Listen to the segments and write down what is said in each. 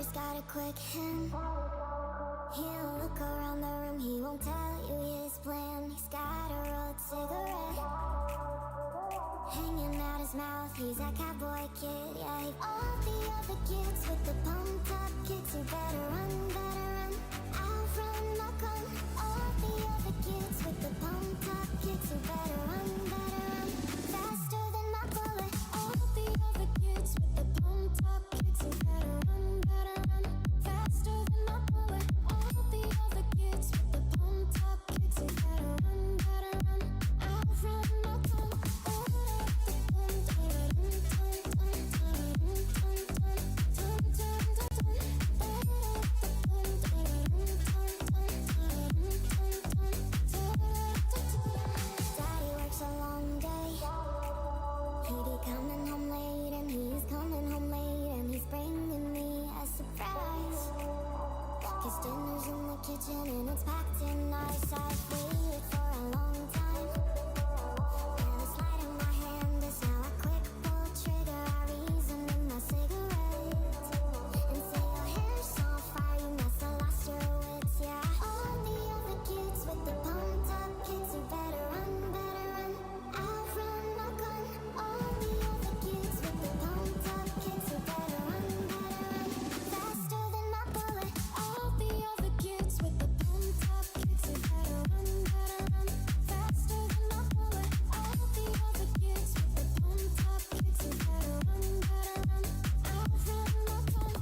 just got a quick hint. He'll look around the room, he won't tell you his plan. He's got a rolled cigarette hanging out his mouth, he's that cowboy kid, yeah. All the other kids with the pumped up kicks, who better run, outrun, knock on. All the other kids with the pumped up kicks, who better run, faster than my bullet. All the other kids with the pumped up kicks, who better run, faster than my bullet. All the other kids with the pumped up kicks, who better run, outrun, knock on. Daddy works a long day, he be coming home late, and he's coming home late, and he's bringing me a surprise. 'Cause dinner's in the kitchen and it's packed in ice. I've waited for a long time, and this light in my hand is now a quick pull trigger. I reason in my cigarette and say your hair's on fire, you must have lost your wits, yeah. All the other kids with the pumped up kicks, who better run, outrun, knock on. All the other kids with the pumped up kicks, who better run, faster than my bullet. All the other kids with the pumped up kicks, who better run, faster than my bullet. All the other kids with the pumped up kicks, who better run, outrun, knock on.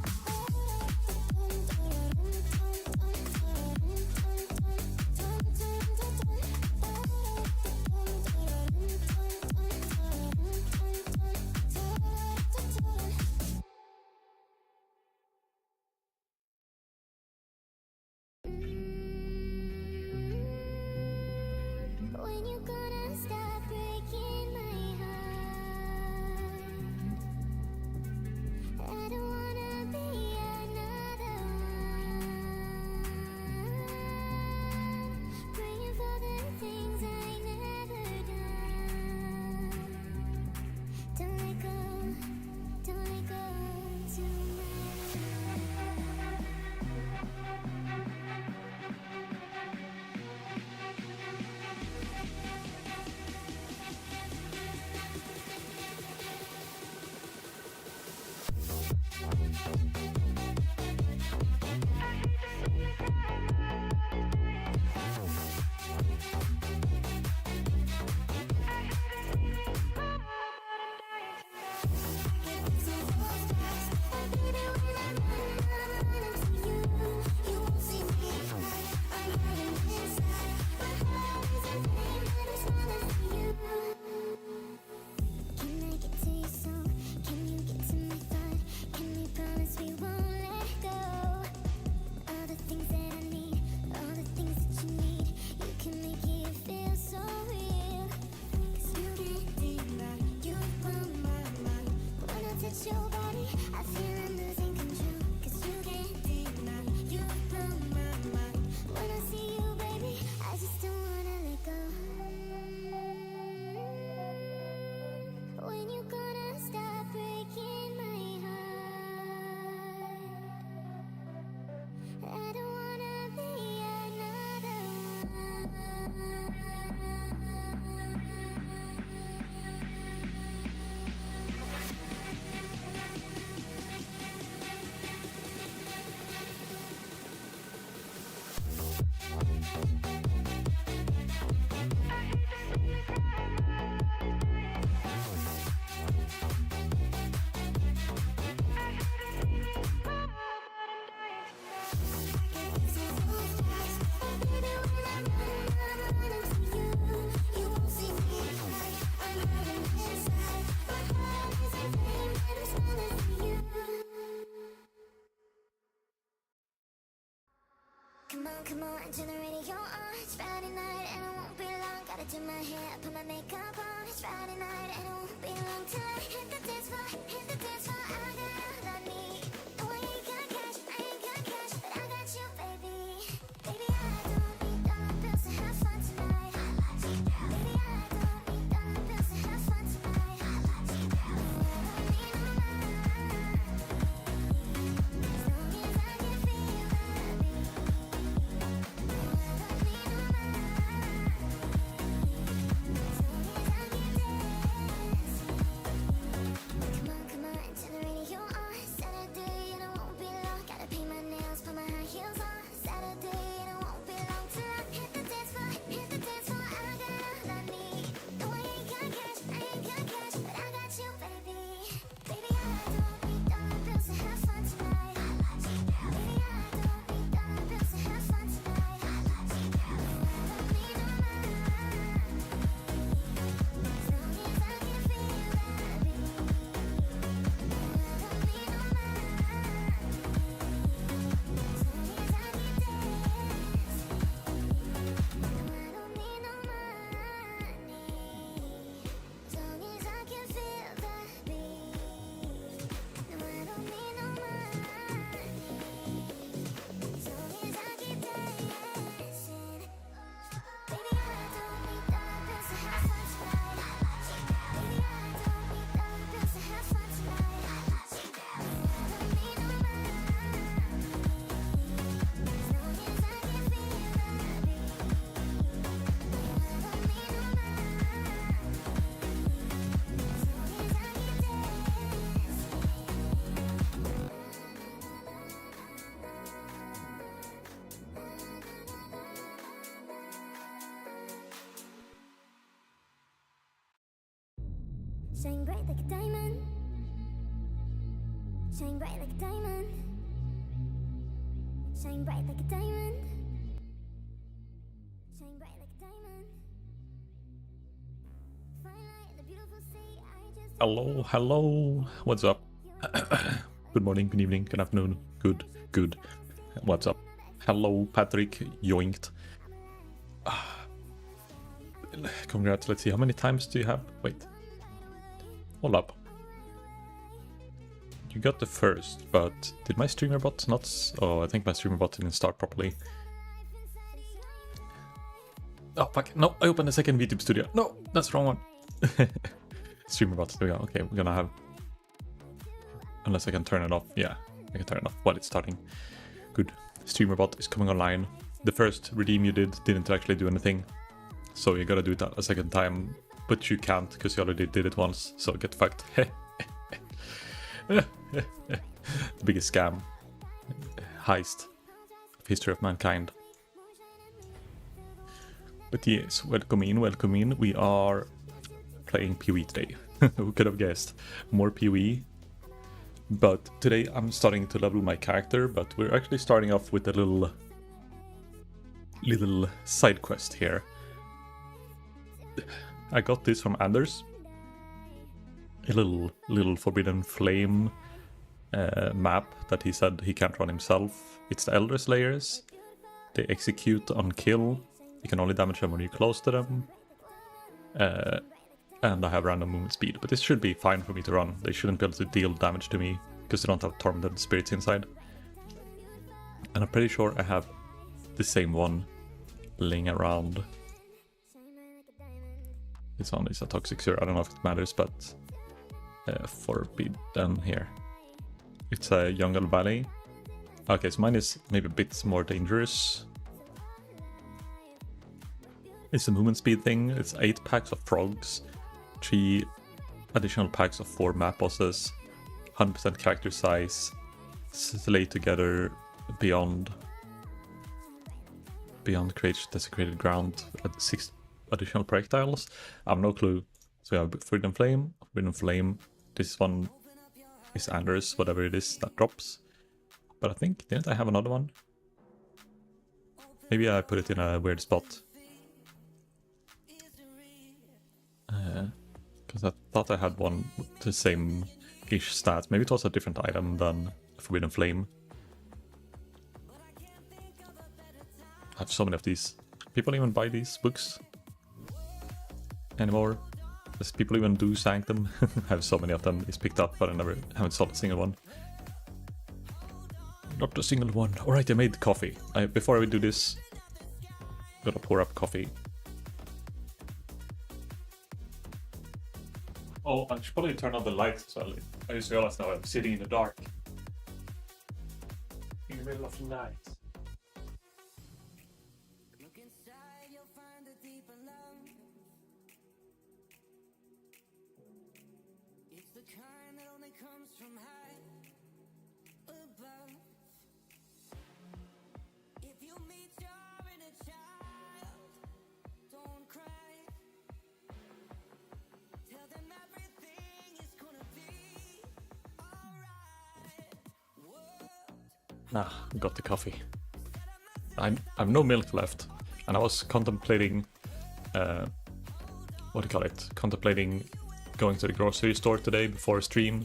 When you gonna stop breaking my heart? I don't wanna be another one, praying for the things I never done. Don't let go too much. Can I get to you soon? Can you get to my thought? Can we promise we won't let go? All the things that I need, all the things that you need, you can make it feel so real. 'Cause you can't deny, you blow my mind. When I touch your body, I feel I'm losing control. 'Cause you can't deny, you blow my mind. When I see you, baby, I just don't wanna let go. When you gonna stop breaking my heart? I don't wanna be another one. Come on, turn the radio on. It's Friday night and it won't be long. Gotta do my hair, put my makeup on. It's Friday night and it won't be long till I hit the dance floor, hit the dance floor. I got all I need. No, I ain't got cash, but I got you, baby. Baby, I don't need dollar bills to have fun tonight. Baby, I don't need dollar bills to have fun tonight. No, I don't need no money. As long Shine bright like a diamond. Shine bright like a diamond. Shine bright like a diamond. Shine bright like a diamond. Fine light in the beautiful sea. I just Hello, what's up? Good morning, good evening, good afternoon, good. What's up? Hello, Patrick, yoinked. Congrats, let's see, how many times do you have? Wait. Hold up. You got the first, but did my streamer bot not... Oh, I think my streamer bot didn't start properly. Oh, fuck. No, I opened a second VTube studio. No, that's the wrong one. Streamer bot, there we go. Okay, we're gonna have... Unless I can turn it off. Yeah, I can turn it off while it's starting. Good. Streamer bot is coming online. The first redeem you didn't actually do anything. So you gotta do it a second time. But you can't, because you already did it once. So get fucked. The biggest scam. Heist of history of mankind. But yes, welcome in. We are playing PoE today. Who could have guessed? More PoE. But today I'm starting to level my character, but we're actually starting off with a little side quest here. I got this from Anders. A little Forbidden Flame map that he said he can't run himself. It's the Elder Slayers. They execute on kill. You can only damage them when you're close to them. And I have random movement speed, but this should be fine for me to run. They shouldn't be able to deal damage to me, because they don't have tormented spirits inside. And I'm pretty sure I have the same one laying around. This one is a toxic sewer, I don't know if it matters, but forbidden here. It's a jungle valley. Okay, so mine is maybe a bit more dangerous. It's a movement speed thing. It's 8 packs of frogs, 3 additional packs of 4 map bosses, 100% character size, slay together beyond creates desecrated ground at 6 additional projectiles. I have no clue. So we have Forbidden Flame. This one is Anders, whatever it is that drops. But I think, didn't I have another one? Maybe I put it in a weird spot. Because I thought I had one with the same-ish stats. Maybe it was a different item than Forbidden Flame. I have so many of these. People even buy these books anymore. Does people even do Sanctum? I have so many of them. It's picked up, but I haven't sold a single one. Not a single one. Alright, I made coffee. Before I do this, I'm gonna pour up coffee. Oh, I should probably turn on the lights as well. I just realized now I'm sitting in the dark. In the middle of the night. Look inside, you'll find a deeper love. It's the kind that only comes from high above. If you meet your inner child, don't cry. Tell them everything is gonna be alright. Nah, got the coffee. I have no milk left, and I was contemplating, what do you call it? Contemplating going to the grocery store today before stream,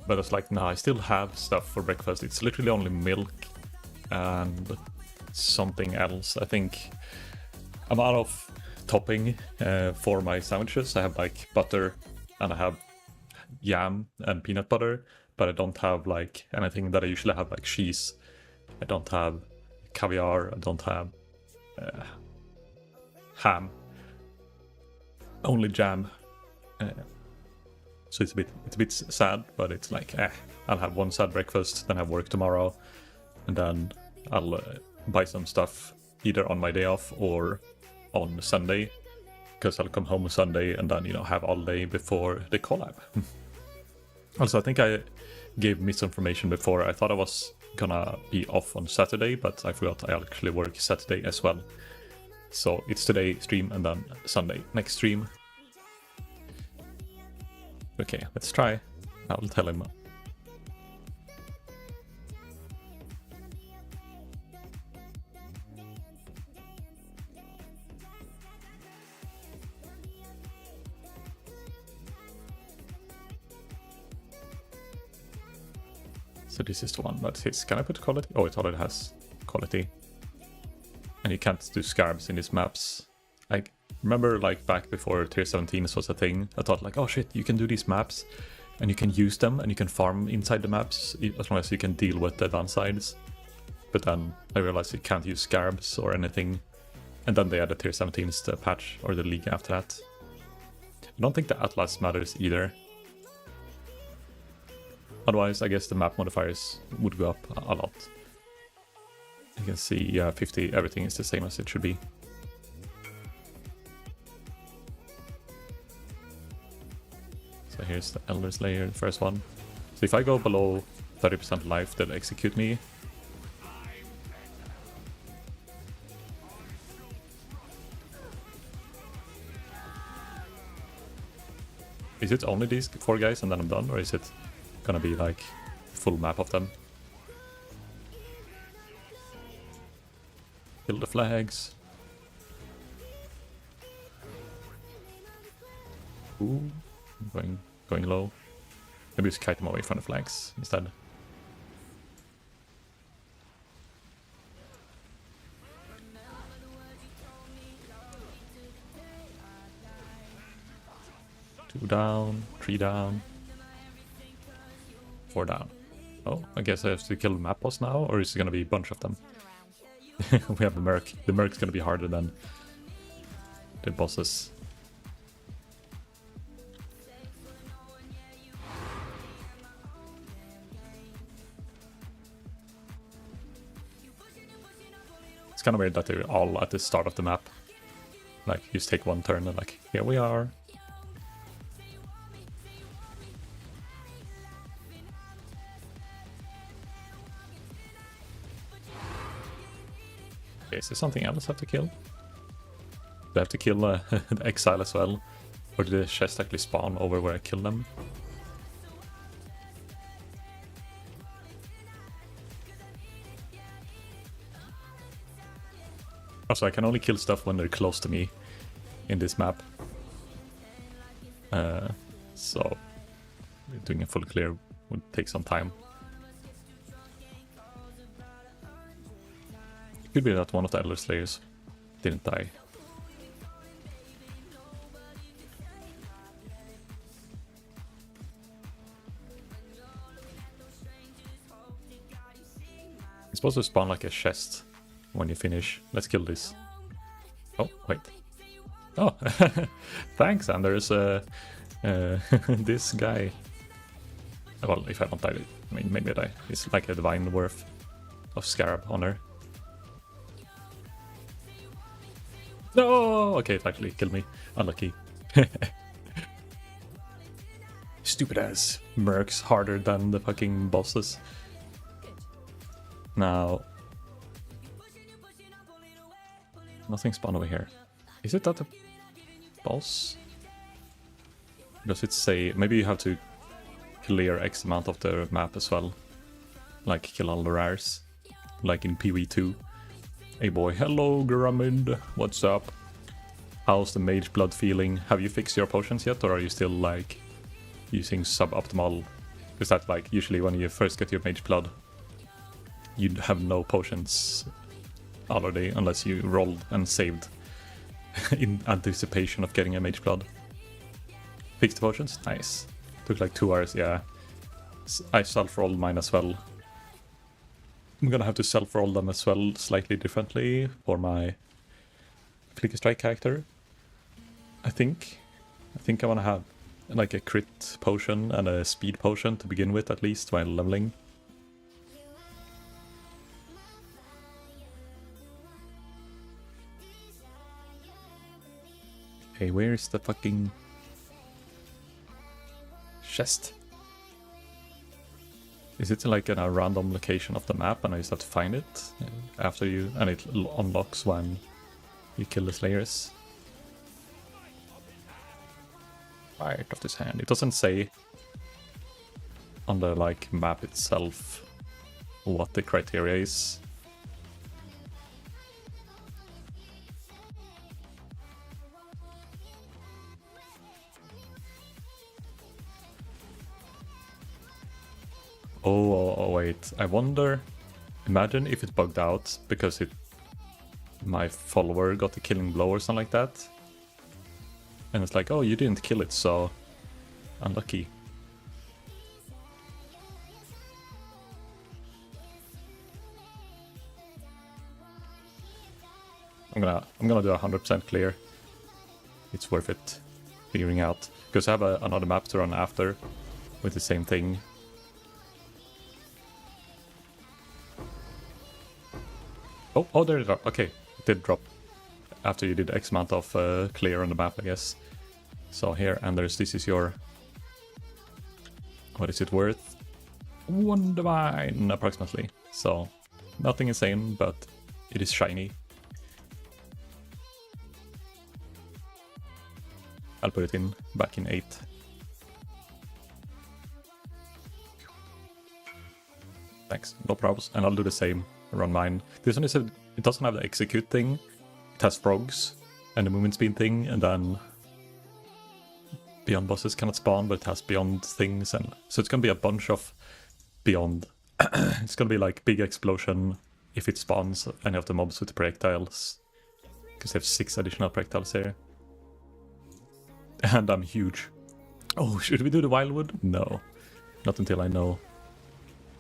but I was like, nah, I still have stuff for breakfast. It's literally only milk and something else. I think I'm out of topping for my sandwiches. I have like butter, and I have yam and peanut butter, but I don't have like anything that I usually have, like cheese. I don't have caviar. I don't have ham. Only jam. So it's a bit sad, but it's like, I'll have one sad breakfast, then have work tomorrow, and then I'll buy some stuff either on my day off or on Sunday, because I'll come home on Sunday and then, have all day before the collab. Also, I think I gave misinformation before. I thought I was gonna be off on Saturday, but I forgot I actually work Saturday as well. So it's today stream and then Sunday next stream. Okay, let's try. I will tell him. So this is the one that hits. Can I put quality? Oh, it already has quality. And you can't do scarabs in these maps. I remember like back before tier 17 was a thing, I thought like, oh shit, you can do these maps and you can use them and you can farm inside the maps as long as you can deal with the downsides. But then I realized you can't use scarabs or anything. And then they added tier 17s to patch, or the league after that. I don't think the Atlas matters either. Otherwise, I guess the map modifiers would go up a lot. You can see, yeah, 50, everything is the same as it should be. So here's the Elder Slayer, the first one. So if I go below 30% life, they'll execute me. Is it only these 4 guys and then I'm done, or is it gonna be like full map of them? Kill the flags. Ooh, going low. Maybe just kite them away from the flags instead. Two down, 3 down, 4 down. Oh, I guess I have to kill the map boss now, or is it gonna be a bunch of them? We have the Merc. The Merc's gonna be harder than the bosses. It's kind of weird that they're all at the start of the map. Like, you just take one turn and like, here we are. Okay, is there something else I have to kill? Do I have to kill the Exile as well? Or did the chest actually spawn over where I killed them? Also, I can only kill stuff when they're close to me in this map. So doing a full clear would take some time. It could be that one of the Elder Slayers didn't die. It's supposed to spawn like a chest when you finish. Let's kill this. Oh, wait. Oh, thanks, Anders. This guy. Well, if I don't die, I mean, maybe I die. It's like a divine worth of Scarab on her. No! Okay, it actually killed me. Unlucky. Stupid ass mercs, harder than the fucking bosses. Now, nothing spawned over here. Is it that the boss? Does it say maybe you have to clear X amount of the map as well? Like kill all the rares, like in PV2. Hey boy, hello Gramid, what's up? How's the mage blood feeling? Have you fixed your potions yet, or are you still like using suboptimal? Because that's like usually when you first get your mage blood, you have no potions already unless you rolled and saved in anticipation of getting a mage blood. Fixed the potions? Nice. Took like 2 hours, yeah. I self-rolled mine as well. I'm gonna have to self-roll them as well, slightly differently, for my Flicker Strike character. I think I wanna have like a crit potion and a speed potion to begin with, at least, while leveling. Okay, where's the fucking chest? Is it like in a random location of the map and I just have to find it after you, and it unlocks when you kill the slayers? right of this hand. It doesn't say on the like map itself what the criteria is. Oh, wait, I wonder, imagine if it bugged out because my follower got a killing blow or something like that. And it's like, oh, you didn't kill it, so unlucky. I'm gonna do 100% clear. It's worth it figuring out, because I have another map to run after with the same thing. Oh, there it dropped. Okay, it did drop after you did X amount of clear on the map, I guess. So here, and this is your... What is it worth? 1 divine, approximately. So, nothing insane, but it is shiny. I'll put it back in 8. Thanks, no problems. And I'll do the same, run mine. This one is it doesn't have the execute thing. It has frogs and the movement speed thing, and then beyond bosses cannot spawn, but it has beyond things, and so it's gonna be a bunch of beyond. It's gonna be like big explosion if it spawns any of the mobs with the projectiles, because they have 6 additional projectiles here. And I'm huge. Oh, should we do the Wildwood? No, not until I know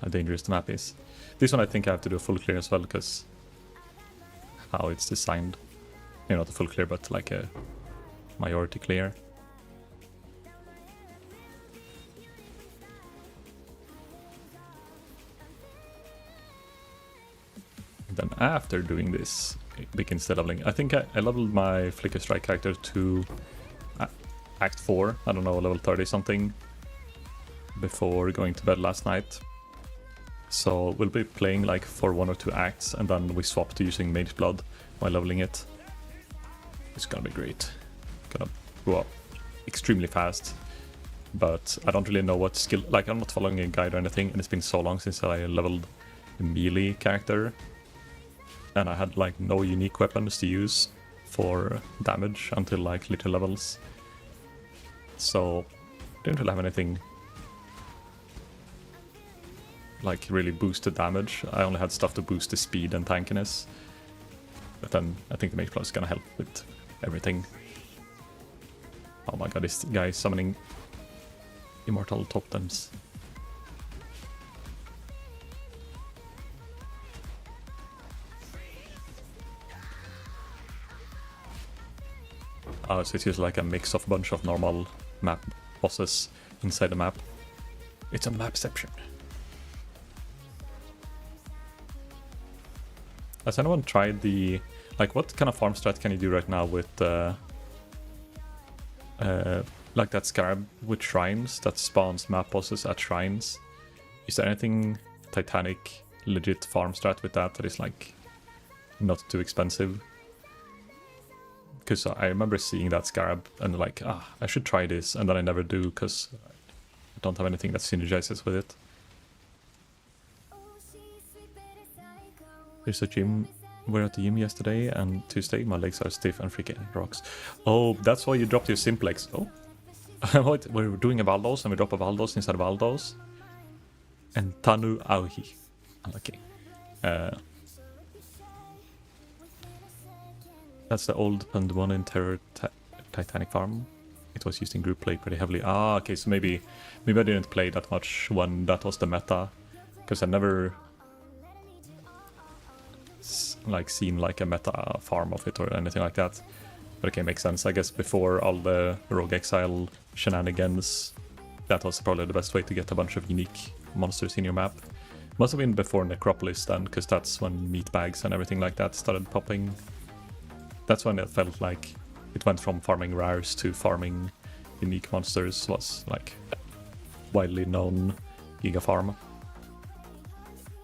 how dangerous the map is. This one I think I have to do a full clear as well, because how it's designed. You know, not a full clear, but like a majority clear. And then after doing this, it begins the leveling. I think I leveled my Flicker Strike character to Act 4, I don't know, level 30 something, before going to bed last night. So we'll be playing like for 1 or 2 acts, and then we swap to using Mage Blood while leveling it. It's gonna be great. Gonna go up extremely fast, but I don't really know what skill, like I'm not following a guide or anything, and it's been so long since I leveled a melee character, and I had like no unique weapons to use for damage until like later levels. So didn't really have anything like really boosted damage. I only had stuff to boost the speed and tankiness. But then I think the Mage Blood is gonna help with everything. Oh my god, this guy is summoning immortal totems. So it's just like a mix of a bunch of normal map bosses inside the map. It's a mapception. Has anyone tried the... Like, what kind of farm strat can you do right now with like that scarab with shrines that spawns map bosses at shrines? Is there anything Titanic legit farm strat with that is like not too expensive? Because I remember seeing that scarab and like, I should try this, and then I never do because I don't have anything that synergizes with it. There's a gym. We're at the gym yesterday and Tuesday. My legs are stiff and freaking rocks. Oh, that's why you dropped your simplex. Oh, we're doing a Valdos and we drop a Valdos inside Valdos. And Tanu Auhi. Unlucky. That's the old Pandemonium Terror Titanic farm. It was used in group play pretty heavily. Okay, so maybe I didn't play that much when that was the meta, because I never like seen like a meta farm of it or anything like that. But okay, makes sense. I guess before all the Rogue Exile shenanigans, that was probably the best way to get a bunch of unique monsters in your map. Must have been before Necropolis then, because that's when meat bags and everything like that started popping. That's when it felt like it went from farming rares to farming unique monsters, was like widely known Giga farm.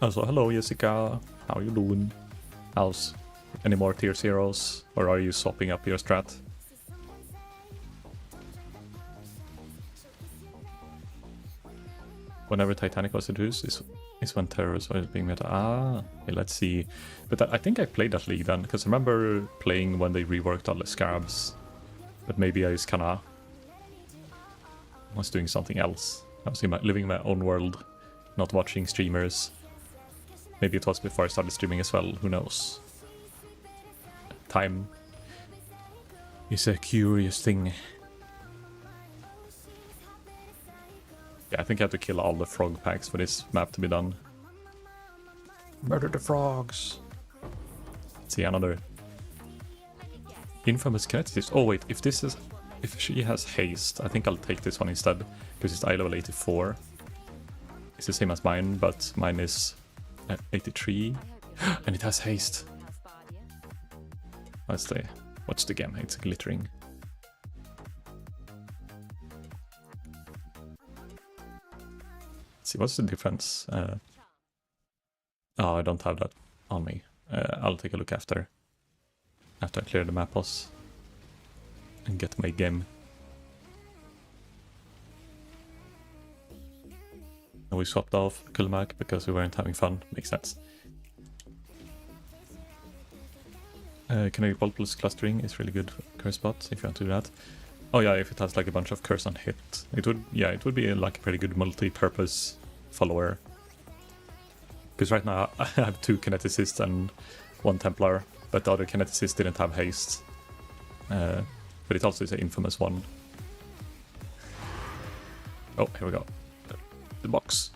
Also, hello Jessica, how you doing? How's any more tier 0s, or are you swapping up your strat? whenever Titanic was introduced is when terrorists were being meta. Okay, let's see. But I think I played that league then, because I remember playing when they reworked all the scarabs. But maybe I just kinda was doing something else. I was living my own world, not watching streamers. Maybe it was before I started streaming as well, who knows. Time is a curious thing. Yeah, I think I have to kill all the frog packs for this map to be done. Murder the frogs! Let's see, another infamous kineticist. Oh wait, if she has haste, I think I'll take this one instead, because it's eye level 84. It's the same as mine, but mine is 83, and it has haste. What's the game? It's glittering. Let's see, what's the difference? Oh, I don't have that on me. I'll take a look after I clear the map boss and get my game. And we swapped off Kulmak because we weren't having fun. Makes sense. Kinetic Bolt plus clustering is really good curse spot if you want to do that. Oh yeah, if it has like a bunch of curse on hit, it would be like a pretty good multi-purpose follower. Because right now I have 2 kineticists and 1 Templar, but the other kineticist didn't have haste. But it also is an infamous one. Oh, here we go. The box.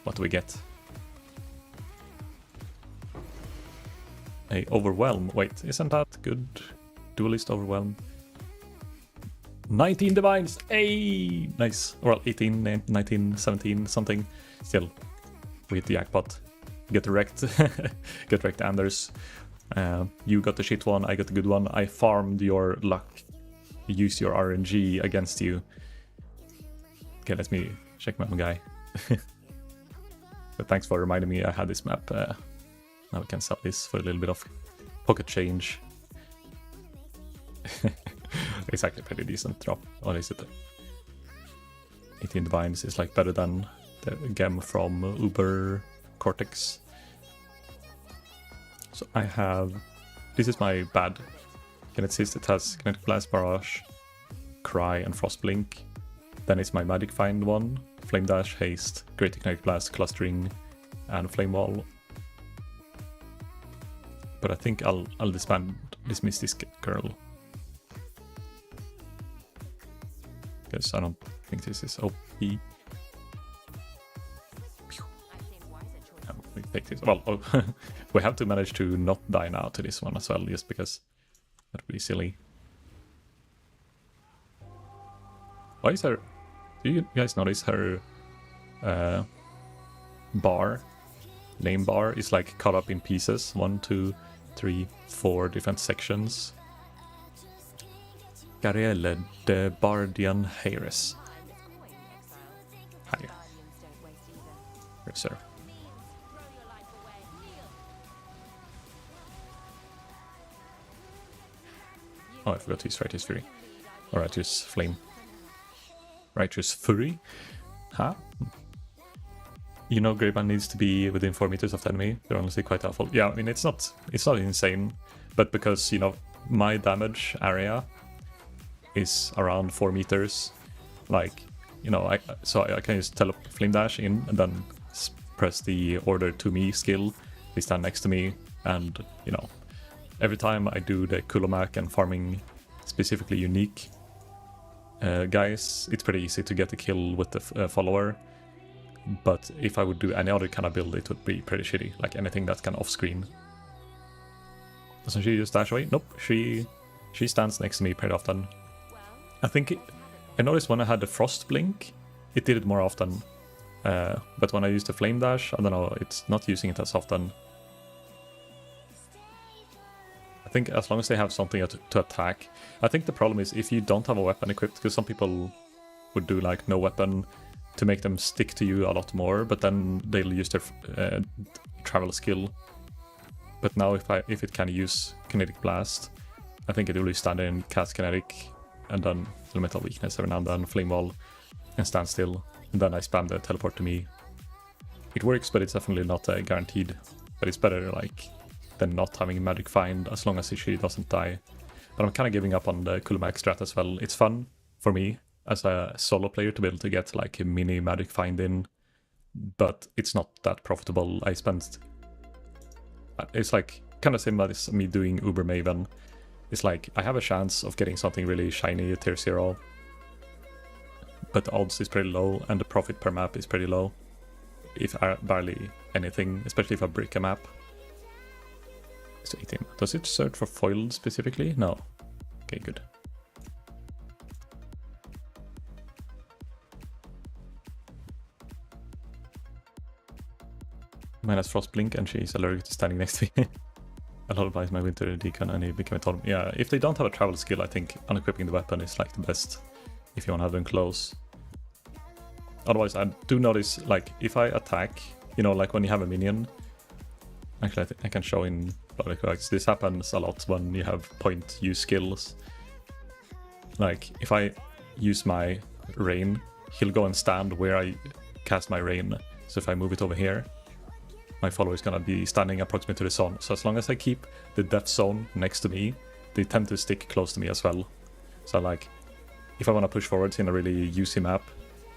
What do we get? A Overwhelm. Wait, isn't that good? Duelist Overwhelm. 19 divines! Hey! Nice. Well, 18, 19, 17, something. Still, we hit the jackpot. Get wrecked. Get wrecked, Anders. You got the shit one, I got the good one. I farmed your luck. Use your RNG against you. Okay, let me check my own guy. But thanks for reminding me I had this map. Now we can sell this for a little bit of pocket change. It's actually a pretty decent drop. What is it? 18 divines is like better than the gem from Uber Cortex. So I have... This is my bad kineticist. It has Kinetic Blast, Barrage, Cry, and Frost Blink. Then it's my Magic Find one. Flame Dash, Haste, Great Kinetic Blast, Clustering, and Flame Wall. But I think I'll dismiss this girl. Because I don't think this is OP. We take this. Well, we have to manage to not die now to this one as well, just because that would be silly. Why is her... Do you guys notice her name bar is like cut up in pieces? 1, 2, 3, 4 different sections. Gabrielle de Bardian Harris. Hi. Yes, sir. Oh, I forgot to use Righteous Fury. Or Righteous Flame. Righteous Fury? Huh? You know, Greyband needs to be within 4 meters of the enemy. They're honestly quite helpful. Yeah, I mean, it's not insane, but because, you know, my damage area is around 4 meters, like, you know, I can just Flame Dash in and then press the Order to Me skill. They stand next to me, and, you know, every time I do the Kulomak and farming specifically unique guys, it's pretty easy to get a kill with the follower. But if I would do any other kind of build, it would be pretty shitty. Like anything that's kind of off-screen. Doesn't she just dash away? Nope, she stands next to me pretty often. I think I noticed when I had the Frost Blink, it did it more often. But when I used the Flame Dash, I don't know, it's not using it as often. I think as long as they have something to attack. I think the problem is if you don't have a weapon equipped, because some people would do like no weapon to make them stick to you a lot more, but then they'll use their travel skill. But now if it can use Kinetic Blast, I think it will stand there and cast Kinetic, and then Elemental Weakness every now and then, Flame Wall, and stand still. And then I spam the Teleport to Me It works, but it's definitely not guaranteed. But it's better like than not having Magic Find as long as she doesn't die. But I'm kind of giving up on the Kulmak strat as well. It's fun for me as a solo player to be able to get like a mini Magic Find in, but it's not that profitable. I spent... It's like kind of similar as me doing Uber Maven. It's like I have a chance of getting something really shiny at tier 0, but the odds is pretty low and the profit per map is pretty low. If barely anything, especially if I brick a map. It's 18. Does it search for foiled specifically? No. Okay, good. Mine has Frost Blink and she's allergic to standing next to me. A lot of buys my Winter Deacon and he became a totem. Yeah, if they don't have a travel skill, I think unequipping the weapon is like the best if you want to have them close. Otherwise, I do notice, like, if I attack, you know, like when you have a minion, actually I can show in Bloody Corrects, this happens a lot when you have point use skills. Like, if I use my rain, he'll go and stand where I cast my rain. So if I move it over here, my follower is gonna be standing approximately to the zone. So as long as I keep the death zone next to me, they tend to stick close to me as well. So like, if I want to push forwards in a really juicy map,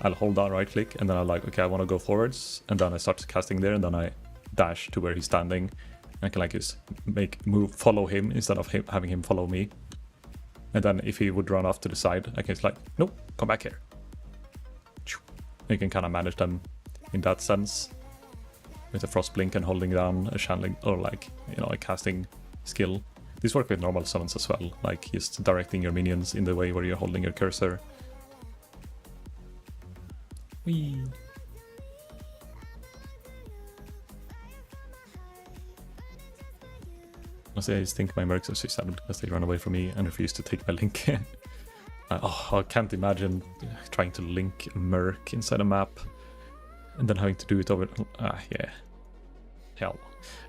I'll hold down right click and then I'm like, okay, I want to go forwards, and then I start casting there, and then I dash to where he's standing. And I can like just follow him instead of having him follow me. And then if he would run off to the side, I can just like, nope, come back here. You can kind of manage them in that sense with a Frost Blink and holding down a channeling or like, you know, a casting skill. This works with normal summons as well, like just directing your minions in the way where you're holding your cursor. Whee! Honestly, I just think my mercs are suicidal because they run away from me and refuse to take my link. I can't imagine trying to link a merc inside a map and then having to do it over... yeah. Hell.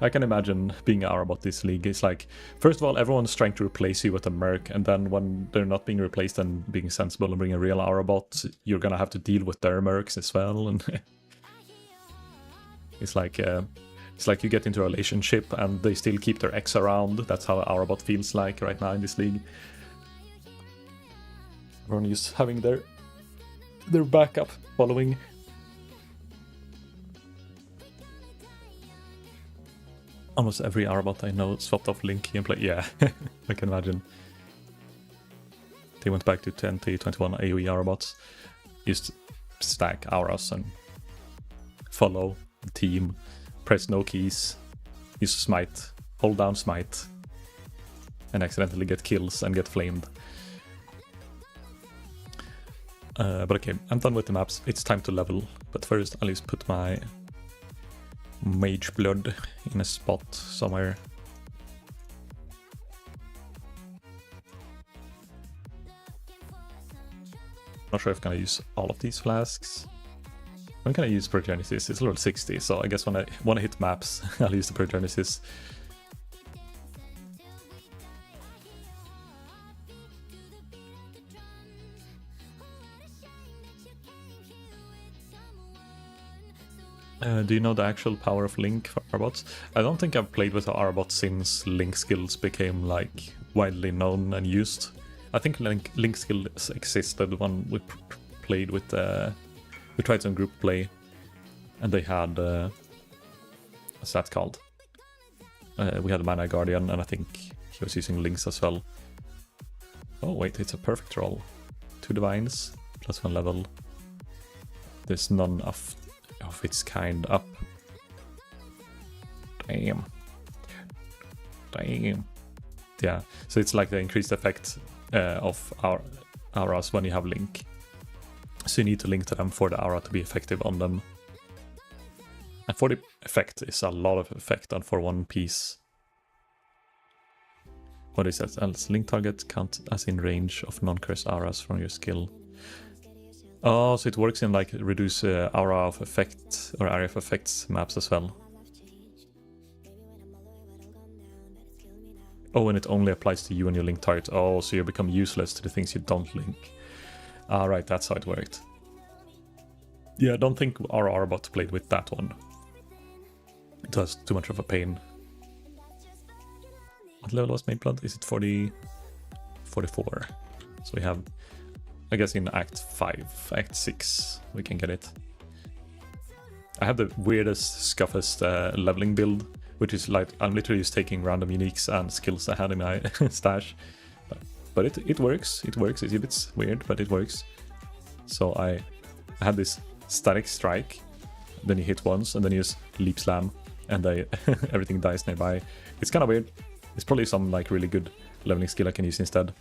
I can imagine being an Arabot this league. It's like, first of all, everyone's trying to replace you with a merc, and then when they're not being replaced and being sensible and bring a real Arabot, you're gonna have to deal with their mercs as well. And it's like you get into a relationship and they still keep their ex around. That's how Arabot feels like right now in this league. Everyone is having their backup following. Almost every Arabot I know swapped off Link gameplay. Yeah, I can imagine. They went back to 2021 AoE Arabots. Used to stack auras and follow the team, press no keys, use smite, hold down smite, and accidentally get kills and get flamed. But okay, I'm done with the maps. It's time to level. But first, I'll just put my Mage Blood in a spot somewhere. Not sure if I'm gonna use all of these flasks. I'm gonna use Progenesis. It's level 60, so I guess when I want to hit maps, I'll use the Progenesis. Do you know the actual power of Link for Arabots? I don't think I've played with the Arabot since Link skills became like widely known and used. I think Link skills existed when we played with we tried some group play, and they had what's that called? We had a Mana Guardian, and I think he was using Links as well. Oh wait, it's a perfect roll. 2 divines, +1 level. There's none of its kind up. Damn. Yeah, so it's like the increased effect of our auras when you have Link. So you need to link to them for the aura to be effective on them. And 40 effect is a lot of effect on for one piece. What is that? Else link target count as in range of non-curse auras from your skill. Oh, so it works in like reduce aura of effect or area of effects maps as well. Oh, and it only applies to you and your link target. Oh, so you become useless to the things you don't link. Ah, right, that's how it worked. Yeah, I don't think our Arbot played with that one. it was too much of a pain. What level was main blood? Is it 44? So we have, I guess in Act 5, Act 6, we can get it. I have the weirdest, scuffest leveling build, which is like, I'm literally just taking random uniques and skills I had in my stash. But it works, it's a bit weird, but it works. So I had this static strike, then you hit once, and then you just leap slam, and everything dies nearby. It's kind of weird. It's probably some like really good leveling skill I can use instead.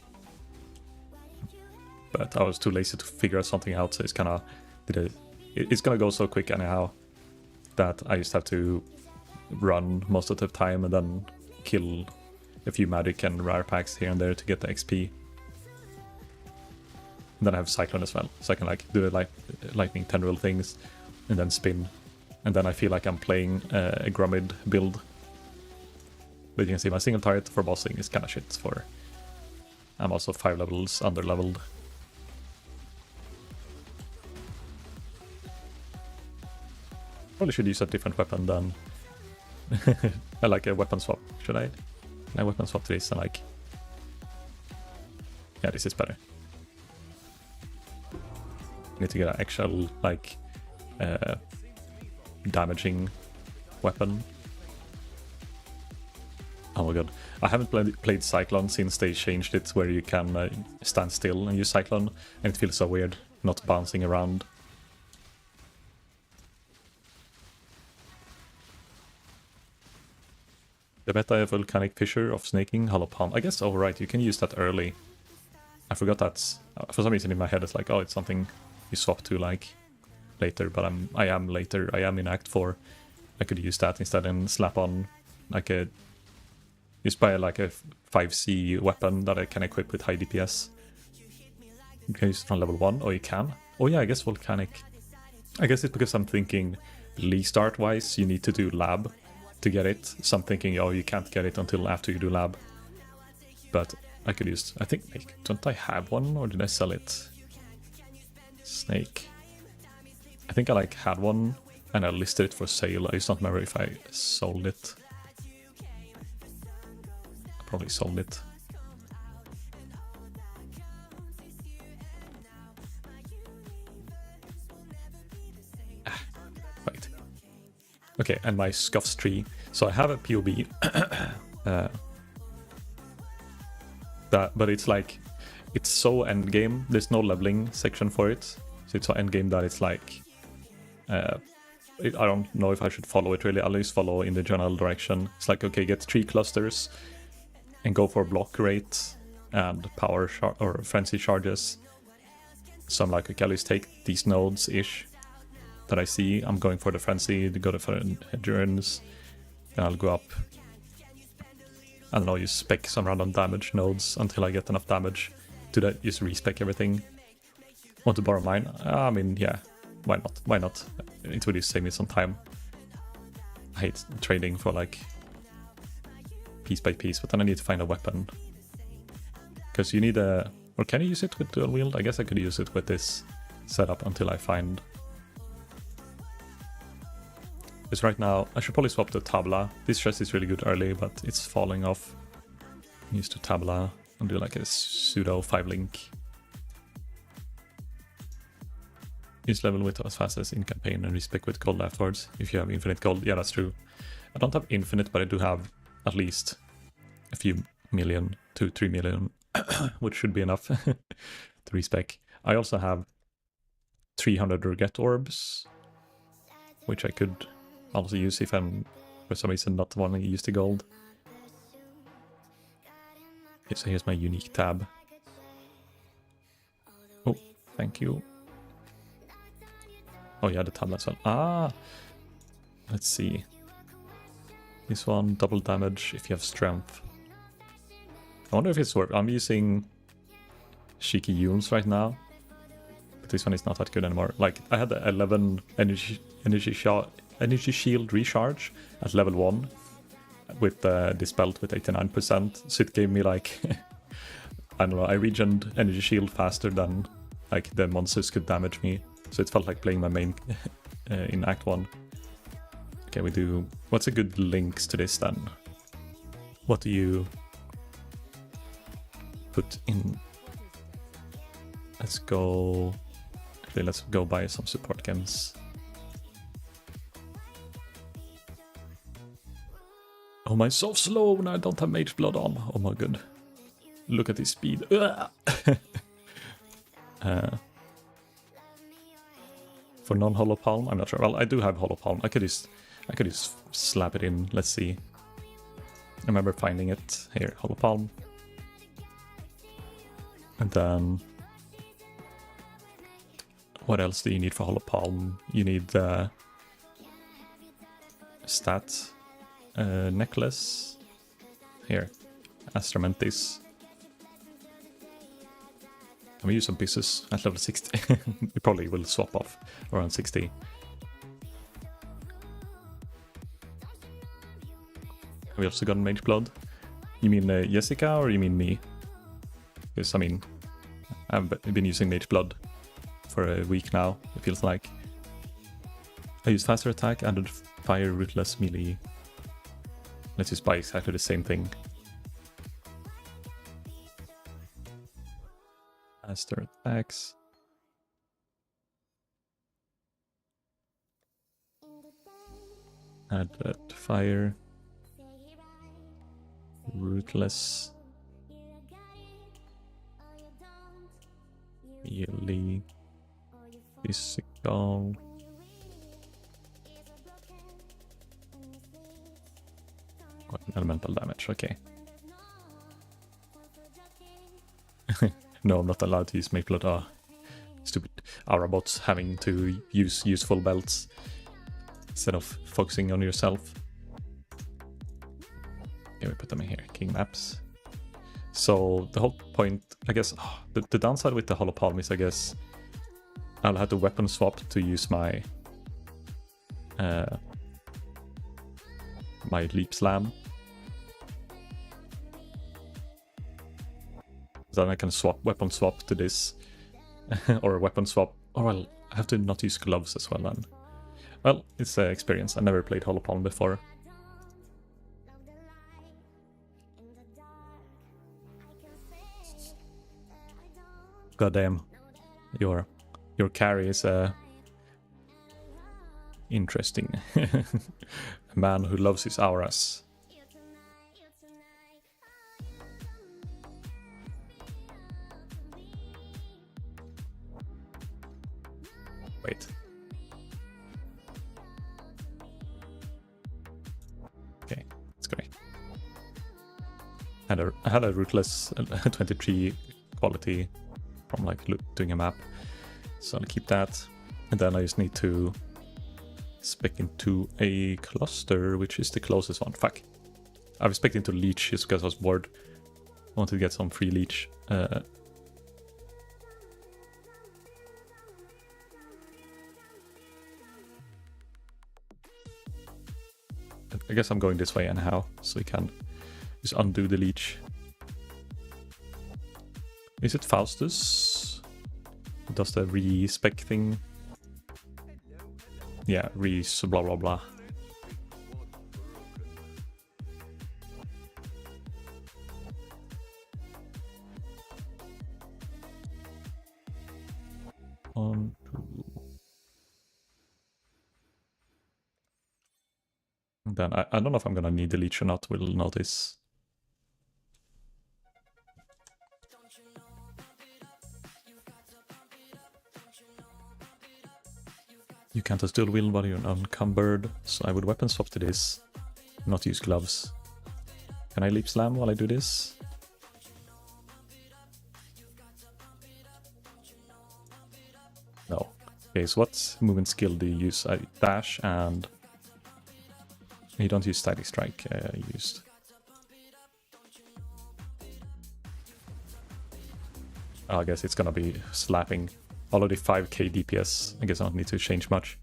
But I was too lazy to figure out something out, so it's kind of... It's gonna go so quick anyhow that I just have to run most of the time and then kill a few magic and rare packs here and there to get the XP. And then I have Cyclone as well, so I can like do the lightning tendril things and then spin. And then I feel like I'm playing a Gromid build. But you can see my single target for bossing is kind of shit for... I'm also 5 levels under leveled. Probably should use a different weapon than... I like a weapon swap. Should I? Can I weapon swap to this and like... Yeah, this is better. Need to get an actual like damaging weapon. Oh my god, I haven't played Cyclone since they changed it where you can stand still and use Cyclone, and it feels so weird not bouncing around. The beta volcanic fissure of snaking hollow palm. I guess, oh right, you can use that early. I forgot that. For some reason in my head it's like, oh, it's something you swap to like later, but I am later. I am in Act 4. I could use that instead and slap on like a... Just buy like a 5C weapon that I can equip with high DPS. You can use it on level 1, or you can. Oh yeah, I guess volcanic. I guess it's because I'm thinking League start wise you need to do lab to get it. So I'm thinking, oh, you can't get it until after you do lab. But I could use... I think... Don't I have one, or did I sell it? Snake. I think I like had one and I listed it for sale. I just don't remember if I sold it. I probably sold it. Right. Okay, and my Scuffs tree. So I have a POB. But it's like... It's so endgame. There's no leveling section for it. So it's so endgame that it's like... I don't know if I should follow it really. I'll just follow in the general direction. It's like, okay, get 3 clusters and go for block rate and power or frenzy charges. So I'm like, okay, I'll just take these nodes-ish that I see. I'm going for the frenzy, to go for endurance. Then I'll go up. I don't know, you spec some random damage nodes until I get enough damage to just respec everything. Want to borrow mine? I mean, yeah. Why not? Why not? It would just save me some time. I hate trading for like piece by piece, but then I need to find a weapon. Because you need a... Or can you use it with dual wield? I guess I could use it with this setup until I find... Because right now, I should probably swap to Tabla. This chest is really good early, but it's falling off. Use to Tabla and do like a pseudo 5-link. Use level with as fast as in campaign and respec with gold afterwards if you have infinite gold. Yeah, that's true. I don't have infinite, but I do have at least a few million, 2-3 million, which should be enough to respec. I also have 300 regret orbs, which I could also use if I'm for some reason not wanting to use the gold. Okay, so here's my unique tab. Oh, thank you. Oh yeah, the tablet as well. Ah! Let's see. This one, double damage if you have strength. I wonder if it's worth... I'm using Shiki Yules right now. But this one is not that good anymore. Like, I had the 11 energy shield recharge at level 1. With this belt with 89%. So it gave me like... I don't know, I regened energy shield faster than like the monsters could damage me. So it felt like playing my main in Act 1. Okay, we do... What's a good links to this then? What do you put in? Let's go... Actually, let's go buy some support gems. Oh, my so slow when I don't have Mage Blood on. Oh my god. Look at his speed. For non-hollow palm, I'm not sure. Well, I do have hollow palm. I could just slap it in. Let's see. I remember finding it here. Hollow palm. And then... What else do you need for hollow palm? You need the stat necklace. Here. Astramentis. Can we use some pieces at level 60? We probably will swap off around 60. Have we also gotten Mage Blood? You mean Jessica or you mean me? Because, I mean, I've been using Mage Blood for a week now, it feels like. I used faster attack, added fire, rootless, melee. Let's just buy exactly the same thing. Faster attacks. Added fire. Rootless. Melee. Physical. Elemental damage, okay. No, I'm not allowed to use Mage Blood. Ah, stupid aura bots having to use useful belts instead of focusing on yourself. Okay, we put them in here. King maps. So the whole point, I guess, the downside with the hollow palm is, I guess, I'll have to weapon swap to use my my leap slam. Then I can weapon swap to this, or weapon swap. Oh well, I have to not use gloves as well then. Well, it's an experience. I never played Hollow Palm before. Goddamn, your carry is interesting. A man who loves his auras. Wait. Okay, that's great. I had a rootless 23 quality from like doing a map, so I'll keep that. And then I just need to spec into a cluster, which is the closest one. Fuck. I was spec into leech just because I was bored. I wanted to get some free leech. I guess I'm going this way anyhow, so we can just undo the leech. Is it Faustus? Does the re-spec thing? Yeah, blah blah blah. On to... And then I don't know if I'm gonna need the leech or not, we'll notice. You can't have dual wield while you're unencumbered, so I would weapon swap to this, not use gloves. Can I leap slam while I do this? No. Okay, so what movement skill do you use? I dash and... You don't use static strike, used. Oh, I guess it's gonna be slapping. Already 5k DPS. I guess I don't need to change much.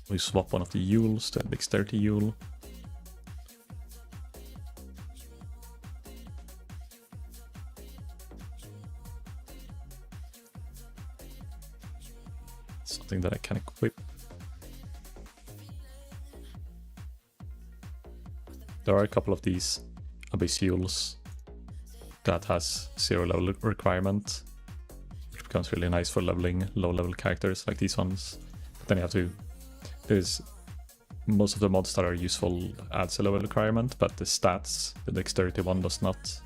We swap one of the Yules to a dexterity Yule. Something that I can equip. There are a couple of these Abyssales that has 0 level requirement, which becomes really nice for leveling low level characters like these ones. But then you have to, there's most of the mods that are useful adds a level requirement, but the stats, the dexterity one does not.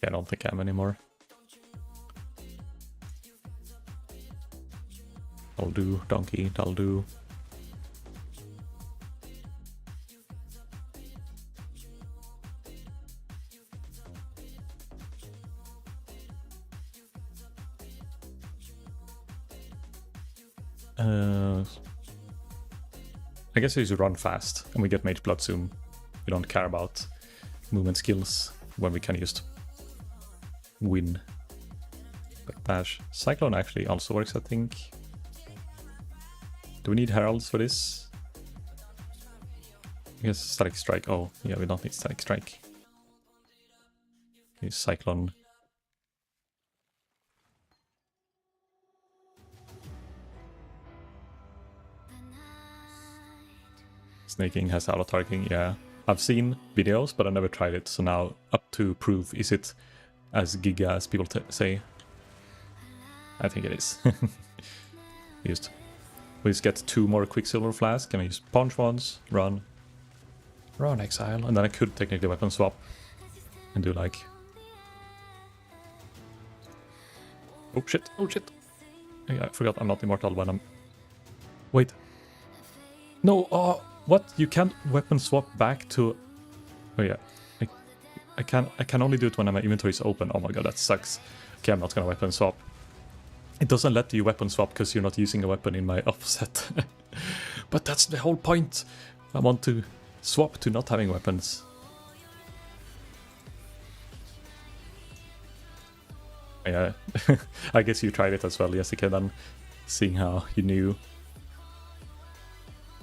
I don't think I am anymore. I'll do, donkey, that'll do. I guess you should run fast and we get Mage Blood soon. We don't care about movement skills when we can just win. But dash. Cyclone actually also works, I think. Do we need heralds for this? I guess static strike. Oh, yeah, we don't need static strike. Okay, cyclone. Snaking has auto targeting, yeah. I've seen videos, but I never tried it. So now, up to proof, is it as giga as people say? I think it is. we just get 2 more Quicksilver Flask, and we just punch once, run, exile, and then I could technically weapon swap and do like... Oh shit, Yeah, I forgot I'm not immortal when I'm... Wait. No, oh, what? You can't weapon swap back to... Oh yeah, I can only do it when my inventory is open. Oh my god, that sucks. Okay, I'm not gonna weapon swap. It doesn't let you weapon swap because you're not using a weapon in my offset. But that's the whole point. I want to swap to not having weapons. Yeah, I guess you tried it as well, Jessica, then seeing how you knew.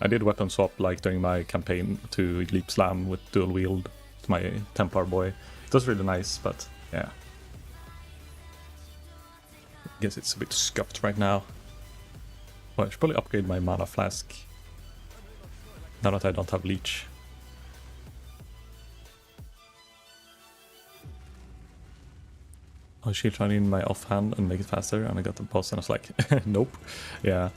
I did weapon swap like during my campaign to Leap Slam with dual wield to my Templar boy. It was really nice, but yeah. I guess it's a bit scuffed right now. Well, I should probably upgrade my mana flask. Now that I don't have leech. Oh, she tried in my offhand and make it faster, and I got the boss and I was like, nope. Yeah.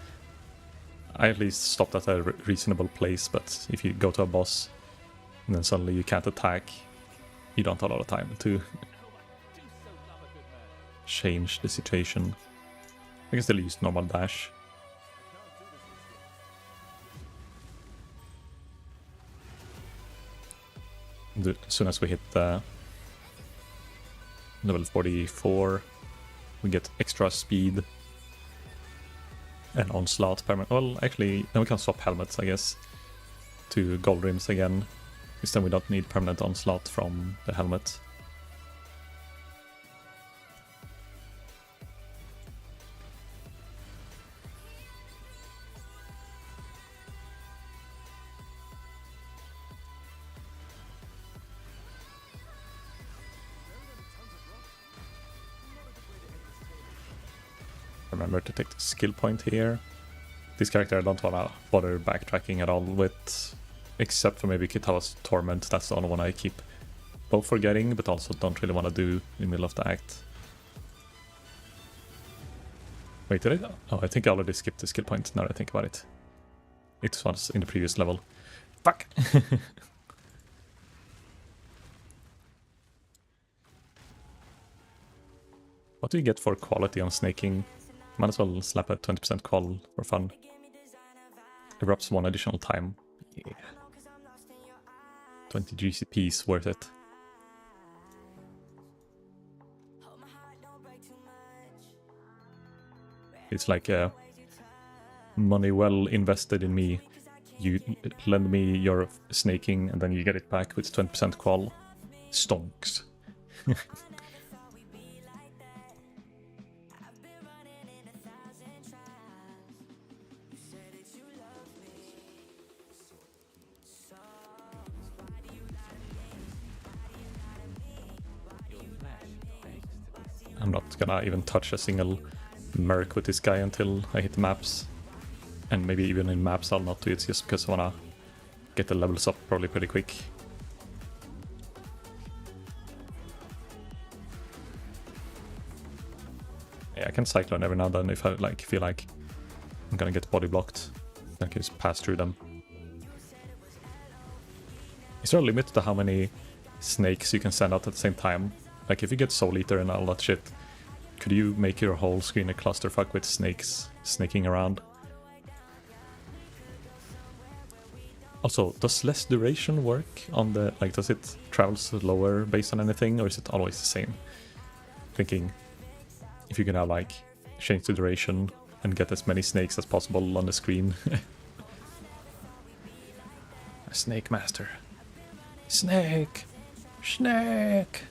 I at least stopped at a reasonable place, but if you go to a boss and then suddenly you can't attack, you don't have a lot of time to change the situation. I guess they'll use normal dash. As soon as we hit level 44, we get extra speed and onslaught permanent. Well, actually, then we can swap helmets, I guess, to gold rims again. Because then we don't need permanent onslaught from the helmet. Remember to take the skill point here. This character I don't want to bother backtracking at all with, except for maybe Kitava's Torment. That's the only one I keep both forgetting, but also don't really want to do in the middle of the act. Wait, did I? Oh, I think I already skipped the skill point now that I think about it. It was in the previous level. Fuck! What do you get for quality on snaking? Might as well slap a 20% qual for fun. Erupts 1 additional time. Yeah. 20 GCPs worth it. It's like money well invested in me. You lend me your snaking and then you get it back with 20% qual. Stonks. I'm not gonna even touch a single merc with this guy until I hit maps. And maybe even in maps I'll not do it just because I wanna get the levels up probably pretty quick. Yeah, I can Cyclone every now and then if I like feel like I'm gonna get body blocked. I can just pass through them. Is there a limit to how many snakes you can send out at the same time? Like if you get Soul Eater and all that shit, could you make your whole screen a clusterfuck with snakes snaking around? Also, does less duration work on the, like, does it travel slower based on anything, or is it always the same? Thinking, if you can have, like, change the duration and get as many snakes as possible on the screen. A snake master. Snake! Snake!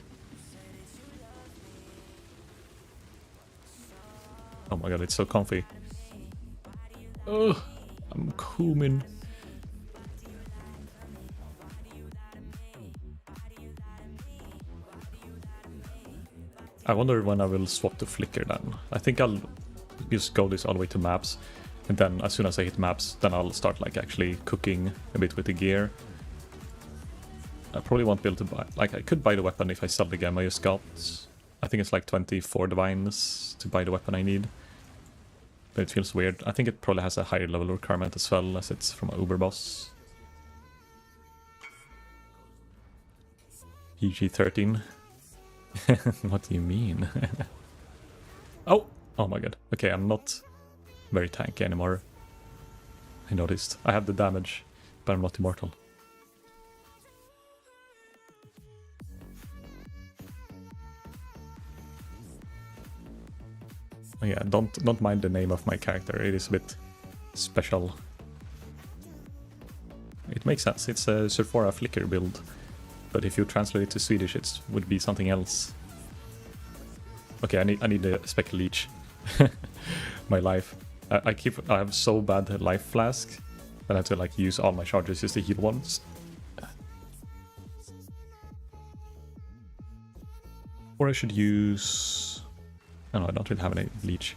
Oh my god, it's so comfy. Ugh, I'm cooming. I wonder when I will swap to Flicker then. I think I'll just go this all the way to maps, and then as soon as I hit maps, then I'll start like actually cooking a bit with the gear. I probably won't be able to buy, like I could buy the weapon if I sell the game I just got. I think it's like 24 divines to buy the weapon I need. But it feels weird. I think it probably has a higher level requirement as well, as it's from an Uber boss. PG-13. What do you mean? Oh! Oh my god. Okay, I'm not very tanky anymore. I noticed. I have the damage, but I'm not immortal. Oh yeah, don't mind the name of my character. It is a bit special. It makes sense. It's a Zurphora Flicker build. But if you translate it to Swedish, it would be something else. Okay, I need a Speckle Leech. My life. I have so bad life flask that I have to like use all my charges just to heal once. Or I should use... Oh no, I don't really have any Leech.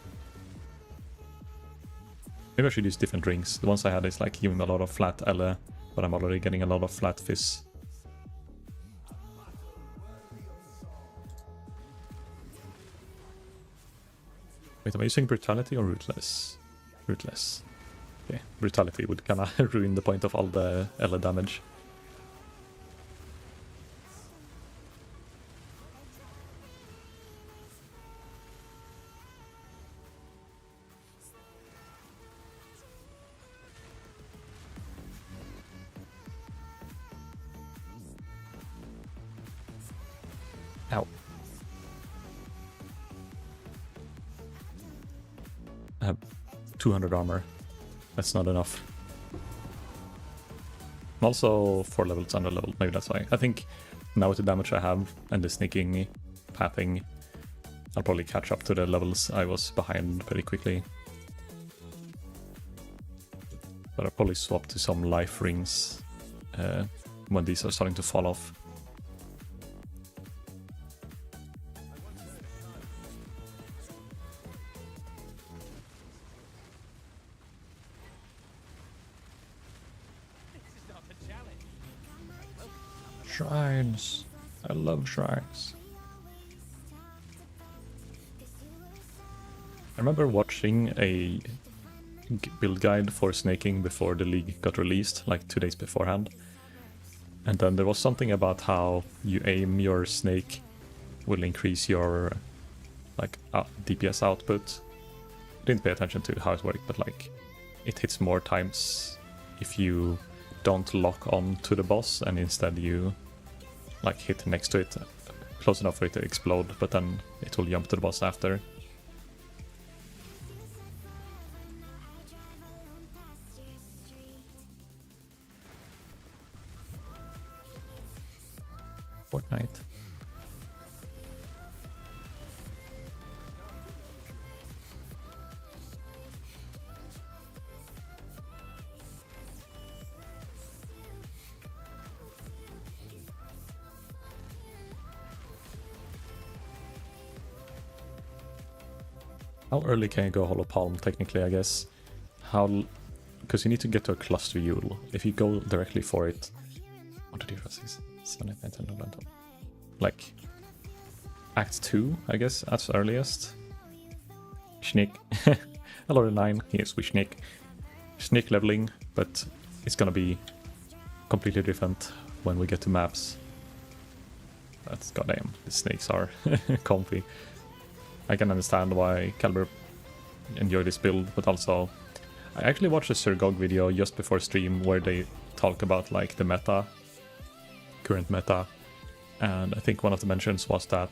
Maybe I should use different drinks. The ones I had is like giving me a lot of flat Elle, but I'm already getting a lot of flat Fizz. Wait, am I using Brutality or Ruthless? Ruthless. Okay, Brutality would kinda ruin the point of all the Elle damage. Ow. I have 200 armor. That's not enough. I'm also 4 levels under level, maybe that's why. I think now with the damage I have and the sneaking, pathing, I'll probably catch up to the levels I was behind pretty quickly. But I'll probably swap to some life rings when these are starting to fall off. Shrines. I love shrines. I remember watching a build guide for snaking before the league got released, like 2 days beforehand. And then there was something about how you aim your snake will increase your like DPS output. I didn't pay attention to how it worked, but like it hits more times if you don't lock on to the boss and instead you like hit next to it close enough for it to explode, but then it will jump to the boss after. Fortnite. How early can you go Hollow Palm, technically, I guess? How... Because you need to get to a cluster Yule. If you go directly for it... 1, 2, 3, 4, 6, 7, 8, 9, 10, 11, 12. Like... Act 2, I guess, at earliest. Schnick. Hello, 9. Yes, we Schnick. Schnick leveling, but it's gonna be completely different when we get to maps. That's goddamn, the snakes are comfy. I can understand why Caliber enjoyed this build, but also I actually watched a Surgog video just before stream where they talk about like the meta, current meta, and I think one of the mentions was that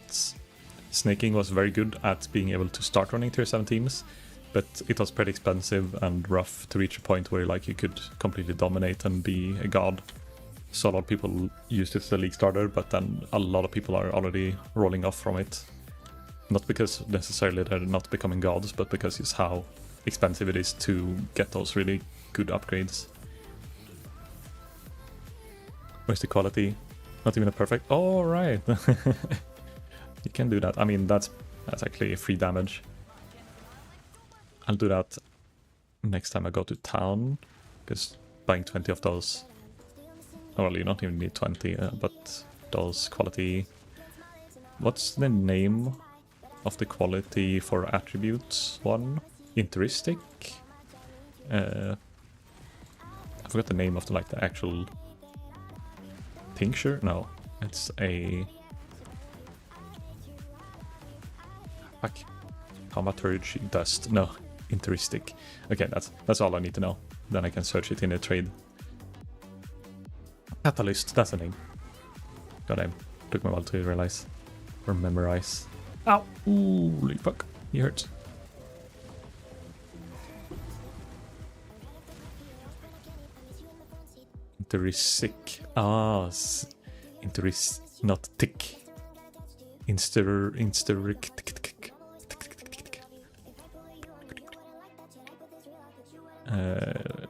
snaking was very good at being able to start running tier 7 teams, but it was pretty expensive and rough to reach a point where like you could completely dominate and be a god. So a lot of people used it as a league starter, but then a lot of people are already rolling off from it. Not because necessarily they're not becoming gods, but because it's how expensive it is to get those really good upgrades. Where's the quality? Not even a perfect... Oh, right! You can do that. I mean, that's actually free damage. I'll do that next time I go to town, because buying 20 of those... Well, you don't even need 20, but those quality... What's the name of the quality for attributes one? Interistic? I forgot the name of the, like, the actual... Tincture? No, it's a... Fuck. Thaumaturgy dust. No, interistic. Okay, that's all I need to know. Then I can search it in a trade. Catalyst, that's the name. Goddamn. Took me a while to realize. Or memorize. Ow! Holy fuck. He hurts. Interisic. Ah, not tick. Insteric.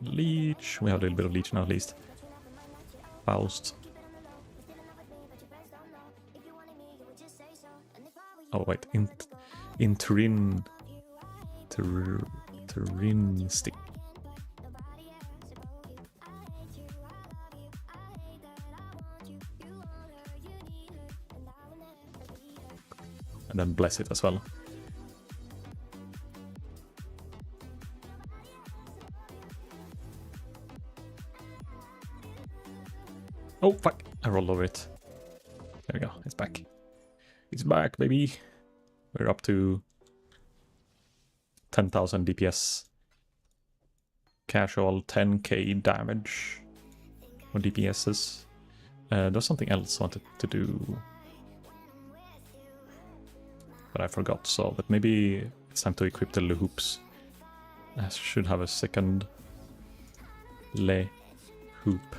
Leech. We have a little bit of leech now, at least. Faust. Oh wait, Interin stick. And then bless it as well. Oh fuck, I rolled over it. There we go, it's back. It's back, baby. We're up to 10,000 DPS. Casual 10k damage. Or DPSs. There's something else I wanted to do. But I forgot, so... But maybe it's time to equip the Le Hoops. I should have a second... Le Hoop.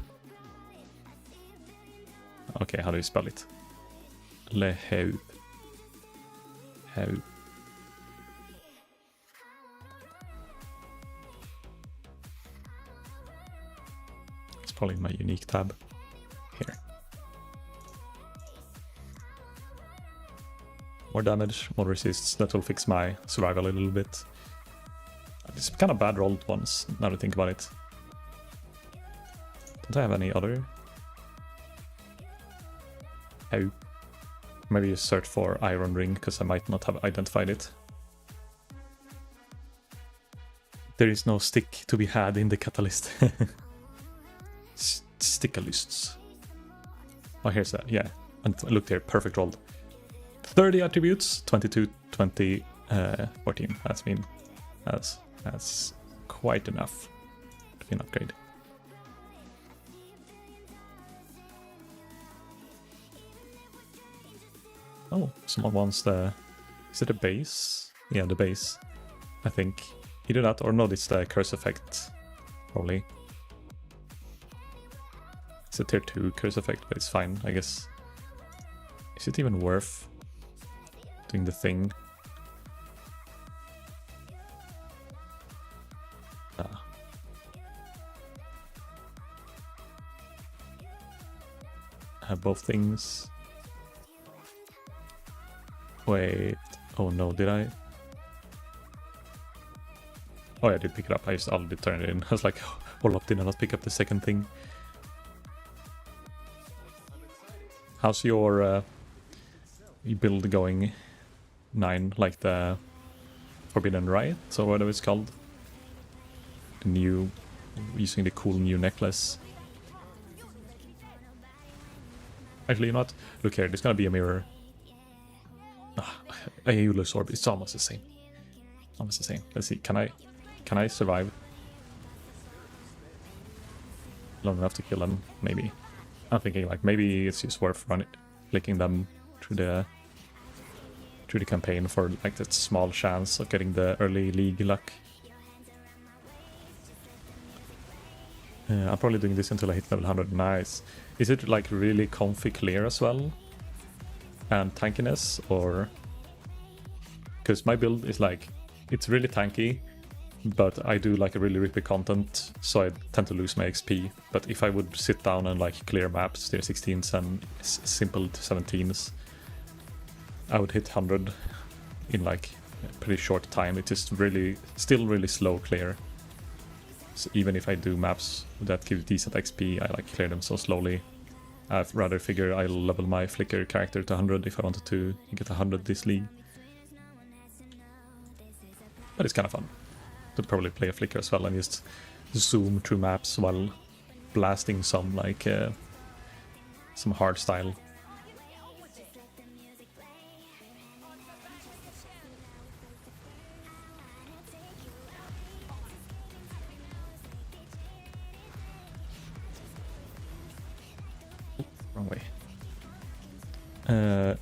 Okay, how do you spell it? Le Hoop. Hoop. It's probably my unique tab. Here. More damage, more resists. That will fix my survival a little bit. It's kind of bad rolled ones, now to think about it. Don't I have any other? Oh. Maybe search for Iron Ring, because I might not have identified it. There is no stick to be had in the catalyst. Stickalysts. Oh, here's that, yeah. And look there, perfect rolled. 30 attributes, 22, 20, 14. That's quite enough to be an upgrade. Oh, someone wants the... Is it a base? Yeah, the base. I think. Either that or no, it's the curse effect. Probably. It's a tier 2 curse effect, but it's fine, I guess. Is it even worth doing the thing? Ah. I have both things. Wait. Oh no, did I? Oh, yeah, I did pick it up. I just already turned it in. I was like, hold up, did I not pick up the second thing? How's your build going? 9, like the Forbidden Riot, or whatever it's called. The new, using the cool new necklace. Actually, you know what? Look here, there's gonna be a mirror. A Eulus Orb, it's almost the same. Almost the same. Let's see, can I survive? Long enough to kill them, maybe. I'm thinking like maybe it's just worth flicking them through the campaign for like that small chance of getting the early league luck. I'm probably doing this until I hit level 100. Nice. Is it like really comfy clear as well? And tankiness, or... Because my build is like, it's really tanky, but I do like a really rippy content, so I tend to lose my XP. But if I would sit down and like clear maps, tier 16s and simple 17s, I would hit 100 in like a pretty short time. It is really, still really slow clear. So even if I do maps that give decent XP, I like clear them so slowly. I'd rather figure I'll level my Flicker character to 100 if I wanted to get 100 this league. But it's kind of fun. Could probably play a Flicker as well and just zoom through maps while blasting some like some hard style. Wrong way.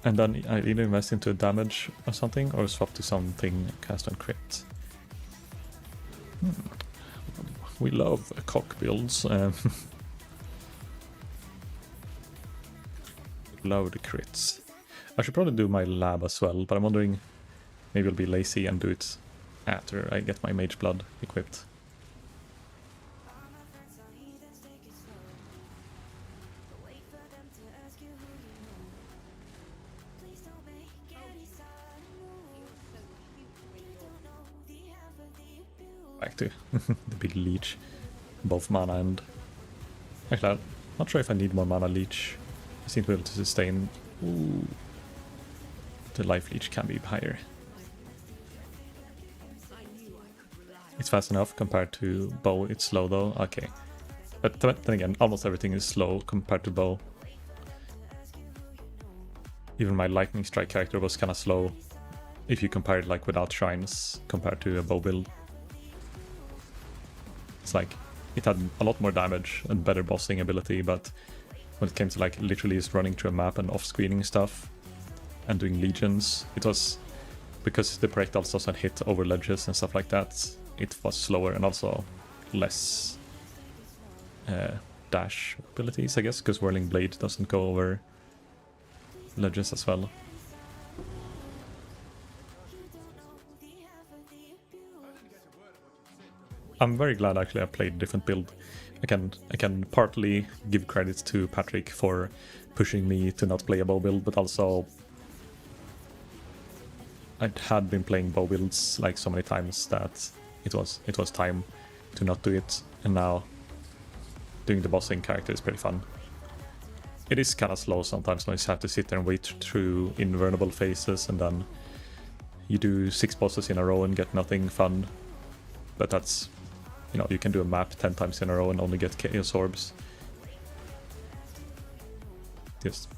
And then I either invest into damage or something, or swap to something cast on crit. We love cock builds. Love the crits. I should probably do my lab as well, but I'm wondering, maybe I'll be lazy and do it after I get my mage blood equipped. Back to the big leech, both mana and... Actually, I'm not sure if I need more mana leech. I seem to be able to sustain... Ooh. The life leech can be higher. It's fast enough compared to bow, it's slow though, okay. But then again, almost everything is slow compared to bow. Even my lightning strike character was kinda slow if you compare it like without shrines compared to a bow build. It's like, it had a lot more damage and better bossing ability, but when it came to like literally just running through a map and off-screening stuff and doing legions, it was, because the projectiles doesn't hit over ledges and stuff like that, it was slower and also less dash abilities, I guess, because Whirling Blade doesn't go over ledges as well. I'm very glad actually I played a different build. I can partly give credit to Patrick for pushing me to not play a bow build, but also I had been playing bow builds like so many times that it was time to not do it, and now doing the bossing character is pretty fun. It is kind of slow sometimes when you have to sit there and wait through invulnerable phases, and then you do 6 bosses in a row and get nothing fun. But that's, you know, you can do a map 10 times in a row and only get Chaos Orbs. Just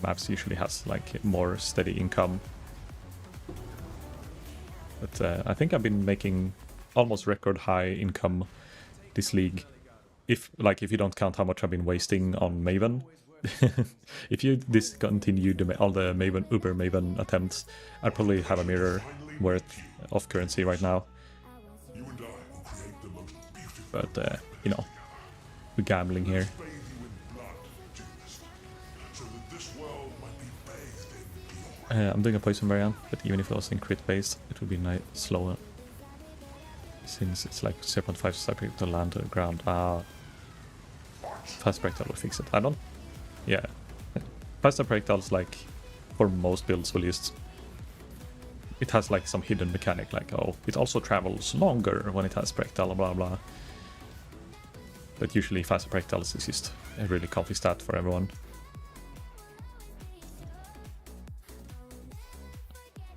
maps usually has like more steady income. But I think I've been making almost record high income this league. If you don't count how much I've been wasting on Maven. If you discontinue all the Uber Maven attempts, I'd probably have a mirror worth of currency right now. But, you know, we're gambling here. I'm doing a poison variant, but even if it was in crit based, it would be slower. Since it's like 0.5 second to land to the ground. Fast projectile will fix it. I don't... Yeah. Fast projectiles, like, for most builds will just it has like some hidden mechanic, like, oh, it also travels longer when it has Prectal, blah blah. But usually faster Prectals is just a really comfy stat for everyone.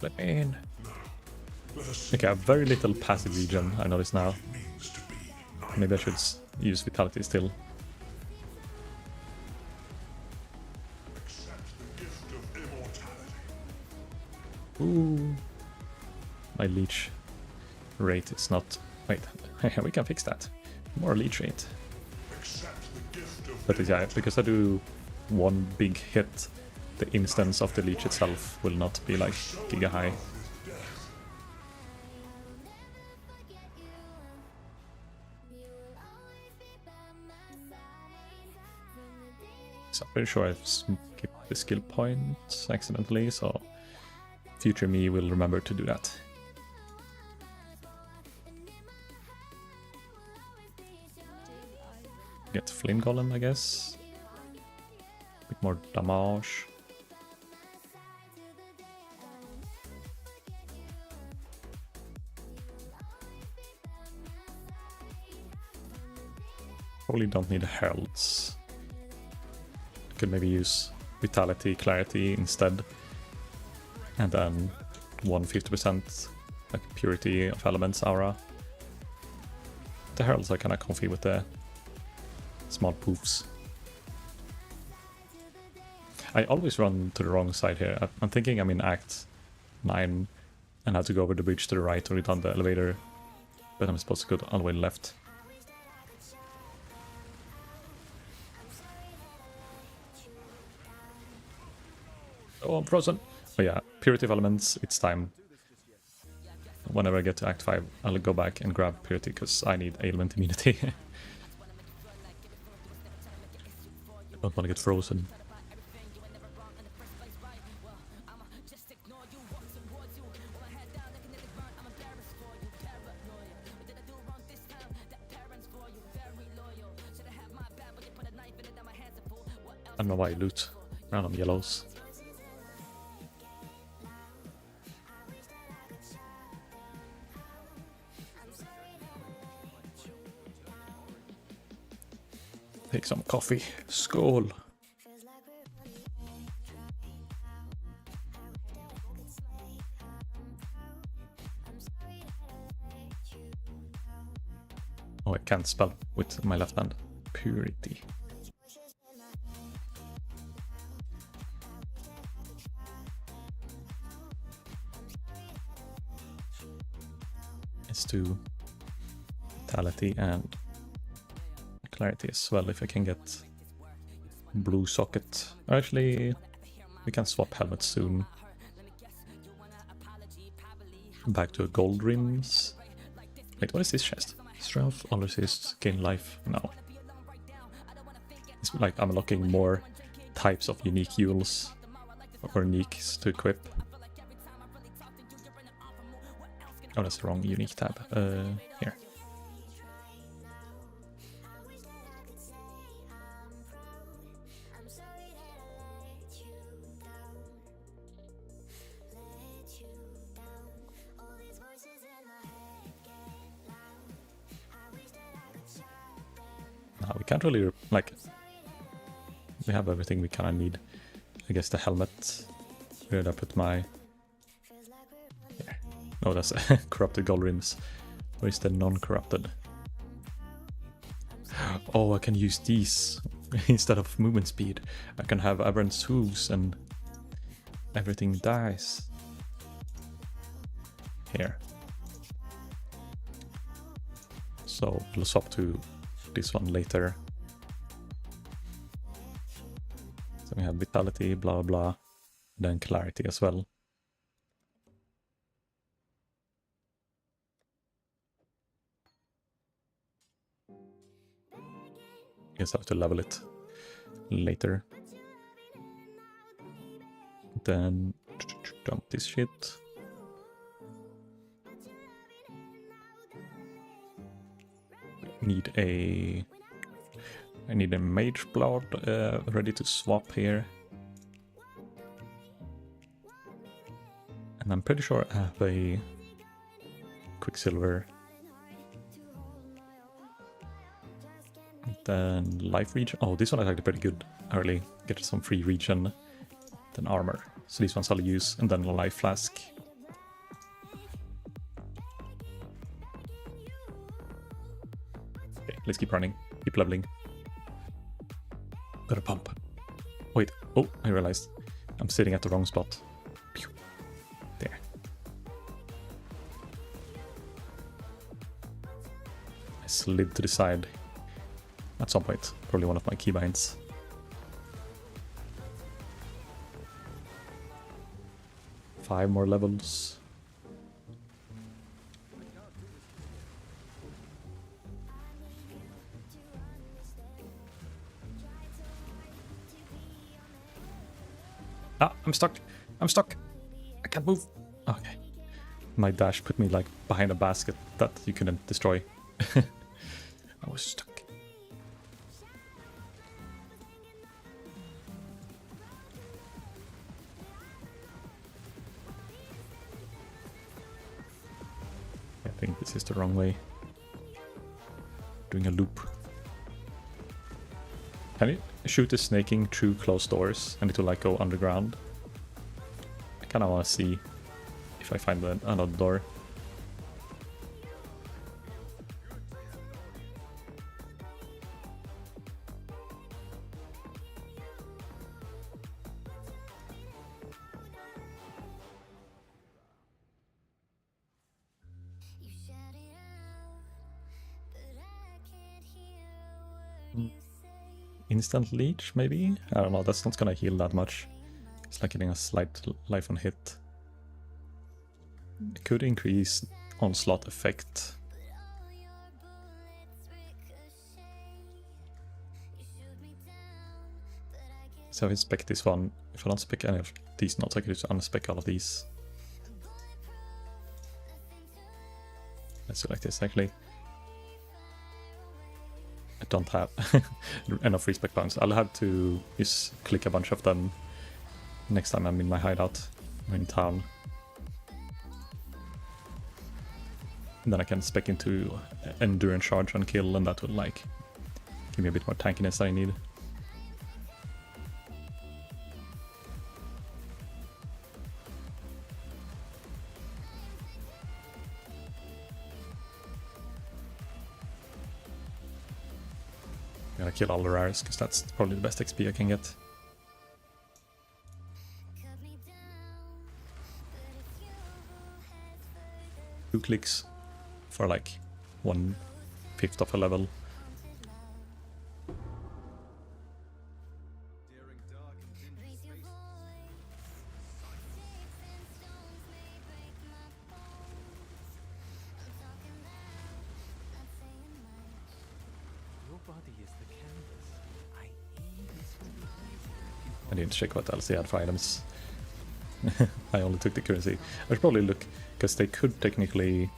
Let me in. Okay, I have very little passive regen, I notice now. Maybe I should use Vitality still. Ooh. My leech rate is not... Wait, we can fix that. More leech rate. But yeah, because I do one big hit, the instance of the leech itself will not be like giga high. So I'm pretty sure I've skipped the skill point accidentally, so future me will remember to do that. Get Flame Golem, I guess. A bit more damage. Probably don't need healths. Could maybe use Vitality, Clarity instead. And then 150% like Purity of Elements aura. The heralds are kinda comfy with the small poofs. I always run to the wrong side here. I'm thinking I'm in Act 9 and have to go over the bridge to the right or down the elevator, but I'm supposed to go all the way left. Oh, I'm frozen. Oh yeah, Purity of Elements, it's time. Whenever I get to Act 5, I'll go back and grab Purity, because I need ailment immunity. I don't want to get frozen. I don't know why I loot random yellows. Take some coffee. Skål! Oh, I can't spell with my left hand. Purity. Let's do Vitality and Clarity as well, if I can get blue socket. Actually, we can swap helmets soon. Back to gold rims. Wait, what is this chest? Strength, all resist, gain life. No. It's like I'm unlocking more types of unique Yules or uniques to equip. Oh, that's the wrong unique tab. Here. We can't really, like, we have everything we kind of need. I guess the helmet. Where did I put my... Here. No, that's corrupted gold rims. Where is the non-corrupted? Oh, I can use these instead of movement speed. I can have aberrant hooves and everything dies. Here. So we'll swap to this one later. So we have Vitality, blah blah, then Clarity as well. Guess I have to level it later. Then dump this shit. I need a mage blood ready to swap here. And And I'm pretty sure I have a Quicksilver. Then life regen. Oh, this one is actually pretty good. Early, get some free regen. Then armor. So these ones I'll use, and then a life flask. Okay, let's keep running, keep leveling. Gotta pump. Wait, oh, I realized I'm sitting at the wrong spot. Pew. There. I slid to the side at some point, probably one of my keybinds. Five more levels. Ah, I'm stuck. I'm stuck. I can't move. Okay. My dash put me like behind a basket that you couldn't destroy. I was stuck. I think this is the wrong way. Doing a loop. Can you shoot the snaking through closed doors and it will like go underground? I kinda wanna see if I find another door. You shout it out, but I can't hear a word you say. Instant leech, maybe? I don't know, that's not gonna heal that much. It's like getting a slight life on hit. It could increase onslaught effect. All your bullets ricochet. You shoot me down, but I can't. So if I spec this one, if I don't spec any of these nodes, I could just unspec all of these. Let's do like this actually. I don't have enough respec points. I'll have to just click a bunch of them next time I'm in my hideout or in town. And then I can spec into endurance charge and kill, and that will like give me a bit more tankiness that I need. Gotta kill all the rares, because that's probably the best XP I can get. Cut me down, but it's you who has further 2 clicks for like 1/5 of a level. raise your voice. Sticks and stones may break my bones. I'm talking loud, not saying much. Your body is the canvas. I aim this will be easier. I didn't check what else they had for items. I only took the currency. I should probably look, because they could technically,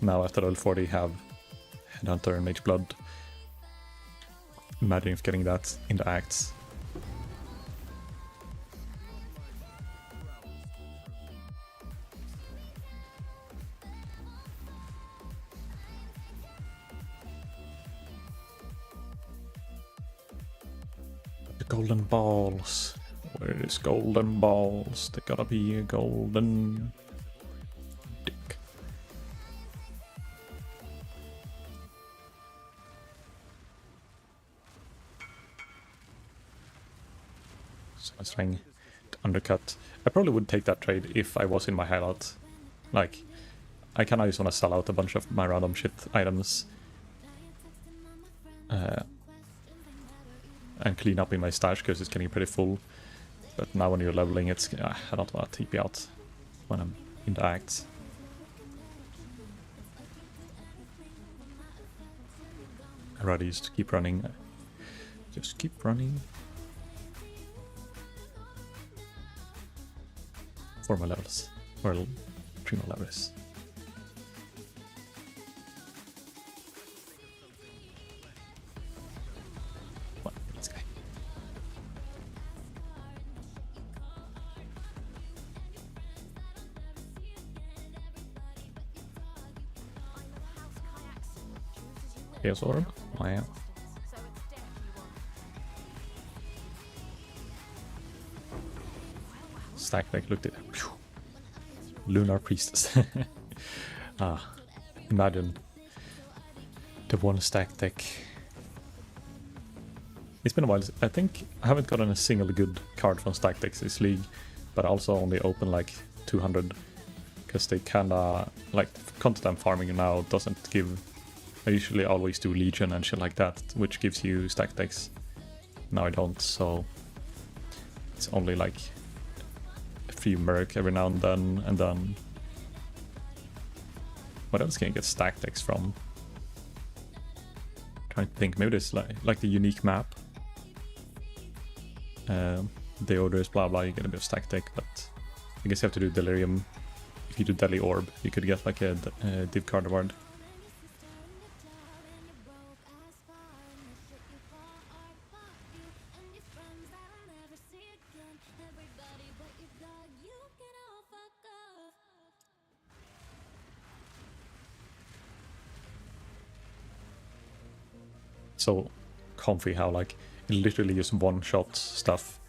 now after level 40, have Headhunter and Mage Blood. Imagine if getting that in the acts. The golden balls. Where is golden balls? They gotta be a golden dick. So I was trying to undercut. I probably would take that trade if I was in my hideout. Like, I kinda just wanna sell out a bunch of my random shit items. And clean up in my stash because it's getting pretty full. But now when you're leveling, it's I don't want to TP out when I'm in the acts. I'd rather just keep running. Just keep running. 4 more levels. Or 3 more levels. What? This guy. Chaos Orb? Oh yeah. Stack deck, looked at it. Phew. Lunar Priestess. Imagine the one stack deck. It's been a while. I think I haven't gotten a single good card from stack decks this league, but I also only open like 200 because they kinda like content I'm farming now doesn't give. I usually always do Legion and shit like that, which gives you stack decks. Now I don't, so it's only like a few Merc every now and then what else can you get stack decks from? Trying to think, maybe there's like the unique map. The orders, blah blah, you get a bit of stack deck, but I guess you have to do Delirium. If you do Deli Orb, you could get like a div card award. So comfy how like it literally just one-shot stuff.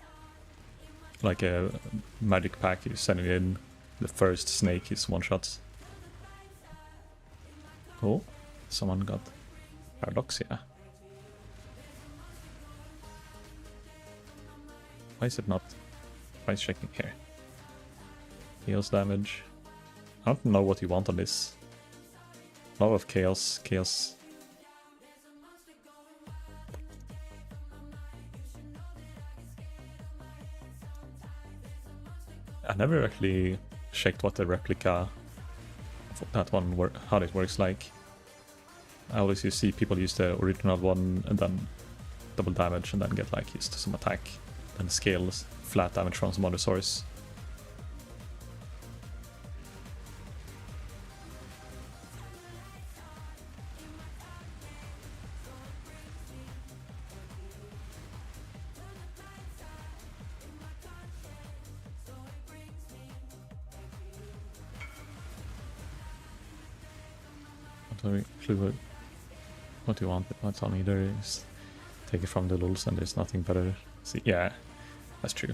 Like a magic pack, you send it in, the first snake is one-shots. Oh, someone got Paradoxia. Why is it not price checking here? Chaos damage. I don't know what you want on this. A lot of chaos. I never actually checked what the replica of that one how it works like. I always see people use the original one and then double damage and then get like used to some attack and scales flat damage from some other source. Clue what you want, what's on either is take it from the lulz and there's nothing better. See, yeah, that's true.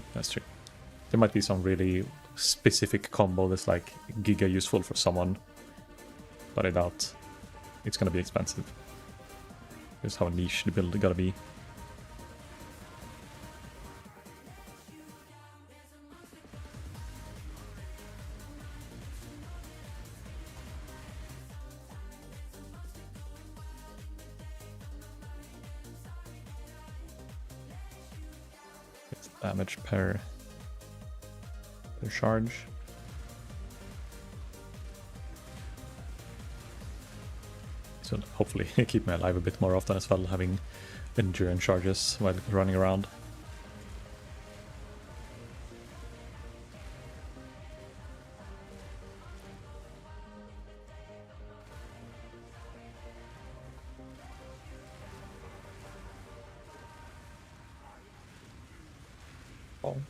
There might be some really specific combo that's like giga useful for someone, but I doubt it's gonna be expensive. Here's how niche the build gotta be. Damage per charge. So hopefully keep me alive a bit more often as well, having endurance charges while running around. Bonk.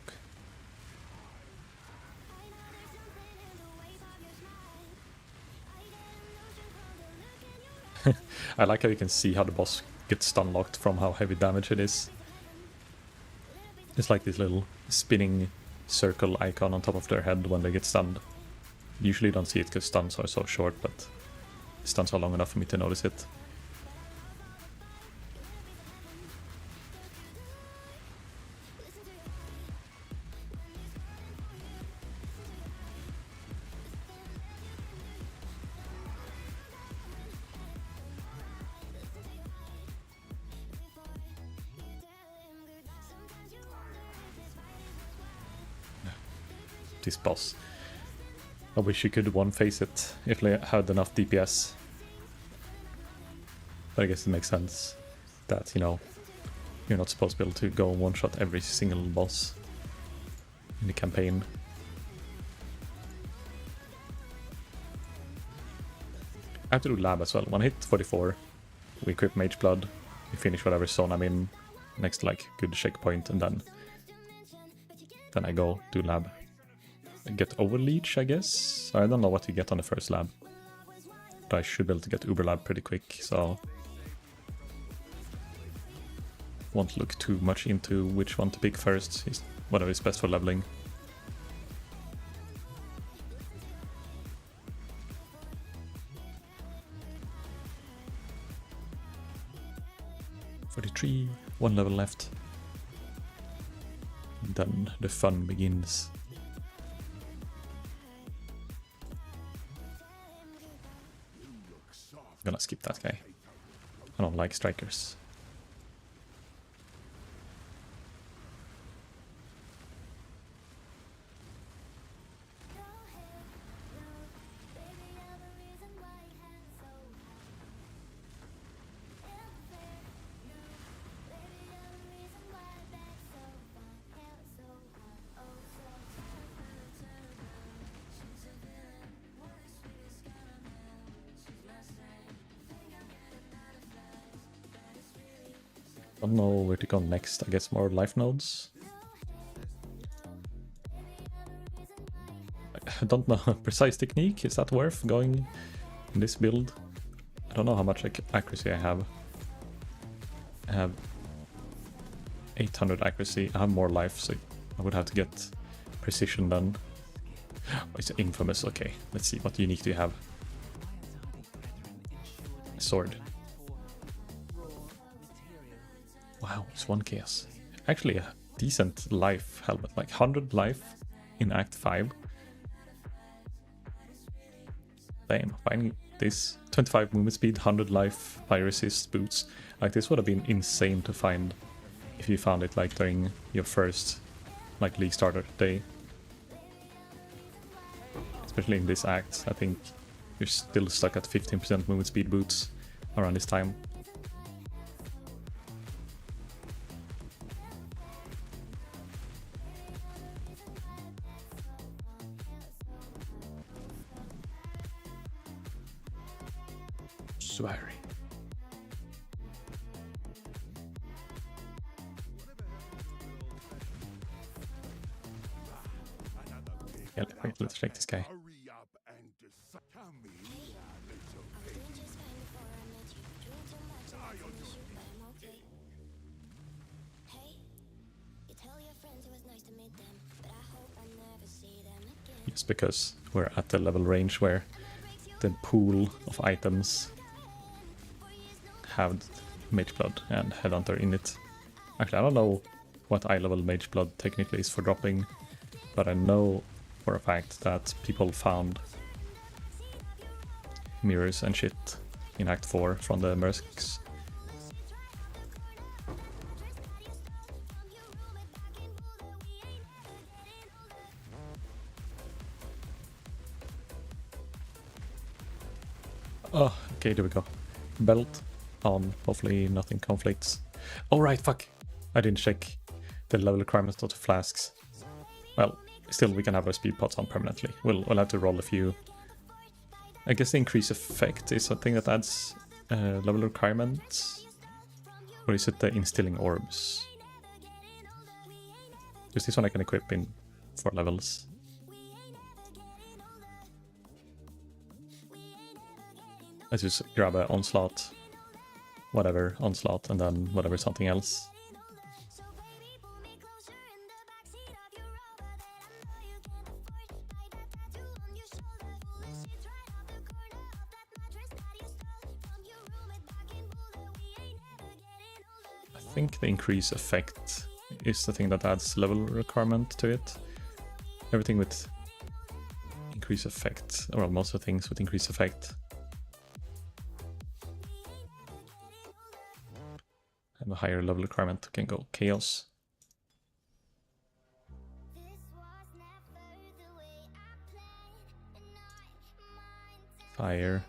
I like how you can see how the boss gets stun locked from how heavy damage it is. It's like this little spinning circle icon on top of their head when they get stunned. Usually don't see it because stuns are so short, but stuns are long enough for me to notice it. This boss. I wish you could one-face it if they had enough DPS. But I guess it makes sense that, you know, you're not supposed to be able to go one-shot every single boss in the campaign. I have to do lab as well. When I hit 44, we equip Mage Blood, we finish whatever zone I'm in, next like good checkpoint, and then I go do lab. Get Overleech, I guess? I don't know what you get on the first lab. But I should be able to get Uber Lab pretty quick, so won't look too much into which one to pick first. Whatever is best for leveling. .43, 1 level left. And then the fun begins. I'm gonna skip that guy. I don't like strikers. Don't know where to go next. I guess more life nodes. I don't know. Precise technique, is that worth going in this build? I don't know how much accuracy I have. I have 800 accuracy. I have more life, so I would have to get precision done. Oh, it's infamous. Okay, let's see. What unique do you have? Sword. Wow, it's 1 chaos. Actually, a decent life helmet, like 100 life in Act 5. Damn, finding this 25 movement speed, 100 life, high resist boots. Like, this would have been insane to find if you found it like during your first like League starter day. Especially in this act, I think you're still stuck at 15% movement speed boots around this time. Sweary. Yeah, wait, let's check this guy. Just because we're at the level range where the pool of items have Mageblood and Headhunter in it. Actually, I don't know what eye level Mageblood technically is for dropping, but I know for a fact that people found mirrors and shit in Act 4 from the Mercs. Oh, okay, there we go. Belt on, hopefully nothing conflicts. Oh right, fuck! I didn't check the level requirements of the flasks. Well, still we can have our speed pots on permanently. We'll have to roll a few. I guess the increase effect is something that adds level requirements. Or is it the instilling orbs? Just this one I can equip in 4 levels. Let's just grab an onslaught. Whatever, onslaught, and then whatever something else. I think the increase effect is the thing that adds level requirement to it. Everything with increase effect, well, most of the things with increase effect. And a higher level requirement can go chaos. Fire.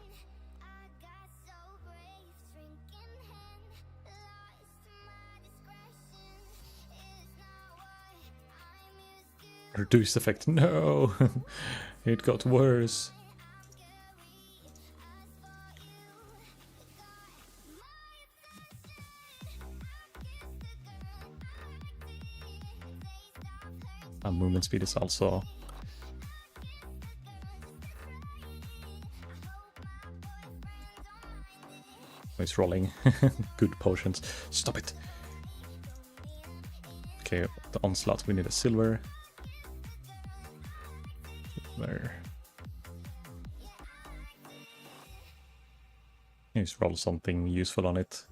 Reduced effect. No! It got worse. Movement speed is also he's rolling. Good potions. Stop it. Okay, the onslaught, we need a silver. There. Just roll something useful on it.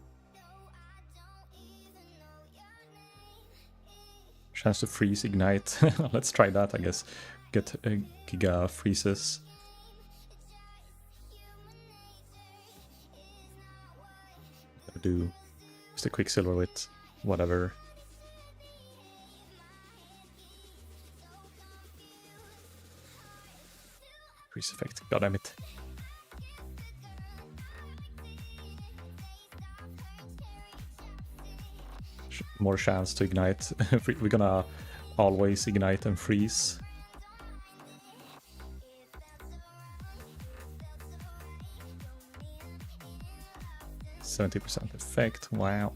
Chance to freeze, ignite. Let's try that, I guess. Get Giga freezes. Do just a quicksilver with whatever. Freeze effect, goddammit. More chance to ignite. We're gonna always ignite and freeze. %70 effect, wow.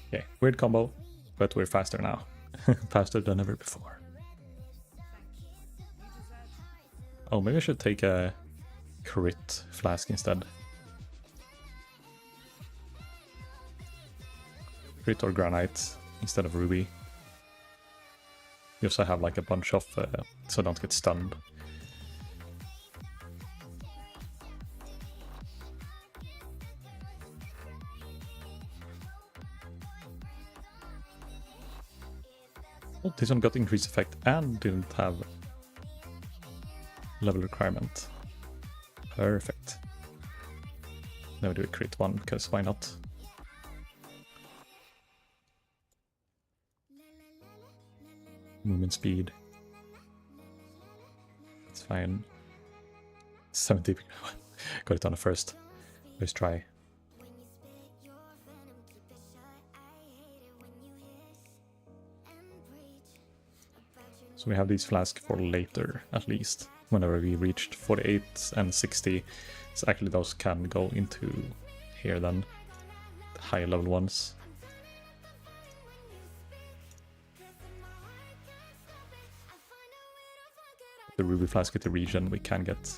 Okay, weird combo, but we're faster now. Faster than ever before. Oh, maybe I should take a crit flask instead. Crit or granite instead of ruby. You also have like a bunch of, so I don't get stunned. Oh, this one got increased effect and didn't have level requirement. Perfect. Now we do a crit one, because why not? Movement speed. That's fine. 70. Got it on the first. Let's try. So we have these flasks for later, at least. Whenever we reached 48 and 60, so actually those can go into here then, the higher level ones. The ruby flask at the region we can get.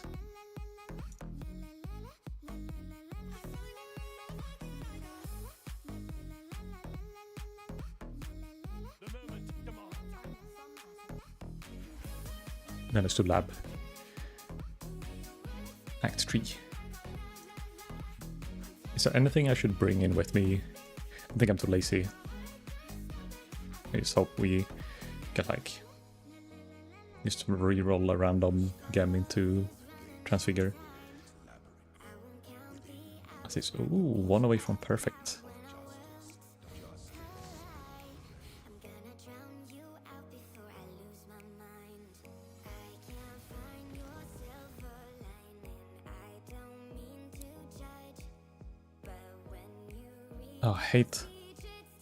Then it's to lab. Act 3. Is there anything I should bring in with me? I think I'm too lazy. I just hope we get like just re-roll a random gem into Transfigure. What's this? Ooh, one away from perfect. Oh, I hate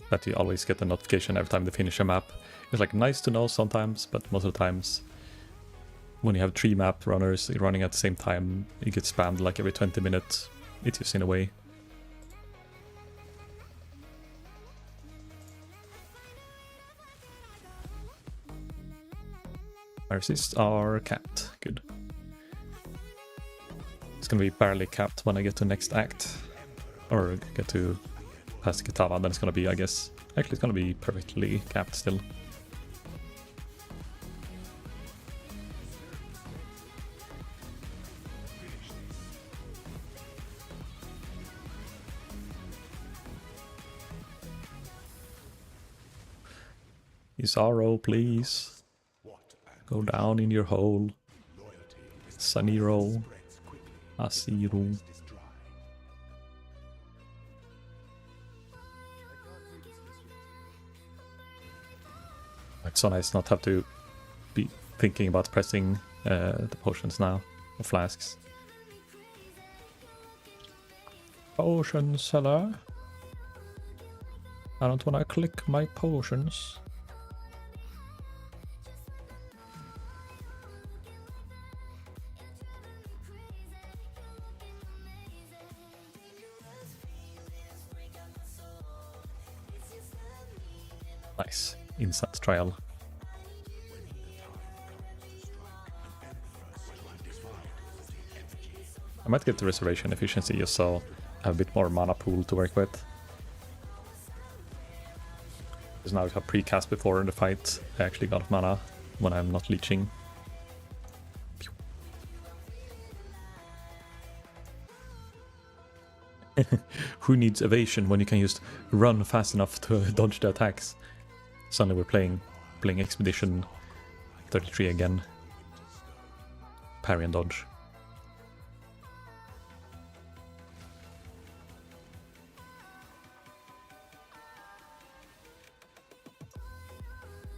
that you always get a notification every time they finish a map. It's like nice to know sometimes, but most of the times when you have 3 map runners running at the same time, you get spammed like every 20 minutes. It's just in a way. My resists are capped. Good. It's gonna be barely capped when I get to next act. Or get to past the Katava, then it's gonna be, I guess. Actually, it's gonna be perfectly capped still. Isaro, please. Go down in your hole. Saniro. Asiru. It's so nice not have to be thinking about pressing the potions now, or flasks. Potions, hello? I don't wanna click my potions. Nice. Insight trial. I might get the reservation efficiency just so have a bit more mana pool to work with. Because now if I precast before the fight, I actually got mana when I'm not leeching. Who needs evasion when you can just run fast enough to dodge the attacks? Suddenly we're playing Expedition 33 again. Parry and dodge.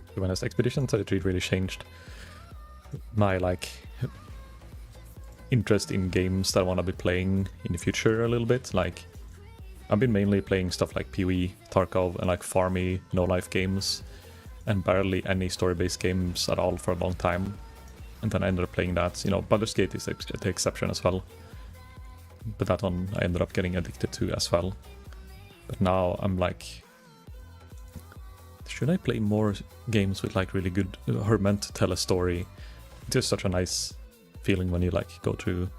To be honest, Expedition 33 really changed my interest in games that I want to be playing in the future a little bit. Like, I've been mainly playing stuff like PoE, Tarkov, and like farmy, no-life games, and barely any story-based games at all for a long time. And then I ended up playing that. You know, Baldur's Gate is the exception as well. But that one I ended up getting addicted to as well. But now I'm like, should I play more games with like really good, or meant to tell a story? It's just such a nice feeling when you like go through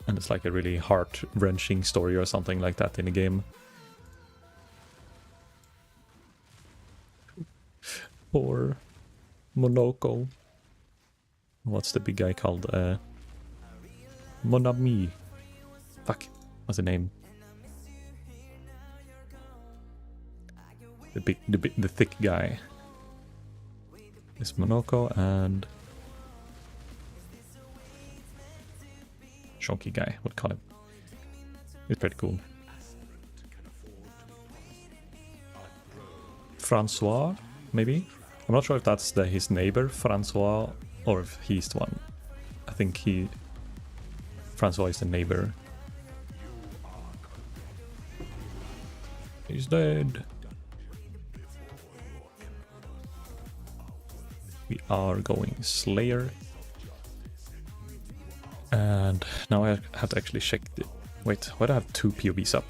and it's like a really heart-wrenching story or something like that in a game. Or Monoko. What's the big guy called? Mon Ami. Fuck, what's the name? The thick guy. It's Monoko and chunky guy, would call him. He's pretty cool. Francois, maybe? I'm not sure if that's his neighbor, Francois, or if he's the one. I think Francois is the neighbor. He's dead. We are going Slayer. And now I have to actually check the... Wait, why do I have 2 POBs up?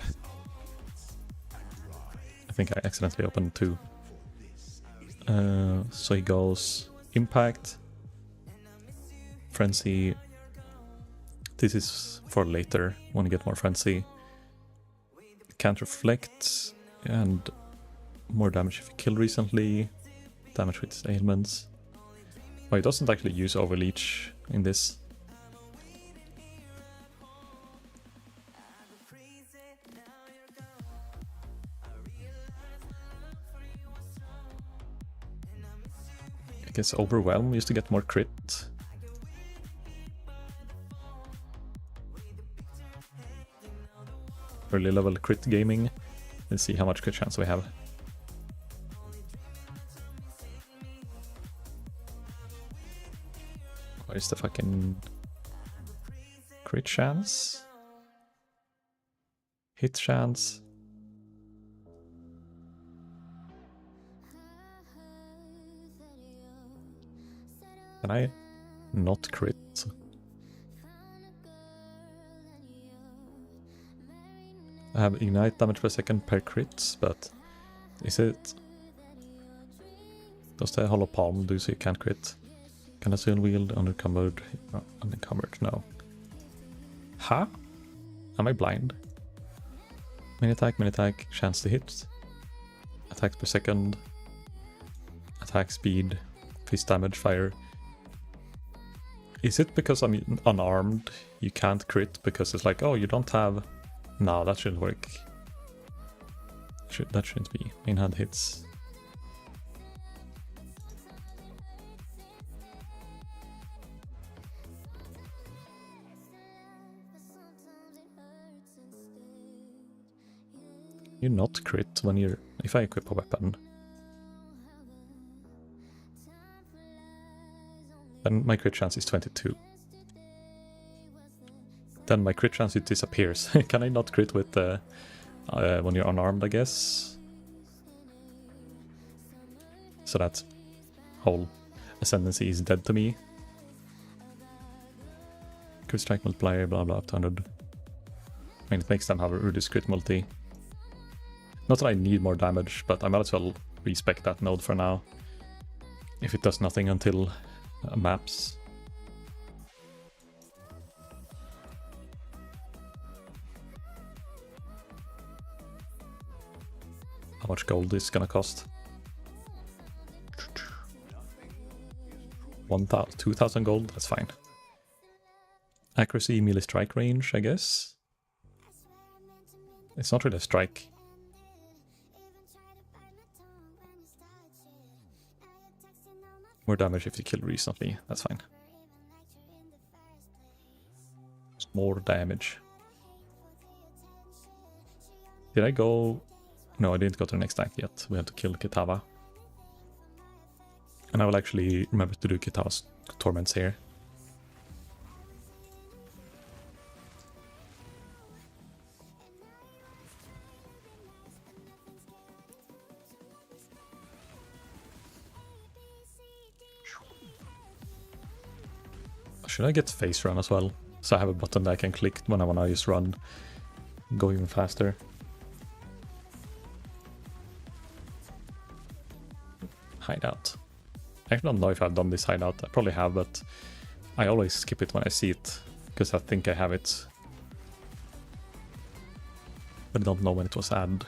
I think I accidentally opened 2. So he goes Impact, Frenzy. This is for later when you get more Frenzy. Can't reflect and more damage if you kill recently. Damage with his ailments. Oh, he doesn't actually use Overleech in this. I guess Overwhelm used to get more crit. Early level crit gaming. Let's see how much crit chance we have. Where's the fucking crit chance? Hit chance? Can I not crit? I have ignite damage per second per crit, but is it... Does the hollow palm do so you can't crit? Can I still wield unencumbered? Unencumbered, no. Huh? Am I blind? Mini attack, chance to hit. Attacks per second. Attack speed. Fist damage, fire. Is it because I'm unarmed you can't crit because it's like, oh, you don't have... No, that shouldn't work. That shouldn't be. Main hand hits. You not crit when you're... If I equip a weapon. Then my crit chance is 22. Then my crit chance it disappears. Can I not crit with when you're unarmed, I guess? So that whole ascendancy is dead to me. Crit strike multiplier, blah blah, up to 100. I mean, it makes them have a reduced crit multi. Not that I need more damage, but I might as well respec that node for now. If it does nothing until maps. how much gold is gonna cost. 2,000 gold, that's fine. Accuracy, melee strike range, I guess. It's not really a strike. More damage if you kill recently, that's fine. It's more damage. Did I go? No, I didn't go to the next act yet. We have to kill Kitava. And I will actually remember to do Kitava's torments here. Should I get face run as well? So I have a button that I can click when I want to just run, go even faster. Hideout. I actually don't know if I've done this hideout. I probably have, but I always skip it when I see it, because I think I have it. But I don't know when it was added.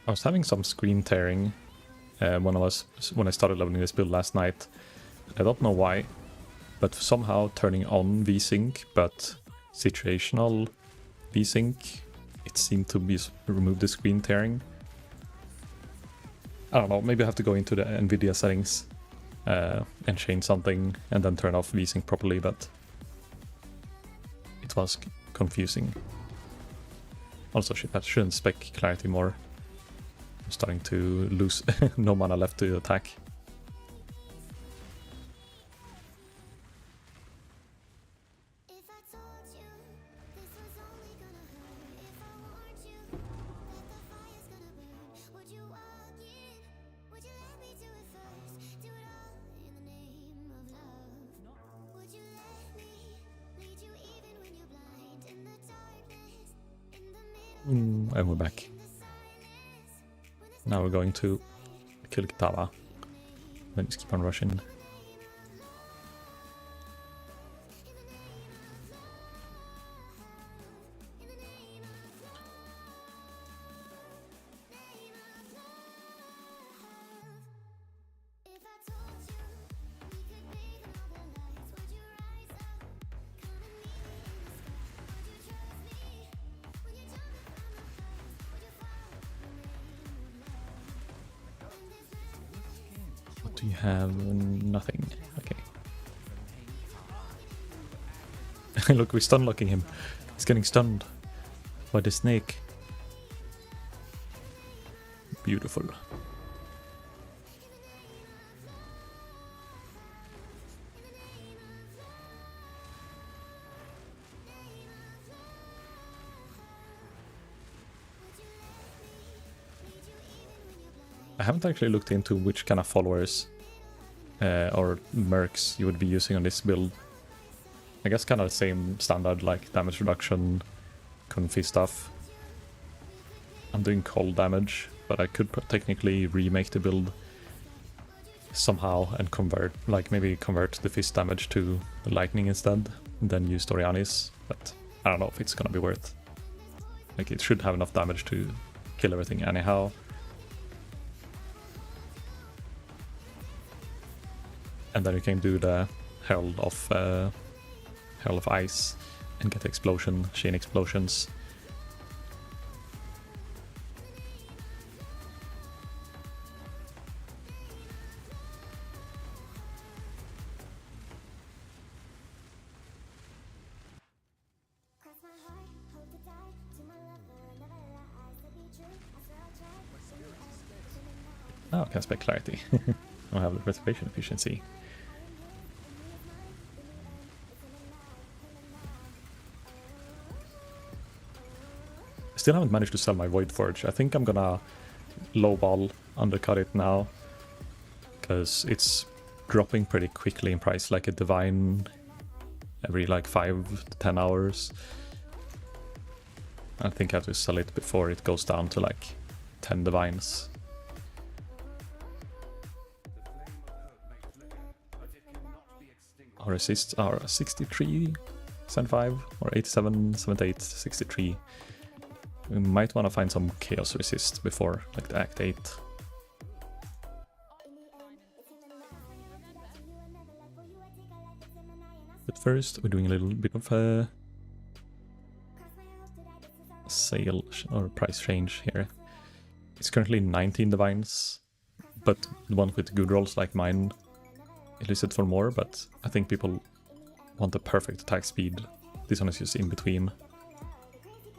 I was having some screen tearing when I started leveling this build last night. I don't know why, but somehow turning on VSync but situational VSync, it seemed to be remove the screen tearing. I don't know, maybe I have to go into the NVIDIA settings and change something and then turn off VSync properly, but it was confusing. Also, I shouldn't spec clarity more. I'm starting to lose no mana left to attack. And we're back. Now we're going to kill Kitava. Then just keep on rushing. Do you have nothing? Okay. Look, we're stun locking him. He's getting stunned by the snake. Beautiful. I haven't actually looked into which kind of followers or mercs you would be using on this build. I guess kind of the same standard, like damage reduction, confi stuff. I'm doing cold damage, but I could technically remake the build somehow and convert, like maybe convert the fist damage to the lightning instead, and then use Dorianis, but I don't know if it's gonna be worth. Like, it should have enough damage to kill everything anyhow. And then you can do the Herald of Ice and get explosion, chain explosions. Oh, I can spec clarity. I don't have the reservation efficiency. Still haven't managed to sell my Void Forge. I think I'm gonna lowball undercut it now, because it's dropping pretty quickly in price, like a divine every like 5 to 10 hours. I think I have to sell it before it goes down to like 10 divines. Our resists are 63, 75, or 87, 78, 63. We might want to find some chaos resist before like the Act 8. But first, we're doing a little bit of a sale or price change here. It's currently 19 divines, but the one with good rolls like mine is listed for more, but I think people want the perfect attack speed. This one is just in between.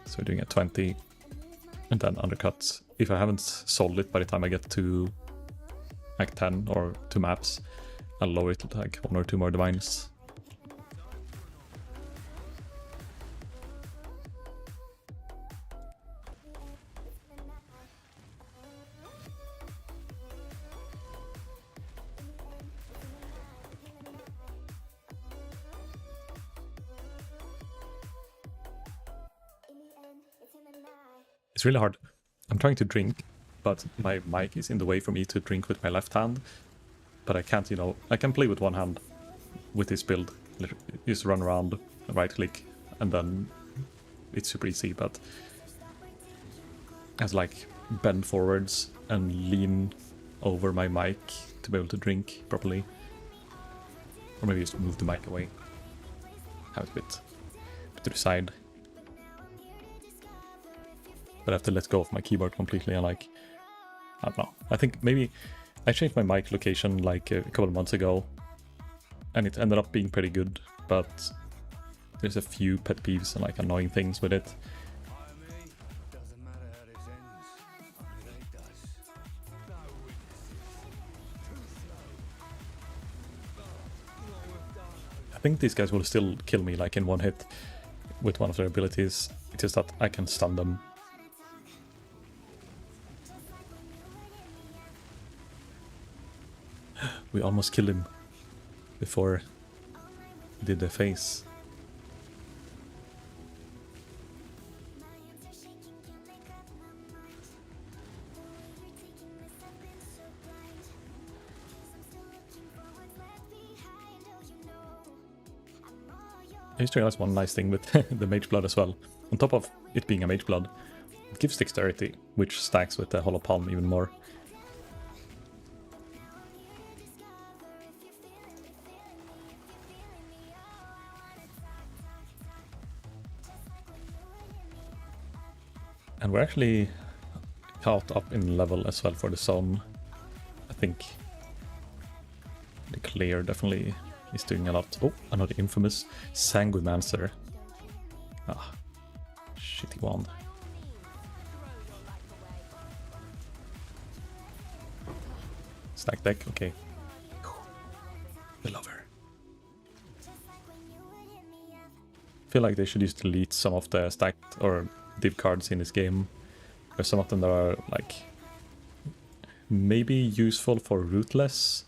So we're doing a 20 and then undercut. If I haven't sold it by the time I get to Act 10 or 2 maps, I'll lower it to like 1 or 2 more divines. It's really hard. I'm trying to drink, but my mic is in the way for me to drink with my left hand. But I can't, you know, I can play with one hand with this build. Just run around, right click, and then it's super easy, but I have to like bend forwards and lean over my mic to be able to drink properly. Or maybe just move the mic away. Have it a bit to the side. But I have to let go of my keyboard completely and like, I don't know. I think maybe I changed my mic location like a couple of months ago and it ended up being pretty good, but there's a few pet peeves and like annoying things with it. I think these guys will still kill me like in one hit with one of their abilities. It's just that I can stun them. We almost killed him before he did the face. I just realized one nice thing with the Mage Blood as well. On top of it being a Mage Blood, it gives dexterity, which stacks with the Hollow Palm even more. And we're actually caught up in level as well for the zone. I think the clear definitely is doing a lot. Oh, another infamous Sanguimancer. Ah, shitty wand. Stack deck, okay. The lover. I feel like they should just delete some of the stacked or div cards in this game. There's some of them that are like maybe useful for rootless,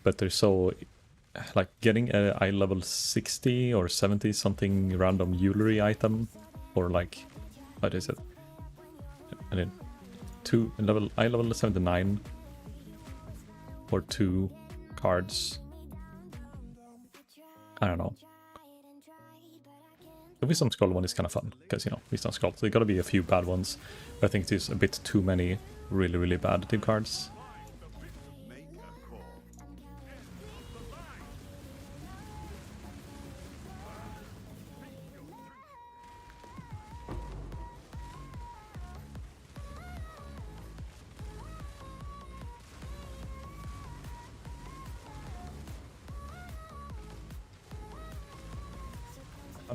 but they're so like getting a eye level 60 or 70 something random jewelry item, or like what is it? And then eye level 79 or 2 cards. I don't know. The Wisdom Scroll one is kind of fun, because, you know, Wisdom Scroll, so there gotta be a few bad ones. But I think there's a bit too many really, really bad div cards.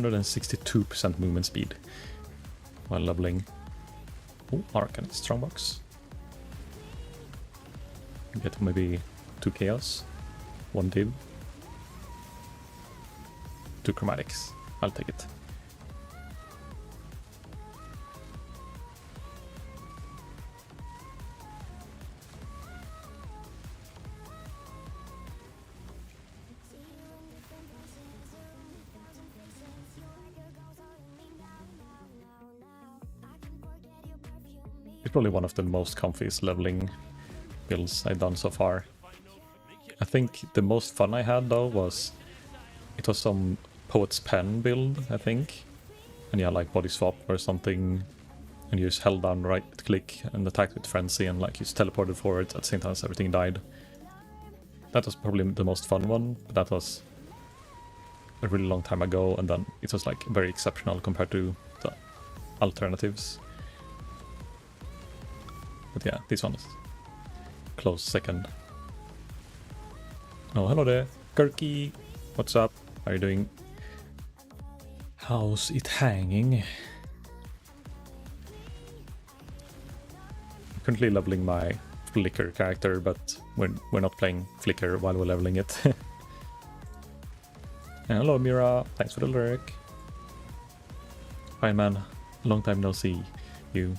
And 62% movement speed while leveling. Oh, Arcane Strongbox. Get maybe 2 Chaos, 1 Div, 2 Chromatics. I'll take it. It's probably one of the most comfiest leveling builds I've done so far. I think the most fun I had though was some Poet's Pen build, I think. And yeah, like body swap or something, and you just held down right click and attacked with frenzy, and like you just teleported forward at the same time as everything died. That was probably the most fun one, but that was a really long time ago, and then it was like very exceptional compared to the alternatives. But yeah, this one is close second. Oh, hello there, Kirky. What's up? How are you doing? How's it hanging? I'm currently leveling my Flicker character, but we're not playing Flicker while we're leveling it. Hello Mira, thanks for the lurk. Fine man, long time no see you.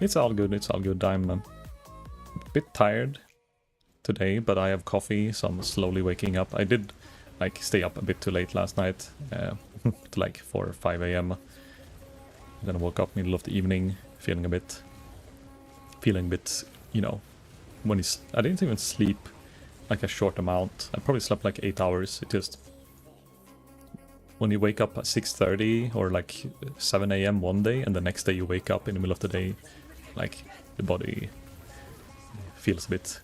It's all good, it's all good. I'm a bit tired today, but I have coffee, so I'm slowly waking up. I did like stay up a bit too late last night, to like 4 or 5 a.m. Then I woke up middle of the evening, feeling a bit, you know, I didn't even sleep like a short amount. I probably slept like 8 hours. It just, when you wake up at 6:30 or like 7 a.m. one day, and the next day you wake up in the middle of the day, like the body feels a bit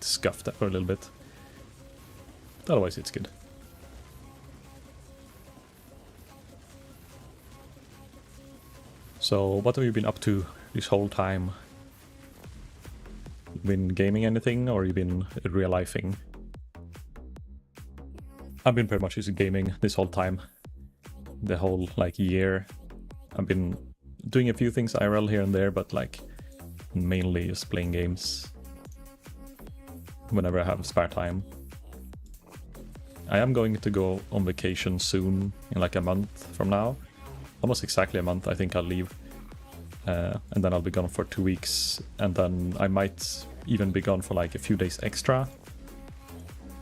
scuffed for a little bit. Otherwise it's good. So what have you been up to this whole time? Been gaming anything, or you been real-lifing? I've been pretty much just gaming this whole time. The whole like year. I've been doing a few things IRL here and there, but like mainly just playing games whenever I have spare time. I am going to go on vacation soon, in like a month from now. Almost exactly a month, I think I'll leave. And then I'll be gone for 2 weeks, and then I might even be gone for like a few days extra.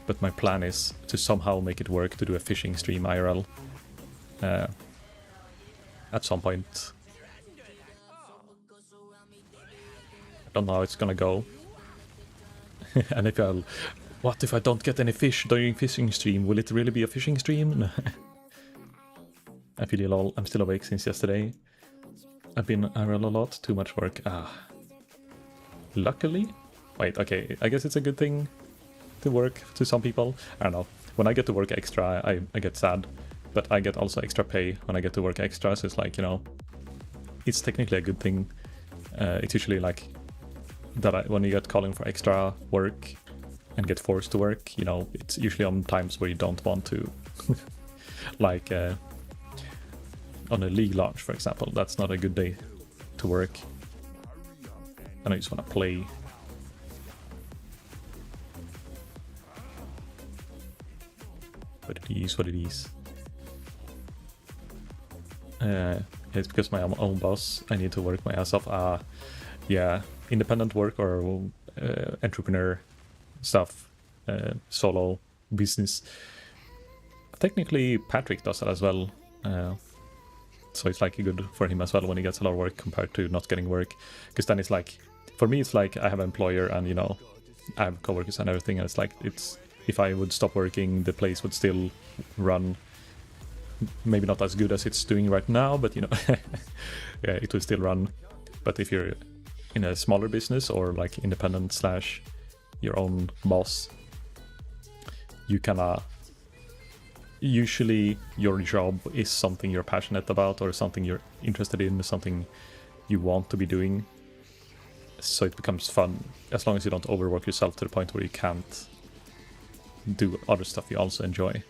But my plan is to somehow make it work to do a fishing stream IRL at some point. I don't know how it's gonna go. And what if I don't get any fish during fishing stream? Will it really be a fishing stream? I feel lol. I'm still awake since yesterday. I've been IRL a lot, too much work. Luckily? Wait, okay, I guess it's a good thing to work to some people. I don't know. When I get to work extra, I get sad. But I get also extra pay when I get to work extra, so it's like, you know, it's technically a good thing. It's usually like that when you get calling for extra work and get forced to work, you know, it's usually on times where you don't want to. Like on a league launch, for example, that's not a good day to work. And I just want to play. What it is, what it is. It's because my own boss, I need to work my ass off. Yeah, independent work or entrepreneur stuff, solo business. Technically, Patrick does that as well. So it's like good for him as well when he gets a lot of work compared to not getting work. Because then it's like, for me, it's like I have an employer and, you know, I have coworkers and everything. And it's like, if I would stop working, the place would still run. Maybe not as good as it's doing right now, but, you know, yeah, it would still run. But if you're in a smaller business or like independent / your own boss, you can usually your job is something you're passionate about or something you're interested in, something you want to be doing. So it becomes fun as long as you don't overwork yourself to the point where you can't do other stuff you also enjoy.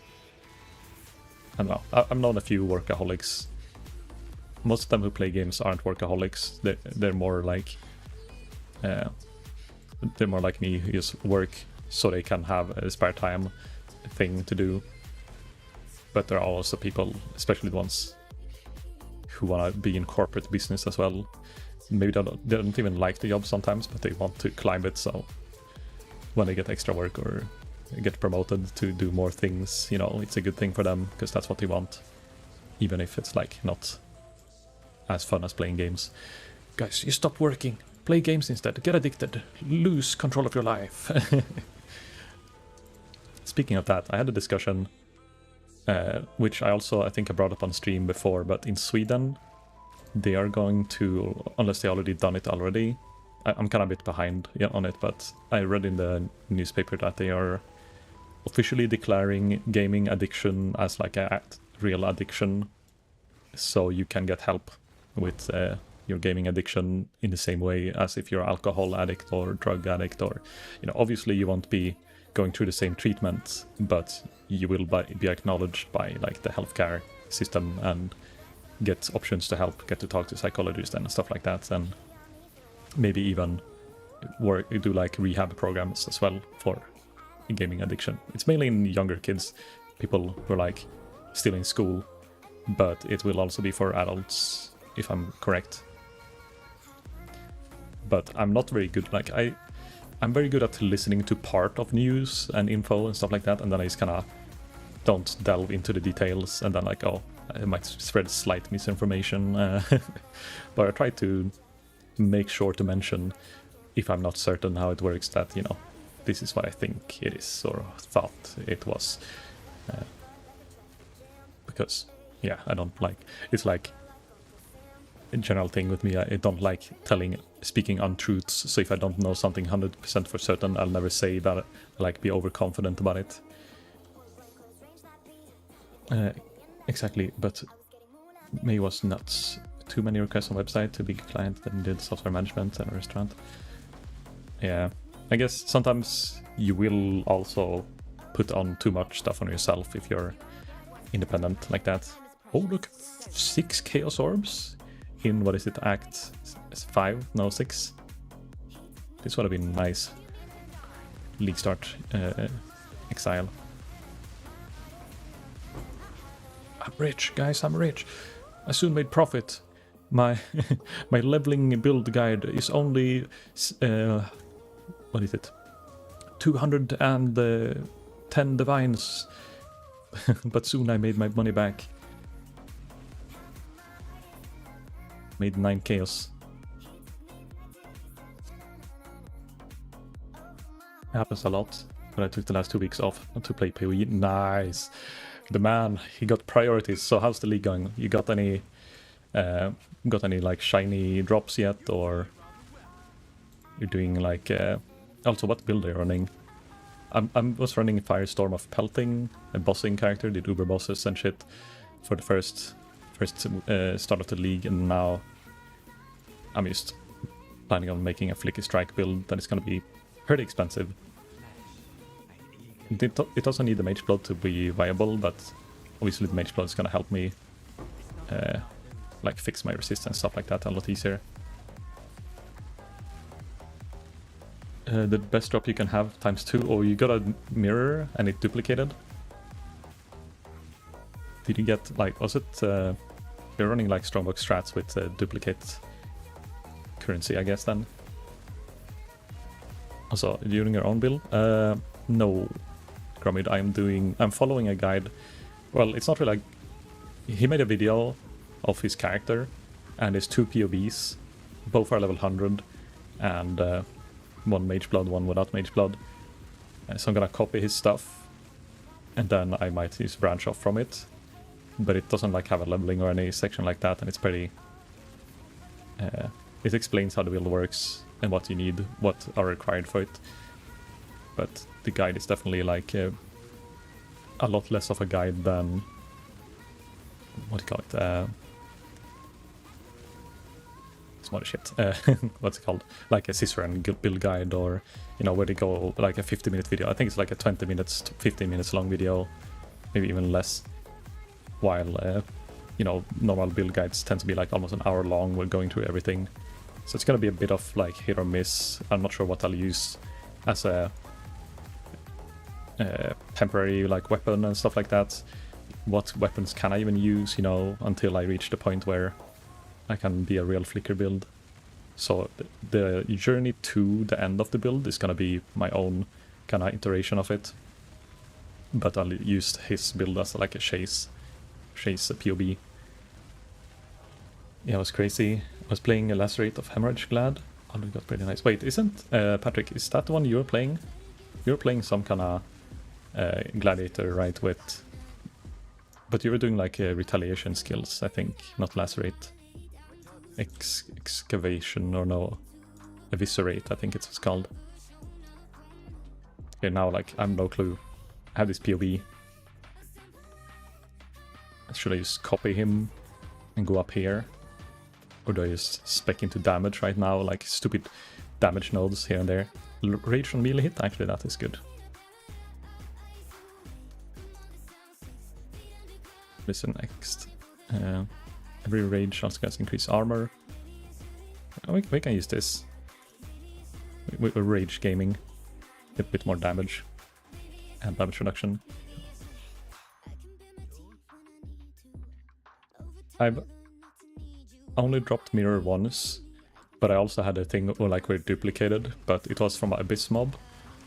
I don't know. I've known a few workaholics. Most of them who play games aren't workaholics. They're more like me, who just work so they can have a spare time thing to do. But there are also people, especially the ones who want to be in corporate business as well. Maybe they don't even like the job sometimes, but they want to climb it. So when they get extra work or get promoted to do more things, you know, it's a good thing for them because that's what they want, even if it's like not as fun as playing games. Guys, you stop working. Play games instead. Get addicted. Lose control of your life. Speaking of that, I had a discussion, which I think I brought up on stream before, but in Sweden, they are going to, unless they already done it already, I'm kind of a bit behind on it, but I read in the newspaper that they are officially declaring gaming addiction as like a real addiction, so you can get help with your gaming addiction in the same way as if you're alcohol addict or drug addict, or obviously you won't be going through the same treatment, but you will be acknowledged by like the healthcare system and get options to help, get to talk to psychologists and stuff like that, and maybe even do like rehab programs as well for gaming addiction. It's mainly in younger kids, people who are like still in school, but it will also be for adults, if I'm correct. But I'm not very good, like I'm very good at listening to part of news and info and stuff like that, and then I just kind of don't delve into the details, and then like, oh, I might spread slight misinformation. But I try to make sure to mention, if I'm not certain how it works, that, this is what I think it is, or thought it was. Because, yeah, I don't like, it's like a general thing with me, I don't like speaking untruths, so if I don't know something 100% for certain, I'll never say that, I like be overconfident about it. Exactly, but May was nuts. Too many requests on website, too big client that did software management and a restaurant. Yeah, I guess sometimes you will also put on too much stuff on yourself if you're independent like that. Oh look, 6 Chaos Orbs in, what is it, Act 5? No, 6? This would have been nice. League start, Exile. I'm rich, guys, I'm rich. I soon made profit. My my leveling build guide is only, what is it? 210 divines. But soon I made my money back. Made 9 chaos. It happens a lot, but I took the last 2 weeks off to play PoE. Nice. The man, he got priorities. So how's the league going? You got any like shiny drops yet, or you're doing like also what build are you running? I was running Firestorm of Pelting, a bossing character, did Uber bosses and shit for the first start of the league, and now I'm just planning on making a Flicky Strike build that is going to be pretty expensive. It doesn't need the Mage Blood to be viable, but obviously the Mage Blood is going to help me like fix my resistance, stuff like that, a lot easier. The best drop you can have ×2, or you got a mirror and it duplicated. Did you get, like, was it, you're running like Strongbox strats with duplicate currency, I guess, then? Also, are you doing your own build? No, Gromid, I'm following a guide. Well, it's not really like, he made a video of his character, and there's 2 POBs, both are level 100, and one Mage Blood, one without Mage Blood. So I'm gonna copy his stuff, and then I might just branch off from it. But it doesn't like have a leveling or any section like that, and it's pretty... it explains how the build works and what you need, what are required for it. But the guide is definitely like a lot less of a guide than... what do you call it? It's not shit. What's it called? Like a Cicerone build guide, or, you know, where they go like a 50-minute video. I think it's like a 20 minutes, 15 minutes long video, maybe even less. While, you know, normal build guides tend to be like almost an hour long. We're going through everything. So it's going to be a bit of like hit or miss. I'm not sure what I'll use as a temporary like weapon and stuff like that. What weapons can I even use, you know, until I reach the point where I can be a real flicker build. So the journey to the end of the build is going to be my own kind of iteration of it. But I'll use his build as like a chase POB. Yeah, it was crazy. I was playing a Lacerate of Hemorrhage Glad. Oh, it got pretty nice. Wait, isn't Patrick, is that the one you were playing? You were playing some kind of gladiator, right? But you were doing like retaliation skills, I think, not Lacerate. Excavation, or no, Eviscerate, I think it's called. Okay, now like, I have no clue. I have this POV. Should I just copy him and go up here? Or do I just spec into damage right now, like stupid damage nodes here and there? Rage on melee hit, actually that is good. Listen next. Every rage also gets increased armor. We can use this. We're rage gaming. Get a bit more damage. And damage reduction. I've only dropped mirror once, but I also had a thing where like we're duplicated, but it was from Abyss mob,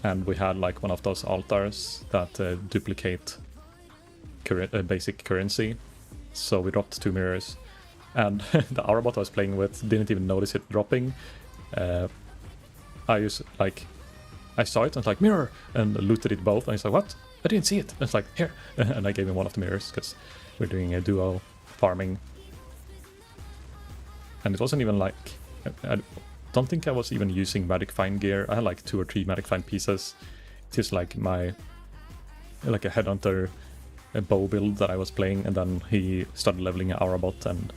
and we had like one of those altars that duplicate basic currency, so we dropped 2 mirrors, and the Arabot I was playing with didn't even notice it dropping. I saw it and was like, mirror, and looted it both, and he's like, what? I didn't see it. And it's like, here, and I gave him one of the mirrors because we're doing a duo farming. And it wasn't even like, I don't think I was even using Magic Find gear. I had like 2 or 3 Magic Find pieces. It's just like a Headhunter bow build that I was playing, and then he started leveling an Aurabot and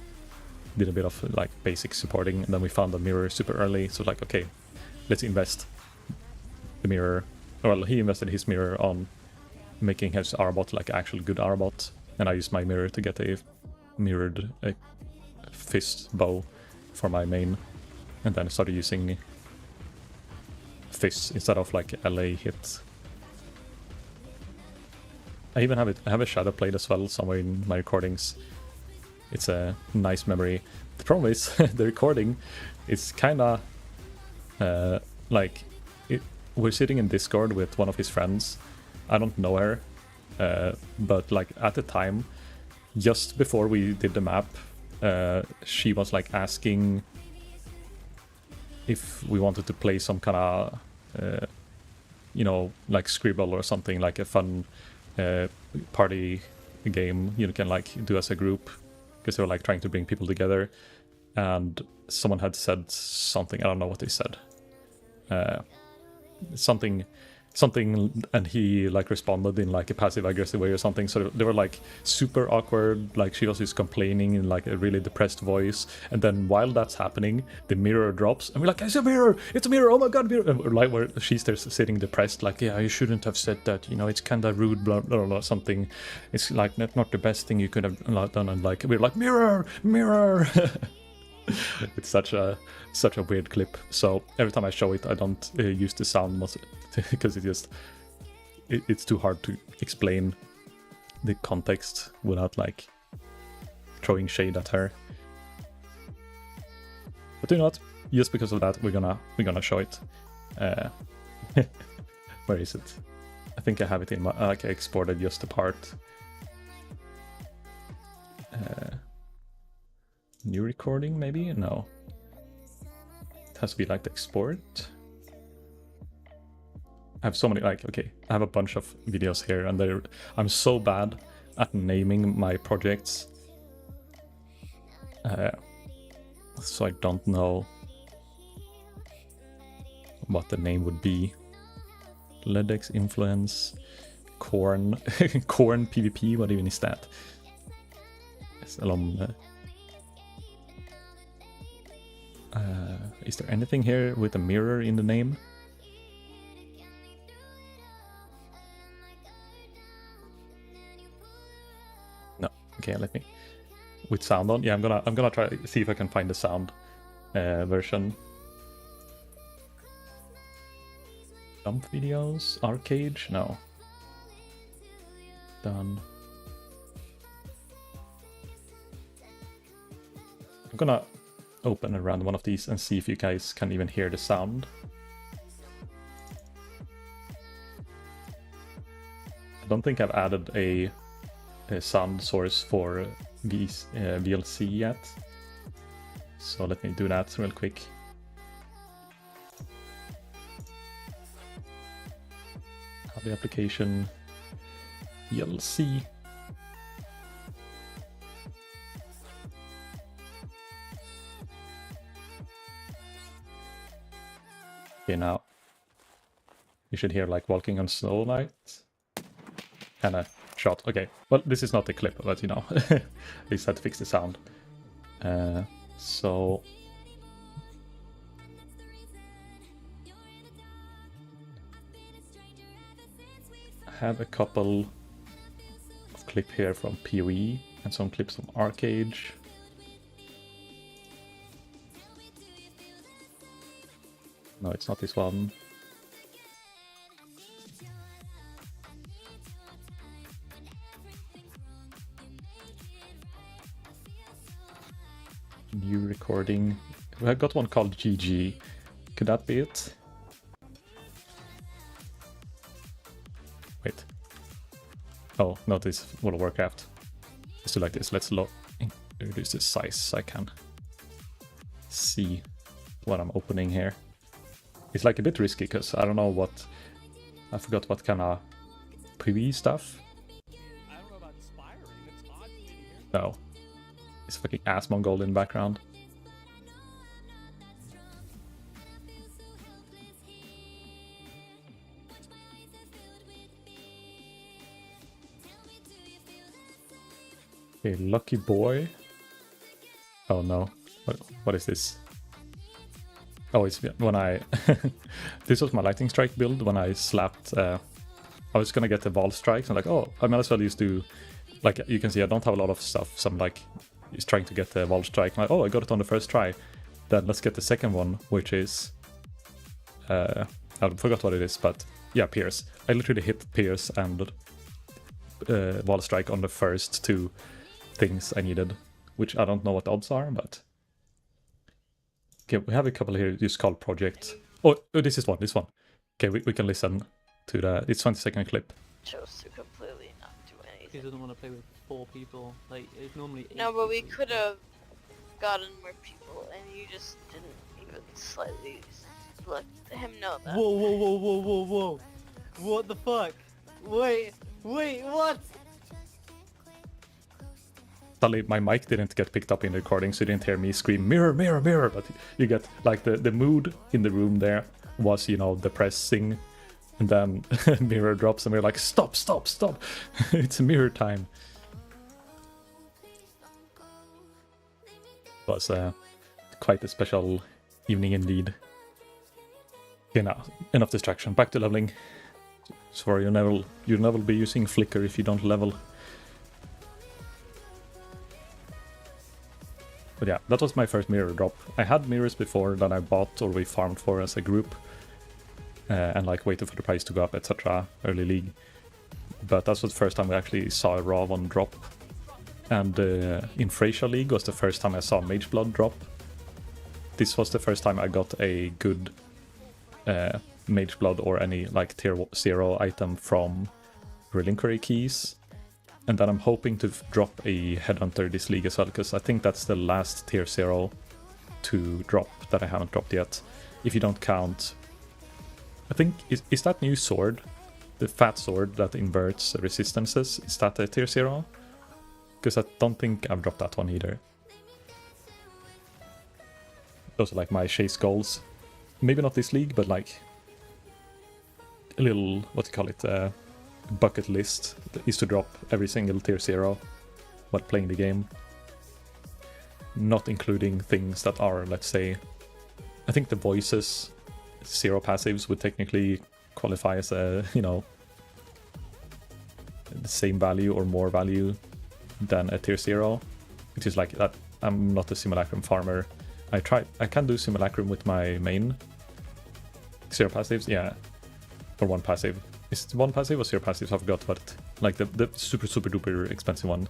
did a bit of like basic supporting, and then we found the mirror super early, so like, okay, let's invest the mirror. Well, he invested his mirror on making his Aurabot like an actual good Aurabot, and I used my mirror to get a mirrored fist bow for my main, and then I started using fists instead of like LA hit. I even have it. I have a shadow blade as well somewhere in my recordings. It's a nice memory. The problem is the recording is kind of like we're sitting in Discord with one of his friends. I don't know her, but like at the time, just before we did the map, she was like asking if we wanted to play some kind of like Scribble or something, like a fun party game you can like do as a group, because they were like trying to bring people together, and someone had said something, I don't know what they said, something, and he like responded in like a passive aggressive way or something, so they were like super awkward, like she was just complaining in like a really depressed voice, and then while that's happening the mirror drops and we're like, it's a mirror, oh my god, mirror, and we're like, she's there sitting depressed like, yeah, you shouldn't have said that, it's kind of rude, blah blah blah, something, it's like not the best thing you could have done, and like we're like, mirror it's such a weird clip, so every time I show it I don't use the sound because it's too hard to explain the context without like throwing shade at her. But you know what, just because of that we're gonna show it. Where is it? I think I have it in my, like, I exported just the part. New recording, maybe? No. It has to be like the export. I have so many, like, okay, I have a bunch of videos here, and I'm so bad at naming my projects. So I don't know what the name would be. Ledex Influence, Corn, Corn PvP, what even is that? Is there anything here with a mirror in the name? No. Okay, let me. With sound on? Yeah, I'm gonna try see if I can find the sound version. Dump videos, arcade? No. Done. I'm gonna open around one of these and see if you guys can even hear the sound. I don't think I've added a sound source for VLC yet. So let me do that real quick. Have the application ELC. Okay, now you should hear like walking on snow night. And a shot. Okay, well, this is not a clip, but you know, at least I had to fix the sound. So I have a couple of clips here from PoE and some clips from Arcade. No, it's not this one. New recording. I got one called GG. Could that be it? Wait. Oh, no, this is World of Warcraft. Let's do like this. Let's reduce the size so I can see what I'm opening here. It's like a bit risky because I don't know what... I forgot what kind of PvE stuff. I don't know about inspiring. It's odd to hear. No. It's fucking ass Mongol in the background. Okay, lucky boy. Oh no. What is this? Oh, it's when I... This was my lightning strike build when I slapped... I was gonna get the wall strikes. I'm like, oh, I might as well just do... Like, you can see I don't have a lot of stuff. So I'm like, just trying to get the wall strike. I'm like, oh, I got it on the first try. Then let's get the second one, which is... I forgot what it is, but... Yeah, Pierce. I literally hit Pierce and wall strike on the first two things I needed. Which I don't know what the odds are, but... Okay, we have a couple here just called Project. Oh, this is one, this one. Okay, we can listen to the... It's 20-second clip. Chose to completely not do He anything. doesn't want to play with 4 people. Like, it's normally 8 No, but we people. could have gotten more people, and you just didn't even slightly let him know that. Whoa, whoa, whoa, whoa, whoa, whoa. What the fuck? Wait, what? Sadly, my mic didn't get picked up in the recording, so you didn't hear me scream, mirror, mirror, mirror, but you get, like, the mood in the room there was, you know, depressing, and then mirror drops, and we're like, stop, stop, stop, it's mirror time. It was quite a special evening indeed. Okay, now, enough distraction, back to leveling. Sorry, you'll never be using Flickr if you don't level. But yeah, that was my first mirror drop. I had mirrors before that I bought or we farmed for as a group. And like waited for the price to go up, etc. Early league. But that was the first time we actually saw a raw one drop. And in Frasier League was the first time I saw Mage Blood drop. This was the first time I got a good Mage Blood or any like tier 0 item from Relinquary Keys. And then I'm hoping to drop a Headhunter this league as well, because I think that's the last tier 0 to drop that I haven't dropped yet. If you don't count... I think... Is that new sword? The fat sword that inverts resistances? Is that a tier 0? Because I don't think I've dropped that one either. Those are like my chase goals. Maybe not this league, but like... a little... what do you call it? Bucket list is to drop every single tier 0 while playing the game. Not including things that are, let's say... I think the voices 0 passives would technically qualify as a, you know... the same value or more value than a tier 0. Which is like that. I'm not a Simulacrum farmer. I can do Simulacrum with my main 0 passives, yeah. Or 1 passive. Is it 1 passive or 0 passive? I forgot, but like the super duper expensive one.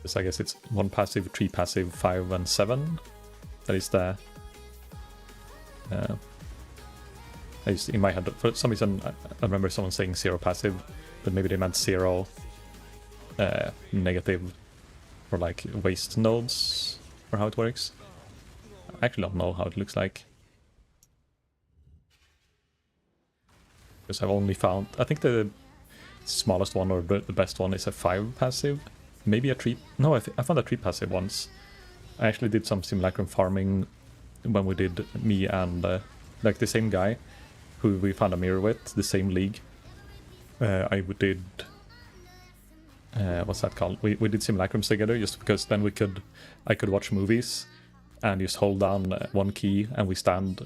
So I guess it's 1 passive, 3 passive, 5 and 7. That is the... I used in my head, for some reason I remember someone saying 0 passive, but maybe they meant 0 negative or like waste nodes, or how it works. I actually don't know how it looks like. Because I've only found, I think the smallest one or the best one is a 5 passive. Maybe a 3, no, I found a 3 passive once. I actually did some simulacrum farming when we did, me and like the same guy who we found a mirror with, the same league. I did, what's that called? We did simulacrums together just because then I could watch movies and just hold down one key and we stand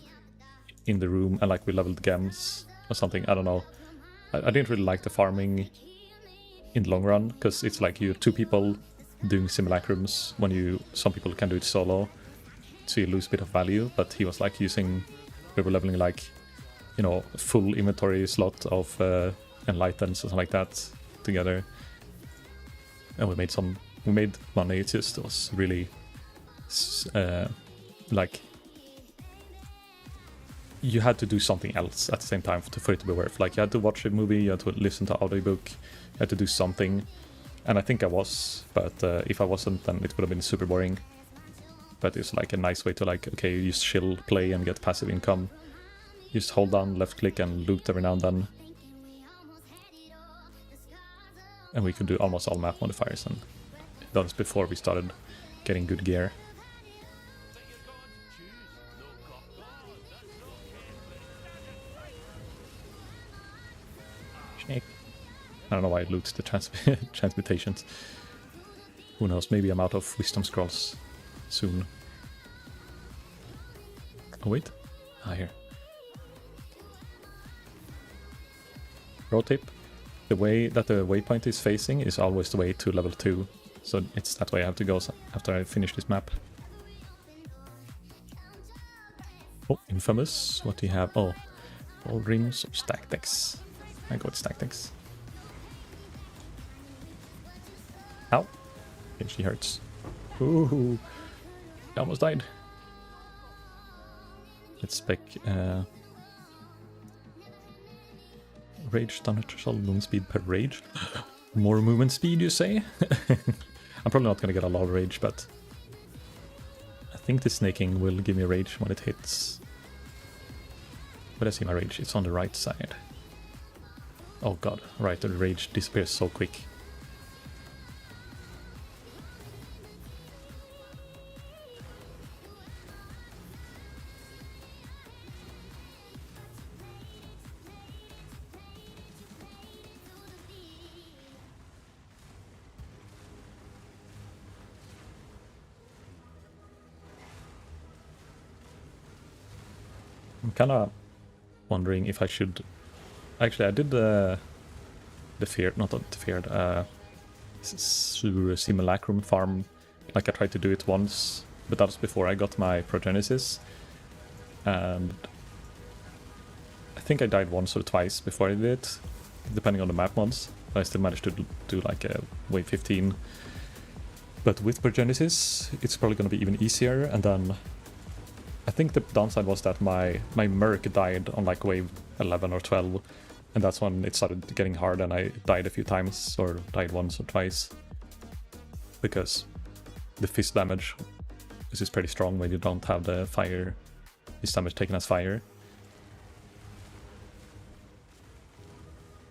in the room and like we leveled gems or something. I don't know. I didn't really like the farming in the long run because it's like you 2 people doing simulacrums when some people can do it solo, so you lose a bit of value. But he was like we were leveling like, you know, full inventory slot of enlightens or something like that together, and we made money. It just was really like you had to do something else at the same time for it to be worth. Like you had to watch a movie, you had to listen to audiobook, you had to do something. And I think I was, but if I wasn't, then it would have been super boring. But it's like a nice way to like, okay, you just chill, play, and get passive income. You just hold down, left click, and loot every now and then. And we could do almost all map modifiers, and that was before we started getting good gear. Snake. I don't know why it loots the transmutations. Who knows, maybe I'm out of wisdom scrolls soon. Oh wait, here. Pro tip, the way that the waypoint is facing is always the way to level 2. So it's that way I have to go after I finish this map. Oh, infamous, what do you have? Oh, ball rims or stack decks. I got stack decks. Ow. It actually hurts. Ooh. I almost died. Let's spec rage stunner threshold, movement speed per rage. More movement speed, you say? I'm probably not gonna get a lot of rage, but I think the snaking will give me rage when it hits. But I see my rage, it's on the right side. Oh god, right, the rage disappears so quick. I'm kinda wondering if I should... Actually, I did the feared, not the feared, simulacrum farm. Like I tried to do it once, but that was before I got my progenesis. And I think I died once or twice before I did it, depending on the map mods. But I still managed to do like a wave 15. But with progenesis, it's probably going to be even easier. And then I think the downside was that my Merc died on like wave 11 or 12. And that's when it started getting hard and I died a few times, or died once or twice. Because the fist damage is pretty strong when you don't have the fire, fist damage taken as fire.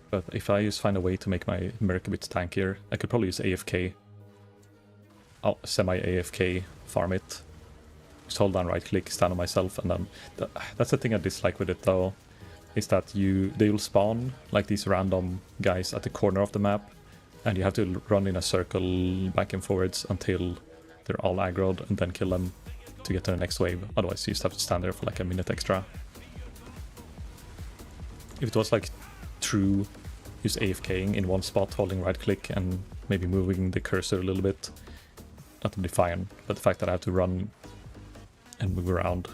But if I just find a way to make my Merc a bit tankier, I could probably use AFK. I'll semi-AFK farm it. Just hold down right click, stand on myself, and then... That's the thing I dislike with it though. Is that they will spawn like these random guys at the corner of the map, and you have to run in a circle back and forwards until they're all aggroed and then kill them to get to the next wave. Otherwise you just have to stand there for like a minute extra. If it was like true just AFKing in one spot, holding right click and maybe moving the cursor a little bit, that would be fine. But the fact that I have to run and move around,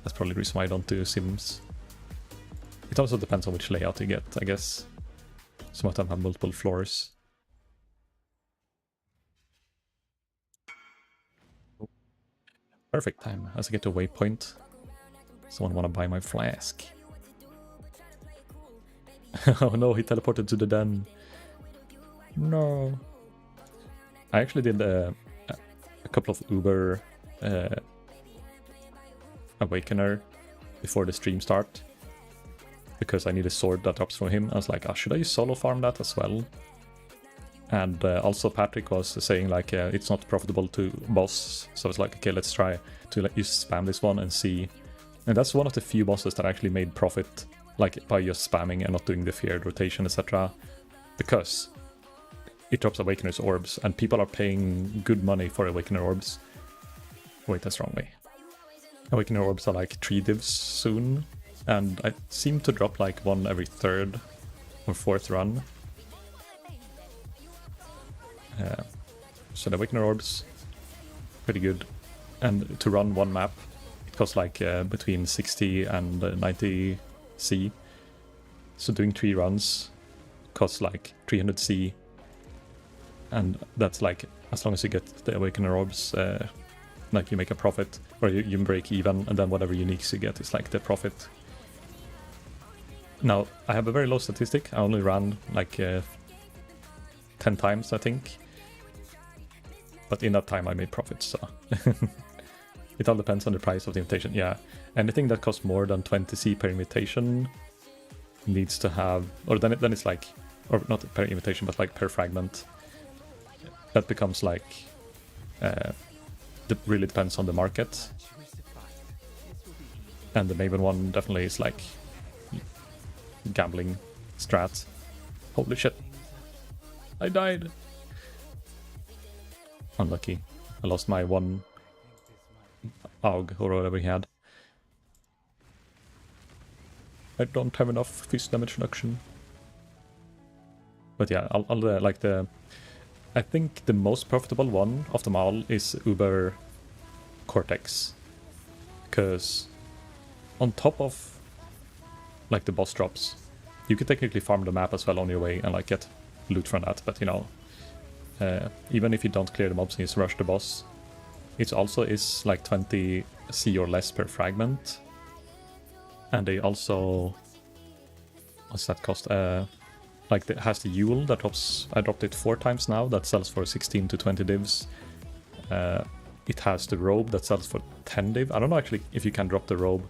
that's probably the reason why I don't do sims. It also depends on which layout you get, I guess. Some of them have multiple floors. Oh. Perfect time as I get to a waypoint. Someone wanna buy my flask. Oh no, he teleported to the den. No. I actually did a couple of Uber Awakener before the stream start, because I need a sword that drops from him. I was like, oh, should I solo farm that as well? And also Patrick was saying like it's not profitable to boss, so it's like, okay, let's try to let you spam this one and see. And that's one of the few bosses that actually made profit, like by just spamming and not doing the feared rotation, etc. Because it drops Awakener's orbs, and people are paying good money for Awakener orbs. Wait, that's wrong way. Awakener orbs are like 3 divs soon, and I seem to drop like one every 3rd or 4th run. So the Awakener orbs, pretty good. And to run one map, it costs like between 60 and 90 C. So doing 3 runs costs like 300 C. And that's like, as long as you get the Awakener orbs, like you make a profit, or you break even, and then whatever uniques you get is like the profit. Now, I have a very low statistic. I only ran like 10 times, I think. But in that time I made profits, so... It all depends on the price of the invitation. Yeah, anything that costs more than 20 C per invitation needs to have... Or then it's like... Or not per invitation, but like per fragment. That becomes like... It really depends on the market. And the Maven one definitely is like... gambling strat. Holy shit. I died. Unlucky. I lost my one AUG or whatever he had. I don't have enough fist damage reduction. But yeah, I'll like the... I think the most profitable one of them all is Uber Cortex. Because on top of like the boss drops, you could technically farm the map as well on your way and like get loot from that, but you know, even if you don't clear the mobs and just rush the boss, it also is like 20 C or less per fragment. And they also... What's that cost? Like it has the Yule that drops... I dropped it 4 times now, that sells for 16 to 20 divs. It has the robe that sells for 10 div. I don't know actually if you can drop the robe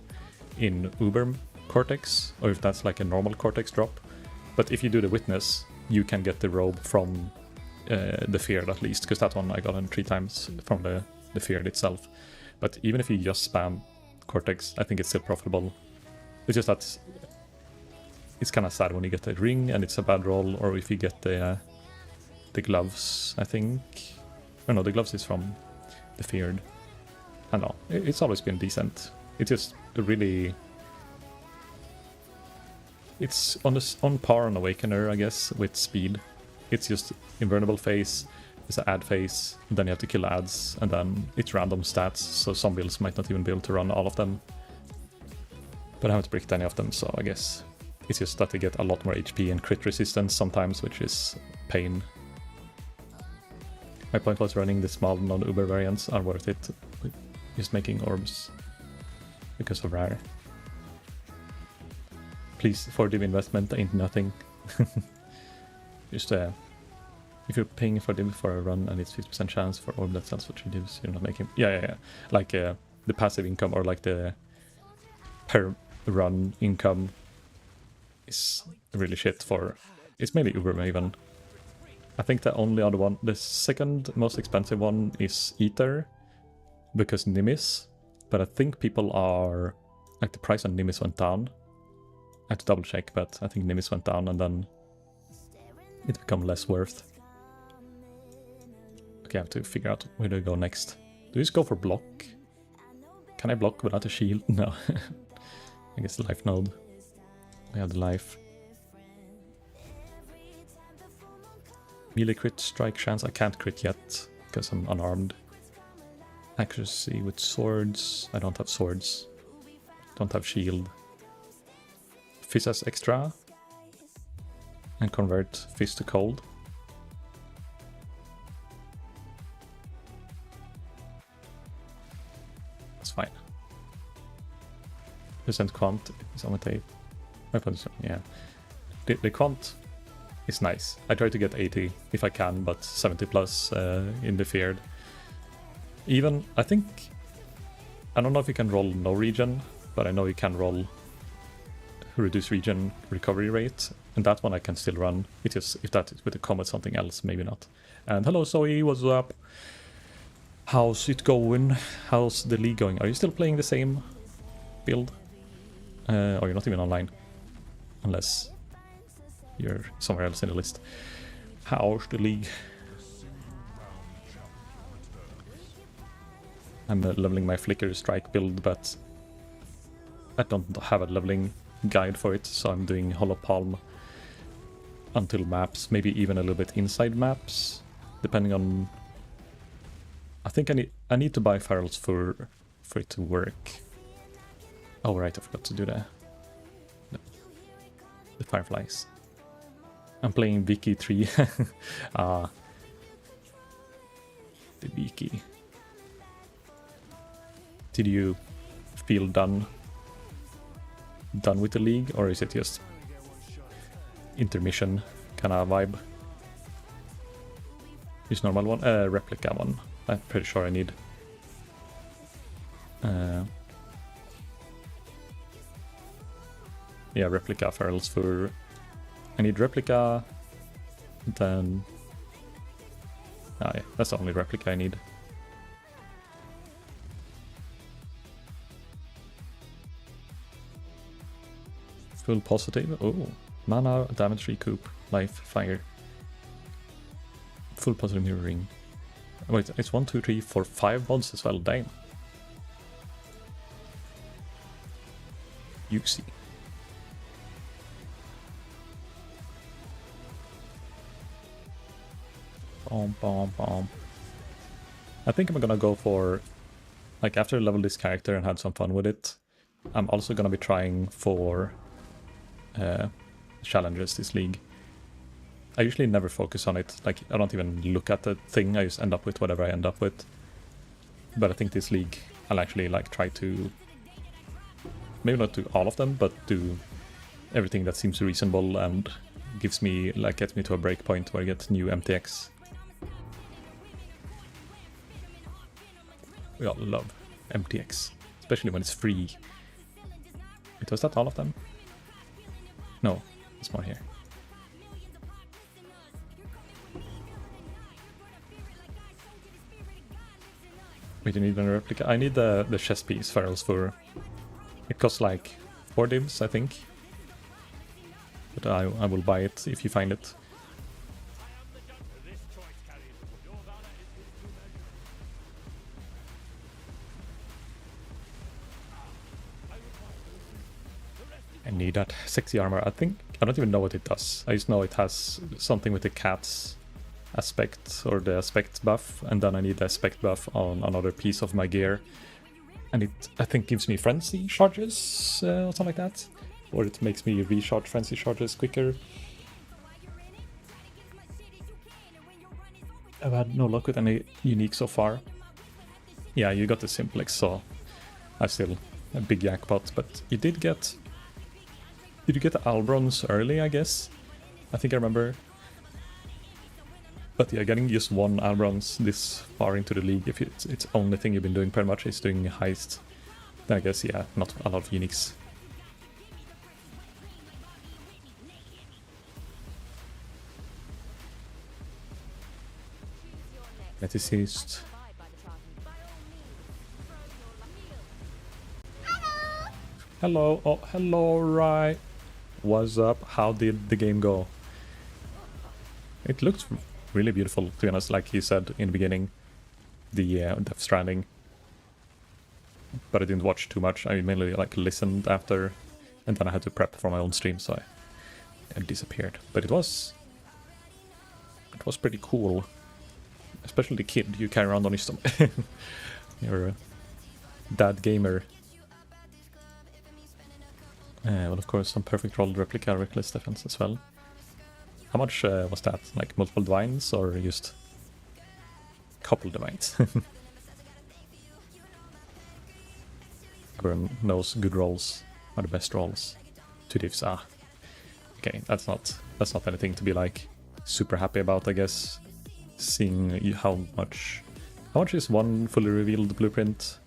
in Uber Cortex, or if that's like a normal Cortex drop. But if you do the Witness, you can get the robe from the Feared at least, because that one I got in 3 times from the Feared itself. But even if you just spam Cortex, I think it's still profitable. It's just that it's kind of sad when you get the ring and it's a bad roll, or if you get the gloves, I think. Oh no, the gloves is from the Feared. I don't know, it's always been decent. It's just really... It's on par on Awakener, I guess, with speed. It's just invulnerable phase, there's an ad phase, and then you have to kill ads, and then it's random stats, so some builds might not even be able to run all of them. But I haven't bricked any of them, so I guess it's just that they get a lot more HP and crit resistance sometimes, which is pain. My point was running the small non-Uber variants are worth it, just making orbs because of rare. Please, for the investment ain't nothing. Just if you're paying for div for a run and it's 50% chance for orb that sells for 3 divs, you're not making... Yeah. Like the passive income, or like the per run income is really shit for... It's mainly Uber Maven. I think the only other one, the second most expensive one is Ether, because Nimis. But I think people are... Like the price on Nimis went down. I have to double check, but I think Nimis went down and then it become less worth. Okay, I have to figure out where to go next. Do you just go for block? Can I block without a shield? No. I guess the life node. We have the life. Melee crit strike chance. I can't crit yet because I'm unarmed. Accuracy with swords. I don't have swords. Don't have shield. Fizz as extra. And convert Fizz to cold. That's fine. Percent quant is on the tape. Yeah. The quant is nice. I try to get 80 if I can, but 70 plus in the feared. Even, I think, I don't know if you can roll no regen, but I know you can roll reduce regen recovery rate, and that one I can still run. It is, if that is with a combat something else, maybe not. And hello Zoe, what's up? How's it going? How's the league going? Are you still playing the same build? Or you're not even online? Unless you're somewhere else in the list. How's the league? I'm leveling my Flicker Strike build, but I don't have a leveling guide for it, so I'm doing Hollow Palm until maps, maybe even a little bit inside maps, depending on... I think I need to buy ferals for it to work. Oh right, I forgot to do the fireflies. I'm playing Vicky 3. The Vicky. Did you feel done with the league, or is it just intermission kind of vibe? Use normal one, replica one. I'm pretty sure I need. Yeah, replica ferals for. I need replica. Then. Ah, yeah, that's the only replica I need. Full positive. Oh, mana, damage recoup, life, fire. Full positive mirroring. Wait, it's 1, 2, 3, 4, 5 mods as well. Damn. You see. Bomb, bomb, bomb. I think I'm gonna go for, like, after I level this character and had some fun with it, I'm also gonna be trying for challenges this league. I usually never focus on it, like I don't even look at the thing, I just end up with whatever I end up with. But I think this league I'll actually like try to, maybe not do all of them, but do everything that seems reasonable and gives me, like, gets me to a break point where I get new MTX. We all love MTX, especially when it's free. Wait, was that all of them? No, there's more here. Wait, you need a replica? I need the chess piece ferals for... It costs like 4 divs, I think. But I will buy it if you find it. I need that sexy armor. I don't even know what it does. I just know it has something with the cat's aspect, or the aspect buff, and then I need the aspect buff on another piece of my gear. And it, I think, gives me frenzy charges, or something like that. Or it makes me recharge frenzy charges quicker. I've had no luck with any unique so far. Yeah, you got the simplex, so I'm still a big jackpot, but you did get... Did you get the Albrons early, I guess? I think I remember. But yeah, getting just one Albrons this far into the league, if it's only thing you've been doing pretty much is doing heist, then I guess, yeah, not a lot of uniques. Meticist. Hello, oh, hello, right. What's up? How did the game go? It looked really beautiful, to be honest, like he said in the beginning, the Death Stranding. But I didn't watch too much. I mainly like listened after, and then I had to prep for my own stream, so I disappeared. But it was pretty cool, especially the kid you carry around on your stomach. You're a dad gamer. Well, of course, some perfect rolled replica reckless defense as well. How much was that? Like multiple divines or just couple divines? Everyone knows good rolls are the best rolls. 2 divs, Okay, that's not anything to be like super happy about, I guess. Seeing how much is one fully revealed blueprint?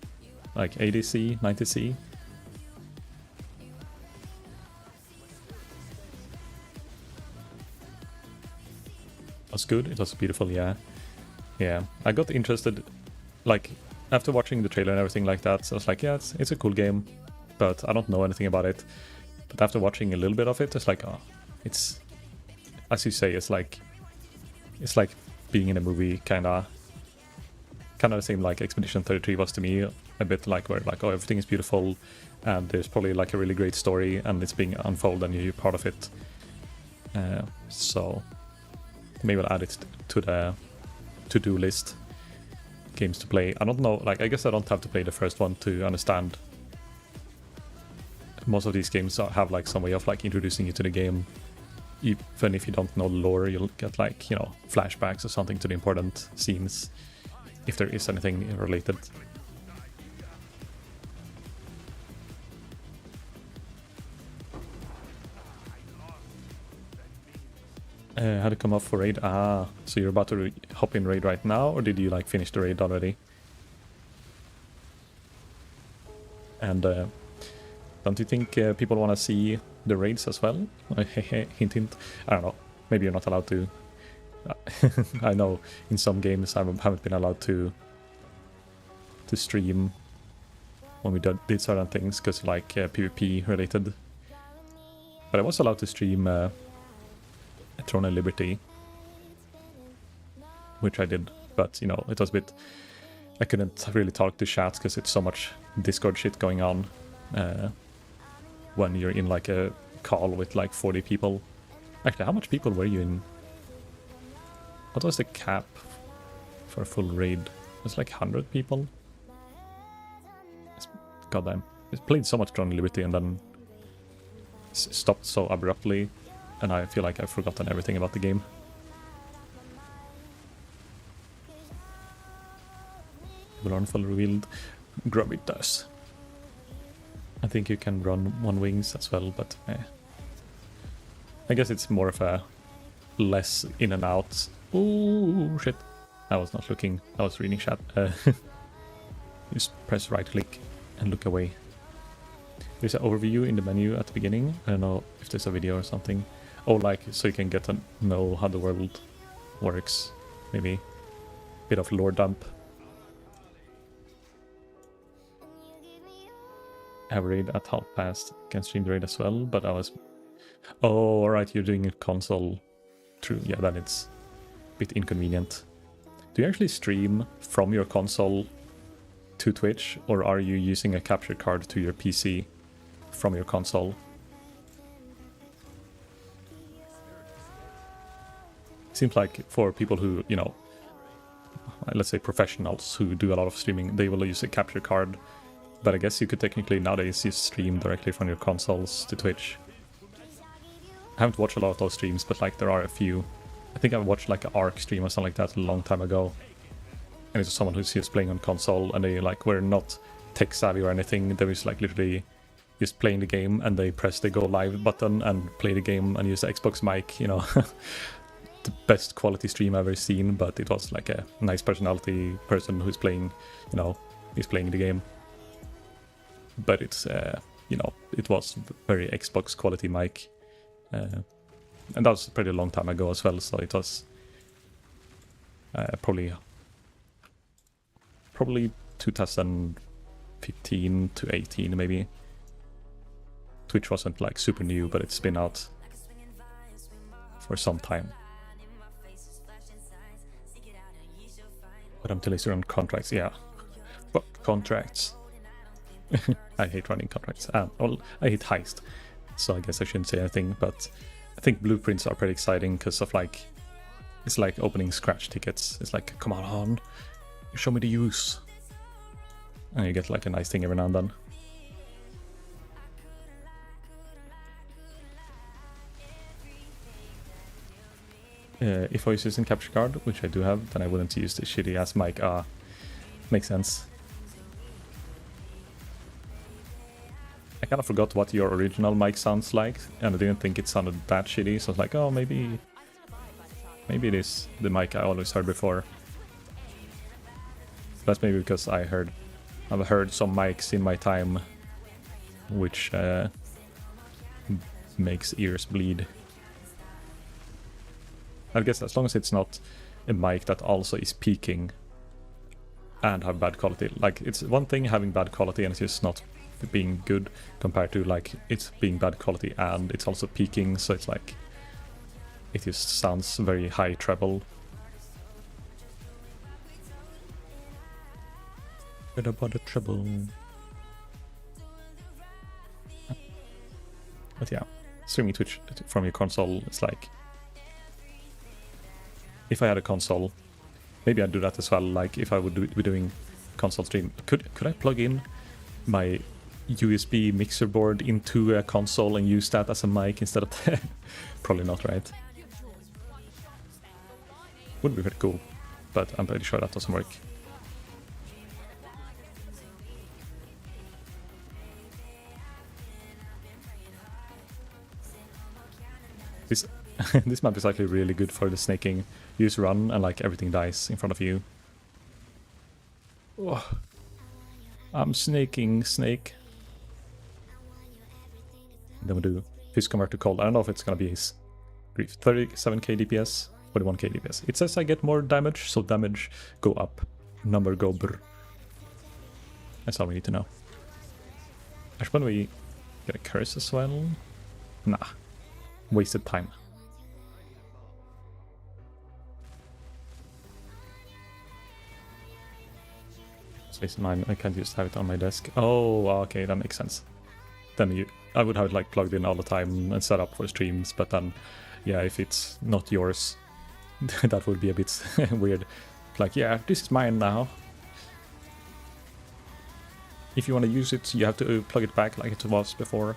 Like 80C, 90C? It was good, it was beautiful, yeah. Yeah, I got interested, like, after watching the trailer and everything like that, so I was like, yeah, it's a cool game, but I don't know anything about it. But after watching a little bit of it, it's like, oh, it's, as you say, it's like being in a movie, kind of the same like Expedition 33 was to me, a bit like where like, oh, everything is beautiful, and there's probably like a really great story, and it's being unfolded, and you're part of it. So maybe I'll add it to the to-do list. Games to play. I don't know, like, I guess I don't have to play the first one to understand. Most of these games have like some way of like introducing you to the game. Even if you don't know the lore, you'll get like, you know, flashbacks or something to the important scenes, if there is anything related. How to come off for raid? Ah, so you're about to hop in raid right now, or did you like finish the raid already? And don't you think people want to see the raids as well? Hint, hint. I don't know. Maybe you're not allowed to. I know in some games I haven't been allowed to stream when we did certain things because like PvP related. But I was allowed to stream Throne and Liberty, which I did. But you know, it was a bit. I couldn't really talk to chat because it's so much Discord shit going on. When you're in like a call with like 40 people. Actually, how much people were you in? What was the cap for a full raid? It was like 100 people? Goddamn. I played so much Throne and Liberty and then stopped so abruptly, and I feel like I've forgotten everything about the game. Learn fully revealed. Grub it does. I think you can run one wings as well, but I guess it's more of a less in and out. Ooh, shit. I was not looking. I was reading chat. Just press right click and look away. There's an overview in the menu at the beginning. I don't know if there's a video or something. Oh, like, so you can get to know how the world works. Maybe a bit of lore dump. Have raid at half past. Can stream the raid as well, but I was... Oh, alright, you're doing a console. True, yeah, then it's a bit inconvenient. Do you actually stream from your console to Twitch, or are you using a capture card to your PC from your console? Seems like for people who, you know, let's say professionals who do a lot of streaming, they will use a capture card. But I guess you could technically nowadays just stream directly from your consoles to Twitch. I haven't watched a lot of those streams, but like there are a few. I think I watched like an Arc stream or something like that a long time ago. And it's someone who's just playing on console, and they like were not tech savvy or anything. They was like literally just playing the game, and they press the go live button and play the game and use the Xbox mic, you know. The best quality stream I've ever seen, but it was like a nice personality person who's playing, you know, is playing the game. But it's, you know, it was very Xbox quality mic. And that was a pretty long time ago as well, so it was probably 2015 to 18 maybe. Twitch wasn't like super new, but it's been out for some time. But I'm still on contracts, yeah. Fuck contracts. I hate running contracts. Well, I hate heist, so I guess I shouldn't say anything, but I think blueprints are pretty exciting because of like, it's like opening scratch tickets. It's like, come on, show me the use. And you get like a nice thing every now and then. If I was using capture card, which I do have, then I wouldn't use the shitty ass mic. Makes sense. kind of forgot what your original mic sounds like, and I didn't think it sounded that shitty, so I was like, oh, maybe it is the mic I always heard before. That's maybe because I've heard some mics in my time, which makes ears bleed. I guess as long as it's not a mic that also is peaking and have bad quality. Like, it's one thing having bad quality and it's just not being good compared to like it's being bad quality and it's also peaking, so it's like it just sounds very high treble. Bit about the treble. But yeah, streaming Twitch from your console is like, if I had a console, maybe I'd do that as well. Like if I would be doing console stream, could I plug in my USB mixer board into a console and use that as a mic instead of probably not, right? Would be pretty cool, but I'm pretty sure that doesn't work. This map is actually really good for the snaking. You just run and like everything dies in front of you. Oh, I'm snaking snake. Then we do fist convert to cold. I don't know if it's gonna be his 37k DPS, 41k DPS. It says I get more damage, so damage go up, number go brr. That's all we need to know. Actually, when we get a curse as well? Nah. Wasted time. Space mine, I can't just have it on my desk. Oh, okay, that makes sense. Then I would have it like plugged in all the time and set up for streams, but then, yeah, if it's not yours, that would be a bit weird. Like, yeah, this is mine now. If you want to use it, you have to plug it back like it was before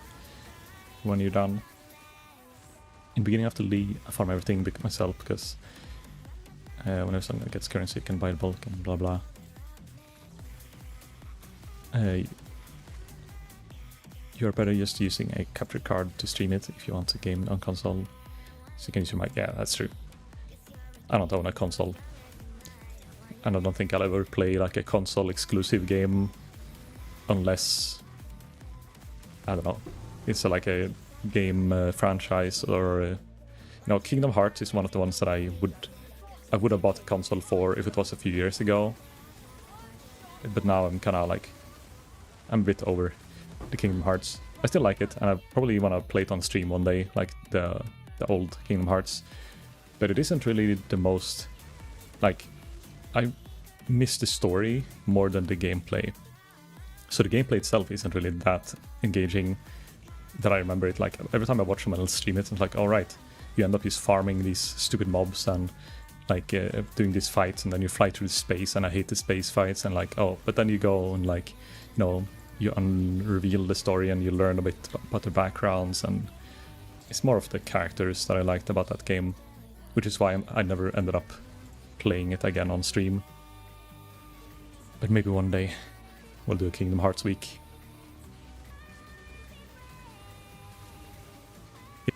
when you're done. In the beginning, I have to farm everything myself because whenever someone gets currency, you can buy bulk and blah blah. You're better just using a capture card to stream it if you want a game on console. So you can use your mic. Yeah, that's true. I don't own a console, and I don't think I'll ever play like a console exclusive game unless, I don't know, it's like a game franchise, or you know, Kingdom Hearts is one of the ones that I would have bought a console for if it was a few years ago, but now I'm kind of like, I'm a bit over the Kingdom Hearts. I still like it and I probably want to play it on stream one day, like the old Kingdom Hearts, but it isn't really the most, like, I miss the story more than the gameplay. So the gameplay itself isn't really that engaging that I remember it. Like every time I watch someone else stream it, it's like, all right, you end up just farming these stupid mobs and like doing these fights, and then you fly through space, and I hate the space fights, and like, oh, but then you go and like, you know, you unreveal the story and you learn a bit about their backgrounds, and it's more of the characters that I liked about that game, which is why I never ended up playing it again on stream. But maybe one day we'll do a Kingdom Hearts week.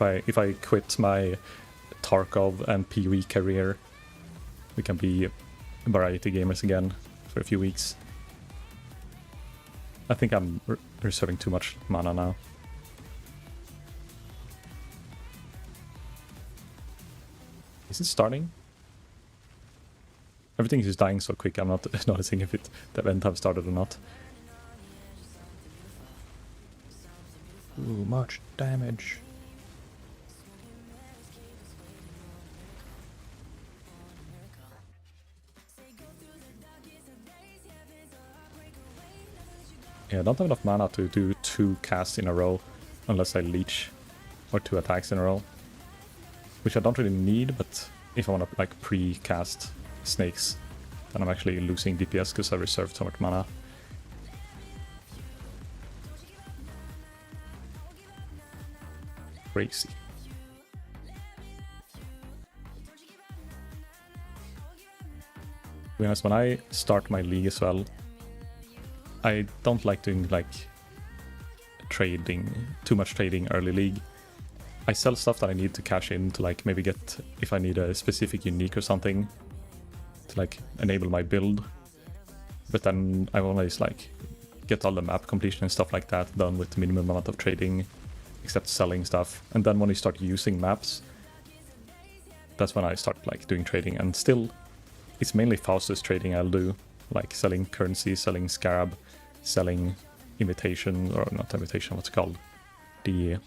If I quit my Tarkov and PoE career, we can be variety gamers again for a few weeks. I think I'm reserving too much mana now. Is it starting? Everything is just dying so quick, I'm not noticing if the event have started or not. Ooh, much damage. Yeah, I don't have enough mana to do 2 casts in a row, unless I leech, or 2 attacks in a row. Which I don't really need, but if I want to like pre-cast snakes, then I'm actually losing DPS because I reserved so much mana. Crazy. To be honest, when I start my league as well, I don't like doing like trading, too much trading early league. I sell stuff that I need to cash in to like maybe get, if I need a specific unique or something, to like enable my build. But then I always like get all the map completion and stuff like that done with the minimum amount of trading, except selling stuff. And then when you start using maps, that's when I start like doing trading. And still, it's mainly Faustus trading I'll do, like selling currency, selling scarab, selling invitation, or not invitation, what's it called? The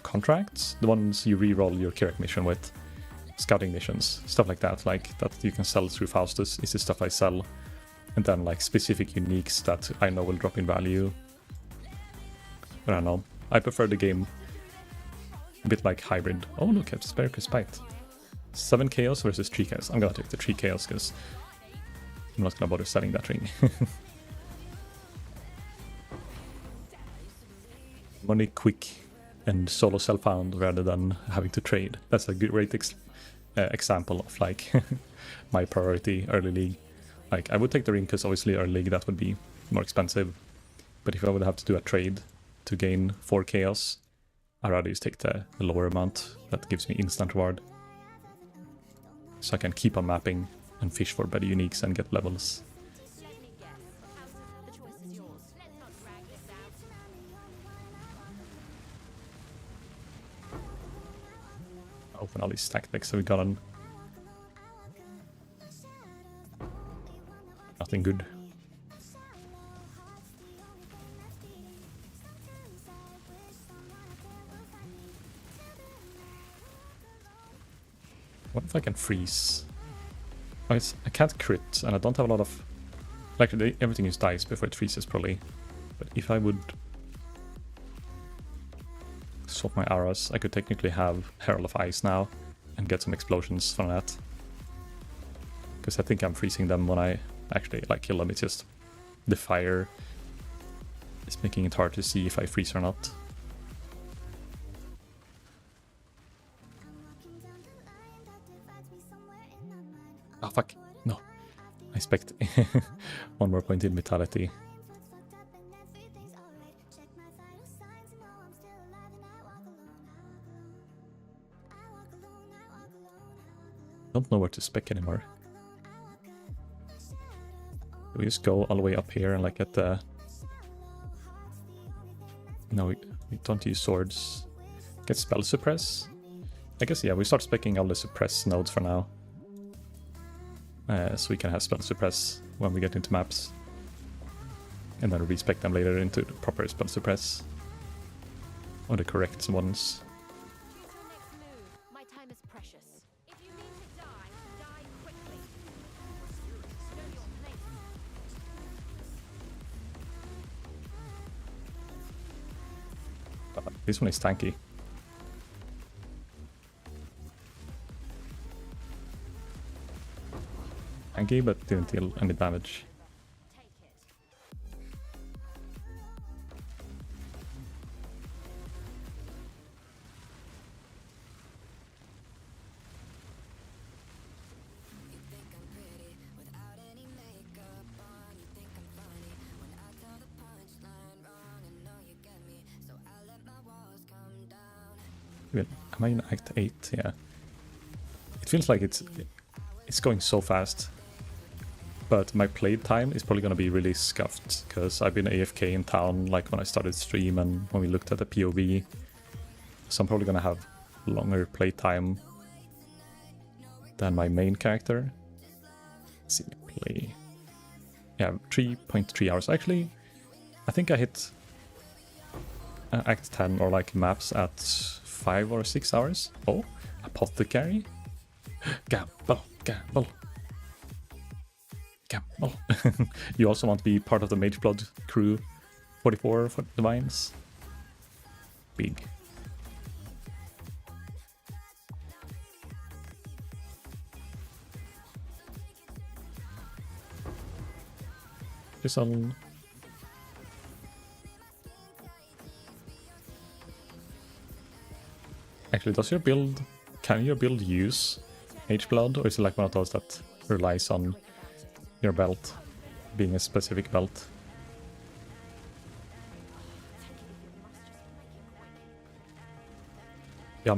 contracts, the ones you re-roll your Kirak mission with, scouting missions, stuff like that you can sell through Faustus is the stuff I sell. And then like specific uniques that I know will drop in value. But I don't know, I prefer the game a bit like hybrid. Oh look at Spare Spite. 7 chaos versus 3 chaos. I'm gonna take the 3 chaos because I'm not gonna bother selling that ring. Money quick and solo self-found rather than having to trade. That's a great example of like my priority early league. Like I would take the ring because obviously early league that would be more expensive. But if I would have to do a trade to gain 4 chaos, I'd rather just take the lower amount that gives me instant reward. So I can keep on mapping and fish for better uniques and get levels. Open all these stack decks that we got on. Nothing good. What if I can freeze? Oh, I can't crit, and I don't have a lot of... Like, everything is dice before it freezes, probably. But if I would swap my arrows, I could technically have Herald of Ice now and get some explosions from that. Because I think I'm freezing them when I actually like kill them. It's just the fire is making it hard to see if I freeze or not. Oh fuck, no. I expect one more point in vitality. Don't know where to spec anymore. We just go all the way up here and like get the... No, we don't use swords. Get spell suppress? I guess yeah, we start specking all the suppress nodes for now. So we can have spell suppress when we get into maps. And then respec them later into the proper spell suppress. Or the correct ones. This one is tanky. Tanky, but didn't deal any damage. Am I in Act 8? Yeah. It feels like it's going so fast. But my play time is probably going to be really scuffed, because I've been AFK in town like when I started stream and when we looked at the POV. So I'm probably going to have longer play time than my main character. Let's see, play. Yeah, 3.3 hours. Actually, I think I hit Act 10 or like maps at 5 or 6 hours. Oh, Apothecary? Gamble, gamble. Gamble. You also want to be part of the Mageblood crew 44 for Divines? Big. Just on. Actually, does your build... Can your build use Mageblood, or is it like one of those that relies on your belt being a specific belt? I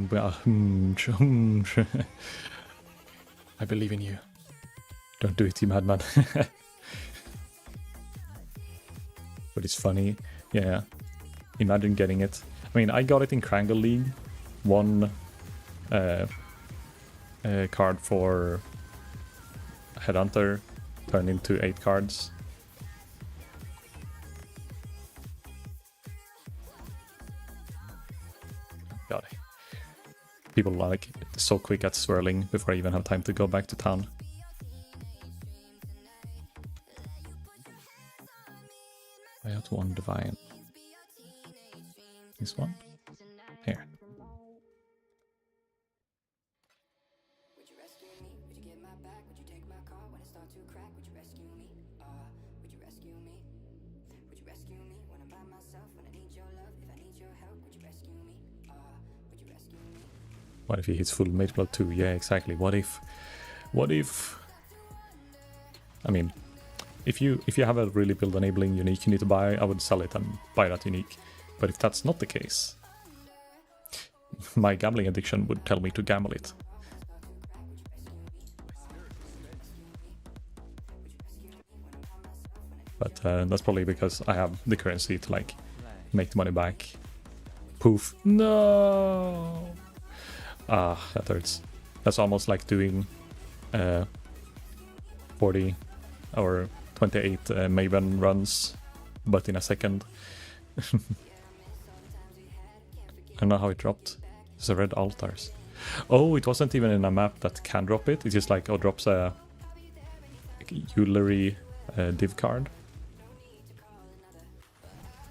believe in you. Don't do it, you madman. But it's funny. Yeah. Imagine getting it. I mean, I got it in Krangle League. One card for Headhunter turned into 8 cards. God. People are like so quick at swirling before I even have time to go back to town. I have one divine. This one? Here. Would you rescue me? Would you get my back? Would you take my car when it starts to crack? Would you rescue me? Would you rescue me? Would you rescue me when I'm by myself? When I need your love, if I need your help, would you rescue me? Would you rescue me? What if he hits full mage blood too? Yeah, exactly. What if? I mean, if you have a really build enabling unique you need to buy, I would sell it and buy that unique. But if that's not the case, my gambling addiction would tell me to gamble it. But that's probably because I have the currency to like make the money back. Poof. No! Ah, that hurts. That's almost like doing 40 or 28 Maven runs, but in a second. I don't know how it dropped. It's a red altars. Oh, it wasn't even in a map that can drop it. It's just like, oh, drops a jewelry div card.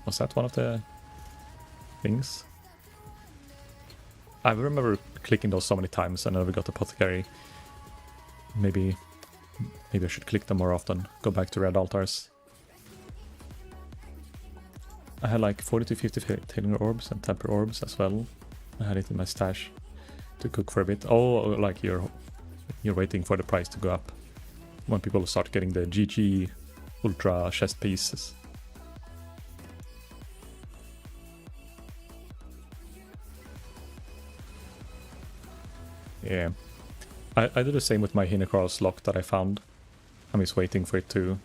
Was that one of the things? I remember clicking those so many times and I never got Apothecary. Maybe I should click them more often. Go back to red altars. I had like 40 to 50 Tailing Orbs and Temper Orbs as well. I had it in my stash to cook for a bit. Oh, like you're waiting for the price to go up when people start getting the GG Ultra chest pieces. Yeah. I did the same with my Hinekros lock that I found. I'm just waiting for it to...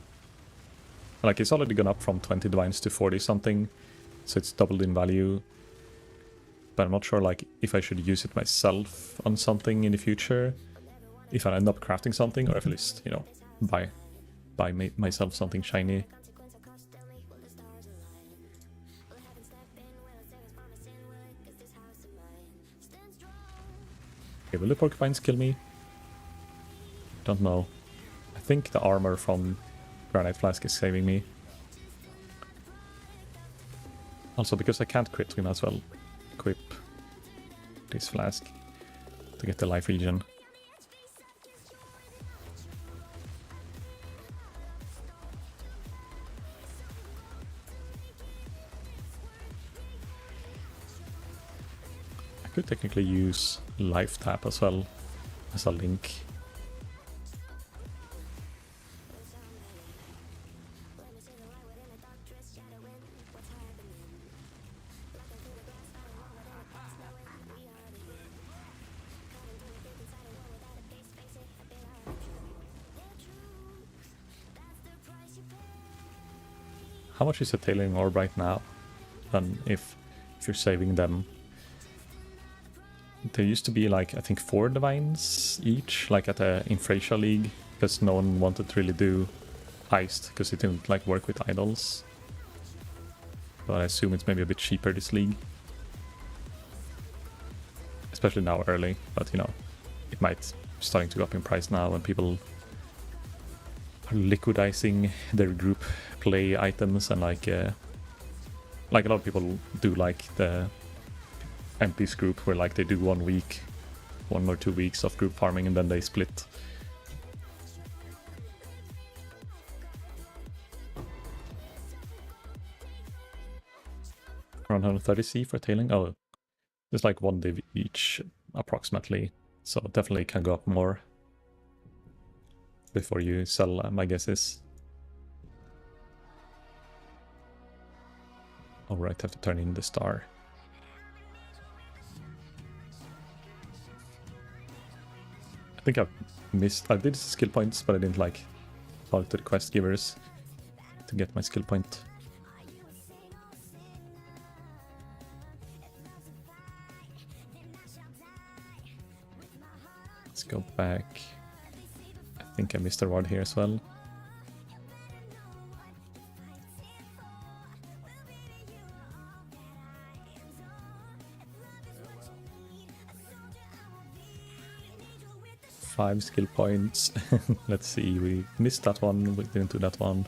Like, it's already gone up from 20 divines to 40 something, so it's doubled in value. But I'm not sure, like, if I should use it myself on something in the future. If I end up crafting something, or if at least, you know, buy myself something shiny. Okay, will the porcupines kill me? Don't know. I think the armor from Granite Flask is saving me. Also, because I can't crit, we might as well equip this flask to get the life regen. I could technically use life tap as well as a link. How much is a Tailing Orb right now? And if you're saving them, there used to be like, I think 4 divines each, like at the Infratia League, because no one wanted to really do heist, because it didn't like work with idols. But I assume it's maybe a bit cheaper this league. Especially now early, but you know, it might be starting to go up in price now when people are liquidizing their group play items, and like a lot of people do like the MP's group where like they do 1 week, 1 or 2 weeks of group farming and then they split. Around 130C for tailing. Oh, there's like 1 div each approximately, so definitely can go up more before you sell, my guess is. Alright, have to turn in the star. think I did skill points, but I didn't like talk to the quest givers to get my skill point. Let's go back. I think I missed a reward here as well. Five skill points. Let's see, we missed that one, we didn't do that one.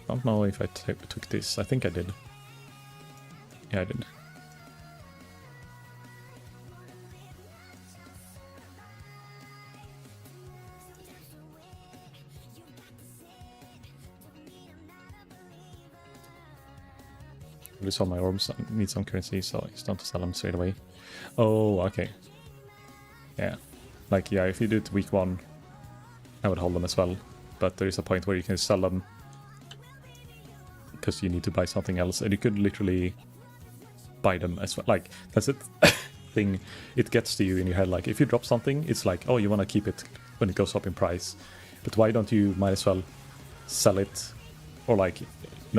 Don't know if I took this. I think I did. Yeah, I did. We saw my orbs need some currency, so I just don't sell them straight away. Oh, okay. Yeah. Like, yeah, if you do it week 1, I would hold them as well. But there is a point where you can sell them because you need to buy something else, and you could literally buy them as well. Like, that's it thing. It gets to you in your head. Like, if you drop something, it's like, oh, you want to keep it when it goes up in price. But why don't you might as well sell it, or like, you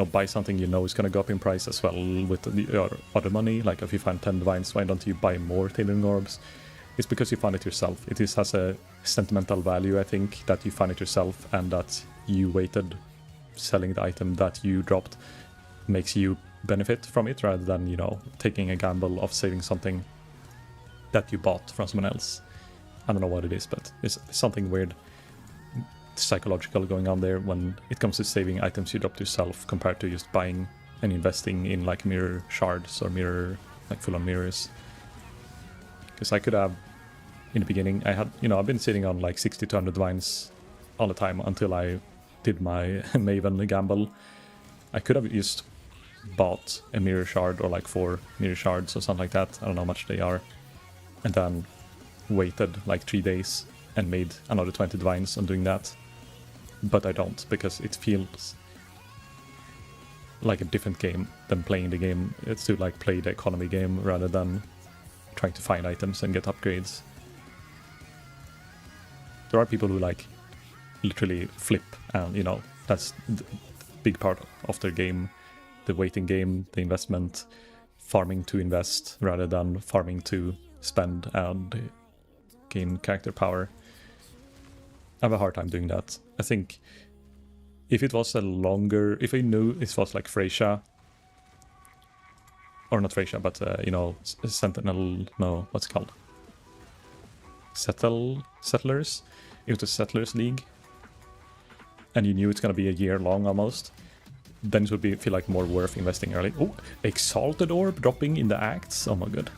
know, buy something you know is going to go up in price as well with your other money. Like, if you find 10 divines, why don't you buy more tailoring orbs? It's because you find it yourself. It has a sentimental value, I think, that you find it yourself, and that you waited selling the item that you dropped makes you benefit from it, rather than, you know, taking a gamble of saving something that you bought from someone else. I don't know what it is, but it's something weird psychological going on there when it comes to saving items you dropped yourself compared to just buying and investing in like mirror shards or mirror, like full on mirrors. Because I could have, in the beginning, I had, you know, I've been sitting on like 60 to 100 divines all the time until I did my Maven gamble. I could have just bought a mirror shard or like 4 mirror shards or something like that. I don't know how much they are. And then waited like 3 days and made another 20 divines on doing that. But I don't, because it feels like a different game than playing the game. It's to like play the economy game rather than trying to find items and get upgrades. There are people who like literally flip, and you know, that's the big part of their game, the waiting game, the investment, farming to invest rather than farming to spend and gain character power. I have a hard time doing that. I think if it was a longer, if I knew it was like Freysia, or not Freysia, but you know, Sentinel, no, what's it called? Settlers? If it was Settlers League, and you knew it's gonna be a year long almost, then it would feel like more worth investing early. Oh, Exalted Orb dropping in the acts? Oh my god.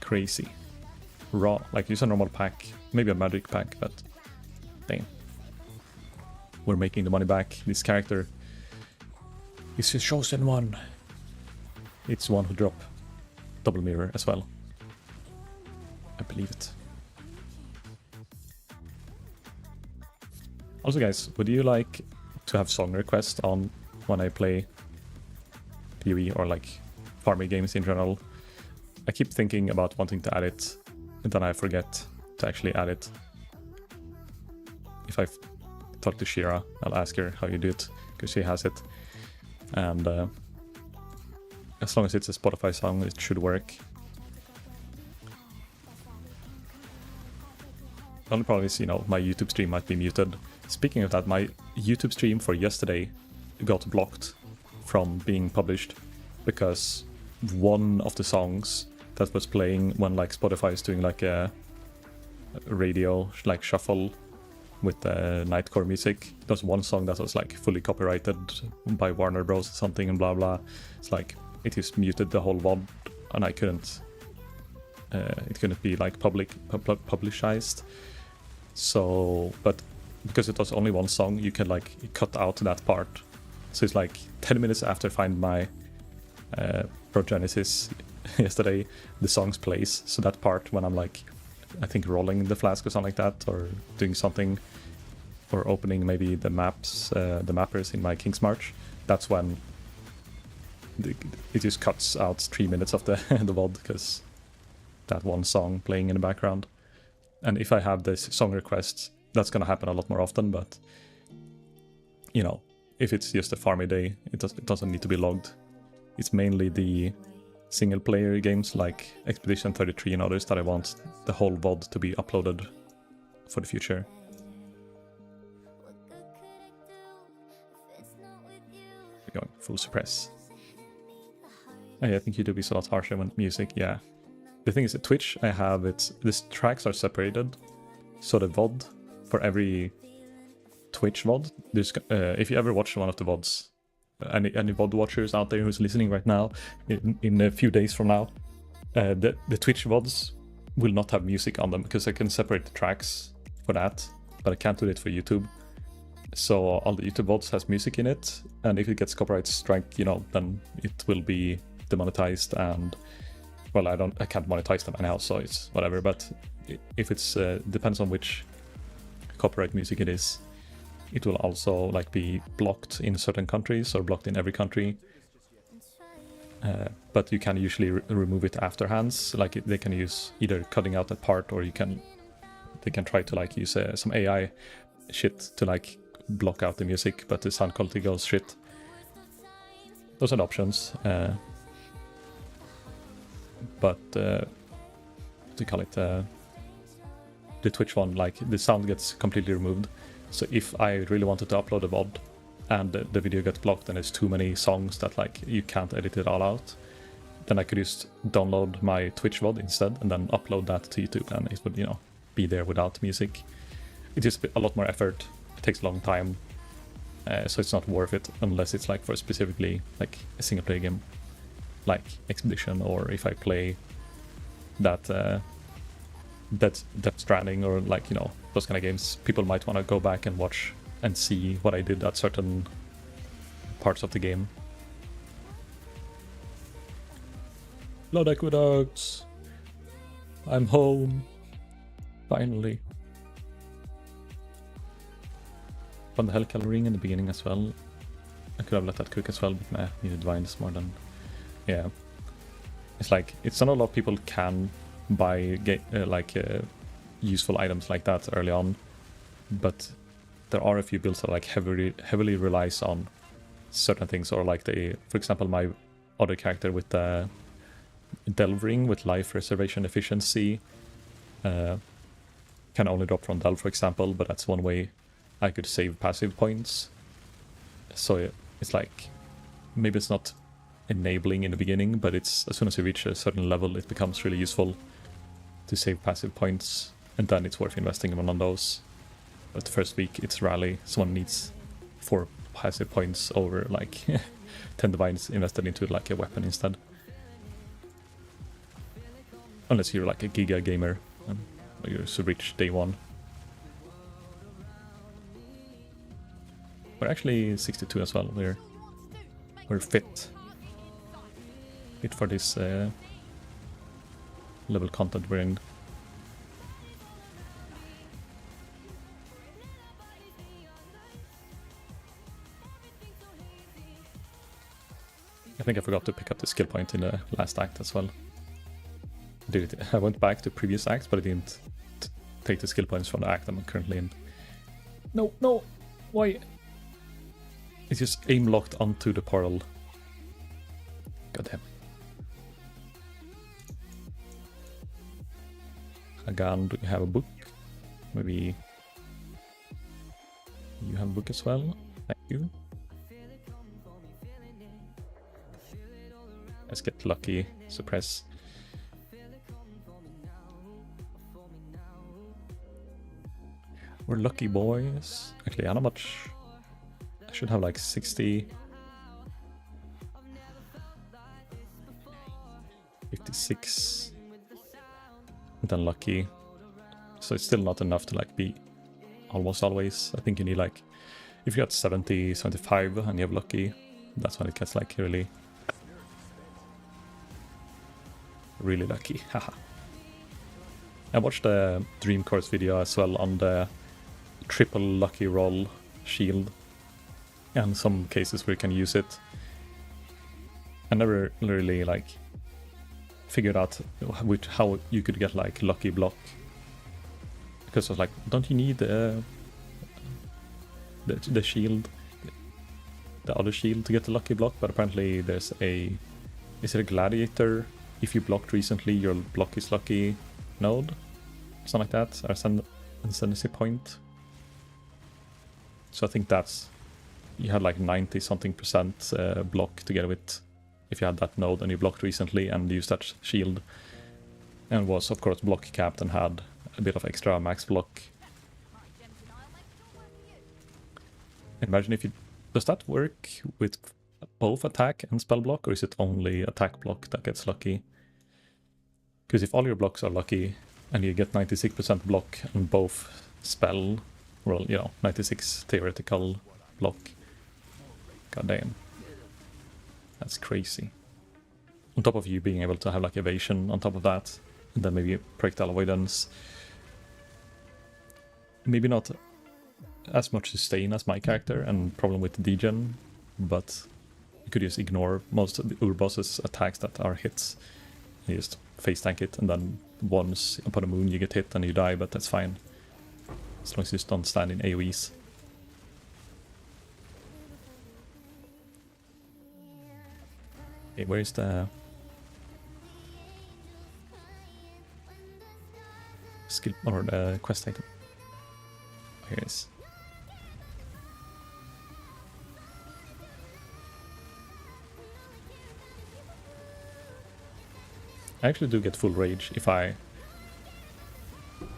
Crazy. Raw, like use a normal pack, maybe a magic pack, but damn. We're making the money back. This character is a chosen one. It's one who drop double mirror as well. I believe it. Also guys, would you like to have song requests on when I play PoE or like farming games in general? I keep thinking about wanting to add it, and then I forget to actually add it. If I talk to Shira, I'll ask her how you do it, because she has it. And as long as it's a Spotify song, it should work. The only problem is, you know, my YouTube stream might be muted. Speaking of that, my YouTube stream for yesterday got blocked from being published because one of the songs that was playing when like Spotify is doing like a radio like shuffle with nightcore music, there was one song that was like fully copyrighted by Warner Bros or something and blah blah. It's like it just muted the whole VOD, and I couldn't it couldn't be like publicized. So, but because it was only one song, you can like cut out that part. So it's like 10 minutes after I find my Progenesis yesterday, the songs plays. So that part when I'm like, I think rolling the flask or something like that, or doing something, or opening maybe the maps, the mappers in my King's March, that's when it just cuts out 3 minutes of the the VOD because that one song playing in the background. And if I have this song requests, that's gonna happen a lot more often. But you know, if it's just a farmy day, it doesn't need to be logged. It's mainly the single player games like Expedition 33 and others that I want the whole VOD to be uploaded for the future. We're going full suppress. Oh, yeah, I think YouTube is a lot harsher when music, yeah. The thing is that Twitch, I have these tracks are separated. So the VOD for every Twitch VOD, there's, if you ever watch one of the VODs, any VOD watchers out there who's listening right now, in a few days from now, the Twitch VODs will not have music on them because I can separate the tracks for that, but I can't do it for YouTube. So all the YouTube VODs has music in it, and if it gets copyright strike, you know, then it will be demonetized, and well, I can't monetize them anyhow, so it's whatever. But if it's depends on which copyright music it is, it will also like be blocked in certain countries or blocked in every country. But you can usually remove it afterhands. Like they can use either cutting out that part, or they can try to like use some AI shit to like block out the music, but the sound quality goes shit. Those are the options. But what do you call it? The Twitch one, like the sound gets completely removed. So if I really wanted to upload a VOD and the video gets blocked and there's too many songs that like you can't edit it all out, then I could just download my Twitch VOD instead and then upload that to YouTube, and it would, you know, be there without music. It's just a lot more effort. It takes a long time, so it's not worth it unless it's like for specifically like a single player game, like Expedition, or if I play Death Stranding, or like, you know, those kind of games. People might want to go back and watch and see what I did at certain parts of the game. Blood Aqueducts! I'm home! Finally. Found the Hellcal ring in the beginning as well. I could have let that cook as well, but nah, needed vines more than... Yeah. It's like, it's not a lot of people can buy useful items like that early on, but there are a few builds that like heavily relies on certain things, or like for example, my other character with the Delve ring with life reservation efficiency can only drop from Delve, for example, but that's one way I could save passive points. So it's like, maybe it's not enabling in the beginning, but it's as soon as you reach a certain level, it becomes really useful to save passive points, and then it's worth investing in one of those. But the first week, it's rarely someone needs 4 passive points over like 10 divines invested into like a weapon instead. Unless you're like a giga gamer and you're so rich day one. We're actually 62 as well. We're fit for this level content we're in. I think I forgot to pick up the skill point in the last act as well. I went back to previous acts, but I didn't take the skill points from the act I'm currently in. No, why? It's just aim locked onto the portal. Goddamn. Hagan, do you have a book? Maybe you have a book as well? Thank you. Let's get lucky. Suppress. We're lucky boys. Actually, how much? I should have like 60. 56. And then lucky. So it's still not enough to like be almost always. I think you need like, if you got 70, 75 and you have lucky, that's when it gets like really lucky. Haha. I watched the Dream Course video as well on the triple lucky roll shield, and some cases where you can use it. I never really like figured out how you could get like lucky block, because I was like, don't you need the shield, the other shield to get the lucky block? But apparently there's a, is it a gladiator? If you blocked recently, your block is lucky node, something like that, or ascendancy point. So I think that's, you had like 90 something percent block together with, if you had that node and you blocked recently and used that shield, and was of course block capped and had a bit of extra max block. Imagine if you, does that work with both attack and spell block, or is it only attack block that gets lucky? Because if all your blocks are lucky and you get 96% block and both spell, well, you know, 96 theoretical block, god damn, that's crazy. On top of you being able to have like evasion on top of that, and then maybe projectile avoidance. Maybe not as much sustain as my character and problem with the degen, but you could just ignore most of the Urboss's attacks that are hits. You just face tank it, and then once upon a moon you get hit and you die, but that's fine. As long as you just don't stand in AoEs. Okay, where is the skill or the quest item? Here it is. I actually do get full rage if I,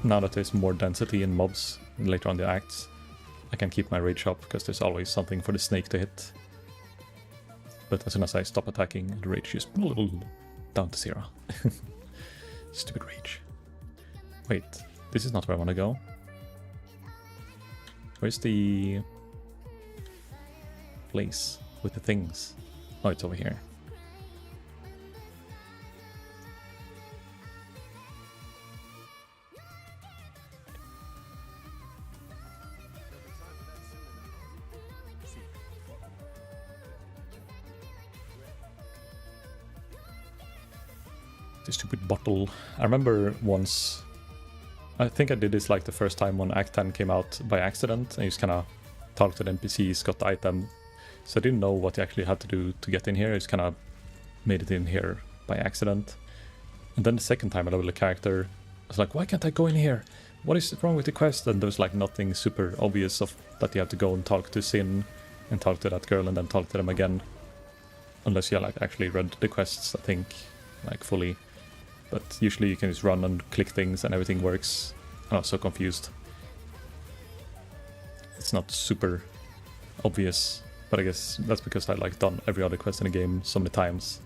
now that there's more density in mobs later on the acts, I can keep my rage up because there's always something for the snake to hit. But as soon as I stop attacking, the rage just down to 0. Stupid rage. Wait, this is not where I want to go. Where's the place with the things? Oh, it's over here. The stupid bottle. I remember once, I think I did this like the first time when Act 10 came out by accident, and you just kind of talked to the NPCs, got the item. So I didn't know what you actually had to do to get in here, I just kind of made it in here by accident. And then the second time I leveled a character, I was like, why can't I go in here? What is wrong with the quest? And there was like nothing super obvious of that you have to go and talk to Sin, and talk to that girl, and then talk to them again. Unless you like actually read the quests, I think, like fully. But usually you can just run and click things and everything works. I'm so confused. It's not super obvious, but I guess that's because I like done every other quest in the game so many times.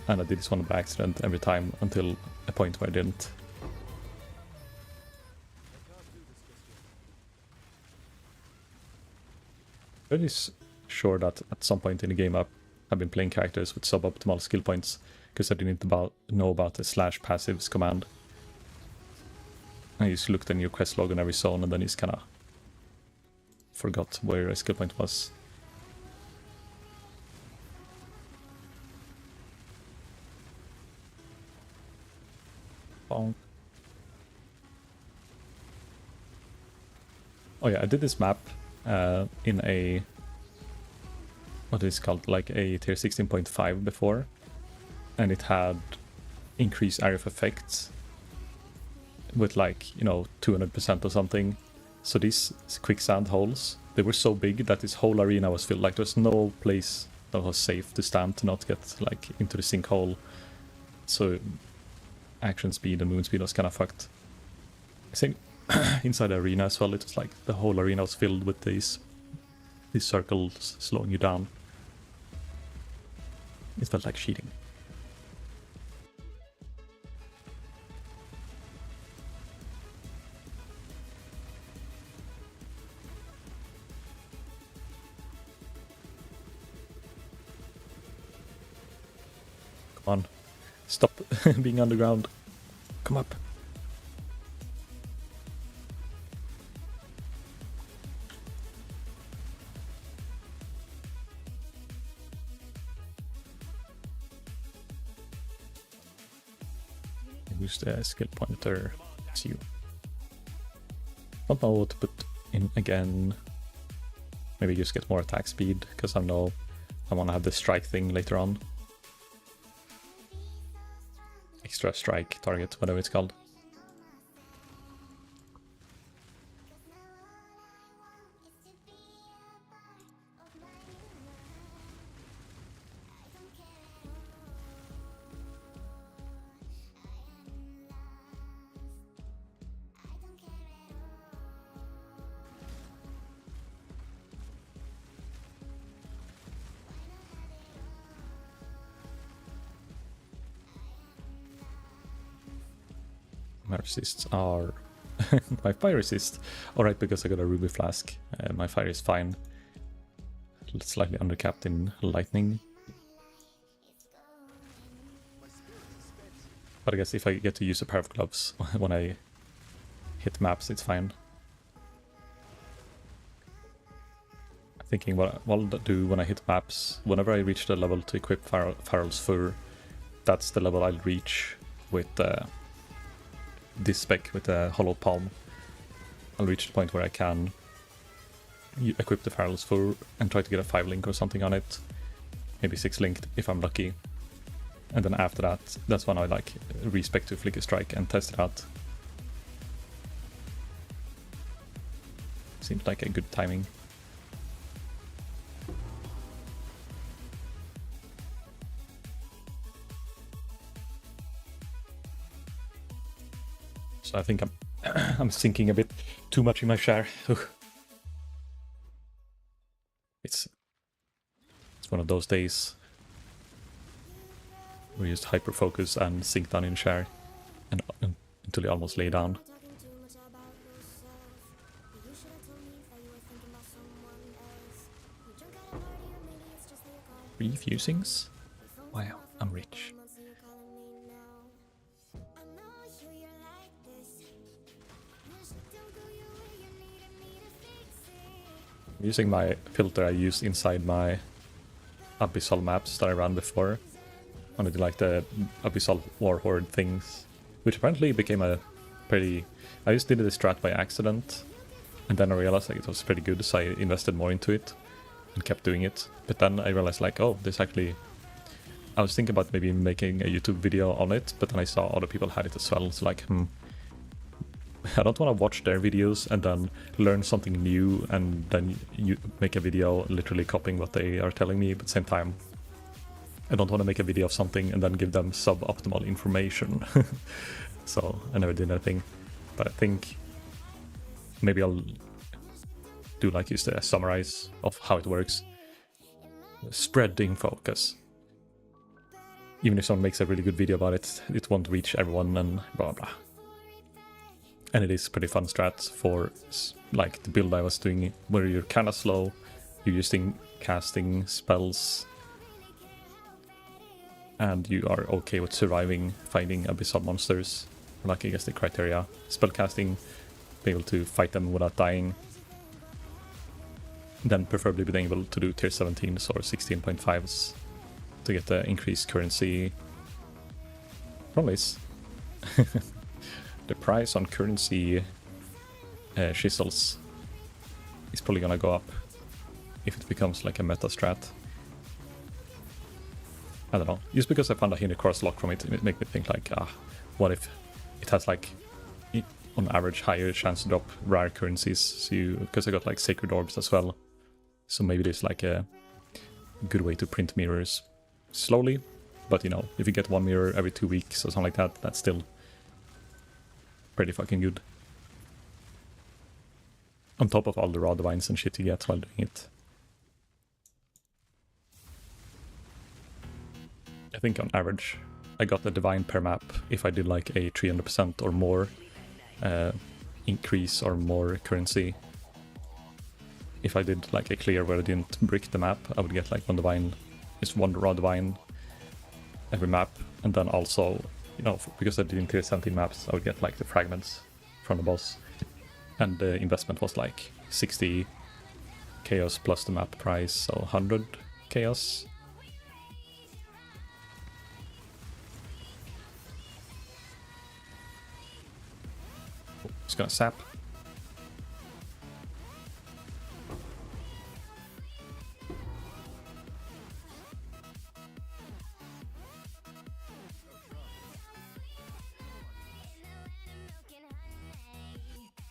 And I did this one by accident every time until a point where I didn't. I'm pretty sure that at some point in the game I've been playing characters with suboptimal skill points, because I didn't know about the slash passives command. I just looked in your quest log on every zone, and then just kinda forgot where a skill point was. Bonk. Oh yeah, I did this map in a, what is it called, like a tier 16.5 before. And it had increased area of effects with like, you know, 200% or something. So these quicksand holes, they were so big that this whole arena was filled. Like there's no place that was safe to stand to not get like into the sinkhole. So action speed and movement speed was kind of fucked. I think inside the arena as well, it was like the whole arena was filled with these circles slowing you down. It felt like cheating. On. Stop being underground. Come up. Who's the skill pointer? It's you. Don't know what to put in again. Maybe just get more attack speed, because I know I want to have the strike thing later on. Extra strike target, whatever it's called. My resists are... my fire resist. Alright, because I got a ruby flask. My fire is fine. Slightly undercapped in lightning. But I guess if I get to use a pair of gloves when I hit maps, it's fine. I'm thinking what I'll do when I hit maps, whenever I reach the level to equip Farrell's Fur, that's the level I'll reach with this spec with the hollow palm. I'll reach the point where I can equip the Farrell's Fur and try to get a 5-link or something on it. Maybe 6-linked if I'm lucky. And then after that, that's when I like respec to Flicker Strike and test it out. Seems like a good timing. So I think I'm sinking a bit too much in my share. It's one of those days where you just hyper focus and sink down in share and until you almost lay down. Refusings? Wow, I'm rich. Using my filter I used inside my Abyssal maps that I ran before. I did like the Abyssal Warhorde things, which apparently became a pretty... I just did this strat by accident, and then I realized like it was pretty good, so I invested more into it and kept doing it. But then I realized like, oh, this actually... I was thinking about maybe making a YouTube video on it, but then I saw other people had it as well, so like, I don't want to watch their videos and then learn something new and then you make a video literally copying what they are telling me, but at the same time I don't want to make a video of something and then give them suboptimal information. So I never did anything, but I think maybe I'll do like just a summarize of how it works. Spreading focus. Even if someone makes a really good video about it, it won't reach everyone and blah blah. And it is pretty fun strat for like the build I was doing where you're kinda slow, you're using casting spells, and you are okay with surviving fighting abyssal monsters. Like I guess the criteria. Spellcasting, be able to fight them without dying. Then preferably being able to do tier 17s or 16.5s to get the increased currency. Problem is, the price on currency chisels is probably gonna go up if it becomes like a meta strat. I don't know. Just because I found a hidden cross lock from it, it made me think like, what if it has like, on average, higher chance to drop rare currencies? So because I got like sacred orbs as well. So maybe there's like a good way to print mirrors slowly. But you know, if you get one mirror every 2 weeks or something like that, that's still pretty fucking good. On top of all the raw divines and shit you get while doing it. I think on average I got a divine per map if I did like a 300% or more increase or more currency. If I did like a clear where I didn't brick the map, I would get like one divine, just one raw divine every map, and then also, you know, because I did in tier 17 maps, I would get like the fragments from the boss. And the investment was like 60 chaos plus the map price, so 100 chaos. gonna sap.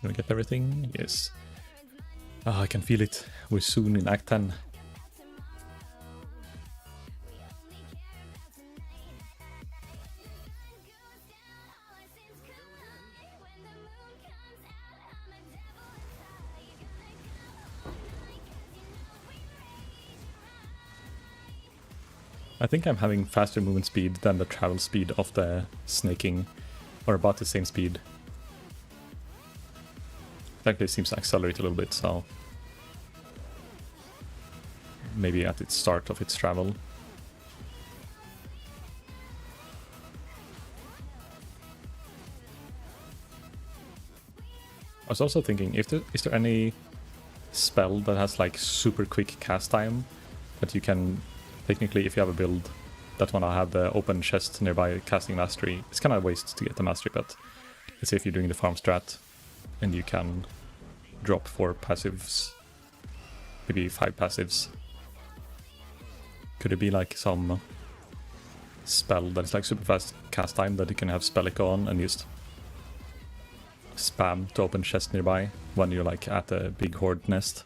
Gonna get everything? Yes. Ah, I can feel it. We're soon in Act 10. I think I'm having faster movement speed than the travel speed of the snaking, or about the same speed. It actually seems to accelerate a little bit, so maybe at its start of its travel. I was also thinking, is there any spell that has like super quick cast time that you can technically, if you have a build that wanna have the open chest nearby casting mastery, it's kind of a waste to get the mastery, but let's say if you're doing the farm strat and you can drop 4 passives, maybe 5 passives, could it be like some spell that is like super fast cast time that you can have spell echo on and just spam to open chest nearby when you're like at a big horde nest?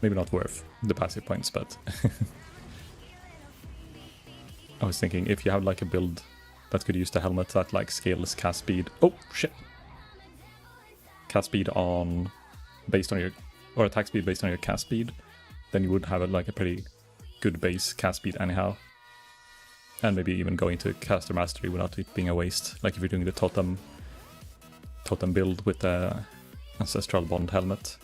Maybe not worth the passive points, but I was thinking if you have like a build that could use the helmet that like scales cast speed. Oh shit! Cast speed on based on your, or attack speed based on your cast speed, then you would have like a pretty good base cast speed anyhow. And maybe even go into caster mastery without it being a waste. Like if you're doing the totem build with the ancestral bond helmet.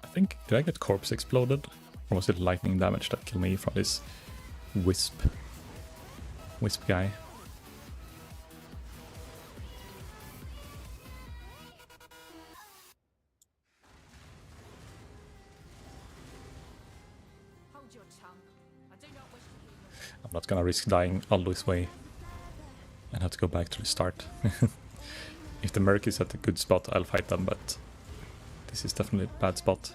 I think, did I get corpse exploded? Or was it lightning damage that killed me from this wisp guy? I'm not gonna risk dying all this way and have to go back to the start. If the Merc is at a good spot, I'll fight them, but this is definitely a bad spot.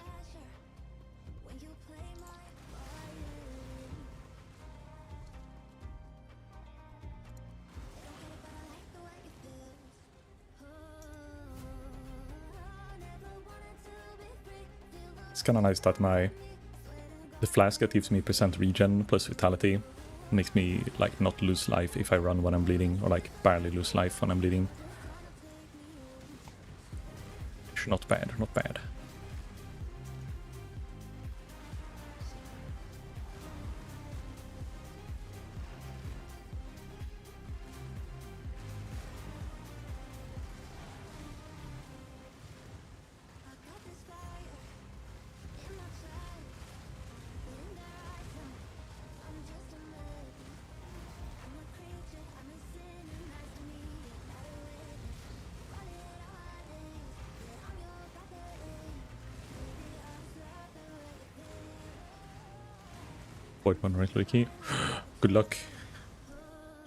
It's kinda nice that the flask that gives me percent regen plus vitality makes me like not lose life if I run when I'm bleeding, or like barely lose life when I'm bleeding. Not bad, not bad. Void one right clicky. Good luck.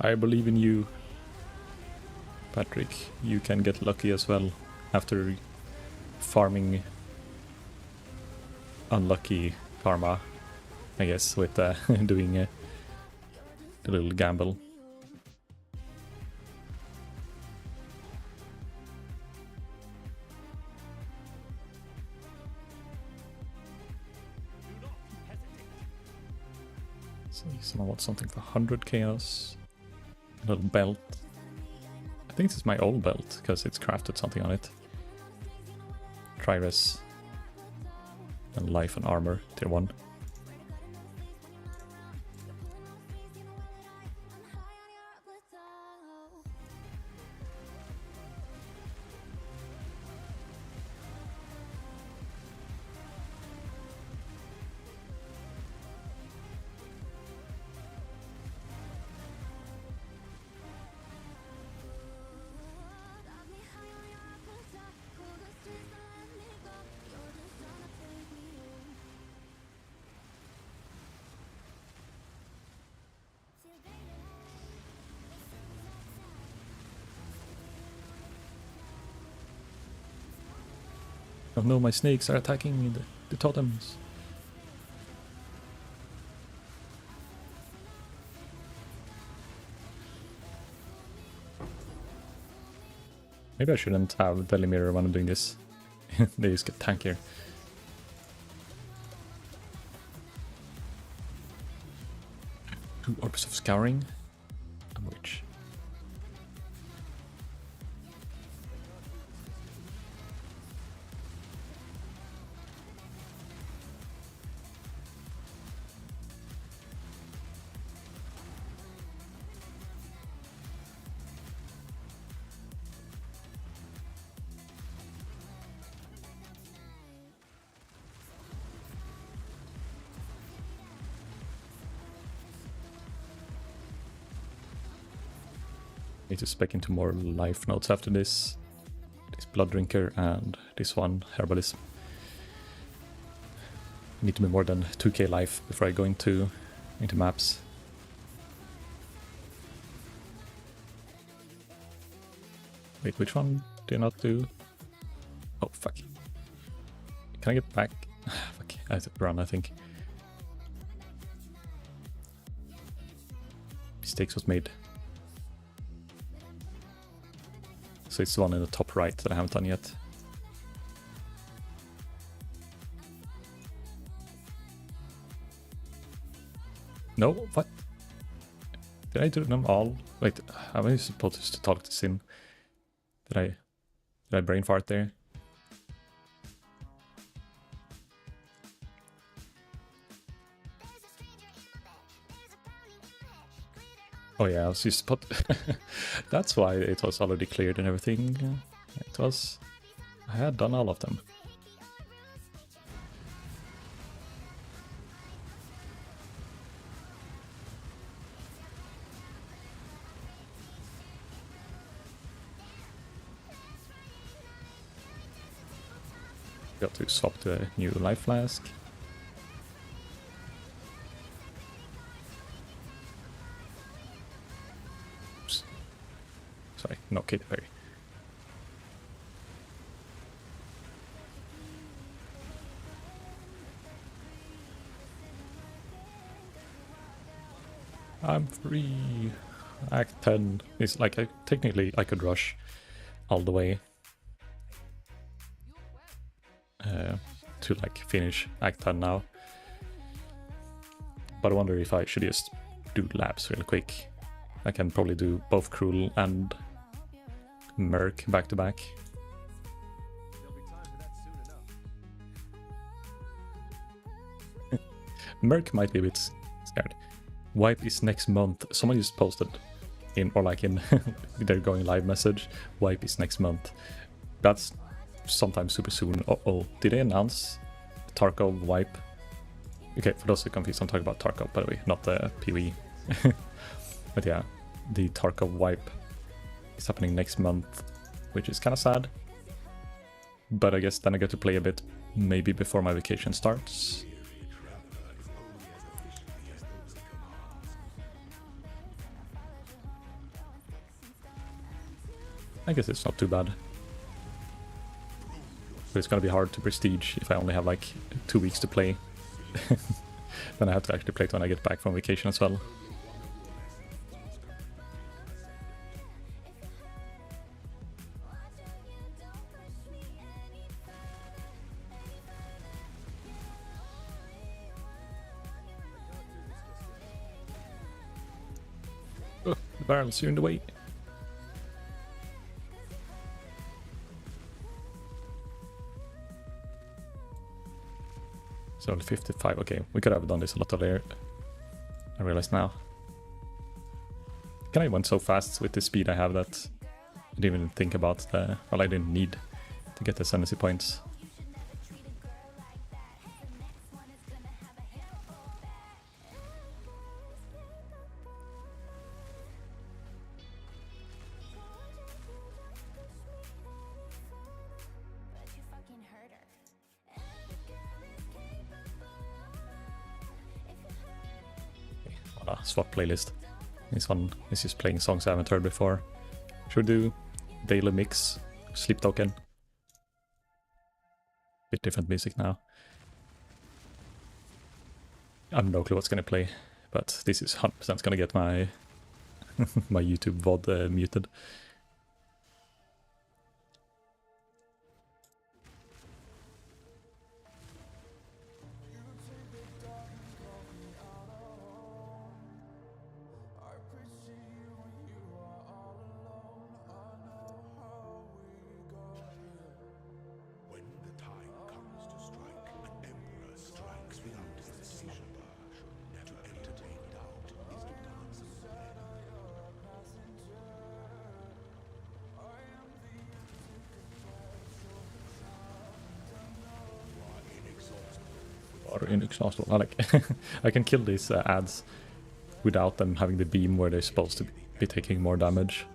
I believe in you. Patrick, you can get lucky as well after farming unlucky karma, I guess, with doing a little gamble. Someone wants something for 100 chaos. A little belt. I think this is my old belt, because it's crafted something on it. Tri-res. And life and armor, tier 1. Oh no, my snakes are attacking the totems. Maybe I shouldn't have Deadly Mirror when I'm doing this. They just get tankier. Two Orbs of Scouring. I'm rich. Need to spec into more life notes after this. This Blood Drinker and this one, Herbalism. Need to be more than 2k life before I go into maps. Wait, which one do you not do? Oh, fuck. Can I get back? Fuck, I have to run, I think. Mistakes was made. So it's the one in the top right that I haven't done yet. No, what? Did I do them all? Wait, am I supposed to talk to Sin? Did I brain fart there? Oh yeah, I was just that's why it was already cleared and everything. It was... I had done all of them. Got to swap to a new life flask. Sorry, no Katy Perry. I'm free. Act 10 is like, technically I could rush all the way to like finish Act 10 now. But I wonder if I should just do labs real quick. I can probably do both Cruel and Merc back to back. Merc might be a bit scared. Wipe is next month. Someone just posted in, or like in their going live message, wipe is next month. That's sometime super soon. Uh-oh, did they announce Tarkov wipe? Okay, for those who are confused, I'm talking about Tarkov, by the way, not the PvE. But yeah, the Tarkov wipe is happening next month, which is kind of sad. But I guess then I get to play a bit, maybe before my vacation starts. I guess it's not too bad. But it's gonna be hard to prestige if I only have like 2 weeks to play. Then I have to actually play it when I get back from vacation as well. Oh, the barrels are in the way. So only 55, okay, we could have done this a lot earlier. I realize now. Can I went so fast with the speed I have that I didn't even think about the... Well, I didn't need to get the ascendancy points. Swap playlist. This one is just playing songs I haven't heard before. Should do Daily Mix, Sleep Token. Bit different music now. I have no clue what's gonna play, but this is 100% gonna get my my YouTube VOD muted. When the time comes to strike, an emperor strikes without hesitation. To entertain doubt is to dance with men. Or inexhaustible. I like I can kill these ads without them having the beam where they're supposed to be taking more damage.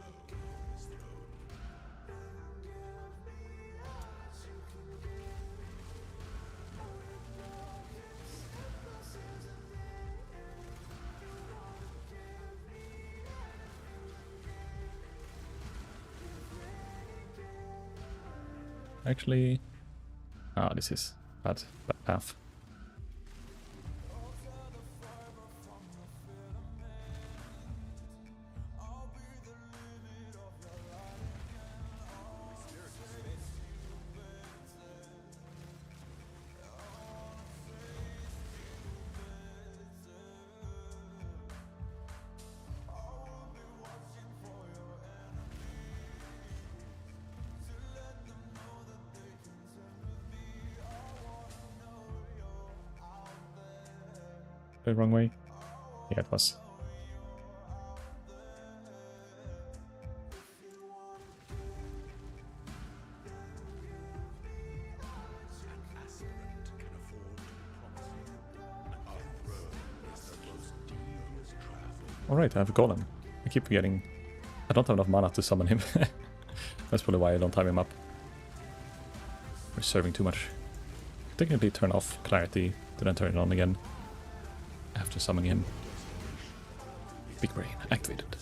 Actually, this is bad path. The wrong way? Yeah, it was. Alright, I have a golem. I keep forgetting. I don't have enough mana to summon him. That's probably why I don't have him up. Reserving too much. Technically turn off clarity to then turn it on again. After summoning him. Big brain activated.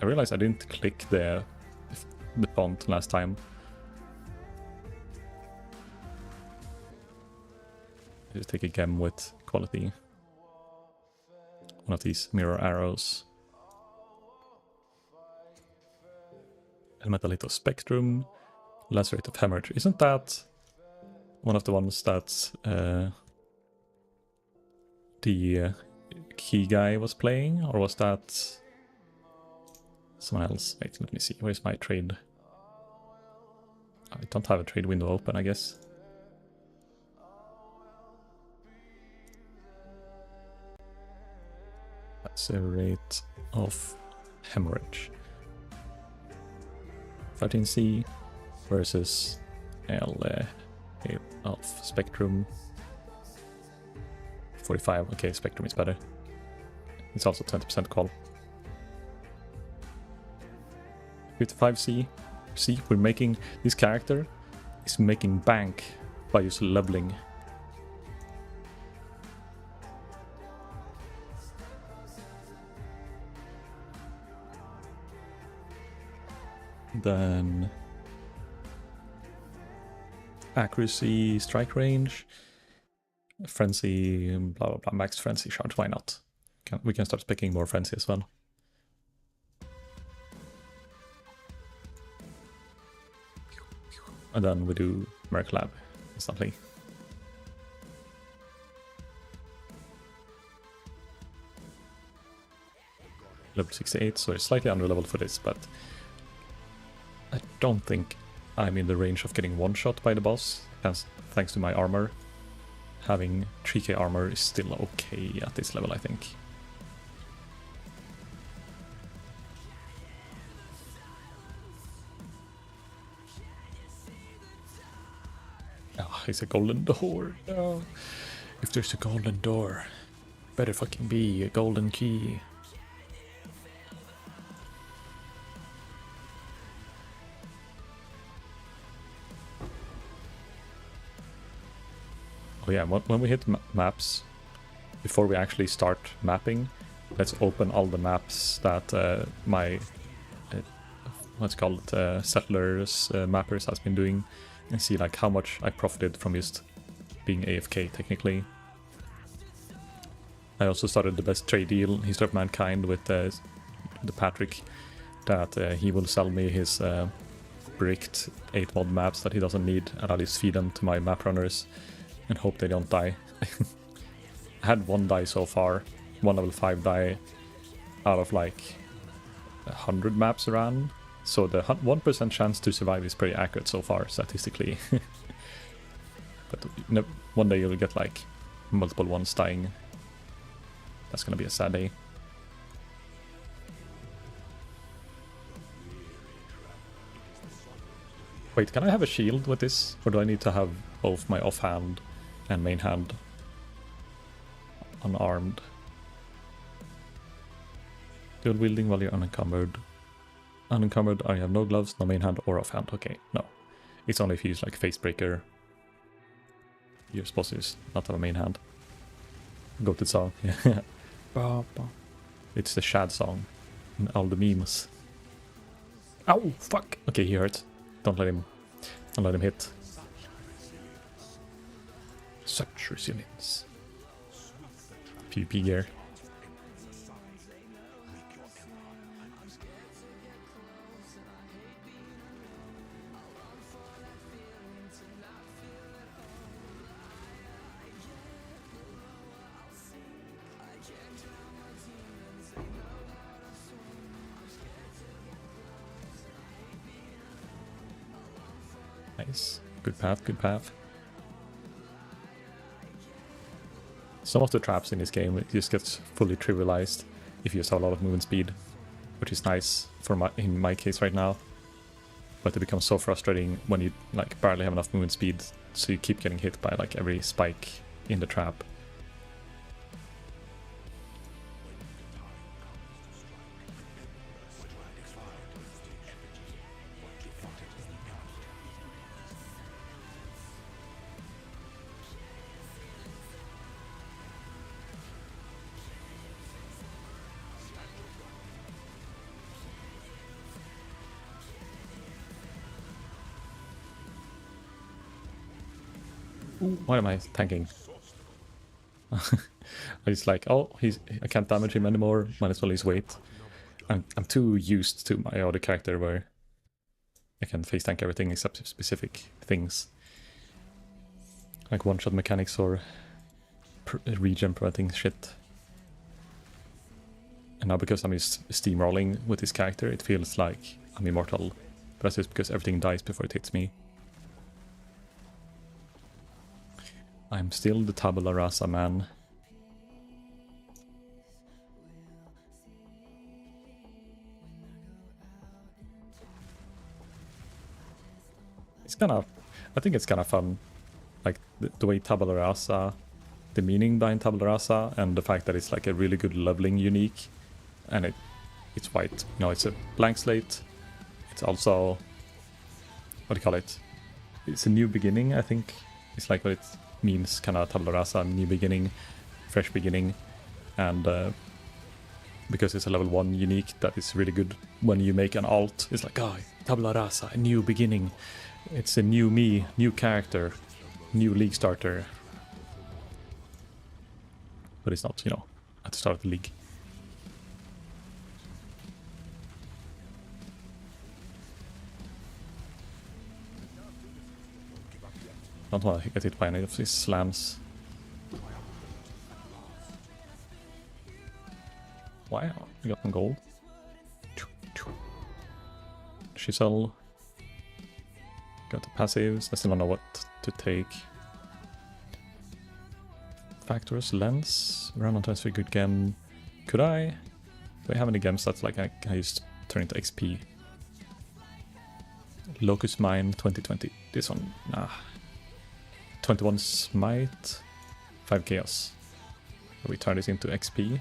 I realized I didn't click the font last time. Just take a gem with quality. One of these mirror arrows. Elementalito Spectrum. Lacerate of Hemorrhage. Isn't that one of the ones that the key guy was playing? Or was that someone else? Wait, let me see. Where's my trade? I don't have a trade window open, I guess. Lacerate of Hemorrhage. 13C versus L of Spectrum. 45. Okay, Spectrum is better. It's also 20% call. 55C. See, we're making this character is making bank by just leveling. Then accuracy, strike range, frenzy, blah blah blah, max frenzy charge. Why not? We can start picking more frenzy as well. And then we do Merc Lab instantly. Level 68, so it's slightly under leveled for this, but I don't think I'm in the range of getting one-shot by the boss, thanks to my armor. Having 3k armor is still okay at this level, I think. Ah, it's a golden door. No. If there's a golden door, better fucking be a golden key. Oh yeah, when we hit maps, before we actually start mapping, let's open all the maps that my what's it called, settlers, mappers has been doing, and see like how much I profited from just being AFK technically. I also started the best trade deal, History of Mankind, with the Patrick, that he will sell me his bricked 8 mod maps that he doesn't need, and I'll just feed them to my map runners and hope they don't die. I had 1 die so far, 1 level 5 die out of like 100 maps around, so the 1% chance to survive is pretty accurate so far statistically. But one day you'll get like multiple ones dying. That's gonna be a sad day. Wait, can I have a shield with this? Or do I need to have both my offhand and main hand unarmed? Dual wielding while you're unencumbered. Unencumbered, I have no gloves, no main hand or offhand. Okay, no. It's only if you use like Facebreaker. You're supposed to use not have a main hand. Goated song, yeah. It's the Shad song in all the memes. Ow, fuck! Okay, he hurt. Don't let him hit. Such resilience. PvP gear. Nice. Good path, good path. Some of the traps in this game, it just gets fully trivialized if you just have a lot of movement speed, which is nice for in my case right now. But it becomes so frustrating when you like barely have enough movement speed, so you keep getting hit by like every spike in the trap. Why am I tanking? I just like, oh, I can't damage him anymore, might as well use weight. I'm too used to my other character where I can face tank everything except specific things. Like one-shot mechanics or regen preventing shit. And now because I'm just steamrolling with this character, it feels like I'm immortal. But that's just because everything dies before it hits me. I'm still the tabula rasa man. It's kind of, I think it's kind of fun, like the way tabula rasa, the meaning behind tabula rasa, and the fact that it's like a really good leveling unique, and it's white. You know, it's a blank slate. It's also, what do you call it? It's a new beginning, I think. It's like what it means, kind of tabula rasa, new beginning, fresh beginning, and because it's a level 1 unique that is really good when you make an alt. It's like, oh, tabula rasa, a new beginning. It's a new me, new character, new league starter. But it's not, you know, at the start of the league. Don't want to get hit by any of these slams. Wow, we got some gold. Chisel. Got the passives. I still don't know what to take. Factors, lens. Run on turns for a good gem. Could I? Do I have any gems that's like I just turn into XP? Locust Mine 2020. This one, nah. 21 Smite, 5 Chaos. So we turn this into XP.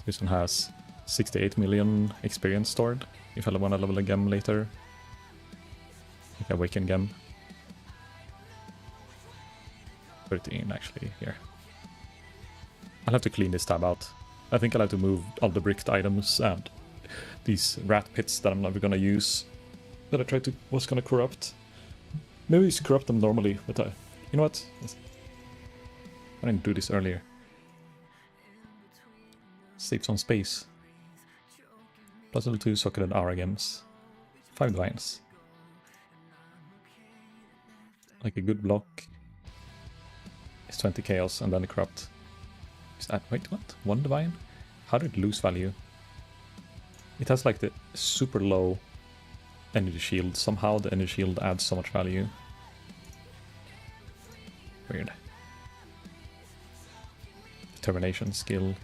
This one has 68 million experience stored. If I want to level a gem later. Like Awaken gem. 13 actually here. I'll have to clean this tab out. I think I'll have to move all the bricked items and these rat pits that I'm never gonna use, that I was gonna corrupt. Maybe just corrupt them normally, but you know what? I didn't do this earlier. Save some space. Plus level 2 socketed aura gems. 5 divines. Like a good block. It's 20 chaos and then a corrupt. Is that, wait, what? 1 divine? How did it lose value? It has like the super low energy shield. Somehow the energy shield adds so much value. Weird. Determination skill.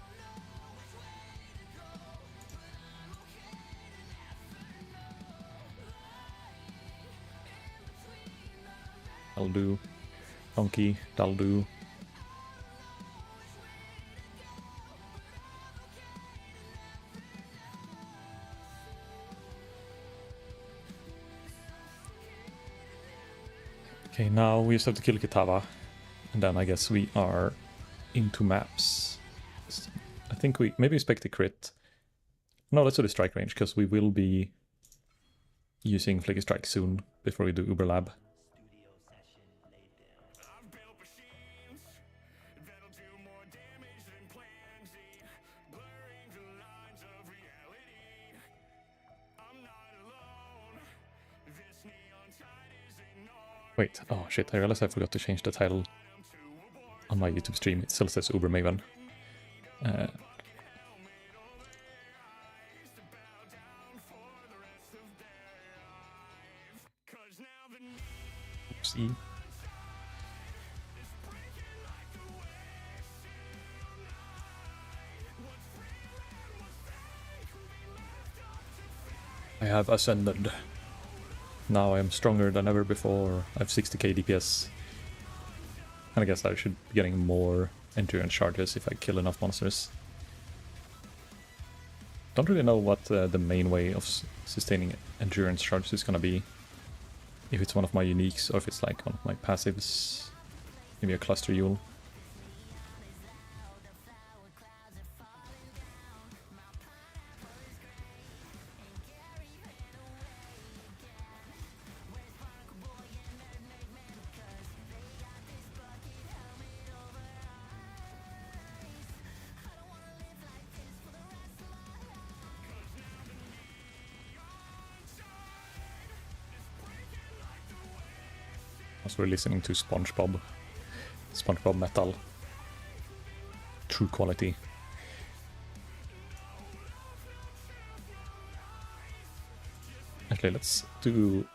That'll do. Donkey, that'll do. Okay, now we just have to kill Kitava. And then I guess we are into maps. I think we maybe expect a crit. No, let's do the strike range, because we will be using Flicker Strike soon before we do Uber Lab. Wait, oh shit, I realized I forgot to change the title on my YouTube stream. It still says Uber Maven. Oopsie. I have ascended. Now I am stronger than ever before. I have 60k DPS. And I guess I should be getting more endurance charges if I kill enough monsters. Don't really know what the main way of sustaining endurance charges is gonna be. If it's one of my uniques or if it's like one of my passives. Maybe a cluster Yule. We're listening to SpongeBob metal. True quality. Actually, let's do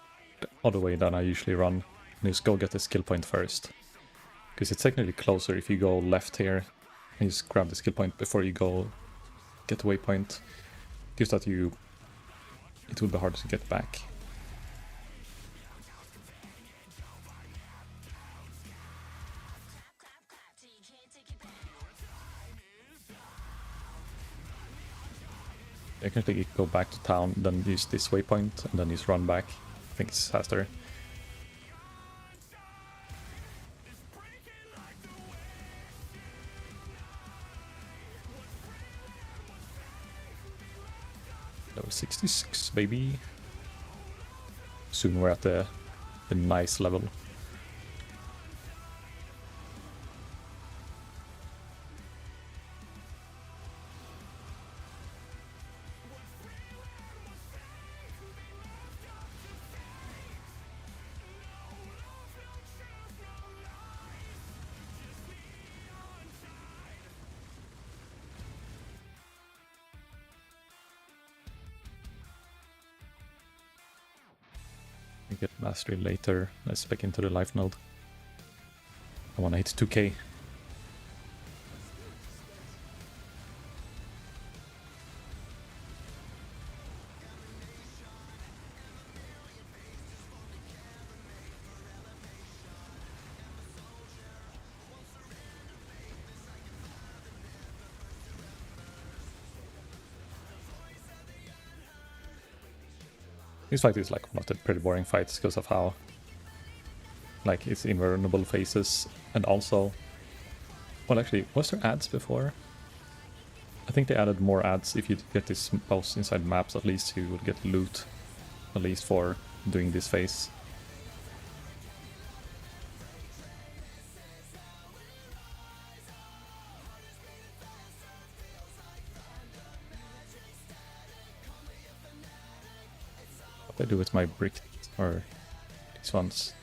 the other way than I usually run. And just go get the skill point first. Because it's technically closer if you go left here and just grab the skill point before you go get the waypoint. Gives that it will be hard to get back. I can actually go back to town, then use this waypoint, and then just run back. I think it's faster. Level 66, baby. Soon we're at the nice level. Get mastery later. Let's spec into the life node. I wanna hit 2k. This fight is like one of the pretty boring fights because of how like it's invulnerable phases, and also, well, actually, was there ads before? I think they added more ads if you get this boss inside maps. At least you will get loot, at least for doing this phase. What do I do with my brick, or these ones?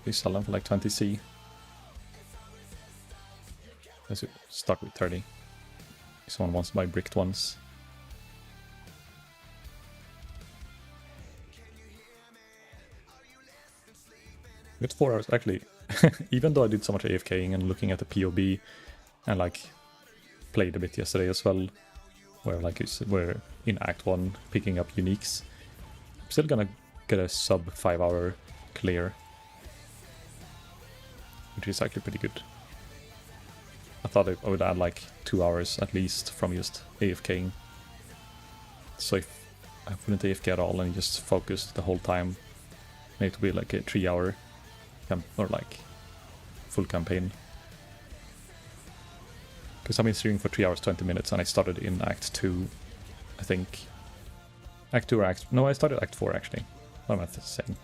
We sell them for like 20C. Let's start with 30. Someone wants to buy bricked ones. With 4 hours, actually, even though I did so much AFKing and looking at the POB and like played a bit yesterday as well, where like we're in Act 1 picking up uniques, I'm still gonna get a sub 5 hour clear, which is actually pretty good. I thought I would add like 2 hours at least from just AFKing. So if I wouldn't AFK at all and just focused the whole time, maybe it would be like a 3 hour or like full campaign. Because I've been streaming for 3 hours 20 minutes and I started in Act 2, I think. Act 2 or Act... No, I started Act 4 actually. What am I saying?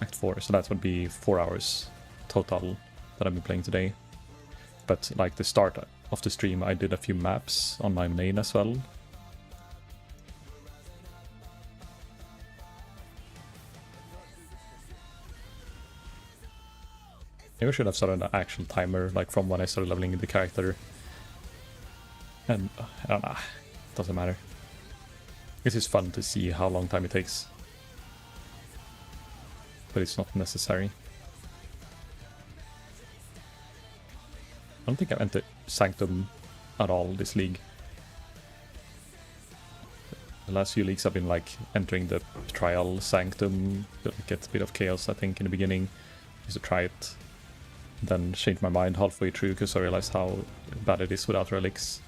Act 4, so that would be 4 hours total that I've been playing today. But like the start of the stream, I did a few maps on my main as well. Maybe I should have started an actual timer, like from when I started leveling the character. And I don't know, it doesn't matter. This is fun to see how long time it takes. But it's not necessary. I don't think I've entered Sanctum at all this league. The last few leagues I've been like entering the trial Sanctum, get a bit of chaos I think in the beginning. Used to try it, then changed my mind halfway through because I realized how bad it is without relics.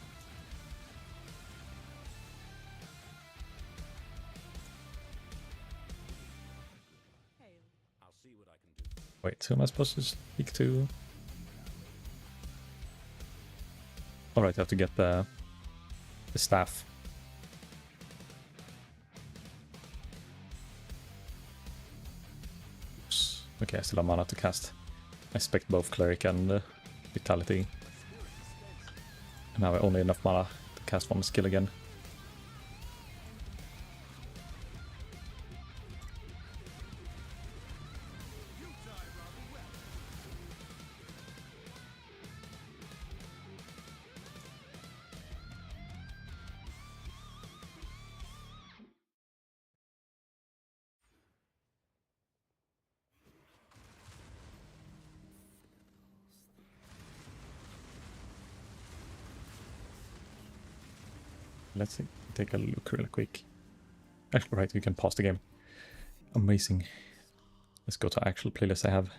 Wait, who am I supposed to speak to? Alright, I have to get the staff. Oops. Okay, I still have mana to cast. I expect both Cleric and Vitality. And now I only enough mana to cast one skill again. Let's take a look real quick. Actually, right, you can pause the game. Amazing. Let's go to actual playlist I have.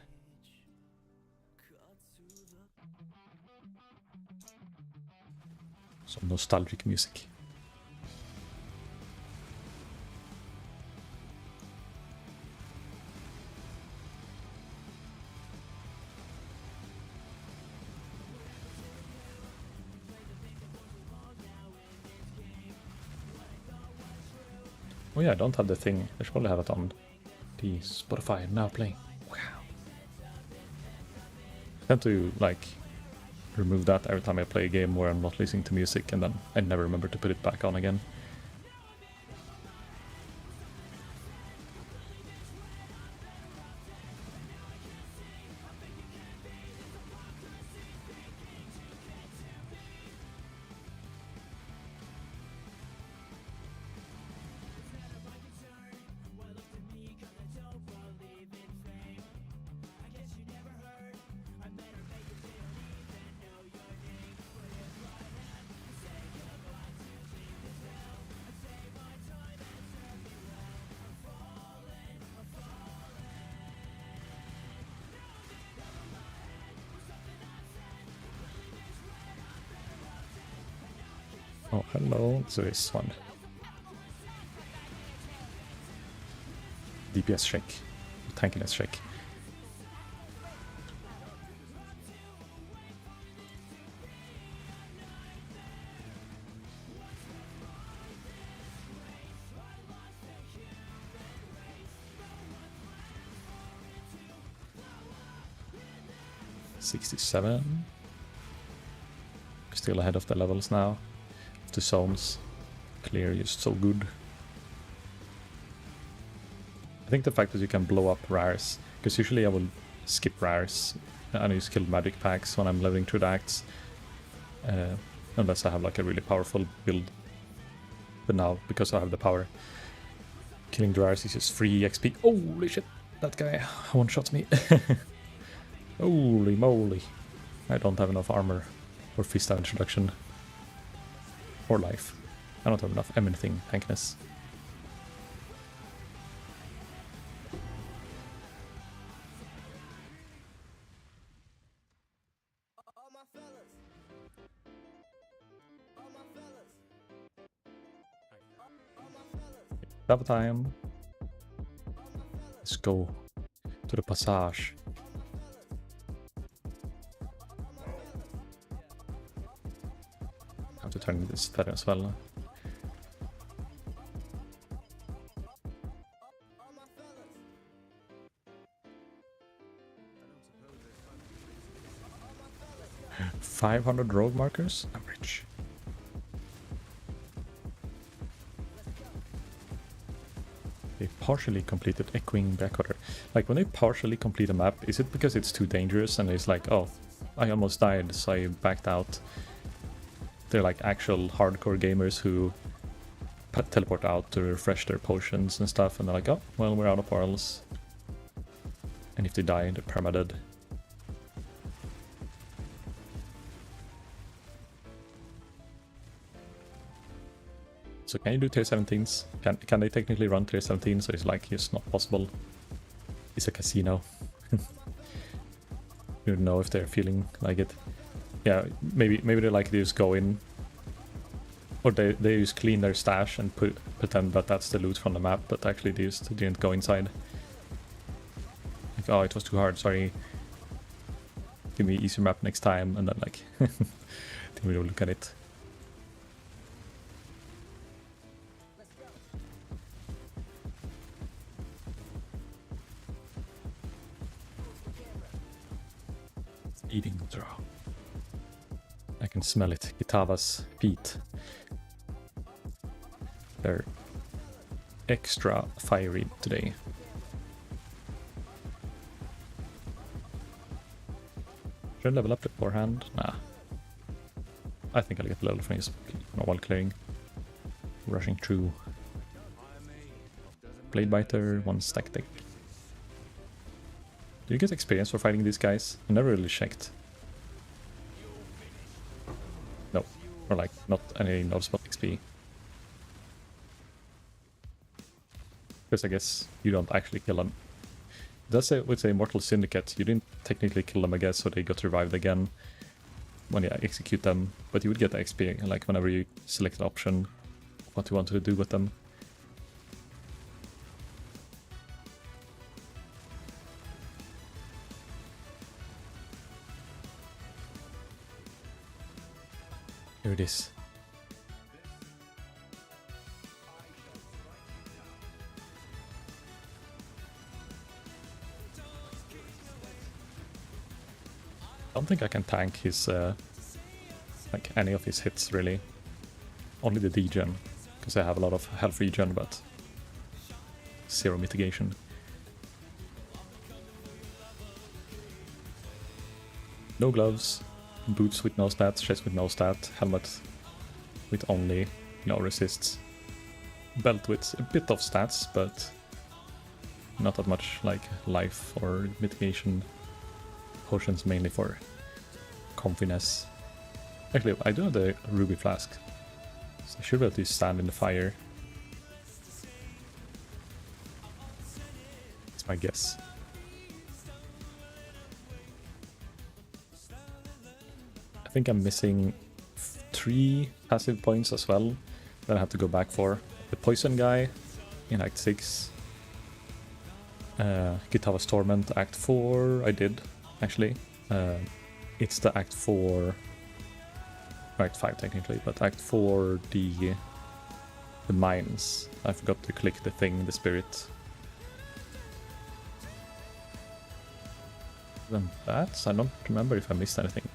Some nostalgic music. Oh yeah, I don't have the thing. I should probably have it on the Spotify now playing. Wow. I tend to like remove that every time I play a game where I'm not listening to music, and then I never remember to put it back on again. Oh, hello. So this one. DPS shake. Tankiness shake. 67. Still ahead of the levels now. The zones. Clear is so good. I think the fact that you can blow up rares, because usually I will skip rares and use kill magic packs when I'm leveling through the acts. Unless I have like a really powerful build. But now, because I have the power, killing the rares is just free XP. Holy shit, that guy one-shot me. Holy moly. I don't have enough armor or fist introduction. Or life. I don't have enough anything, tankness. Travel time. Let's go to the passage. I have to turn this better as well. $500 rogue markers? I'm rich. They partially completed echoing backwater. Like when they partially complete a map, is it because it's too dangerous and it's like, oh, I almost died, so I backed out? They're like actual hardcore gamers who teleport out to refresh their potions and stuff, and they're like, oh, well, we're out of pearls. And if they die, they're permadead. So can you do tier 17s? Can they technically run tier 17? So it's like it's not possible. It's a casino. You don't know if they're feeling like it. Yeah, maybe they like they just go in, or they just clean their stash and pretend that that's the loot from the map, but actually they just didn't go inside. Like, oh, it was too hard. Sorry. Give me easier map next time, and then like, then we will look at it. Eating throw. I can smell it. Kitava's feet. They're extra fiery today. Should I level up beforehand? Nah. I think I'll get the level from his while clearing. Rushing through. Blade Biter, 1 stack deck. Do you get experience for fighting these guys? I never really checked. No. Or like, not any no-spot XP. Because I guess you don't actually kill them. That's it with the Immortal Syndicate. You didn't technically kill them, I guess, so they got revived again when you execute them. But you would get the XP, like whenever you select an option of what you wanted to do with them. Here it is. I don't think I can tank his, like any of his hits really. Only the degen, because I have a lot of health regen, but zero mitigation. No gloves. Boots with no stats, chest with no stat, helmet with only no resists, belt with a bit of stats, but not that much like life or mitigation, potions mainly for comfiness. Actually, I do have the ruby flask, so I should be able to stand in the fire. That's my guess. I think I'm missing 3 passive points as well that I have to go back for. The poison guy in Act 6. Kitava's Torment, Act 4, I did, actually. It's the Act 4... Act 5 technically, but Act 4, the mines. I forgot to click the thing, the spirit. Then bats? I don't remember if I missed anything.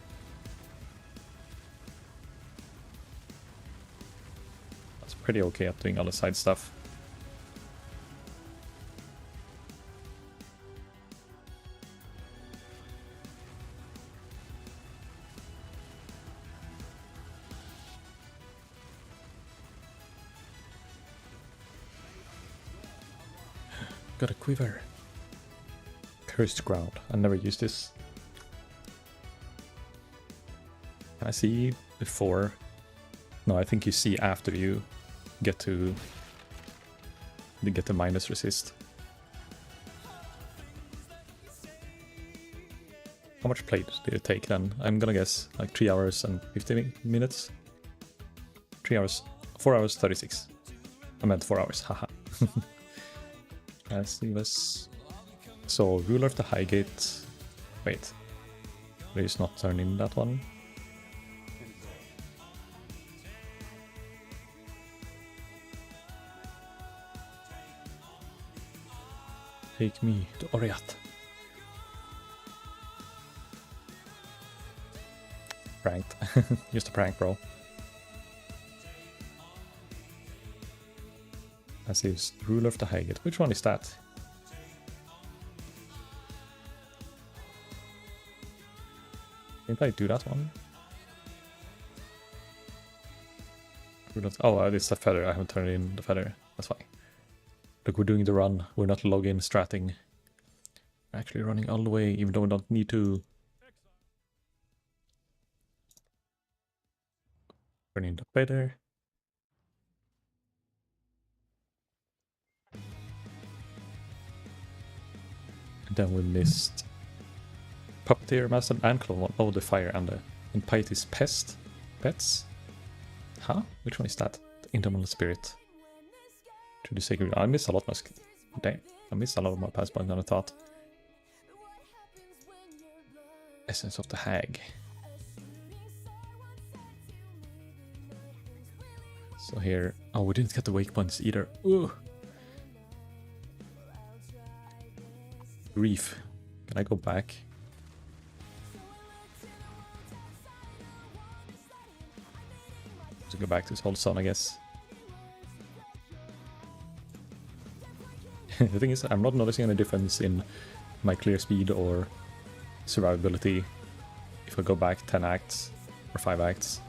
That's pretty okay at doing all the side stuff. Got a quiver. Cursed ground. I never used this. Can I see before? No, I think you see after you get to the minus resist. How much play did it take then? I'm gonna guess like 3 hours and 50 minutes. 3 hours, 4 hours 36. I meant 4 hours, haha. Let's see this. So, Ruler of the Highgate. Wait. Please not turn in that one. Take me to Oriat. Pranked. Just a prank, bro. As is Ruler of the Highgate. Which one is that? Didn't I do that one? Oh, it's the feather. I haven't turned in the feather. That's fine. Look, we're doing the run. We're not login stratting. We're actually running all the way, even though we don't need to. Turn in the feather. And then we missed Puppeteer, Master, and Clone one. Oh, the fire and the Impiety's Pest. Pets? Huh? Which one is that? The Indomitable Spirit. To the Sacred. I missed a lot. Dang. I missed a lot of my past points than I thought. Essence of the Hag. So here. Oh, we didn't get the wake points either. Ooh. Grief. Can I go back? To go back to his whole son, I guess. The thing is, I'm not noticing any difference in my clear speed or survivability if I go back 10 acts or 5 acts.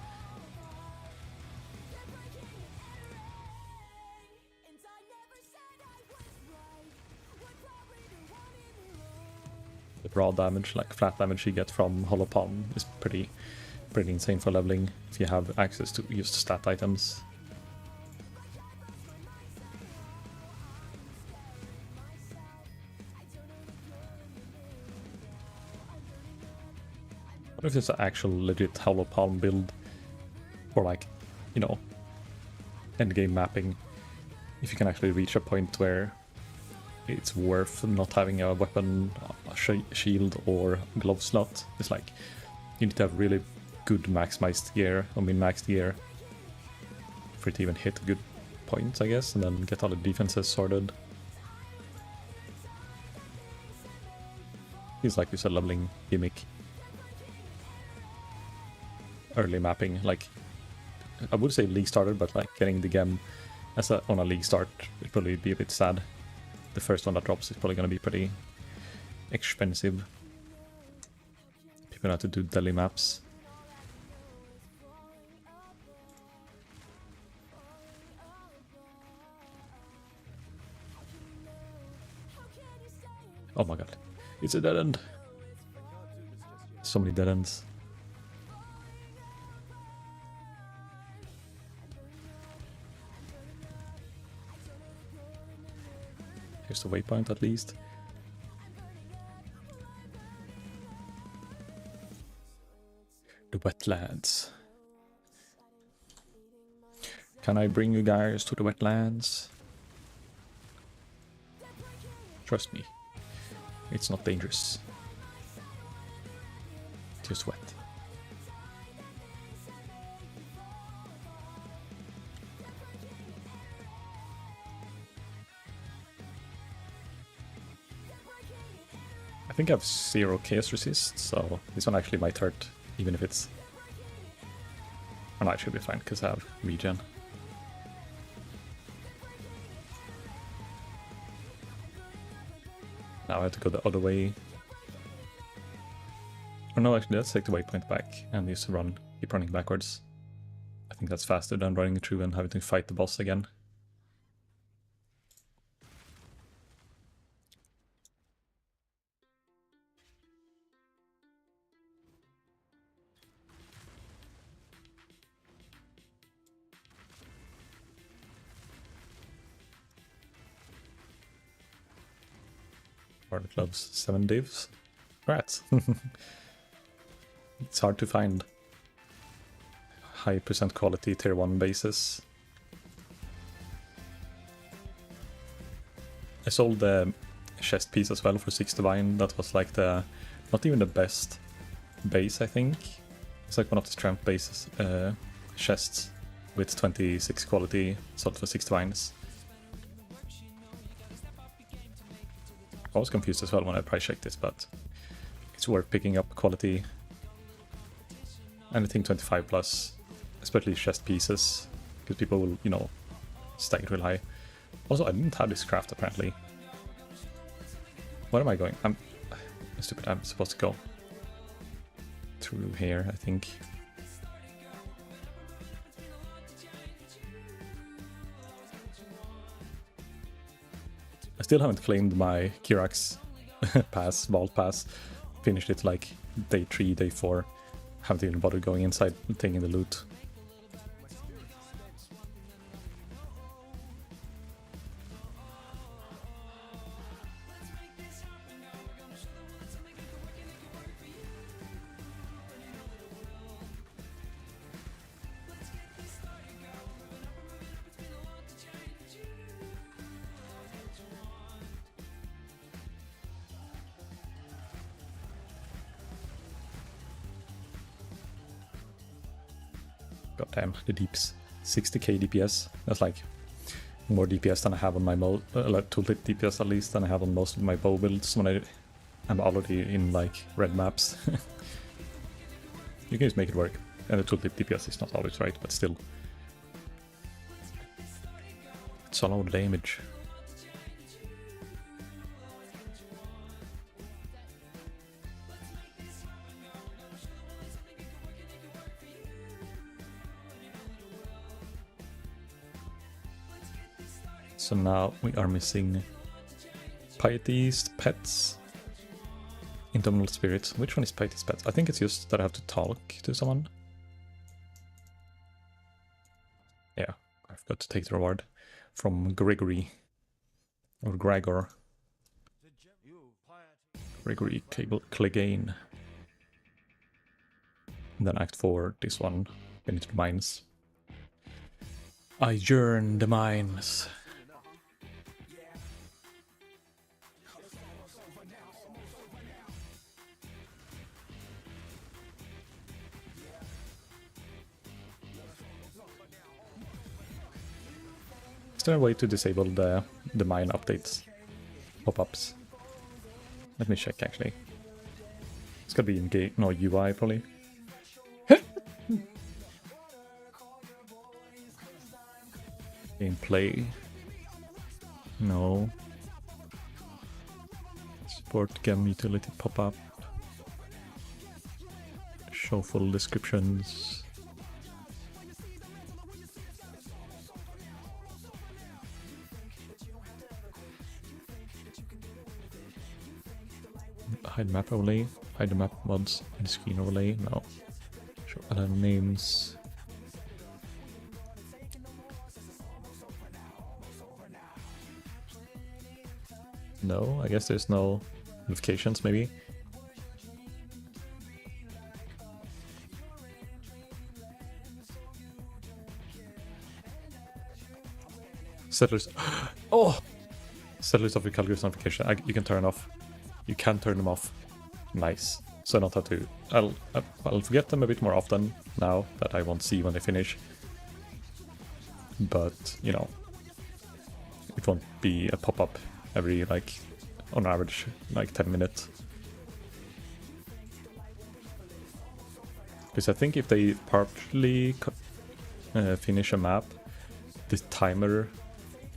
The raw damage, like flat damage you get from Hollow Palm is pretty insane for leveling if you have access to used stat items. What if it's an actual legit Hollow Palm build for, like, you know, endgame mapping? If you can actually reach a point where it's worth not having a weapon, a shield, or glove slot. It's like you need to have really good maximized gear, I mean maxed gear, for it to even hit a good point, I guess, and then get all the defenses sorted. Feels like it's a leveling gimmick. Early mapping, like, I would say league starter, but like getting the gem as on a league start would probably be a bit sad. The first one that drops is probably going to be pretty expensive. People have to do daily maps. Oh my god, it's a dead end. So many dead ends. Here's the waypoint at least. The wetlands. Can I bring you guys to the wetlands? Trust me, it's not dangerous. Just wet. I I think I have 0 chaos resist, so this one actually might hurt, even if it's... Oh no, I should be fine, because I have regen. Now I have to go the other way. Or no, actually, let's take the waypoint back and just keep running backwards. I think that's faster than running through and having to fight the boss again. Bardic loves 7 divs. Rats. It's hard to find high percent quality tier 1 bases. I sold the chest piece as well for 6 divine. That was like not even the best base, I think. It's like one of the strength bases, chests with 26 quality, sold for 6 divines. I was confused as well when I price checked this, but it's worth picking up quality. Anything 25 plus, especially chest pieces, because people will, you know, stack it real high. Also, I didn't have this craft apparently. Where am I going? I'm stupid. I'm supposed to go through here, I think. I still haven't claimed my Kirax pass, vault pass. Finished it like day 3, day 4. Haven't even bothered going inside and taking the loot. God damn, the deeps. 60k DPS. That's like more DPS than I have on my tooltip DPS at least than I have on most of my bow builds when I'm already in like red maps. You can just make it work. And the tooltip DPS is not always right, but still. It's a lot of damage. So now we are missing Piety's Pets, Indomitable Spirits. Which one is Piety's Pets? I think it's just that I have to talk to someone. Yeah, I forgot to take the reward from Gregory. Or Gregor. Gregory Clegane. And then Act 4, this one, get into the mines. I yearn the mines. Is there a way to disable the mine updates pop-ups? Let me check actually. It's gotta be in game, no UI probably. Gameplay. No. Support gem utility pop-up. Show full descriptions. Hide map overlay, hide the map mods in screen overlay, no. Show other names. No, I guess there's no notifications maybe. Settlers. Oh! Settlers of Recalculus notification. You can turn off. You can turn them off. Nice. So I don't have to... I'll forget them a bit more often now that I won't see when they finish. But, you know, it won't be a pop-up every, like, on average, like 10 minutes. Because I think if they partly finish a map, the timer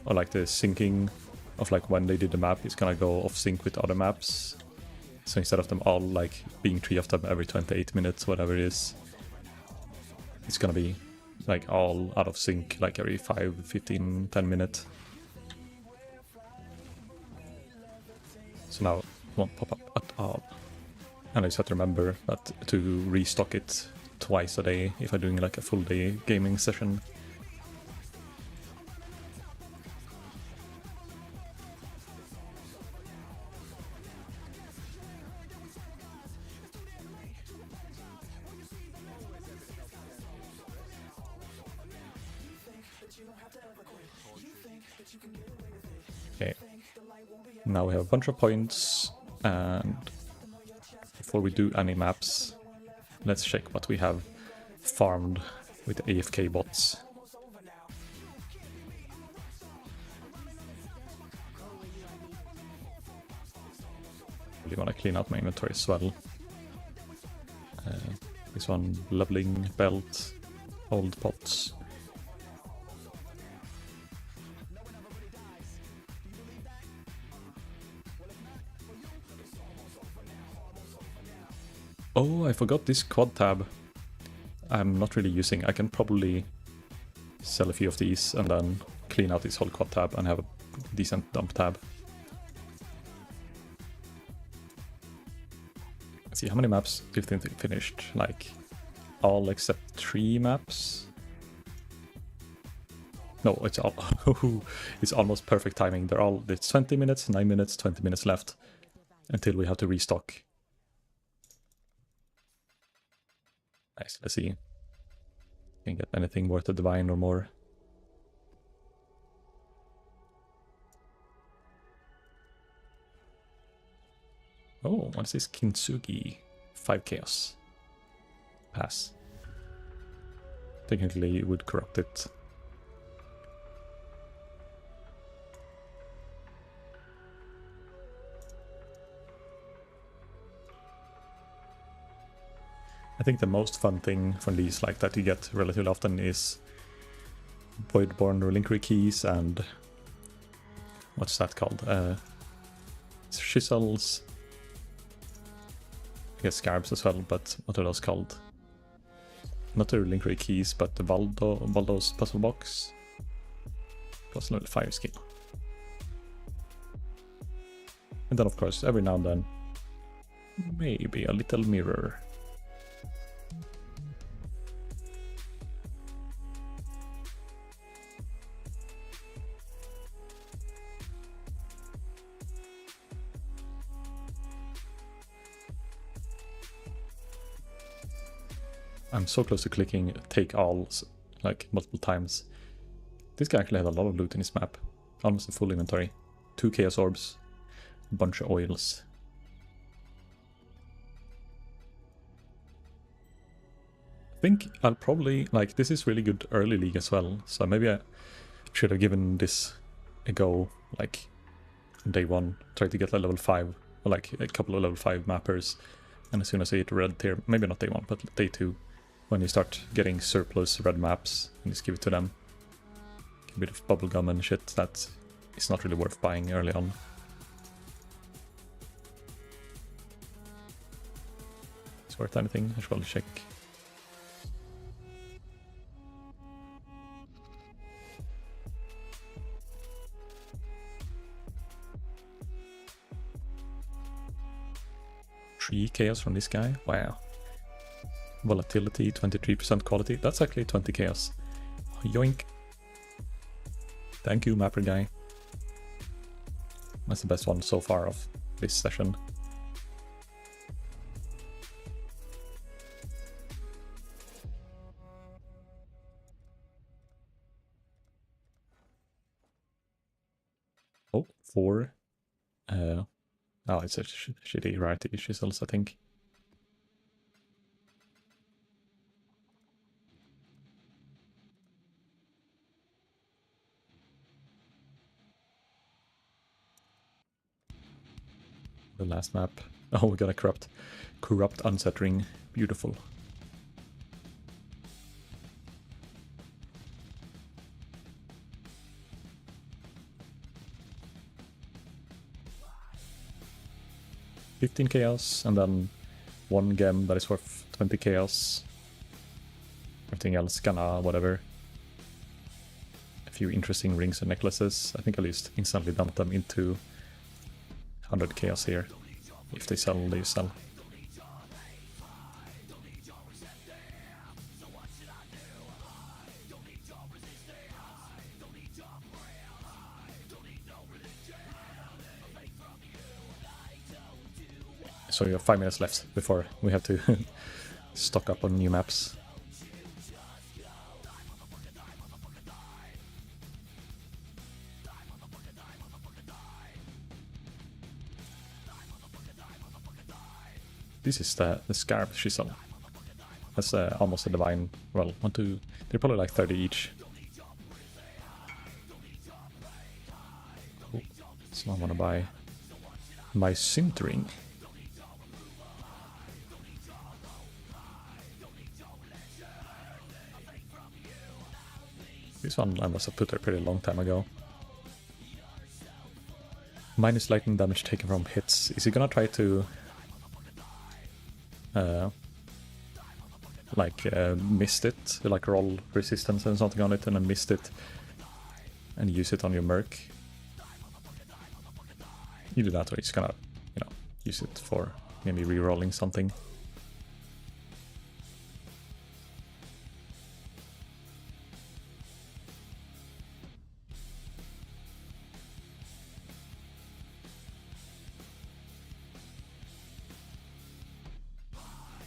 or like the syncing of like when they did the map is gonna go off sync with other maps. So instead of them all like being 3 of them every 28 minutes, whatever it is, it's gonna be like all out of sync like every 5, 15, 10 minutes. So now it won't pop up at all. And I just have to remember that to restock it twice a day if I'm doing like a full day gaming session. Okay, now we have a bunch of points, and before we do any maps, let's check what we have farmed with AFK bots. Really want to clean out my inventory as well. This one, leveling belt, old pots. Oh, I forgot this quad tab. I'm not really using. I can probably sell a few of these and then clean out this whole quad tab and have a decent dump tab. Let's see, how many maps do you think they finished? Like, all except 3 maps? No, it's all. It's almost perfect timing. They're all. It's 20 minutes, 9 minutes, 20 minutes left until we have to restock. Nice, let's see. Can get anything worth a divine or more. Oh, what's this? Kintsugi. 5 chaos. Pass. Technically, it would corrupt it. I think the most fun thing from these, like that you get relatively often, is Voidborn Reliquary Keys and what's that called? Chisels. I guess scarabs as well, but what are those called? Not the Reliquary Keys, but the Baldo's puzzle box. Plus level 5 skill. And then of course, every now and then, maybe a little mirror. I'm so close to clicking take all, like, multiple times. This guy actually had a lot of loot in his map. Almost a full inventory. 2 chaos orbs. A bunch of oils. I think I'll probably, like, this is really good early league as well. So maybe I should have given this a go, like, day 1. Try to get a level 5, or like a couple of level 5 mappers. And as soon as I hit red tier, maybe not day 1, but day 2. When you start getting surplus red maps, and just give it to them. A bit of bubblegum and shit that is not really worth buying early on. Is worth anything? I should probably check. Three chaos from this guy? Wow. Volatility, 23% quality. That's actually 20 chaos. Yoink. Thank you, mapper guy. That's the best one so far of this session. Oh, 4. Oh, it's a shitty rarity chisels, I think. The last map. Oh, we got a corrupt unset ring. Beautiful. 15 chaos, and then 1 gem that is worth 20 chaos. Everything else kinda whatever. A few interesting rings and necklaces. I think I'll just instantly dump them into 100 chaos here. If they sell, they sell. So you have 5 minutes left before we have to stock up on new maps. This is the Scarab Chisel. That's almost a divine. Well, 1, 2. They're probably like 30 each. Oh, so I want to buy my Sintering. This one I must have put there pretty long time ago. Minus lightning damage taken from hits. Is he gonna try to missed it, like roll resistance and something on it and then missed it and use it on your merc? Either that or he's gonna, you know, use it for maybe re-rolling something.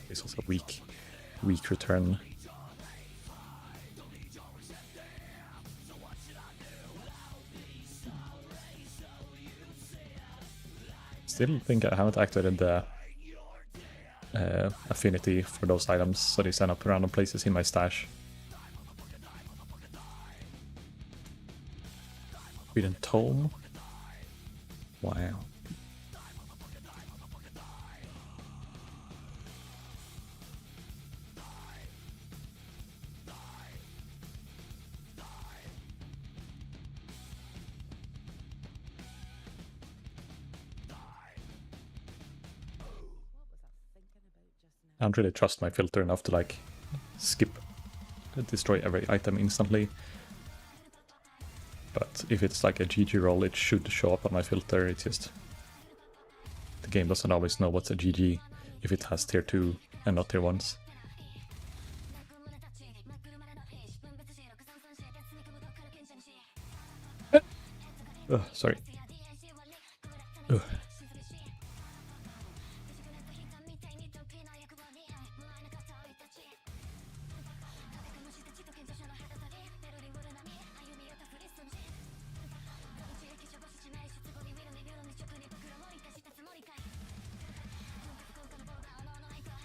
It's also weak return. Still think I haven't activated the affinity for those items, so they stand up random places in my stash. Forbidden Tome. Wow. I don't really trust my filter enough to like skip, destroy every item instantly. But if it's like a GG roll, it should show up on my filter. It's just the game doesn't always know what's a GG if it has tier 2 and not tier 1s. Sorry. Ugh.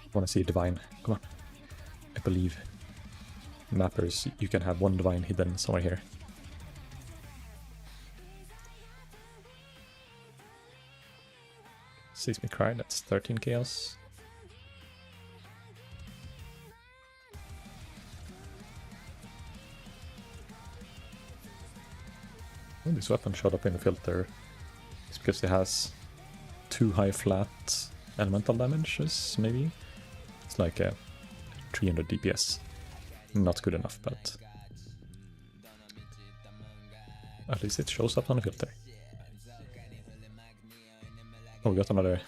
I want to see a divine. Come on. I believe. Mappers, you can have 1 divine hidden somewhere here. Seismic Cry, that's 13 chaos. When this weapon showed up in the filter, it's because it has 2 high flat elemental damages, maybe? It's like a 300 DPS. Not good enough, but at least it shows up on the filter. Oh, we got another.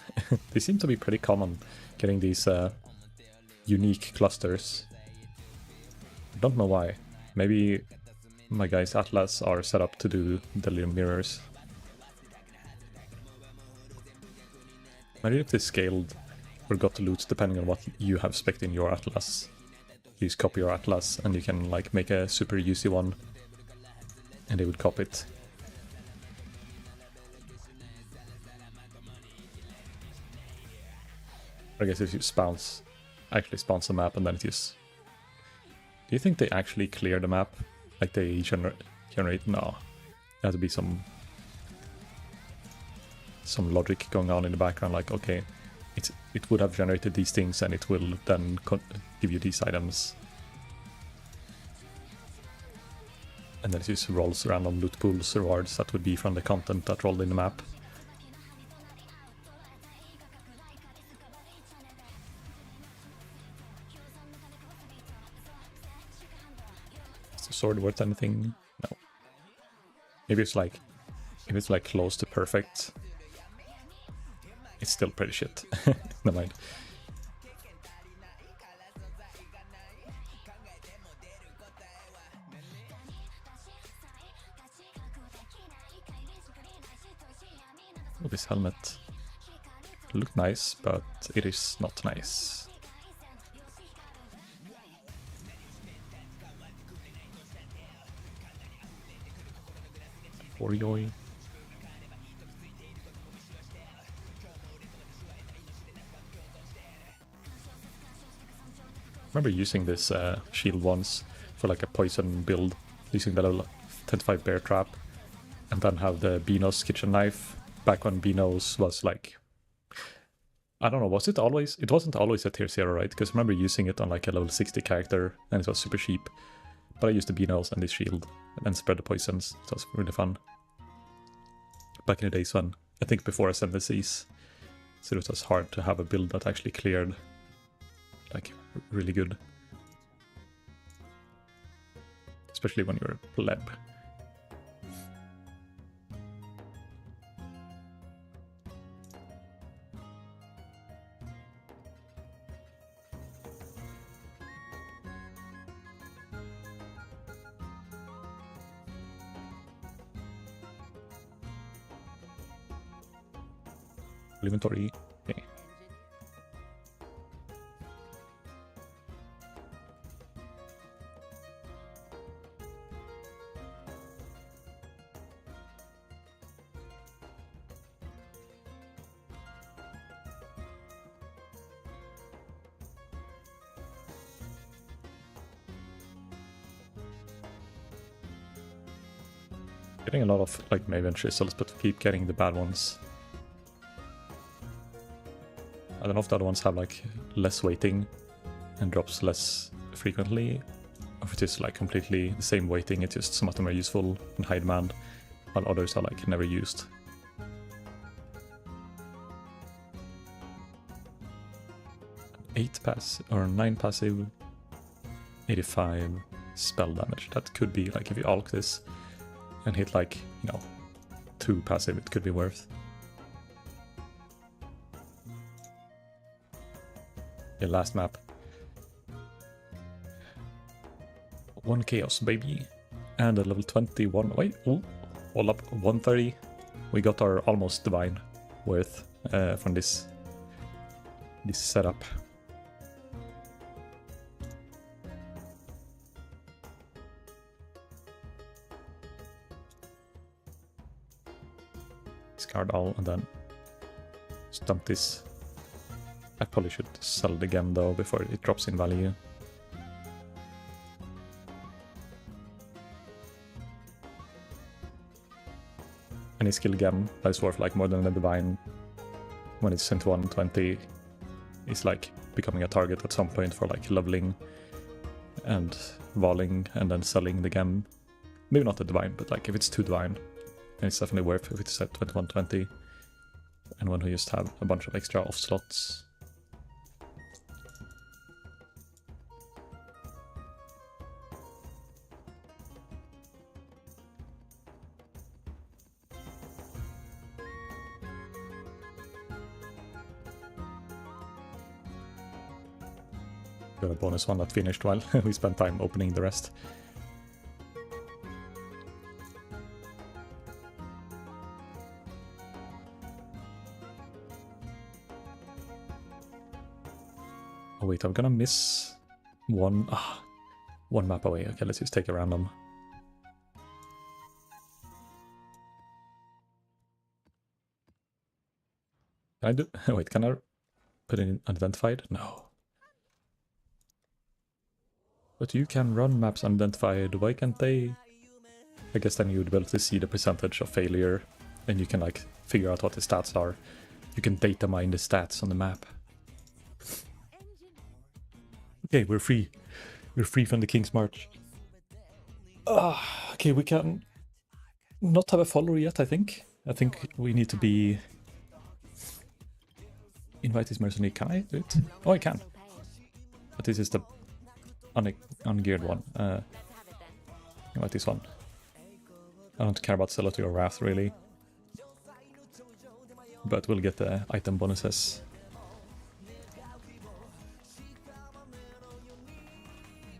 They seem to be pretty common, getting these unique clusters. I don't know why. Maybe my guys Atlas are set up to do Delirium Mirrors. Imagine if they scaled or got to loot depending on what you have spec'd in your Atlas. You just copy your Atlas and you can like make a super UC one and they would copy it. I guess if you actually spawns the map and then it just... Do you think they actually clear the map? Like they generate... No. There has to be some logic going on in the background, like, okay, it would have generated these things and it will then give you these items. And then it just rolls random loot pools rewards that would be from the content that rolled in the map. sword worth anything? No. Maybe it's like, if it's like close to perfect, it's still pretty shit. Never mind. Oh, this helmet looked nice, but it is not nice. Orioi. I remember using this shield once for like a poison build, using the level 25 bear trap, and then have the Beano's kitchen knife. Back when Beano's was like, I don't know, was it always? It wasn't always a tier 0, right? Because I remember using it on like a level 60 character, and it was super cheap. But I used the Beano's and this shield, and then spread the poisons. It was really fun. Back in the days when, I think before Ascendancies, so it was hard to have a build that actually cleared like really good. Especially when you're a pleb. Inventory. Okay. Getting a lot of like Maven chisels, but keep getting the bad ones. I don't know if the other ones have like less weighting and drops less frequently, or if it is like completely the same weighting, it's just some of them are useful in high demand, while others are like never used. Nine passive, 85 spell damage. That could be like if you alk this and hit like, you know, 2 passive, it could be worth. The last map. 1 chaos, baby. And a level 21. Wait, ooh, all up 130. We got our almost divine worth from this setup. Discard all and then stump this. I probably should sell the gem though before it drops in value. Any skill gem that is worth like more than a divine when it's sent 120 is like becoming a target at some point for like leveling and voling and then selling the gem. Maybe not a divine, but like if it's 2 divine, then it's definitely worth if it's at 2120. And when we just have a bunch of extra off slots. Got a bonus one that finished while we spent time opening the rest. Oh wait, I'm gonna miss one map away. Okay, let's just take a random. Can I do? Wait, can I put it in unidentified? No. But you can run maps unidentified, why can't they? I guess then you would be able to see the percentage of failure, and you can like figure out what the stats are. You can data mine the stats on the map. Okay, we're free. We're free from the King's March. Okay, we can not have a follower yet, I think. I think we need to be... Invite this mercenary. Can I do it? Oh, I can. But this is the ungeared one. talking about this one. I don't care about Celerity or Wrath really. But we'll get the item bonuses.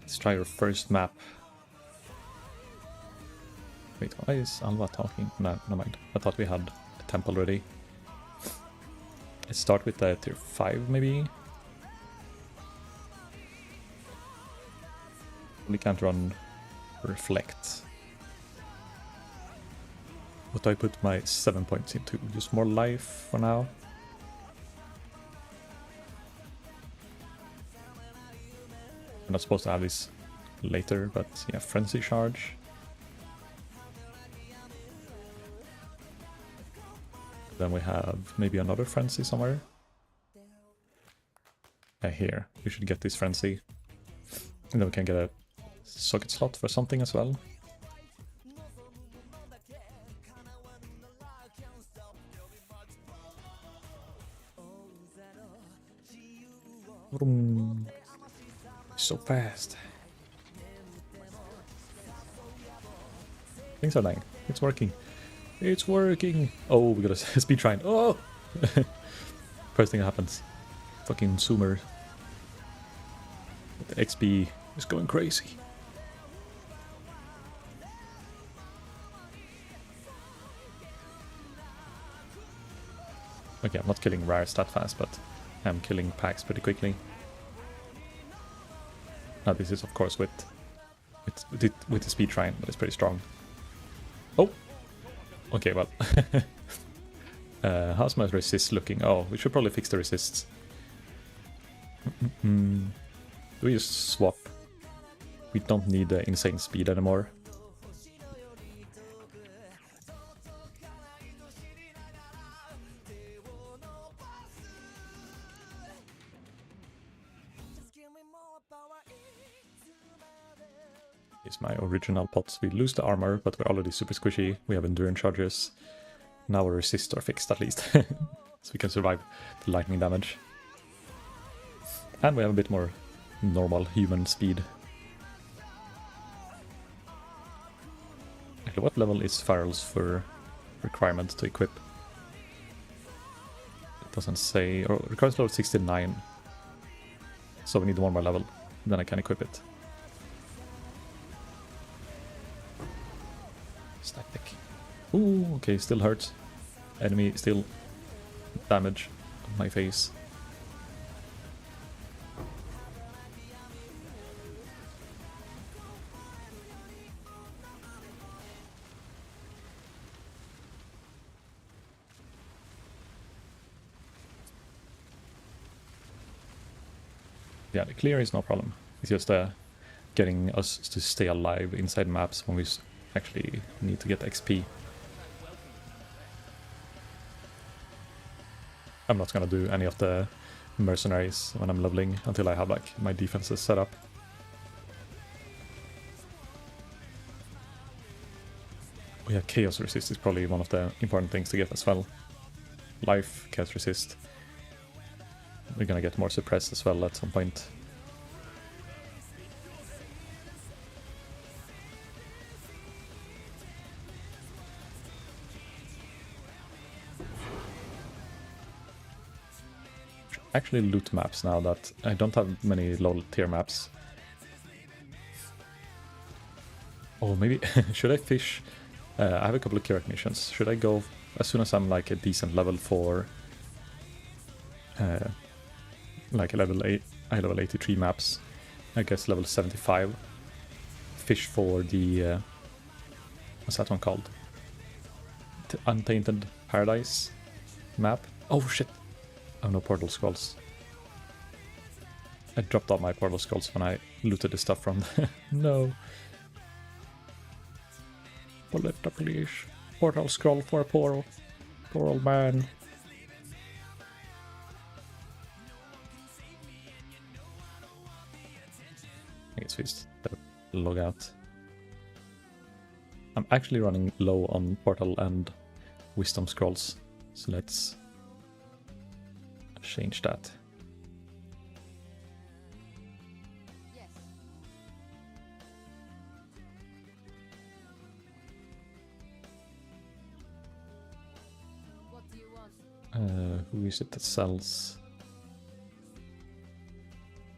Let's try your first map. Wait, why is Alva talking? No, never mind. I thought we had a temple already. Let's start with the tier 5 maybe. We can't run Reflect. What do I put my 7 points into? Just more life for now. I'm not supposed to have this later, but yeah, Frenzy Charge. Then we have maybe another Frenzy somewhere. Here, we should get this Frenzy. And then we can get a socket slot for something as well. Vroom. So fast. Things are dying. It's working. It's working. Oh, we got a speed shrine. Oh! First thing that happens. Fucking zoomer. The XP is going crazy. Okay, I'm not killing rares that fast, but I'm killing packs pretty quickly. Now this is of course with the speed shrine, but it's pretty strong. Oh! Okay, well. How's my resist looking? Oh, we should probably fix the resists. Do we just swap? We don't need the insane speed anymore. Here's my original pots. We lose the armor, but we're already super squishy. We have endurance charges. Now our resists are fixed at least. So we can survive the lightning damage. And we have a bit more normal human speed. Actually, what level is Farrell's for requirement to equip? It doesn't say. Or requires level 69. So we need one more level. Then I can equip it. Static. Ooh, okay, still hurts. Enemy still damage on my face. Yeah, the clear is no problem. It's just getting us to stay alive inside maps when we actually need to get XP. I'm not gonna do any of the mercenaries when I'm leveling until I have like my defenses set up. Oh yeah, Chaos Resist is probably one of the important things to get as well. Life, Chaos Resist. We're gonna get more suppressed as well at some point. Actually loot maps now that I don't have many low tier maps. Oh, maybe should I fish? I have a couple of Kirak missions. Should I go as soon as I'm like a decent level for like a level 83 maps? I guess level 75. Fish for the what's that one called? Untainted Paradise map. Oh shit! I have no portal skulls. I dropped all my portal skulls when I looted the stuff from no. Poletta, please. Portal scroll for a poor old man. I guess we just log out. I'm actually running low on portal and wisdom scrolls, so let's change that. Who is it that sells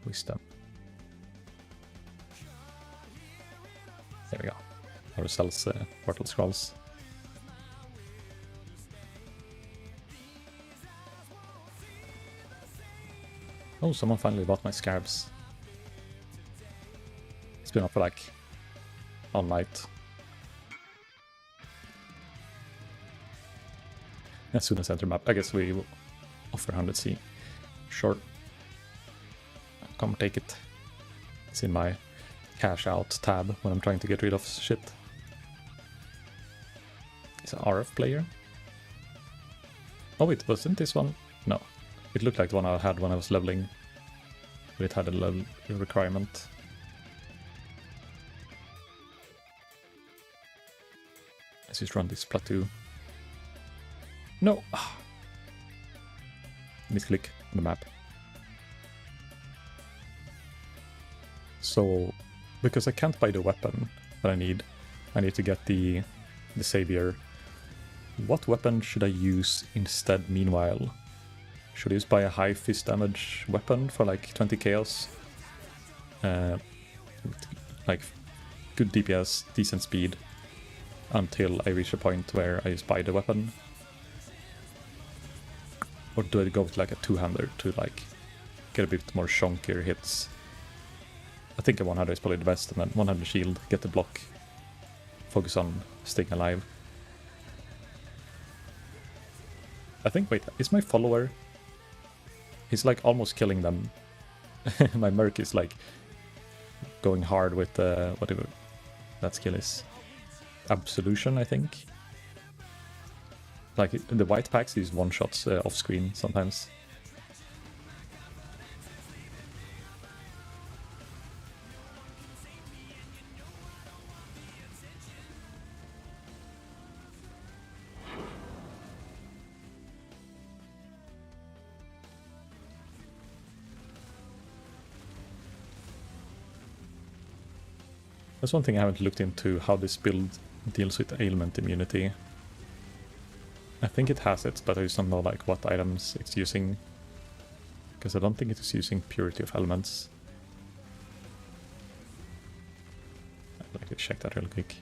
wisdom? There we go. Or sells portal scrolls. Oh, someone finally bought my scarabs. It's been up for like all night. As soon as I enter map, I guess we will offer 100C. Sure. Come take it. It's in my cash out tab when I'm trying to get rid of shit. It's an RF player. Oh wait, wasn't this one? No. It looked like the one I had when I was leveling. But it had a level requirement. Let's just run this plateau. No! Misclick on the map. So, because I can't buy the weapon that I need to get the savior. What weapon should I use instead meanwhile? Should I just buy a high fist damage weapon for like 20 chaos? Like good DPS, decent speed, until I reach a point where I just buy the weapon? Or do I go with like a two-hander to like get a bit more chunkier hits? I think a one-hander is probably the best, and then one-hander shield, get the block, focus on staying alive. I think, wait, is my follower... He's like almost killing them. My merc is like going hard with whatever that skill is. Absolution, I think. Like the white packs use one-shots off screen sometimes. That's one thing I haven't looked into, how this build deals with ailment immunity. I think it has it, but I just don't know like what items it's using. Because I don't think it is using purity of elements. I'd like to check that real quick.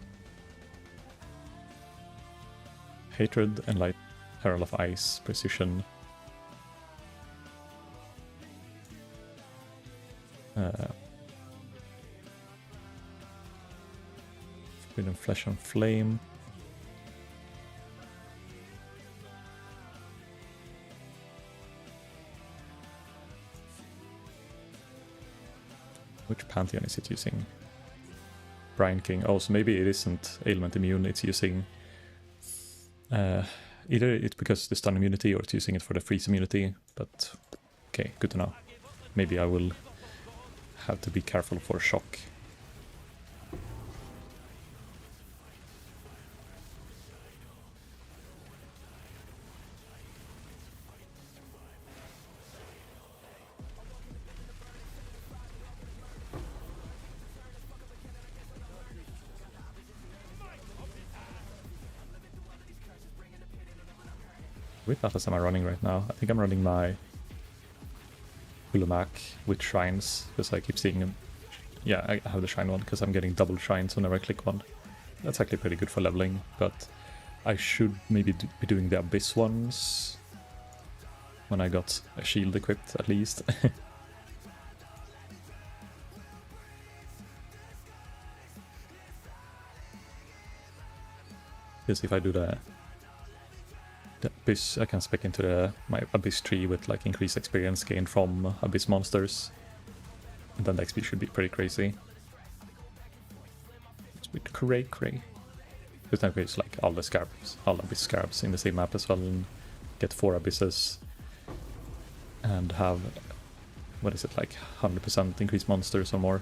Hatred, Enlight, Herald of Ice, Precision. Forbidden Flesh and Flame. Which Pantheon is it using? Brian King. Oh, so maybe it isn't ailment immune, it's using... either it's because the stun immunity or it's using it for the freeze immunity, but okay, good to know. Maybe I will have to be careful for shock. Which atlas am I running right now? I think I'm running my Ulamak with shrines, because I keep seeing them. Yeah, I have the shrine one, because I'm getting double shrines whenever I click one. That's actually pretty good for leveling, but I should maybe be doing the Abyss ones when I got a shield equipped, at least. Because if I do the Abyss, I can spec into my Abyss tree with like increased experience gained from Abyss monsters. And then the XP should be pretty crazy. It's a bit cray. Because then it's like all the scarabs, all Abyss scarabs in the same map as well, and get 4 Abysses. And have, what is it, like 100% increased monsters or more.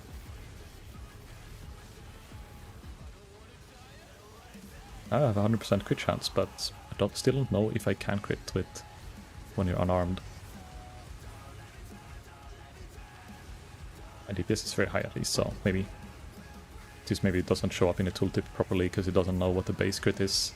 I have 100% crit chance, but I still don't know if I can crit with when you're unarmed. My DPS is very high at least, so maybe it doesn't show up in the tooltip properly because it doesn't know what the base crit is.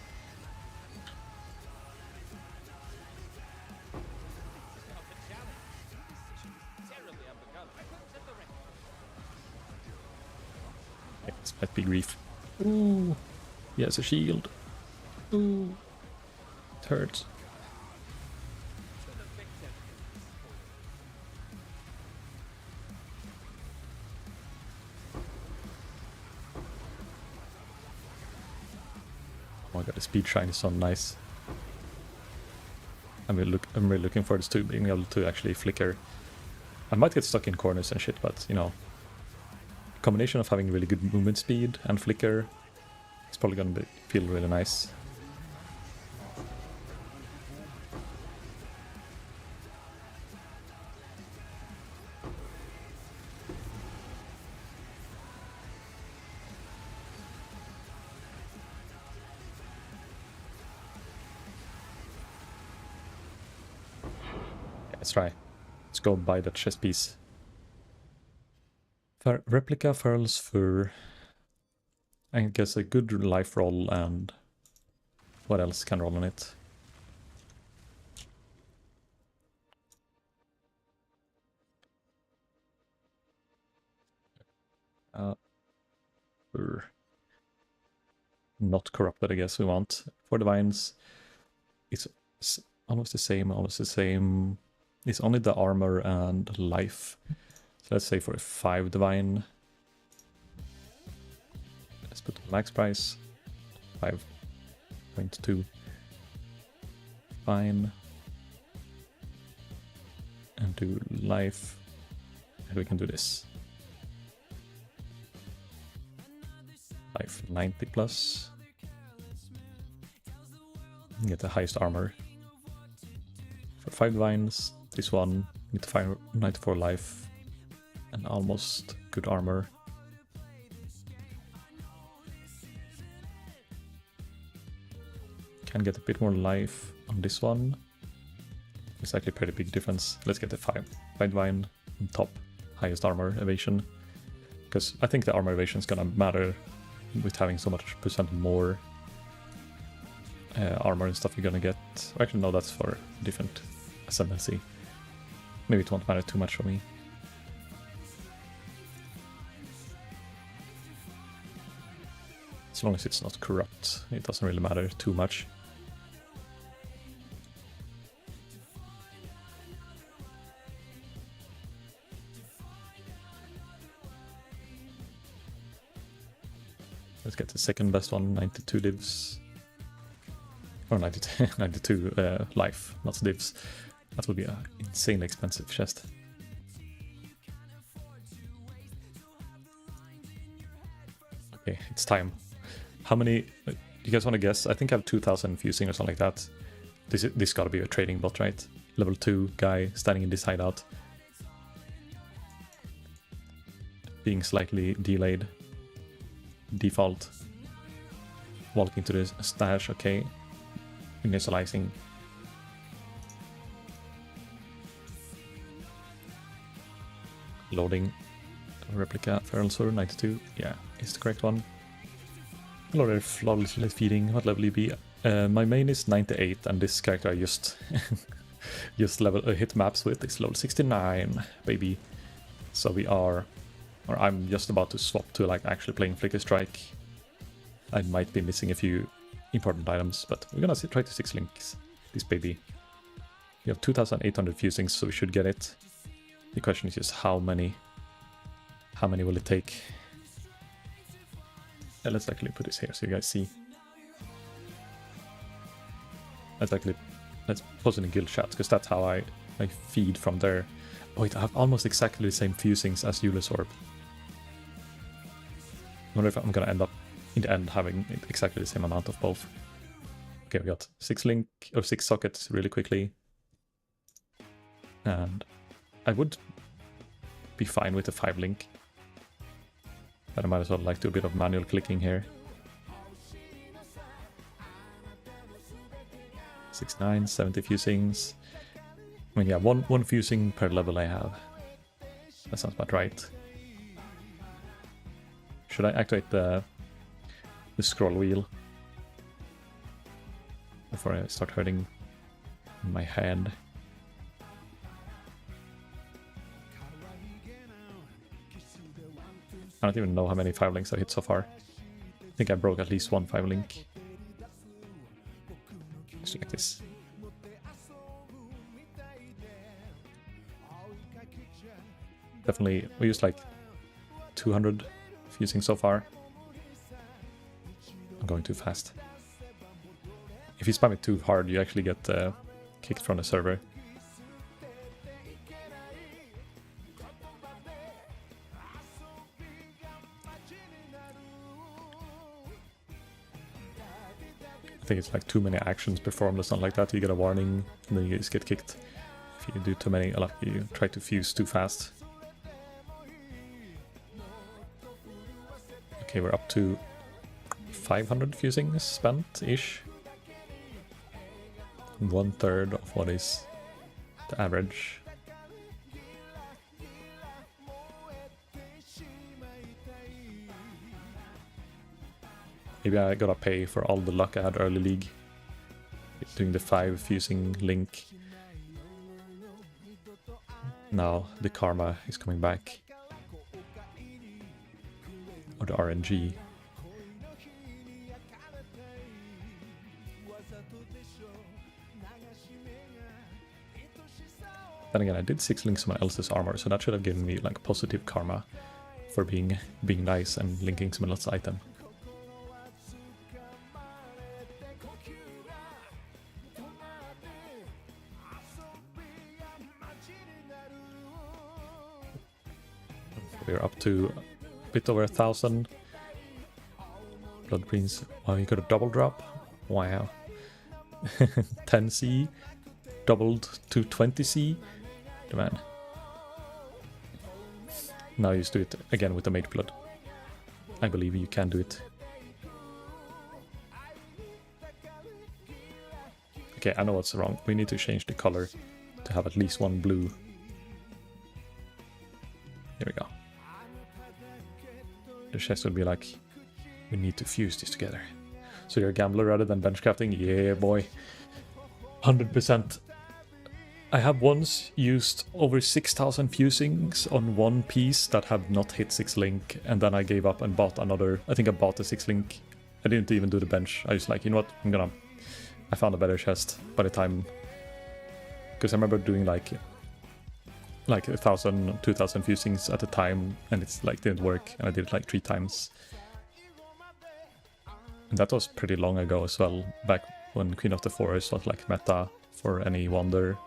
This might be grief. Ooh, he has a shield. Ooh, it hurts. Oh my god, the speed shine is so nice. I'm really looking forward to being able to actually flicker. I might get stuck in corners and shit, but you know, combination of having really good movement speed and flicker is probably gonna feel really nice. Let's try. Let's go buy that chest piece. Replica Feral's Fur. I guess a good life roll, and what else can roll on it? Fur. Not corrupted, I guess we want. For divines, it's almost the same, almost the same. It's only the armor and life. So let's say for a 5 divine. Let's put the max price. 5.2. Fine. And do life. And we can do this. Life 90 plus. Get the highest armor. For 5 divines. This one, need to find 94 life and almost good armor. Can get a bit more life on this one. It's actually a pretty big difference. Let's get the 5 divine on top, highest armor evasion. Because I think the armor evasion is gonna matter with having so much percent more armor and stuff you're gonna get. Actually, no, that's for different ascendancy. Maybe it won't matter too much for me. As long as it's not corrupt, it doesn't really matter too much. Let's get the second best one, 92 divs. Or 92 life, not divs. That would be an insanely expensive chest. Okay, it's time. How many... you guys want to guess? I think I have 2,000 fusing or something like that. This gotta be a trading bot, right? Level 2 guy standing in this hideout. Being slightly delayed. Default. Walking to the stash, okay. Initializing. Loading. Replica Feral Sur 92. Yeah, is the correct one. Hello there, flawlessly feeding. What level you be? My main is 98, and this character I just hit maps with is level 69, baby. So we are, or I'm just about to swap to like actually playing Flicker Strike. I might be missing a few important items, but we're gonna try to 6 links this baby. We have 2,800 fusings, so we should get it. The question is just how many will it take? Yeah, let's actually put this here so you guys see. Let's post in the guild chat, because that's how I feed from there. Oh wait, I have almost exactly the same fusings as Euler's Orb. I wonder if I'm gonna end up in the end having exactly the same amount of both. Okay, we got 6 sockets really quickly. And I would be fine with the 5 link. But I might as well do a bit of manual clicking here. 69, 70 fusings. I mean, yeah, one fusing per level I have. That sounds about right. Should I activate the scroll wheel before I start hurting my hand? I don't even know how many 5 links I hit so far. I think I broke at least one 5 link. Just like this. Definitely, we used like 200 fusing so far. I'm going too fast. If you spam it too hard, you actually get kicked from the server. I think it's like too many actions performed or something like that. You get a warning and then you just get kicked. If you do too many, like you try to fuse too fast. Okay, we're up to 500 fusing spent-ish. 1/3 of what is the average. Maybe I gotta pay for all the luck I had early league. Doing the 5 fusing link. Now the karma is coming back. Or the RNG. Then again, I did 6 links to someone else's armor, so that should have given me like positive karma for being nice and linking someone else's item. We're up to a bit over 1,000. Blood Prince. Oh, you got a double drop? Wow. 10C doubled to 20C. Man. Now you just do it again with the Mage Blood. I believe you can do it. Okay, I know what's wrong. We need to change the color to have at least one blue. Here we go. The chest would be like, we need to fuse this together. So you're a gambler rather than benchcrafting? Yeah, boy. 100%. I have once used over 6,000 fusings on one piece that have not hit 6 link, and then I gave up and bought another. I think I bought the 6 link. I didn't even do the bench. I was like, you know what, I found a better chest by the time. Because I remember doing like 1,000, 2,000 fusings at a time, and it's like didn't work, and I did it like 3 times. And that was pretty long ago as well, back when Queen of the Forest was like meta for any wonder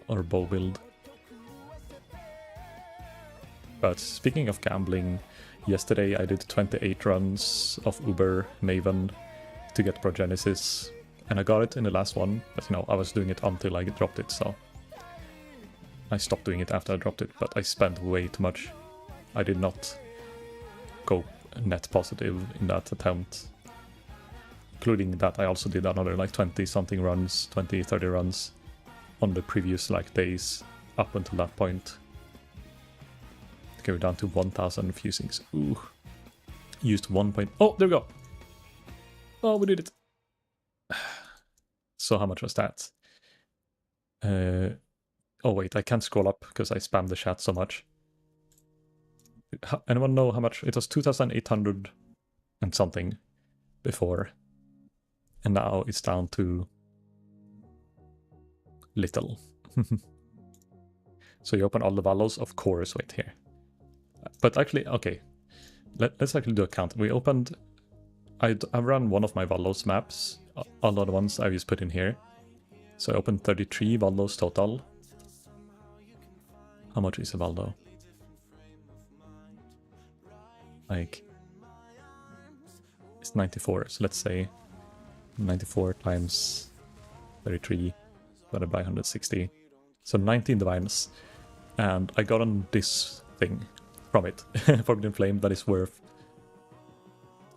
or bow build. But speaking of gambling, yesterday I did 28 runs of Uber Maven to get Progenesis, and I got it in the last one, but you know, I was doing it until I dropped it, so I stopped doing it after I dropped it, but I spent way too much. I did not go net positive in that attempt. Including that, I also did another like 20-something runs, 20, 30 runs on the previous like days up until that point. Okay, we're down to 1,000 fusings. Ooh. Used 1 point... Oh, there we go! Oh, we did it! So how much was that? Oh wait, I can't scroll up because I spammed the chat so much. Anyone know how much? It was 2,800 and something before. And now it's down to little. So you open all the Valos, of course, wait here. But actually, okay. Let's actually do a count. We opened... I ran one of my Valos maps. All of the ones I just put in here. So I opened 33 Valos total. How much is a Valdo? Like... It's 94, so let's say 94 times 33 divided by 160. So 19 divines. And I got on this thing from it. Forbidden Flame that is worth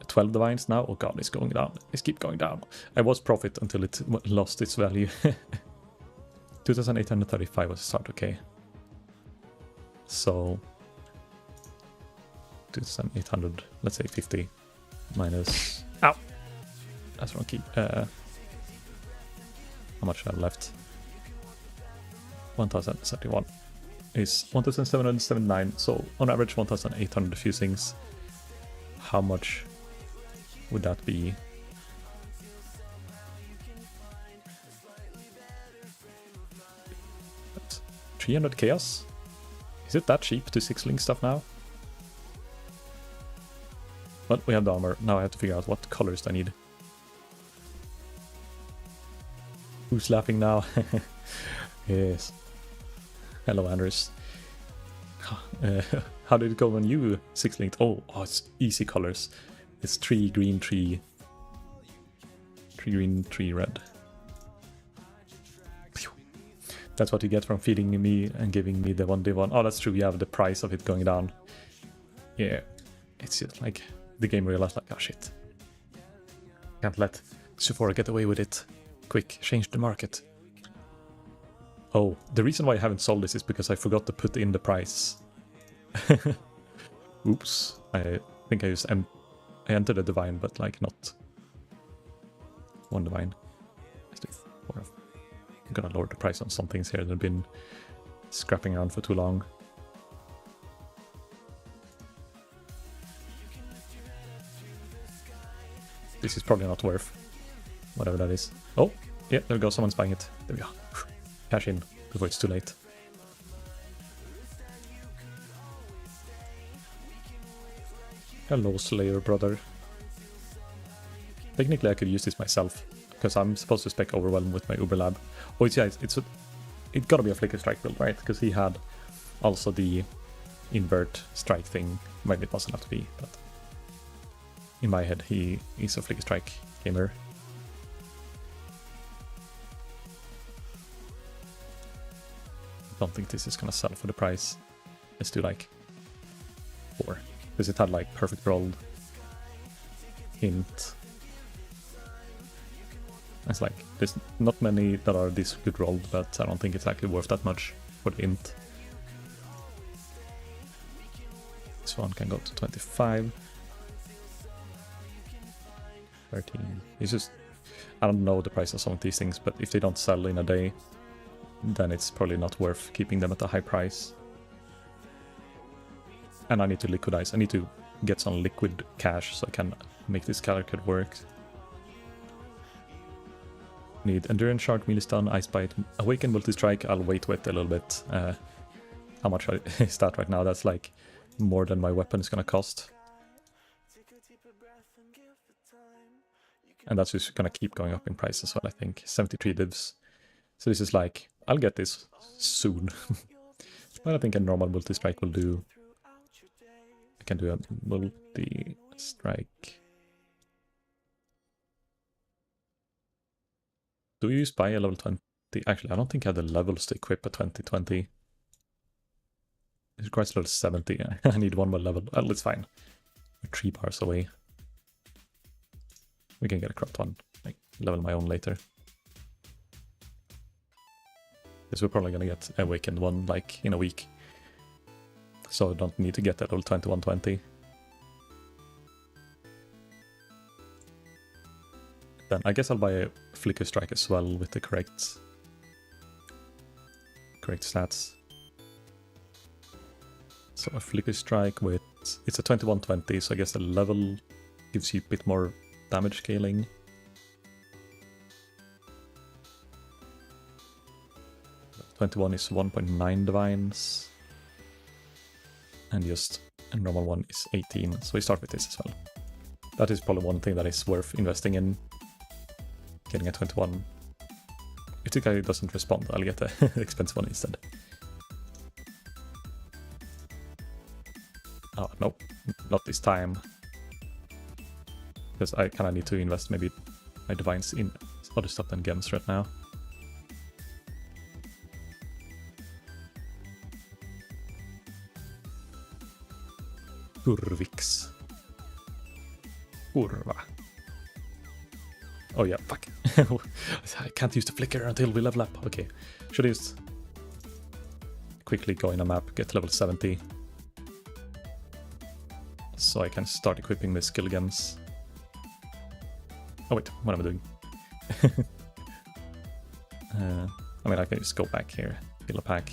12 divines now. Oh god, it's going down. It's keep going down. I was profit until it lost its value. 2,835 was the start, okay. So 2,800, let's say 50 minus... Ow! That's wrong key. How much I have left? 1,071. is 1,779, so on average 1,800 fusings. How much would that be? 300 chaos? Is it that cheap to 6-link stuff now? But we have the armor. Now I have to figure out what colors I need. Who's laughing now? Yes. Hello, Anders. How did it go when you 6-linked? Oh, it's easy colors. It's 3 green, 3 green, 3 red. That's what you get from feeding me and giving me the 1v1. Oh, that's true. You have the price of it going down. Yeah. It's just like the game realized, like, oh shit. Can't let Zurphora get away with it. Quick, change the market. Oh, the reason why I haven't sold this is because I forgot to put in the price. Oops. I think I entered a divine, but like not one divine. I'm gonna lower the price on some things here that have been scrapping around for too long. This is probably not worth whatever that is. Oh, yeah, there we go, someone's buying it. There we go. Cash in before it's too late. Hello, Slayer brother. Technically I could use this myself, because I'm supposed to spec Overwhelm with my Uber Lab. Oh, it's it gotta be a Flicker Strike build, right? Because he had also the invert strike thing. Maybe it wasn't have to be, but in my head he is a Flicker Strike gamer. I don't think this is gonna sell for the price. Let's do like 4. Because it had like perfect rolled hint. It's like, there's not many that are this good rolled, but I don't think it's actually worth that much for the int. This one can go to 25. 13. It's just, I don't know the price of some of these things, but if they don't sell in a day, then it's probably not worth keeping them at a high price. And I need to liquidize. I need to get some liquid cash so I can make this character work. Need Endurance Shard, Melee Stun, Ice Bite, Awaken, Multi-Strike. I'll wait with a little bit. How much is that right now? That's like more than my weapon is gonna cost. And that's just gonna keep going up in price as well, I think. 73 divs. So this is like, I'll get this soon. But I think a normal Multi-Strike will do. I can do a Multi-Strike. Do we use buy a level 20? Actually, I don't think I have the levels to equip a 2020. It requires level 70. I need one more level. Well, it's fine. We're 3 bars away. We can get a cropped one. Like, level my own later. Because we're probably gonna get Awakened one, like, in a week. So I don't need to get that level 2120. Then I guess I'll buy a Flicker Strike as well with the correct stats. So a Flicker Strike with, it's a 2120, so I guess the level gives you a bit more damage scaling. But 21 is 1.9 divines. And just a normal one is 18, so we start with this as well. That is probably one thing that is worth investing in. Getting a 21. If the guy doesn't respond, I'll get the expensive one instead. Oh, no, not this time. Because I kind of need to invest maybe my divines in other stuff than gems right now. Kurvix. Kurva. Oh yeah, fuck. I can't use the flicker until we level up. Okay, should I just quickly go in a map, get level 70. So I can start equipping the skill gems. Oh wait, what am I doing? I mean, I can just go back here, fill a pack.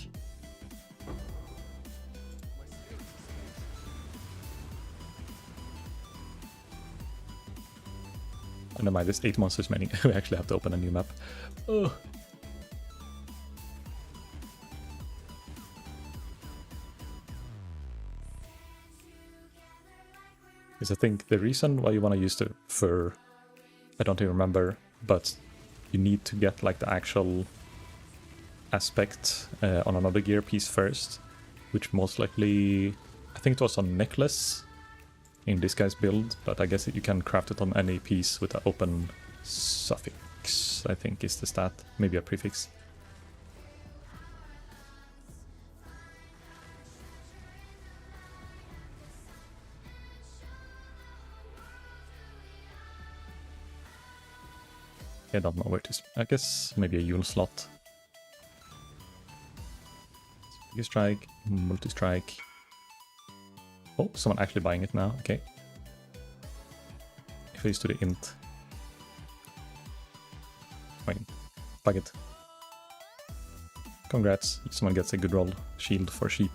never mind, there's 8 monsters remaining. We actually have to open a new map. Oh. Because I think the reason why you want to use the fur, I don't even remember, but you need to get like the actual aspect on another gear piece first, which most likely, I think it was on necklace in this guy's build, but I guess you can craft it on any piece with an open suffix, I think is the stat, maybe a prefix. I don't know where to, I guess maybe a Yule slot. Big strike, multi-strike. Oh, someone actually buying it now, okay. If I used to the int. Fine, bug it. Congrats, someone gets a good roll. Shield for sheep.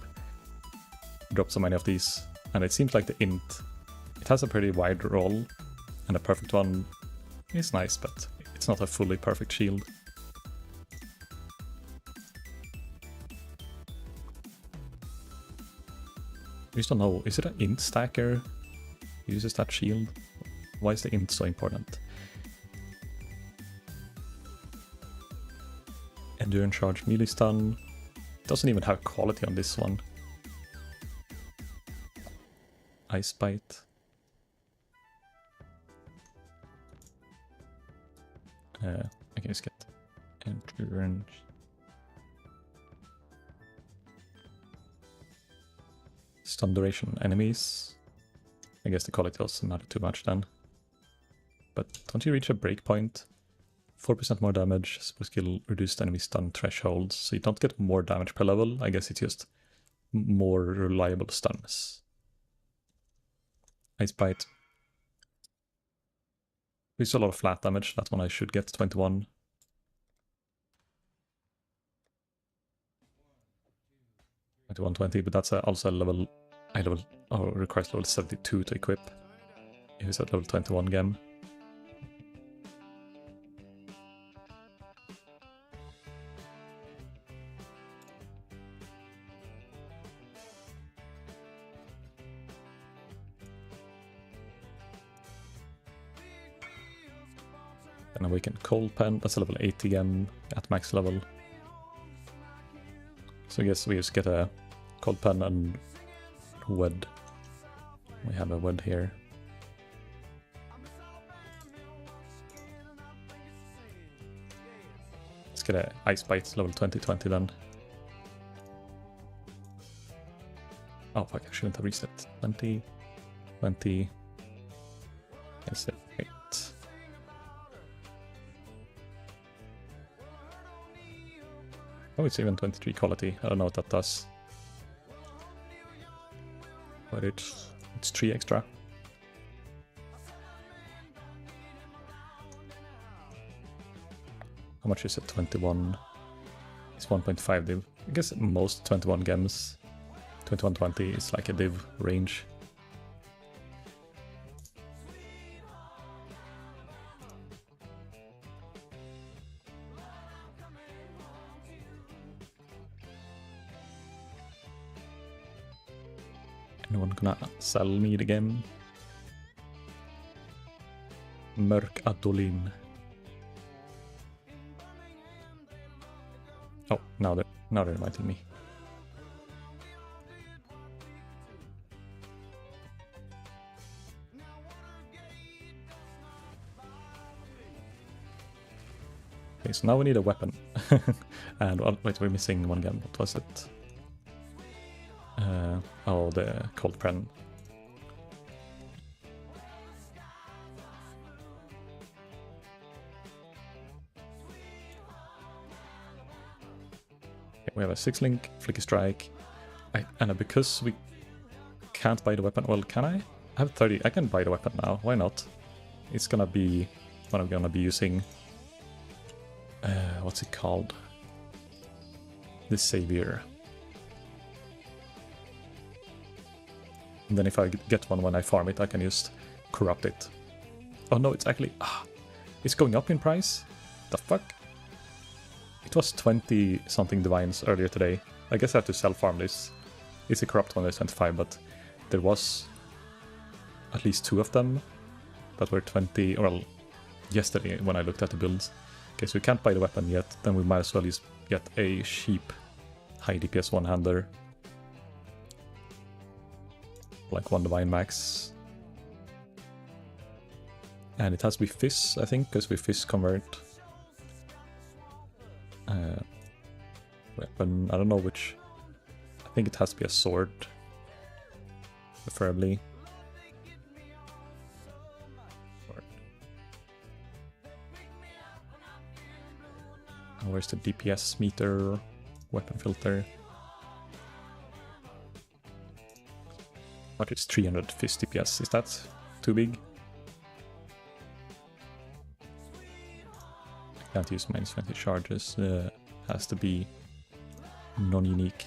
Drop so many of these. And it seems like the int, it has a pretty wide roll. And a perfect one is nice, but it's not a fully perfect shield. I just don't know, is it an int stacker who uses that shield? Why is the int so important? Endurance charge, melee stun. It doesn't even have quality on this one. Ice bite. I can just get endurance. Stun duration on enemies. I guess the quality doesn't matter too much then. But don't you reach a breakpoint? 4% more damage, super skill, reduced enemy stun thresholds, so you don't get more damage per level. I guess it's just more reliable stuns. Ice bite. There's a lot of flat damage, that one I should get 21. 2120, but that's also a level, requires level 72 to equip. If it's at level 21 game. Then awaken Cold Pen, that's a level 80 gem at max level. So I guess we just get a Cold Pen and Wed. We have a Wed here. Let's get a Ice Bite level 2020 then. Oh fuck, I shouldn't have reset. 20, 20. Yes, 8. Oh, it's even 23 quality. I don't know what that does. But it's 3 extra. How much is it? 21. It's 1.5 div. I guess most 21 gems, 2120 is like a div range. Anyone gonna sell me the game? Mörk Adolin. Oh, now they're inviting me. Okay, so now we need a weapon. And wait, we're missing one gem. What was it? Oh, the Cold Pen. Okay, we have a 6-link, Flicky Strike, and because we can't buy the weapon, well, can I? I have 30, I can buy the weapon now, why not? It's gonna be what I'm gonna be using. What's it called? The Savior. And then if I get one when I farm it, I can just corrupt it. Oh no, it's actually... It's going up in price? The fuck? It was 20 something divines earlier today. I guess I have to self-farm this. It's a corrupt one, there's 25, but there was at least 2 of them that were 20, well, yesterday when I looked at the builds. Okay, so we can't buy the weapon yet, then we might as well just get a cheap high DPS one-hander. Like 1 divine max. And it has to be Fizz, I think, because we Fizz convert. Weapon, I don't know which. I think it has to be a sword, preferably. And where's the DPS meter, weapon filter? But it's 350 DPS, is that too big? I can't use minus 20 charges, has to be non-unique.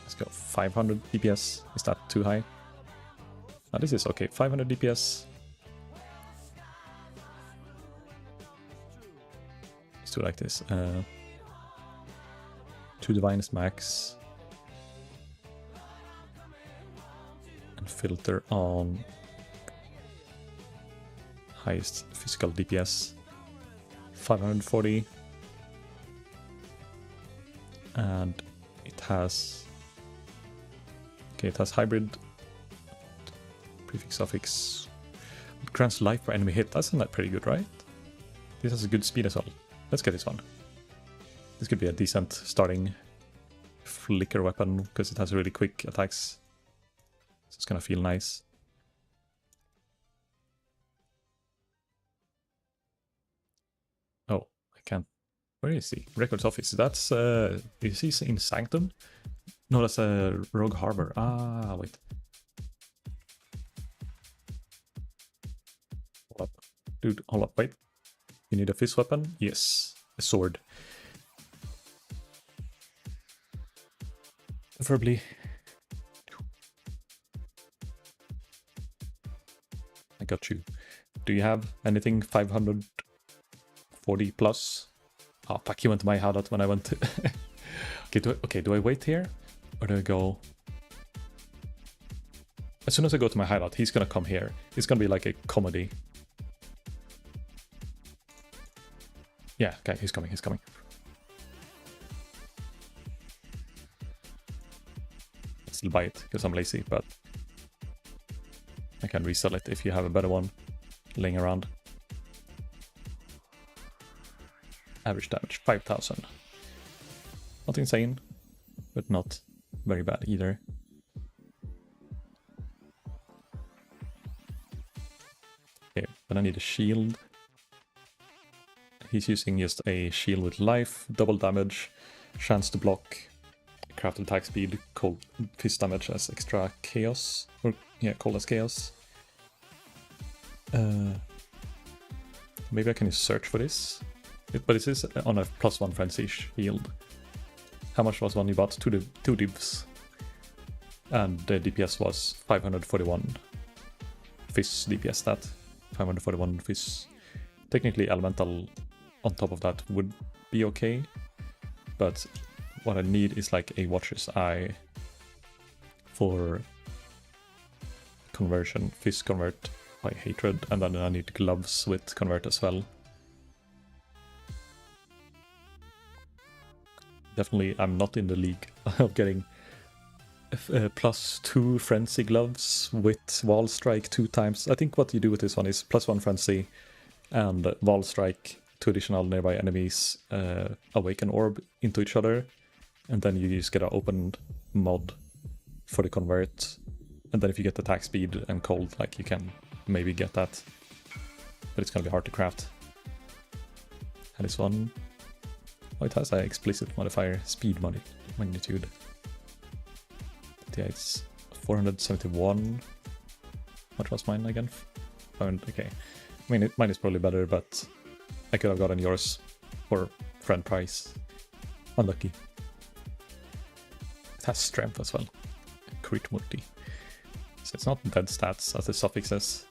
Let's go 500 DPS, is that too high? Now this is okay, 500 DPS. Let's do like this. 2 divines max. And filter on highest physical DPS. 540. And it has... Okay, it has hybrid. Prefix, suffix. It grants life per enemy hit. That's not pretty good, right? This has a good speed as well. Let's get this one. This could be a decent starting flicker weapon because it has really quick attacks. So it's gonna feel nice. Oh, I can't. Where is he? Records office. That's is he in Sanctum? No, that's a Rogue Harbor. Ah, wait. Hold up. Dude, hold up, wait. You need a fist weapon? Yes. A sword. Preferably. I got you. Do you have anything 540 plus? Oh, fuck, he went to my hideout when I went to... Okay, do I wait here? Or do I go... As soon as I go to my hideout, he's gonna come here. It's gonna be like a comedy. Yeah, okay, he's coming, he's coming. I'll still buy it, because I'm lazy, but... I can resell it if you have a better one laying around. Average damage, 5,000. Not insane, but not very bad either. Okay, but I need a shield. He's using just a shield with life, double damage, chance to block, crafted attack speed, cold fist damage as extra chaos, or yeah, cold as chaos. Maybe I can just search for this, but it is on a +1 frenzy shield. How much was one you bought? 2 divs, and the DPS was 541. Fizz DPS stat, 541 Fizz. Technically, elemental on top of that would be okay, but what I need is like a Watcher's Eye for conversion, Fizz convert by hatred, and then I need gloves with convert as well. Definitely, I'm not in the league of getting +2 frenzy gloves with wall strike 2 times. I think what you do with this one is +1 frenzy and wall strike 2 additional nearby enemies, awaken orb into each other, and then you just get an open mod for the convert. And then if you get attack speed and cold, like you can maybe get that, but it's gonna be hard to craft. And this one, oh, it has an explicit modifier, speed magnitude. But yeah, it's 471. What was mine again? Okay, I mean, mine is probably better, but I could have gotten yours for friend price. Unlucky. It has strength as well. Crit multi. So it's not dead stats as the suffix says.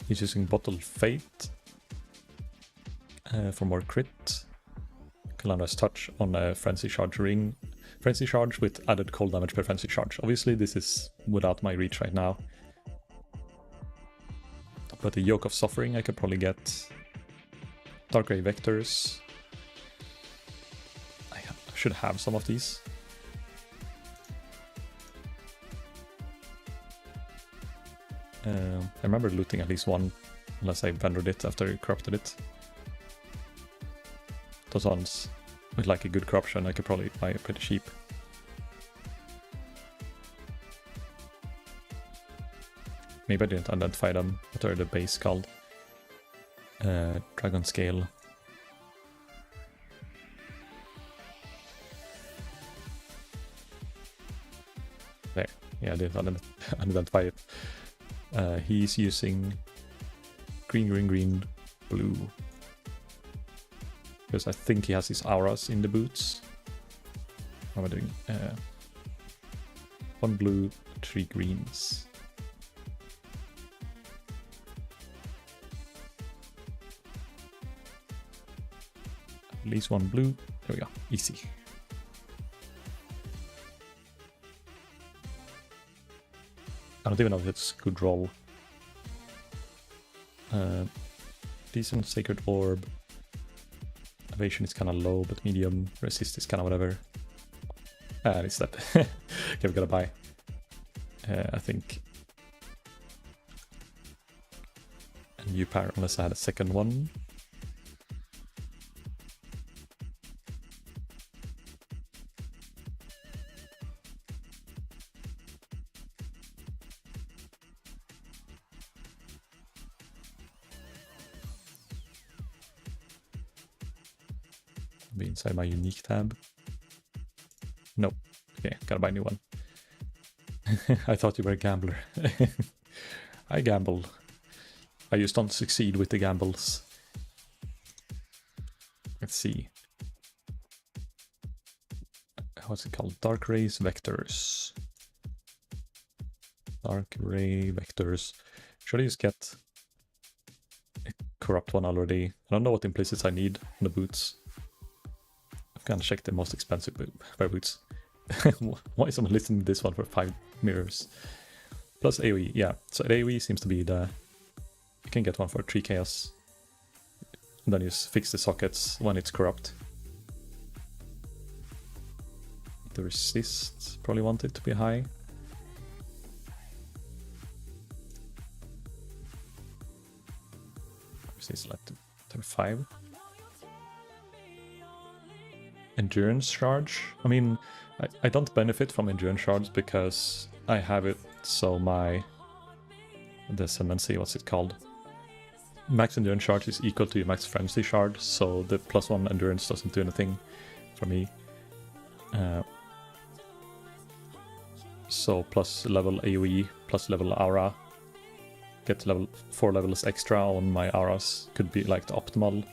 He's using Bottle Fate for more crit. Calandra's Touch on a Frenzy Charge ring. Frenzy Charge with added cold damage per Frenzy Charge. Obviously this is without my reach right now. But the Yoke of Suffering I could probably get. Dark Ray Vectors. I should have some of these. I remember looting at least one, unless I vendored it after I corrupted it. Those ones with like a good corruption I could probably buy pretty cheap. Maybe I didn't identify them. What are the base called? Dragon Scale. There. Yeah, I didn't identify it. He's using green, blue. Because I think he has his auras in the boots. What am I doing? 1 blue, 3 greens. At least 1 blue. There we go. Easy. I don't even know if it's a good roll. Decent Sacred Orb. Evasion is kind of low, but medium. Resist is kind of whatever. And it's that. Okay, we gotta buy. I think. A new pair, unless I had a second one. Be inside my unique tab. Nope. Okay, gotta buy a new one. I thought you were a gambler. I gamble. I just don't succeed with the gambles. Let's see. What's it called? Dark Rays Vectors. Dark Ray Vectors. Should I just get a corrupt one already? I don't know what implicits I need on the boots. I've gotta check the most expensive pair of boots. Why is someone listing this one for 5 mirrors? Plus AoE, yeah. So AoE seems to be the... You can get one for 3 chaos. And then you just fix the sockets when it's corrupt. The resist, probably want it to be high. Resist like to 5. Endurance charge. I mean, I don't benefit from endurance charge because I have it so my descendancy, what's it called? Max endurance charge is equal to your max frenzy charge, so the +1 endurance doesn't do anything for me. So plus level AoE, plus level aura, get level 4 levels extra on my auras could be like the optimal.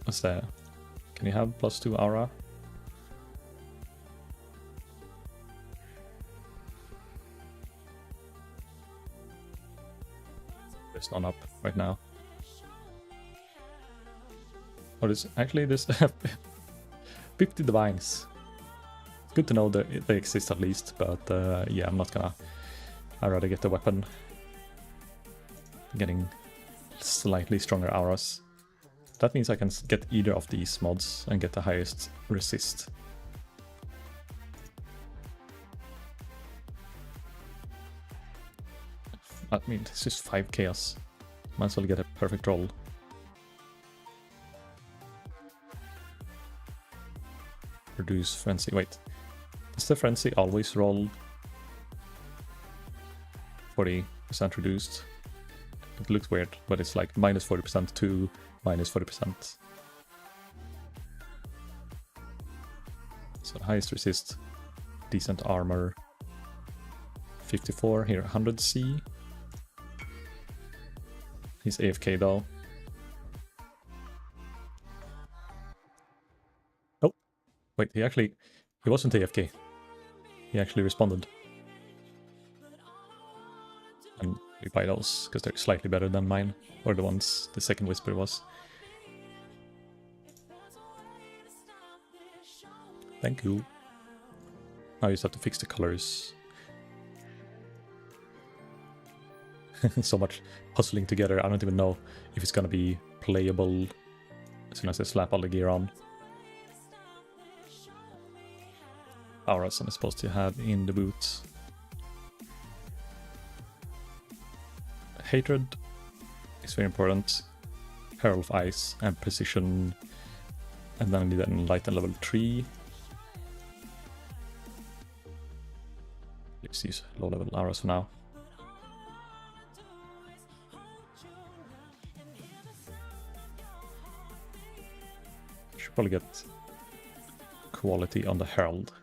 What's that? Can you have +2 aura? There's none up right now. Oh, there's actually this 50 divines. It's good to know that they exist at least, but yeah, I'm not gonna. I'd rather get the weapon. Getting slightly stronger auras. That means I can get either of these mods and get the highest resist. I mean, it's just 5 chaos. Might as well get a perfect roll. Reduce frenzy. Wait, does the frenzy always roll 40% reduced? It looks weird, but it's like -40% to -40%. So the highest resist, decent armor, 54 here, 100C. He's AFK though. Oh, wait, he wasn't AFK. He actually responded. And We buy those because they're slightly better than mine, or the ones the second Whisper was. Thank you. Now you just have to fix the colors. So much puzzling together. I don't even know if it's gonna be playable as soon as I slap all the gear on. Auras I'm supposed to have in the boots. Hatred is very important. Herald of Ice and Precision. And then I need an Enlighten level 3. Let's use low level auras for now. Should probably get quality on the Herald.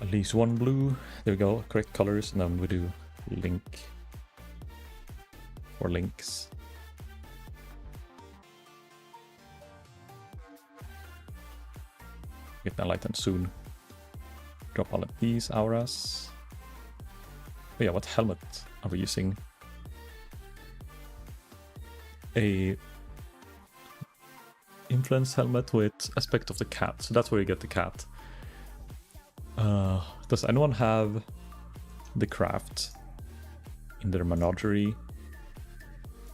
At least one blue. There we go, correct colors, and then we do link or links. Get that light soon. Drop all of these auras. Oh yeah, what helmet are we using? A influence helmet with aspect of the cat, so that's where you get the cat. Does anyone have the craft in their menagerie?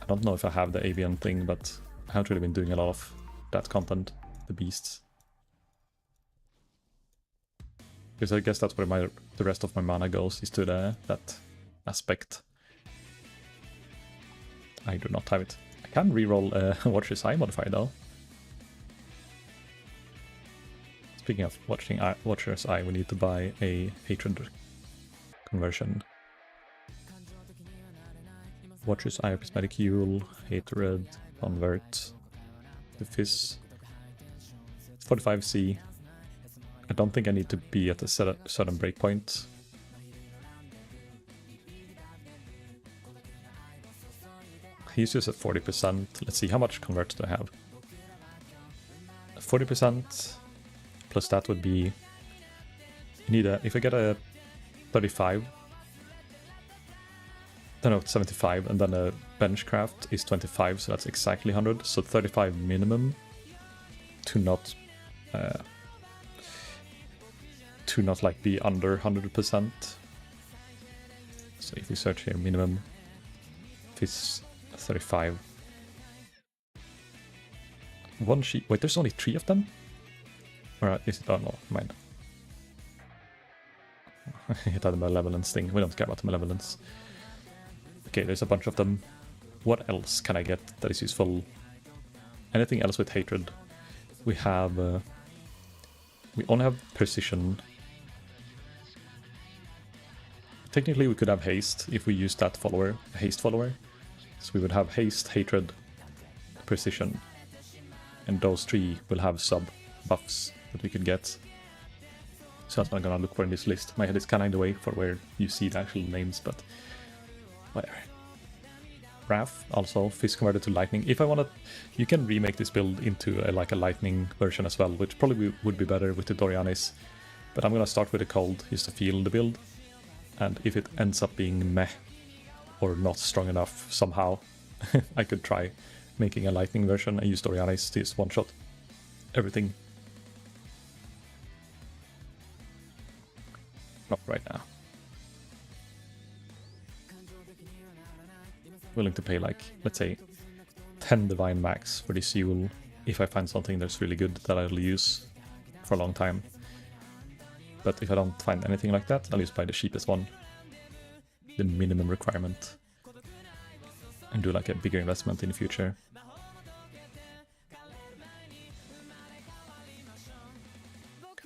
I don't know if I have the avian thing, but I haven't really been doing a lot of that content, the beasts. Because I guess that's where the rest of my mana goes, is to that aspect. I do not have it. I can reroll Watcher's Eye modifier though. Speaking of Watcher's Eye, we need to buy a Hatred conversion. Watcher's Eye, Prismatic Huel, Hatred, Convert, the Fizz. 45C. I don't think I need to be at a certain breakpoint. He's just at 40%. Let's see, how much convert do I have? 40%. Plus that would be, you need a, if I get a 35, then no, 75, and then a benchcraft is 25, so that's exactly 100, so 35 minimum to not like be under 100%. So if we search here, minimum is 35. One sheet, wait, there's only 3 of them? Or is it? Oh no, mine. It had a malevolence thing. We don't care about the malevolence. Okay, there's a bunch of them. What else can I get that is useful? Anything else with hatred? We have. We only have precision. Technically, we could have haste if we use that follower, a haste follower. So we would have haste, hatred, precision, and those 3 will have sub buffs that we could get. So that's what I'm gonna look for in this list. My head is kinda in the way for where you see the actual names, but whatever. Wrath, also Fizz converted to lightning. If I wanted, you can remake this build into like a lightning version as well, which probably would be better with the Dorianis. But I'm gonna start with a cold just to feel the build. And if it ends up being meh or not strong enough somehow, I could try making a lightning version and use Dorianis to just one-shot everything. Not right now. Willing to pay like, let's say, 10 Divine Max for this Yule if I find something that's really good that I'll use for a long time. But if I don't find anything like that, I'll just buy the cheapest one. The minimum requirement. And do like a bigger investment in the future.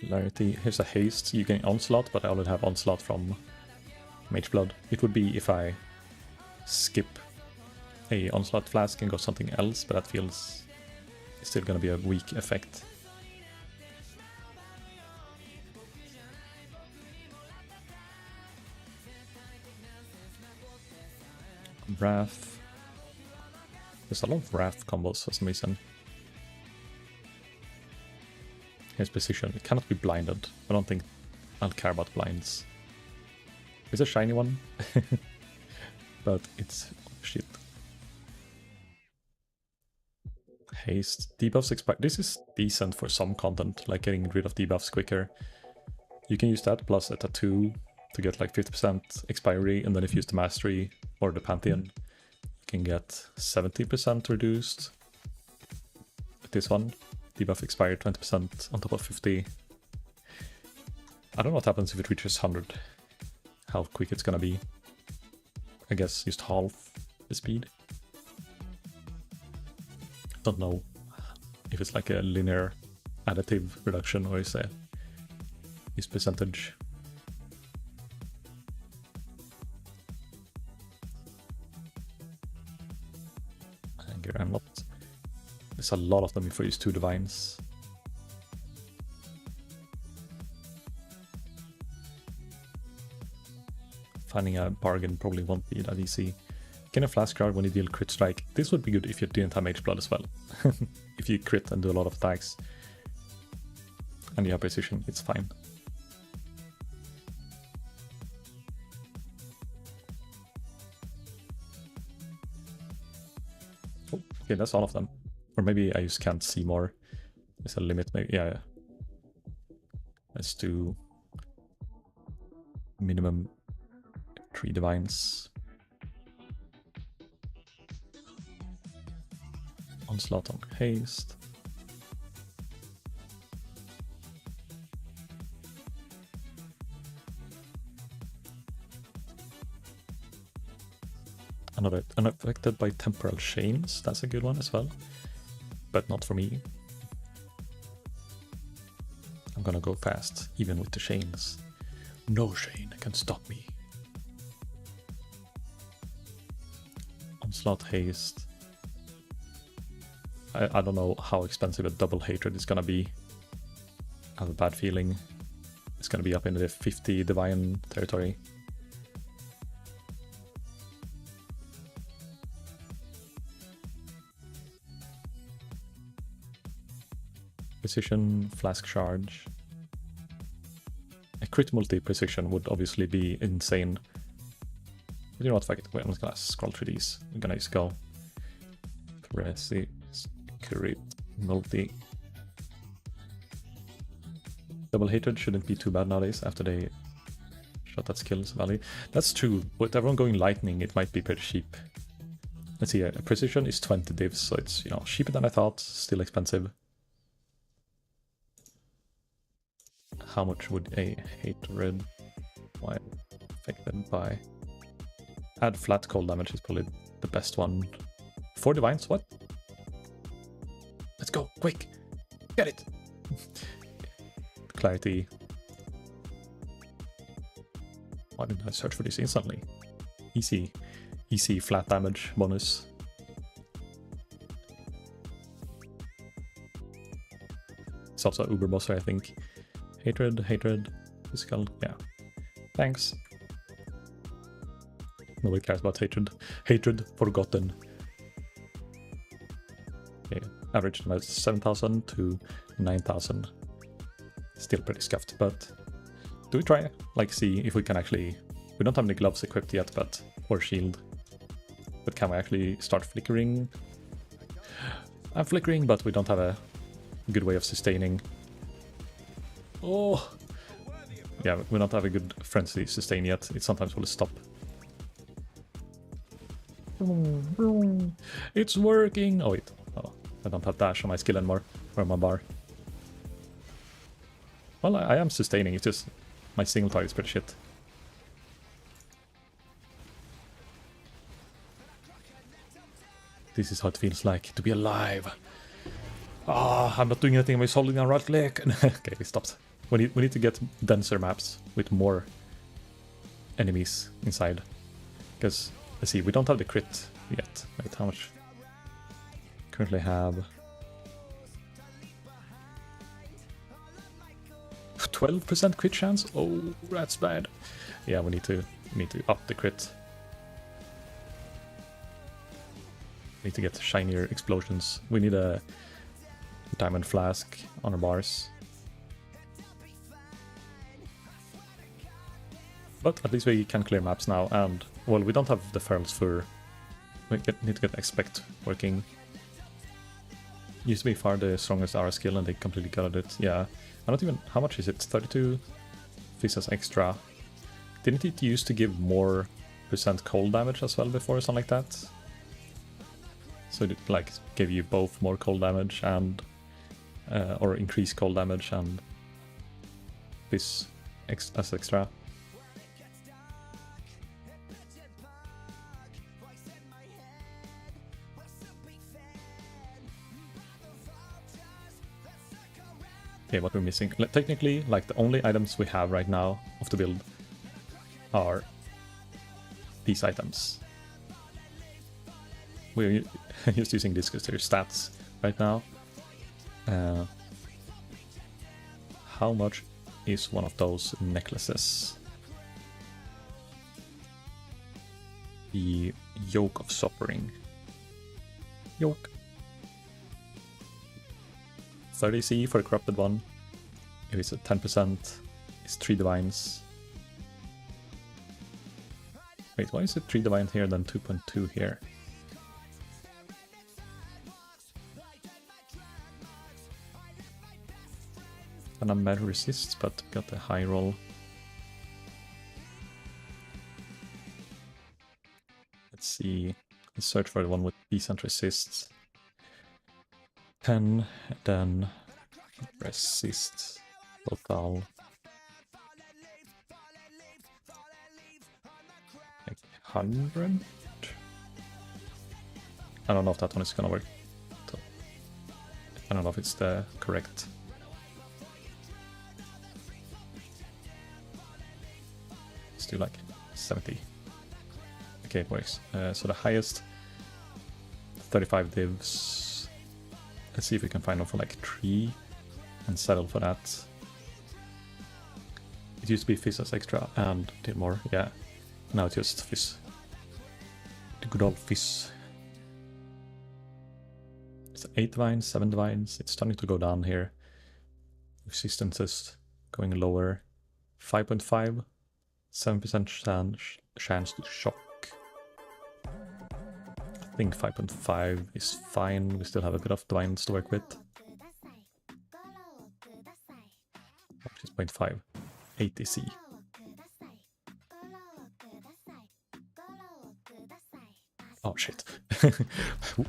Clarity. Here's a haste. You can onslaught, but I already have onslaught from Mage Blood. It would be if I skip a onslaught flask and go something else, but that feels it's still gonna be a weak effect. Wrath. There's a lot of Wrath combos for some reason. Here's Precision. It cannot be blinded. I don't think I'll care about blinds. It's a shiny one, but it's shit. Haste. Debuffs expire. This is decent for some content, like getting rid of debuffs quicker. You can use that plus a tattoo to get like 50% expiry, and then if you use the mastery or the pantheon, you can get 70% reduced. With this one, debuff expired 20% on top of 50. I don't know what happens if it reaches 100. How quick it's gonna be. I guess just half the speed. Don't know if it's like a linear additive reduction or is percentage. Anger, I'm not. There's a lot of them if I use 2 divines. Finding a bargain probably won't be that easy. Can a flash card when you deal crit strike? This would be good if you didn't have mage blood as well. If you crit and do a lot of attacks and you have precision, it's fine. Oh, okay, that's all of them. Or maybe I just can't see more. There's a limit, maybe. Yeah. Let's do minimum 3 divines. Onslaught on haste. Another unaffected by temporal chains. That's a good one as well, but not for me. I'm gonna go fast, even with the chains. No chain can stop me. Onslaught haste. I don't know how expensive a double hatred is gonna be. I have a bad feeling it's gonna be up in the 50 divine territory. Precision, flask charge. A crit multi-precision would obviously be insane. But you know what, fuck it. Wait, I'm just gonna scroll through these. I'm gonna just go. Crit multi. Double hatred shouldn't be too bad nowadays after they shot that skills value. That's true. With everyone going lightning, it might be pretty cheap. Let's see, a precision is 20 divs, so it's, you know, cheaper than I thought, still expensive. How much would a hatred while affected by? Add flat cold damage is probably the best one. 4 divines, what? Let's go, quick! Get it! Clarity. Why didn't I search for this instantly? Easy flat damage bonus. It's also Uber bosser, I think. Hatred, physical, yeah. Thanks. Nobody cares about hatred. Hatred forgotten. Okay, average about 7,000 to 9,000. Still pretty scuffed, but do we try? Like, see if we can actually. We don't have any gloves equipped yet, but or shield. But can we actually start flickering? I'm flickering, but we don't have a good way of sustaining. Oh! Yeah, we don't have a good frenzy sustain yet. It sometimes will stop. It's working! Oh wait. Oh, I don't have dash on my skill anymore. Or my bar. Well, I am sustaining, it's just my single target is pretty shit. This is how it feels like to be alive. Ah, I'm not doing anything, I'm just holding down right click. Okay, we stopped. We need to get denser maps with more enemies inside. Because, let's see, we don't have the crit yet. Wait, how much? Currently have 12% crit chance? Oh, that's bad. Yeah, we need to up the crit. Need to get shinier explosions. We need a diamond flask on our bars. But at least we can clear maps now, and, well, we don't have the Feral's Fur. Need to get Expect working. Used to be far the strongest RS skill, and they completely gutted it. Yeah, I don't even... How much is it? 32 Visas extra. Didn't it used to give more % cold damage as well before, or something like that? So it, like, gave you both more cold damage and... or increased cold damage and... this as extra. Okay, what we're missing. Technically, like, the only items we have right now of the build are these items. We're just using this because they're stats right now. How much is one of those necklaces? The Yoke of Suffering. Yoke. 30 C for a corrupted one. If it's at 10%, it's 3 divines. Wait, why is it 3 divine here then 2.2 here? And I'm mad resists, but got a high roll. Let's see. Let's search for the one with decent resists. 10, then resist total. Like 100? I don't know if that one is gonna work. I don't know if it's the correct. Let's do like 70. Okay, it works. So the highest 35 divs. Let's see if we can find one for like 3 and settle for that. It used to be Fizz extra and did more, yeah. Now it's just Fizz. The good old Fizz. It's 8 divines, 7 divines. It's starting to go down here. Resistances going lower. 5.5. 7% chance to shock. I think 5.5 is fine. We still have a bit of divines to work with. Which is 0.5. 80 C. Oh shit.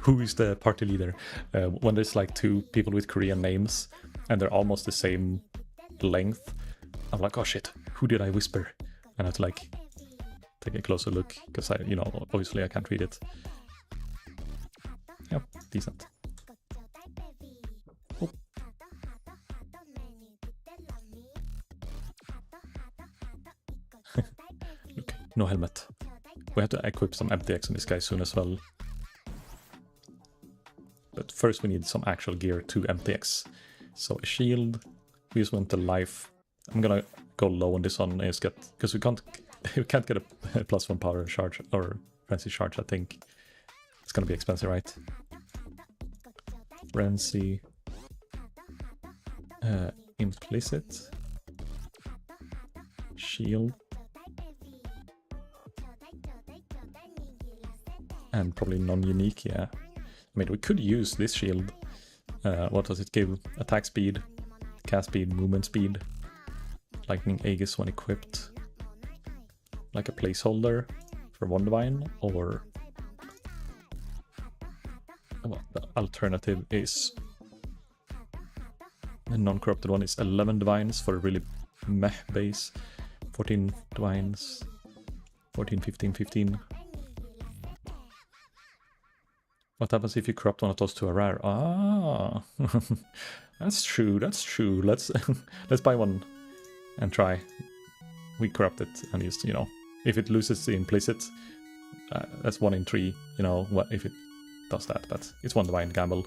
Who is the party leader? When there's like 2 people with Korean names and they're almost the same length, I'm like, oh shit, who did I whisper? And I have to like take a closer look because I, you know, obviously I can't read it. Yep, decent. Oh. Look, no helmet. We have to equip some MTX on this guy soon as well. But first we need some actual gear to MTX. So a shield, we just want the life. I'm gonna go low on this one is get because we can't get a +1 power charge or frenzy charge, I think. It's gonna be expensive, right? Frenzy. Implicit. Shield. And probably non-unique, yeah. I mean, we could use this shield. What does it give? Attack speed, cast speed, movement speed. Lightning Aegis when equipped. Like a placeholder for 1 divine, or... Well, the alternative is... The non-corrupted one is 11 divines for a really meh base. 14 divines. 14, 15, 15. What happens if you corrupt one of those to a rare? Ah, that's true. That's true. Let's let's buy one and try. We corrupt it and just, you know, if it loses the implicit, that's 1 in 3. You know, what if it does that? But it's 1 divine gamble.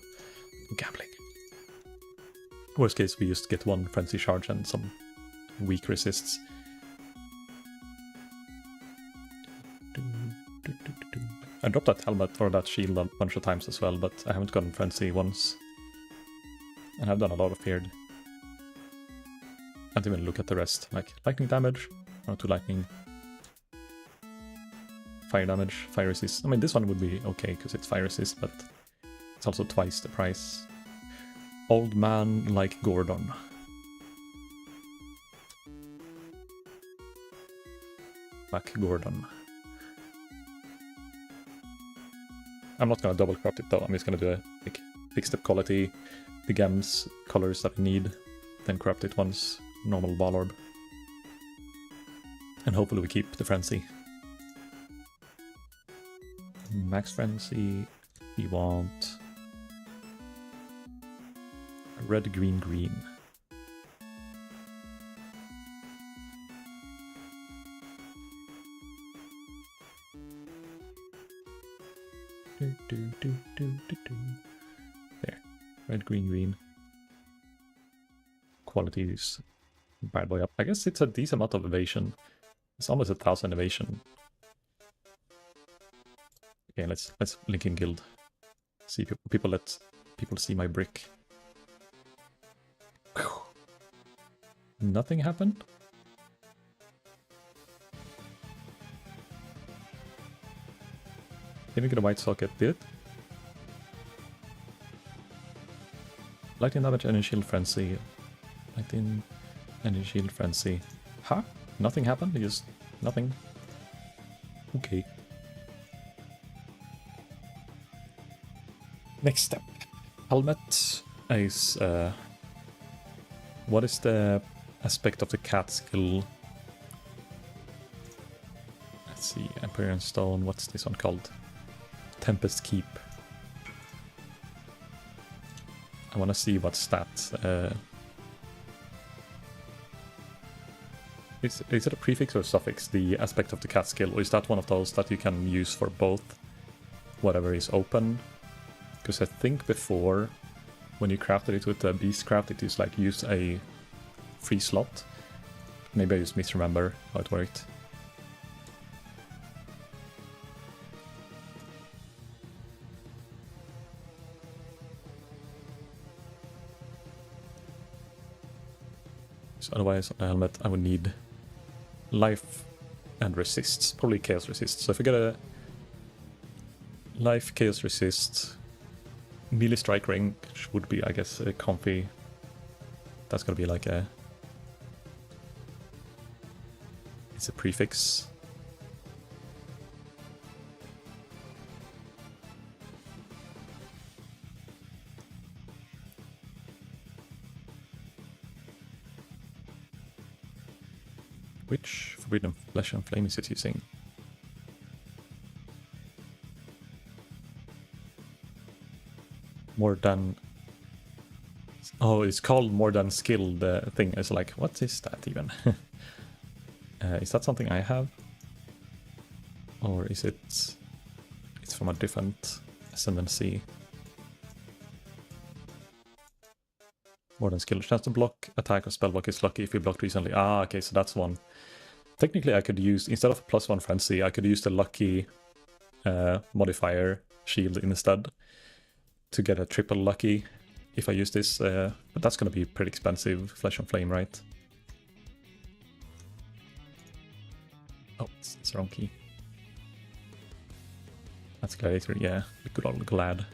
Gambling. Worst case, we just get 1 frenzy charge and some weak resists. I dropped that helmet or that shield a bunch of times as well, but I haven't gotten frenzy once. And I've done a lot of feared. I didn't even look at the rest. Like, lightning damage, or 2 lightning, fire damage, fire resist. I mean, this one would be okay because it's fire resist, but it's also twice the price. Old man like Gordon. Mac Gordon. I'm not gonna double craft it though. I'm just gonna do a like fix the quality, the gems, colors that I need, then craft it once. Normal ball orb. And hopefully we keep the frenzy. Max frenzy. We want red, green, green. There. Red, green, green. Quality is bad boy up. I guess it's a decent amount of evasion. It's almost 1,000 evasion. Okay, let's link in guild. See people see my brick. Whew. Nothing happened. Didn't get a white socket, did it? Lightning damage, energy shield, frenzy. Lightning, energy shield, frenzy. Huh? Nothing happened? Just nothing. Okay. Next step. Helmet is what is the aspect of the cat skill? Let's see, Empyrean Stone, what's this one called? Tempest Keep. I wanna see what stats. Is it a prefix or suffix, the aspect of the cat skill, or is that one of those that you can use for both whatever is open? Because I think before, when you crafted it with the Beastcraft, it is like use a free slot. Maybe I just misremember how it worked. So otherwise, on a helmet, I would need life and resists, probably chaos resist. So if I get a life, chaos resist, melee strike range would be, I guess, a comfy. That's gonna be like a. It's a prefix. Which Forbidden Flesh and Flame is it using? More than... Oh, it's called more than skill, the thing. It's like, what is that even? Is that something I have? Or is it... It's from a different ascendancy? More than skill. Chance to block, attack, or spell block is lucky if you blocked recently. Ah, okay, so that's one. Technically, I could use, instead of +1 frenzy, I could use the lucky modifier shield instead to get a triple lucky if I use this. But that's going to be pretty expensive. Flesh and Flame, right? Oh, it's the wrong key. That's Gladiator, yeah. The good old Glad.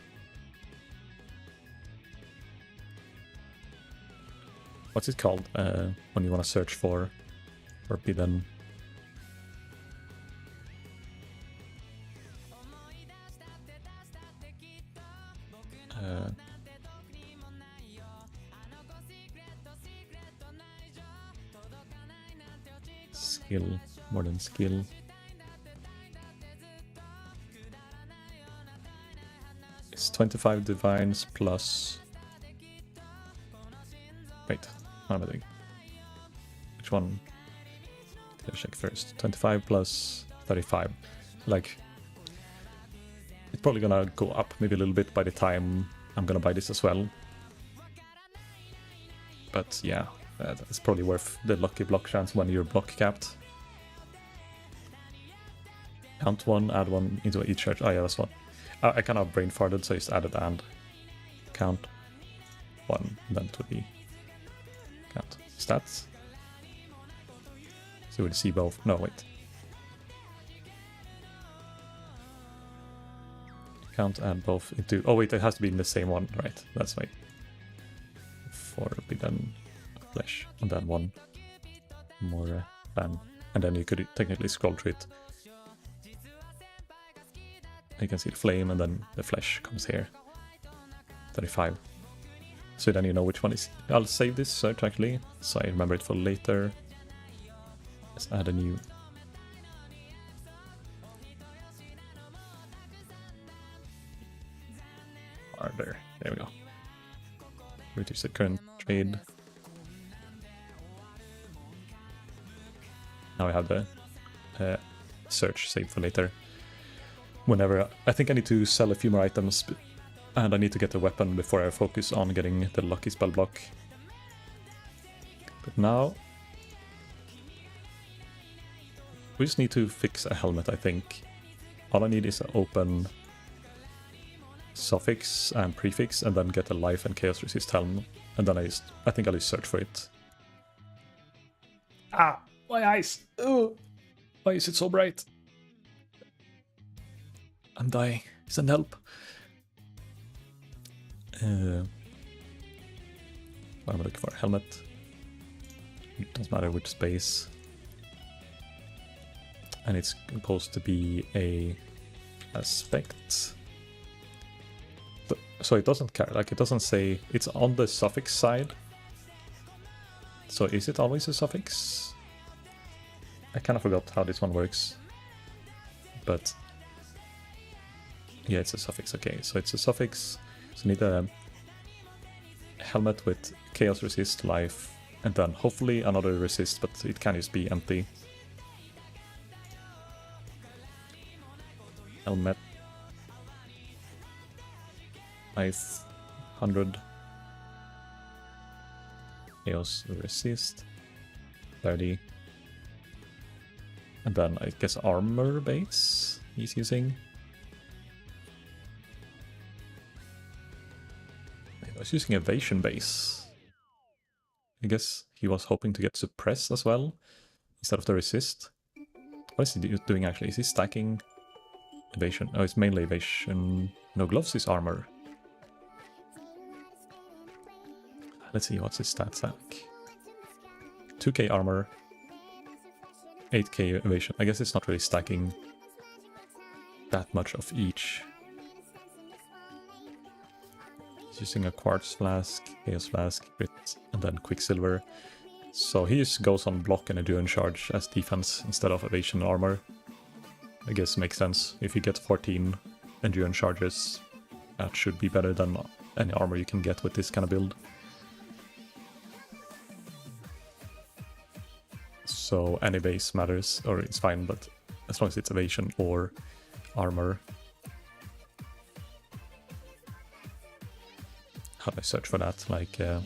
What's it called when you want to search for Forbidden? Skill, more than skill. It's 25 divines plus... Wait, what am I doing? Which one? Let's check first. 25 plus 35. Like, it's probably gonna go up maybe a little bit by the time I'm gonna buy this as well. But yeah, it's probably worth the lucky block chance when you're block capped. Count one, add one into each church. Oh yeah, that's one. I kind of brain farted, so I just added and count one, then to the count stats. So we'll see both. No, wait. can't add both into... Oh wait, it has to be in the same one, right? That's right. Forbidden flesh, and then one more fan. And then you could technically scroll through it. You can see the flame, and then the flesh comes here. 35. So then you know which one is... I'll save this search actually, so I remember it for later. Let's add a new... Harder. There we go. Reduce the current trade. Now I have the search saved for later. Whenever... I think I need to sell a few more items, and I need to get the weapon before I focus on getting the lucky spell block. But now... we just need to fix a helmet, I think. All I need is to open suffix and prefix, and then get a life and chaos resist helm. And then I think I'll just search for it. Ah! My eyes! Oh, why is it so bright? I'm dying. Send help. What am I looking for? Helmet. It doesn't matter which space. And it's supposed to be a aspect. So it doesn't care. Like, it doesn't say... It's on the suffix side. So is it always a suffix? I kind of forgot how this one works. But... yeah, it's a suffix. Okay, so it's a suffix. So you need a helmet with chaos resist, life, and then hopefully another resist, but it can just be empty. Helmet. Life, 100. Chaos resist, 30. And then I guess armor base he's using. He was using evasion base. I guess he was hoping to get suppress as well, instead of the resist. What is he doing actually? Is he stacking evasion? Oh, it's mainly evasion. No, gloves is armor. Let's see, what's his stat stack? 2k armor, 8k evasion. I guess it's not really stacking that much of each. He's using a quartz flask, chaos flask, crit, and then quicksilver. So he just goes on block and endurance charge as defense instead of evasion and armor. I guess makes sense. If you get 14 endurance charges, that should be better than any armor you can get with this kind of build. So any base matters, or it's fine, but as long as it's evasion or armor. How do I search for that? Like, I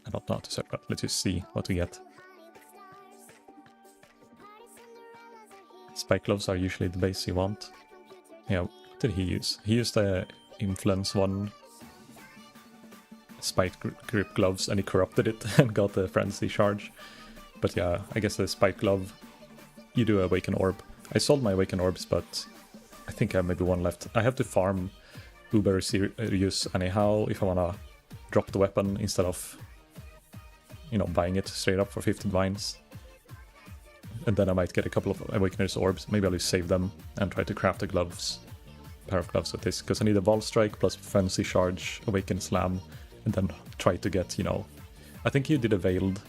don't know how to search, but let's just see what we get. Spike gloves are usually the base you want. Yeah, what did he use? He used the influence one. Spike grip gloves, and he corrupted it and got the frenzy charge. But yeah, I guess the spike glove, you do awaken orb. I sold my awaken orbs, but I think I have maybe one left. I have to farm Uber use anyhow if I wanna drop the weapon instead of, you know, buying it straight up for 50 divines. And then I might get a couple of awakeners orbs. Maybe I'll just save them and try to craft the gloves, pair of gloves with this, because I need a Vault Strike plus frenzy charge, awaken slam. And then try to get, you know... I think he did a Veiled,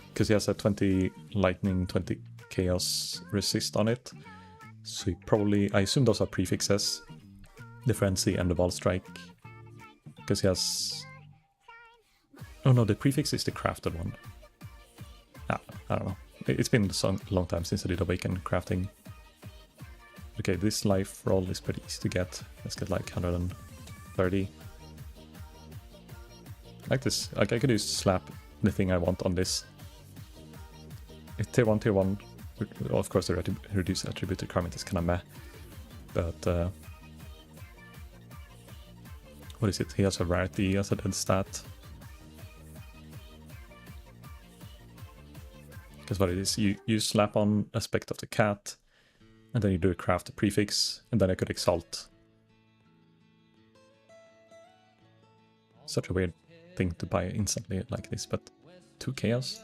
because he has a 20 lightning, 20 chaos resist on it. So he probably... I assume those are prefixes. The Frenzy and the Vault Strike. Because he has... oh no, the prefix is the crafted one. Ah, I don't know. It's been a long time since I did Awaken crafting. Okay, this life roll is pretty easy to get. Let's get like 130. Like this, like I could just slap the thing I want on this. It's tier 1, well, of course the reduced attribute requirement is kinda meh. But, what is it? He has a rarity as a dead stat. Because what it is, you slap on aspect of the cat, And then you do a craft prefix, and then I could exalt. Such a weird thing to buy instantly like this, but 2 chaos?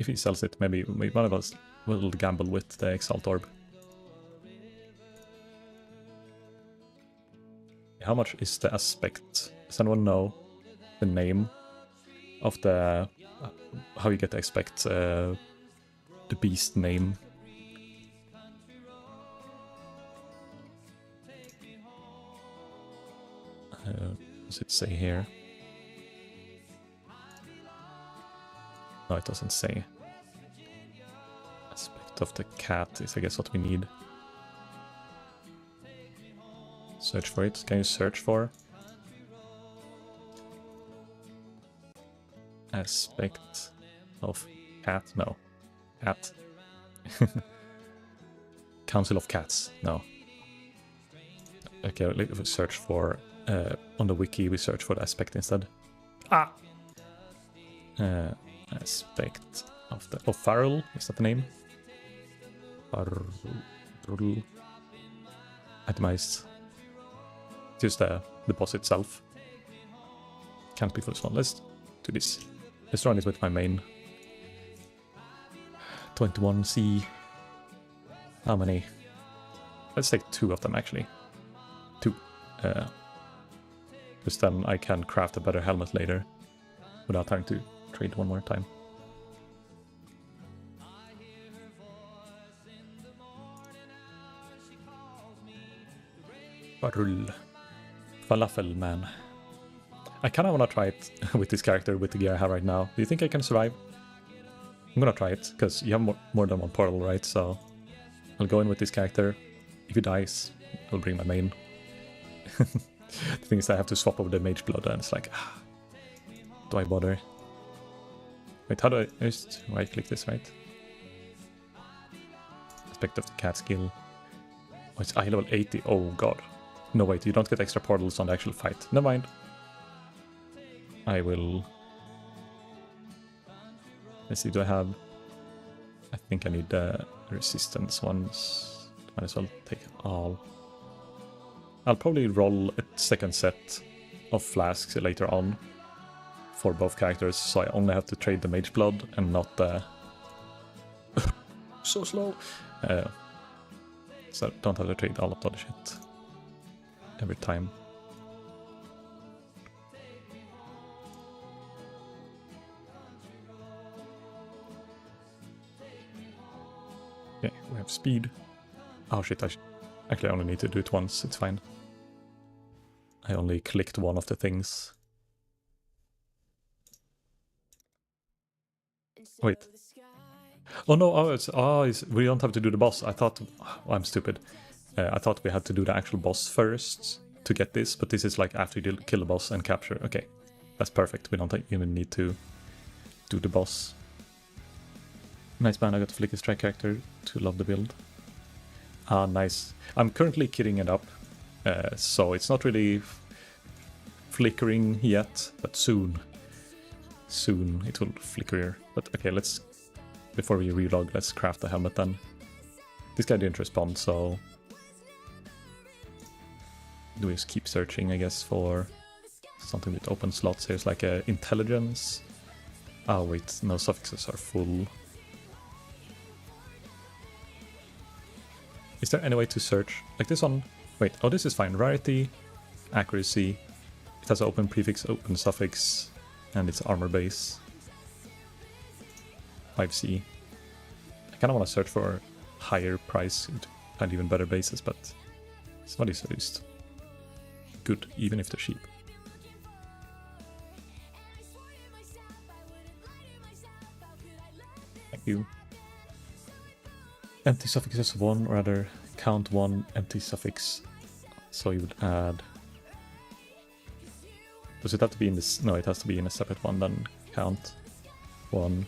If he sells it, maybe one of us will gamble with the exalt orb. How much is the aspect? Does anyone know the name of the... how you get the aspect, the beast name? Does it say here? No, it doesn't say. Aspect of the cat is, I guess, what we need. Search for it. Can you search for aspect of cat? No. Cat. Council of Cats. No. Okay, let's search for... on the wiki, we search for the aspect instead. Ah! Aspect of the... Oh, Farrell? Is that the name? Farrell. Itemized. Just the boss itself. Can't be for this one. Let's do this. Let's run it with my main. 21C. How many? Let's take 2 of them, actually. 2. Because then I can craft a better helmet later without having to trade one more time. Barul. Falafel man. I kind of want to try it with this character with the gear I have right now. Do you think I can survive? I'm gonna try it, because you have more than one portal, right? So I'll go in with this character. If he dies, I'll bring my main. The thing is, I have to swap over the mage blood, and it's like, do I bother? Wait, how do I just right click this, right? Aspect of the cat skill. Oh, it's eye level 80. Oh god. No, wait, you don't get extra portals on the actual fight. Never mind. I will... Let's see, do I have... I think I need the resistance ones. Might as well take all. I'll probably roll a second set of flasks later on for both characters, so I only have to trade the mage blood and not the... so slow! So I don't have to trade all of the other shit every time. Okay, we have speed. Oh shit, actually I only need to do it once, it's fine. I only clicked one of the things. Wait. Oh no, we don't have to do the boss. I thought... Oh, I'm stupid. I thought we had to do the actual boss first to get this, but this is like after you kill the boss and capture. Okay, that's perfect. We don't even need to do the boss. Nice man, I got to flick a strike character to love the build. Ah, nice. I'm currently kitting it up, so it's not really flickering yet, but soon it will flicker. But okay, let's... Before we relog, let's craft the helmet then. This guy didn't respond, so... Do we just keep searching, I guess, for something with open slots? Here's like a intelligence. Oh wait, no, suffixes are full. Is there any way to search? Like this one? Wait, oh this is fine. Rarity, accuracy. It has open prefix, open suffix, and it's armor base. 5C. I kind of want to search for higher price to find even better bases, but somebody's used. Good, even if they're cheap. Thank you. Empty suffixes 1, or rather count 1 empty suffix. So you would add... Does it have to be in this? No, it has to be in a separate one, then count 1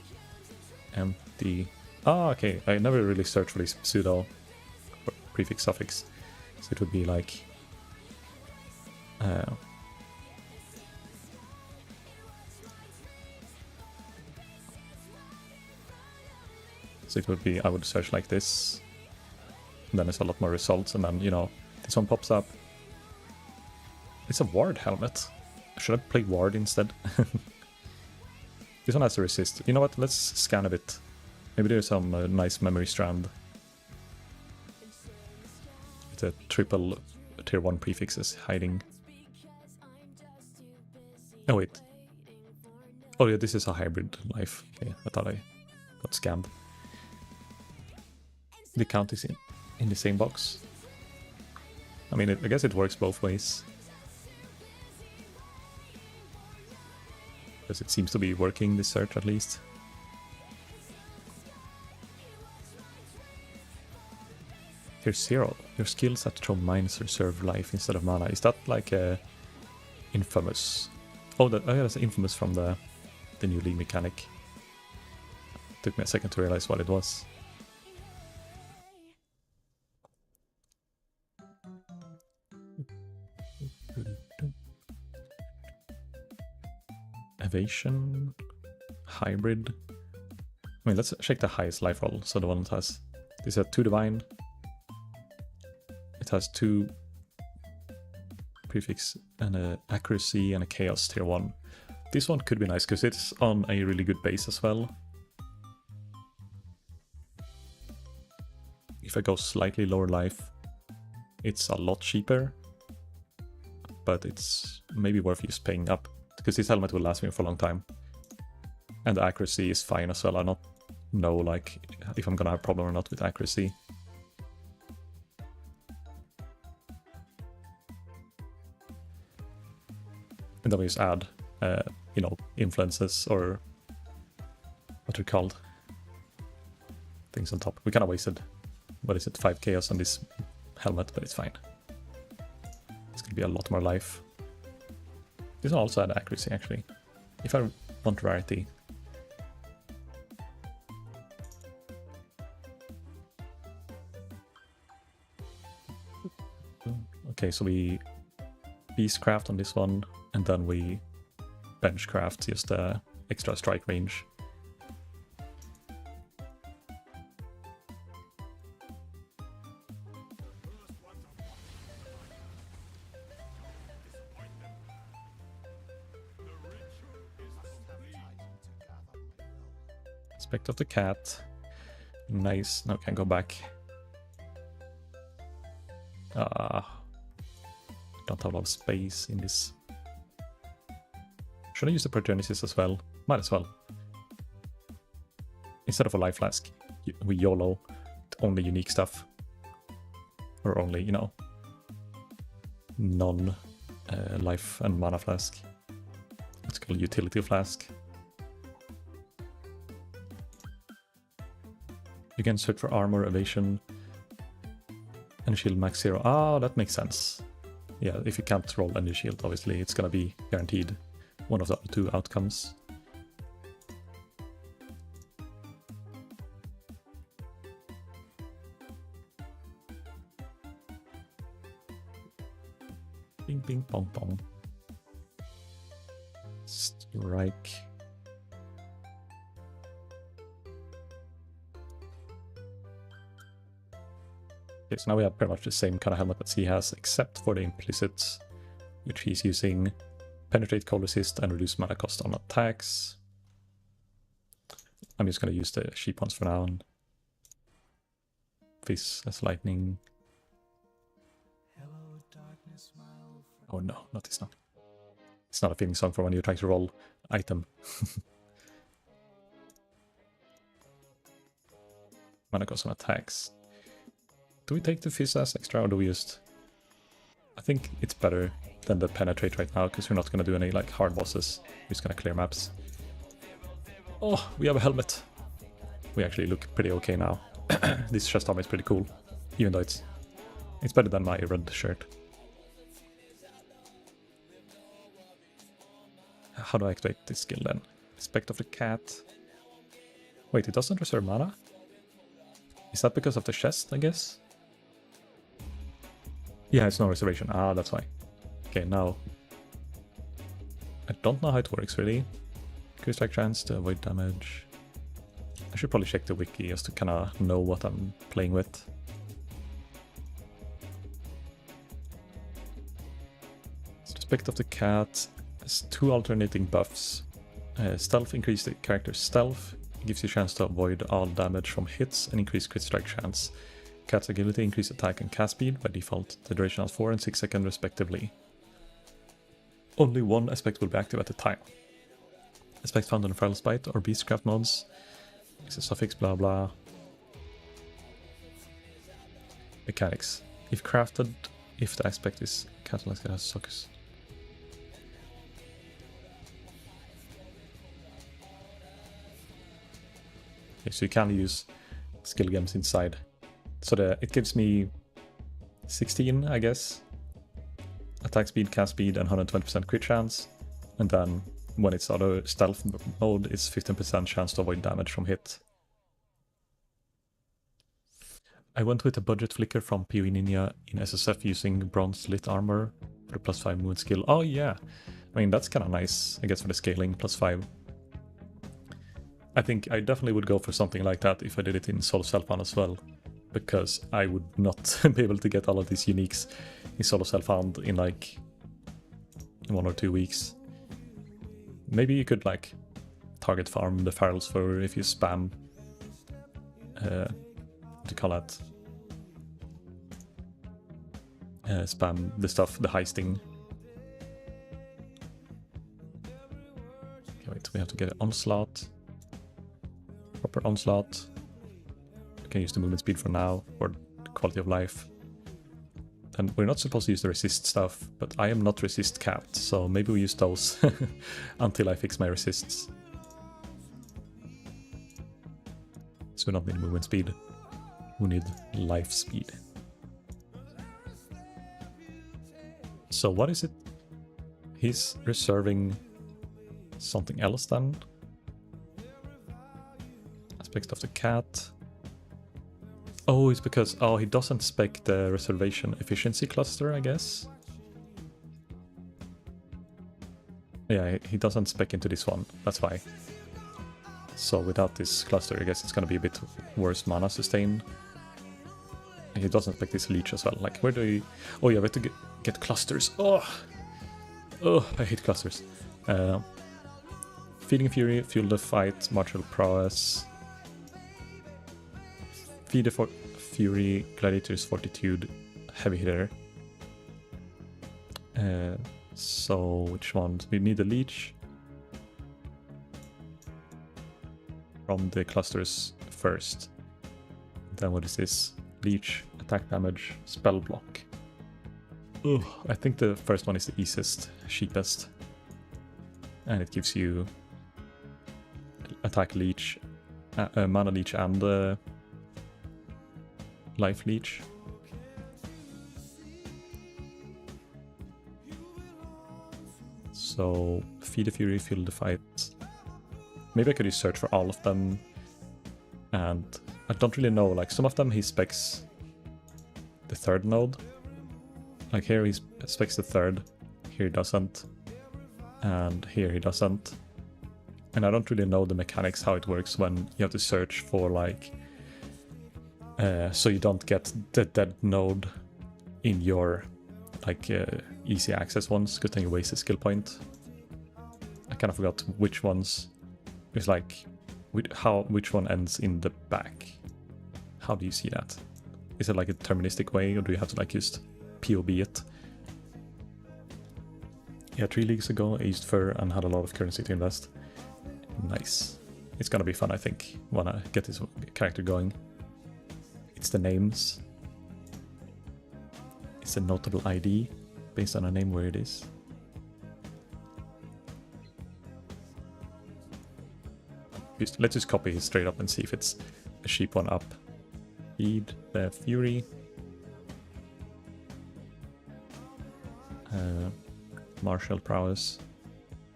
empty... Ah, okay, I never really searched for this pseudo prefix suffix. So it would be like... So it would be, I would search like this. and then there's a lot more results, and then, you know, this one pops up. It's a ward helmet. Should I play ward instead? This one has to resist. You know what, let's scan a bit. Maybe there's some nice memory strand. With a triple tier 1 prefixes hiding. Oh wait. Oh yeah, this is a hybrid life. Okay, I thought I got scammed. The count is in the same box. I mean, I guess it works both ways. Because it seems to be working, this search at least. Here's 0. Your skills that throw mines reserve life instead of mana. Is that like a infamous? Oh, yeah, that's infamous from the new league mechanic. Took me a second to realize what it was. Evasion, hybrid. I mean, let's check the highest life roll. So the one that has this has 2 divine. It has 2 prefix and a accuracy and a chaos tier 1. This one could be nice because it's on a really good base as well. If I go slightly lower life, it's a lot cheaper, but it's maybe worth just paying up because this helmet will last me for a long time. And the accuracy is fine as well. I don't know like if I'm gonna have a problem or not with accuracy. And then we just add, you know, influences or what they're called. Things on top. We kind of wasted, what is it, 5 chaos on this helmet, but it's fine. It's gonna be a lot more life. This will also add accuracy, actually. If I want rarity. Okay, so we beastcraft on this one, and then we benchcraft just extra strike range. Aspect of the cat. Nice. Now can go back. Don't have a lot of space in this. Should I use the Proteogenesis as well? Might as well. Instead of a life flask, we YOLO only unique stuff. Or only, you know, non-life and mana flask. It's called utility flask. You can search for armor, evasion, and shield max 0. Ah, that makes sense. Yeah, if you can't roll any shield, obviously it's gonna be guaranteed one of the 2 outcomes. Bing, bing, pong, pong. Strike. Okay, so now we have pretty much the same kind of helmet that he has, except for the implicit, which he's using penetrate, cold resist, and reduce mana cost on attacks. I'm just going to use the cheap ones for now. And this as lightning. Hello, darkness, my old friend. Oh no, not this one. It's not a theme song for when you're trying to roll item. Mana cost on attacks. Do we take the fizz as extra, or do we just... I think it's better than the penetrate right now, because we're not going to do any like hard bosses. We're just going to clear maps. Oh, we have a helmet. We actually look pretty okay now. This chest armor is pretty cool, even though it's better than my red shirt. How do I activate this skill then? Aspect of the cat. Wait, it doesn't reserve mana? Is that because of the chest, I guess? Yeah, it's no reservation. Ah, that's why. Okay, now... I don't know how it works, really. Increase strike chance to avoid damage. I should probably check the wiki just to kind of know what I'm playing with. Aspect of the Cat has 2 alternating buffs. Stealth increases the character's stealth, gives you a chance to avoid all damage from hits and increase crit strike chance. Cat's agility increase attack and cast speed by default. The duration is 4 and 6 seconds respectively. Only one aspect will be active at a time. Aspect found on Feral Spite or Beastcraft mods. It's a suffix blah blah. Mechanics. If crafted, if the aspect is catalyzed, it has success. Okay, so you can use skill gems inside. So it gives me 16, I guess. Attack speed, cast speed, and 120% crit chance. And then when it's auto stealth mode, it's 15% chance to avoid damage from hit. I went with a budget flicker from PoE Ninja in SSF using bronze lit armor for the +5 movement skill. Oh yeah, I mean that's kind of nice, I guess, for the scaling, +5. I think I definitely would go for something like that if I did it in Solo Self-Found as well, because I would not be able to get all of these uniques in Solo Self-Found in like 1 or 2 weeks. Maybe you could like target farm the ferals for if you spam what do you call that? Spam the stuff, the heisting. Okay, wait, we have to get an onslaught. Proper onslaught. We can use the movement speed for now, or the quality of life. And we're not supposed to use the resist stuff, but I am not resist capped, so maybe we use those until I fix my resists. So we don't need movement speed. We need life speed. So what is it? He's reserving something else then? Aspect of the cat. Oh, it's because, oh, he doesn't spec the reservation efficiency cluster, I guess. Yeah, he doesn't spec into this one, that's why. So without this cluster, I guess it's gonna be a bit worse mana sustain. He doesn't spec this leech as well. Like, where do you... Oh yeah, we have to get clusters. Oh, I hate clusters. Feeding Fury, Fuel the Fight, Martial Prowess. Feed the Fury, Gladiator's Fortitude, Heavy Hitter. So, which ones? We need a leech. From the clusters first. Then what is this? Leech, attack damage, spell block. Ugh, I think the first one is the easiest, cheapest. And it gives you attack leech, mana leech, and life leech. So, Feed the Fury, Fuel the Fight. Maybe I could just search for all of them. And I don't really know, like some of them he specs the third node. Like here he specs the third, here he doesn't. And here he doesn't. And I don't really know the mechanics, how it works when you have to search for like... so you don't get the dead node in your like easy access ones, because then you waste a skill point. I kind of forgot which ones. It's like which one ends in the back. How do you see that? Is it like a deterministic way, or do you have to like just POB it? Yeah, 3 leagues ago I used Fur and had a lot of currency to invest. Nice. It's gonna be fun, I think, when I get this character going. It's the names. It's a notable ID based on a name where it is. Let's just copy it straight up and see if it's a cheap one up. Feed the Fury. Martial Prowess.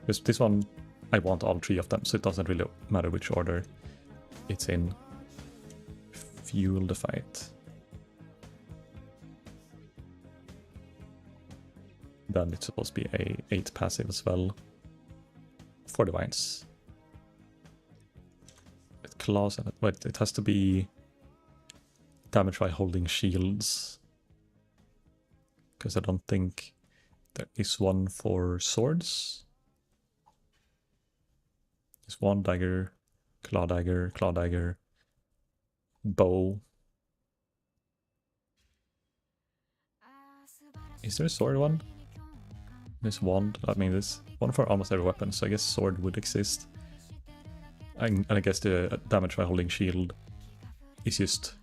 Because this one, I want all 3 of them, so it doesn't really matter which order it's in. Fuel the Fight. Then it's supposed to be a 8 passive as well. 4 divines. It claws and wait, it has to be damage by holding shields. Because I don't think There is one for swords. There's one dagger, claw dagger, bow. Is there a sword one? There's wand. I mean, there's one for almost every weapon, so I guess sword would exist. And I guess the damage by holding shield is just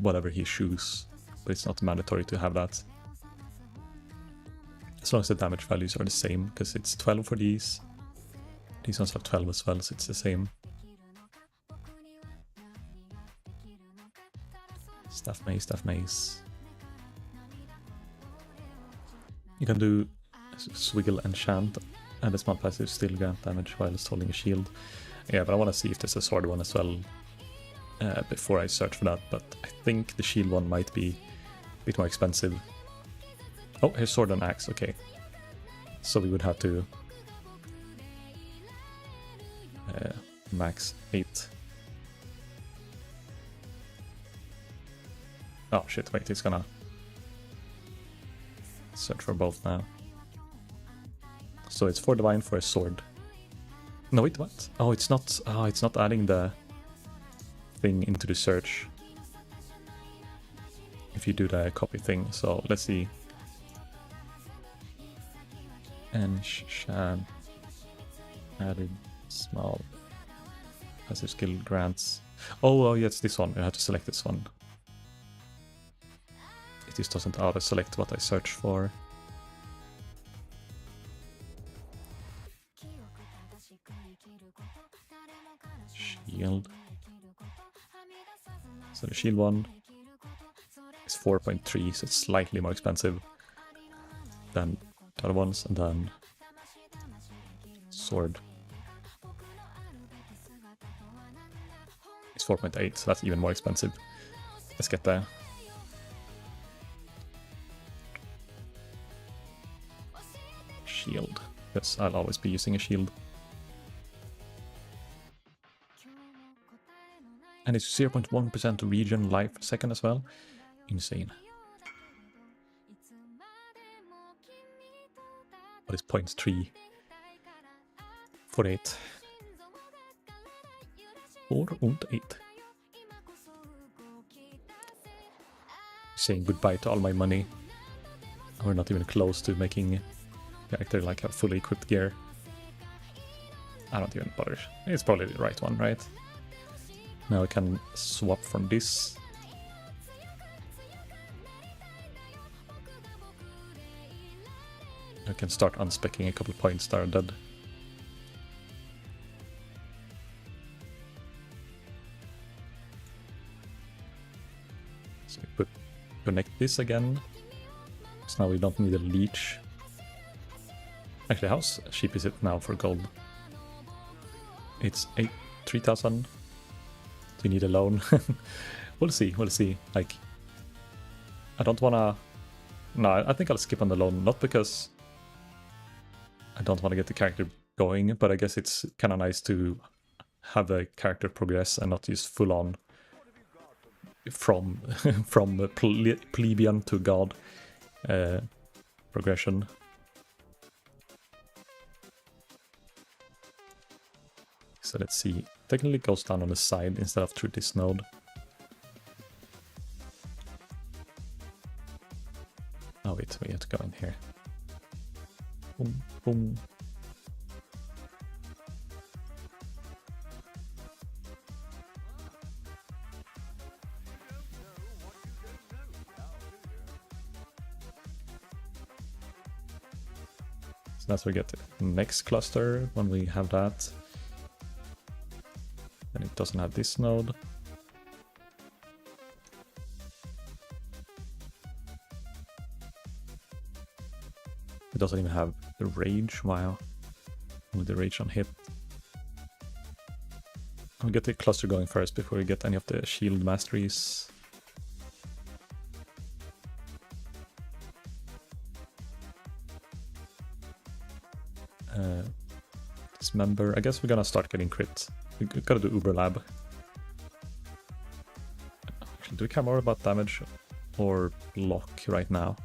whatever he chooses, but it's not mandatory to have that. As long as the damage values are the same, because it's 12 for these. These ones are 12 as well, so it's the same. Staff mace. You can do Swiggle Enchant, and the small passive still grant damage while it's holding a shield. Yeah, but I want to see if there's a sword one as well before I search for that, but I think the shield one might be a bit more expensive. Oh, here's sword and axe, okay. So we would have to max 8. Oh shit, wait, it's gonna search for both now. So it's 4 divine for a sword. No, wait, what? Oh, it's not adding the thing into the search if you do the copy thing. So let's see. Enchant added small passive skill grants. Oh, yeah, it's this one. I have to select this one. It just doesn't auto select what I search for. Shield. So the shield one is 4.3, so it's slightly more expensive than the other ones, and then sword is 4.8, so that's even more expensive. Let's get there. Shield. Yes, I'll always be using a shield. And it's 0.1% regen life per second as well. Insane. What is 0.3? 48. 4 and 8. Saying goodbye to all my money. We're not even close to making a character like a fully equipped gear. I don't even bother. It's probably the right one, right? Now I can swap from this. I can start unspecking a couple points that are dead. So we connect this again. So now we don't need a leech. Actually, how cheap is it now for gold? It's 3,000. Do you need a loan? We'll see. Like, I don't wanna... No, I think I'll skip on the loan, not because I don't want to get the character going, but I guess it's kind of nice to have a character progress and not just full on from plebeian to god progression. So let's see. Technically it goes down on the side instead of through this node. Oh wait, we have to go in here. Boom, boom. So that's where we get the next cluster when we have that. Then it doesn't have this node. It doesn't even have the rage, wow. Only the rage on hit. I'll get the cluster going first before we get any of the shield masteries. Dismember. I guess we're gonna start getting crit. We gotta do Uber Lab. Actually, do we care more about damage or block right now?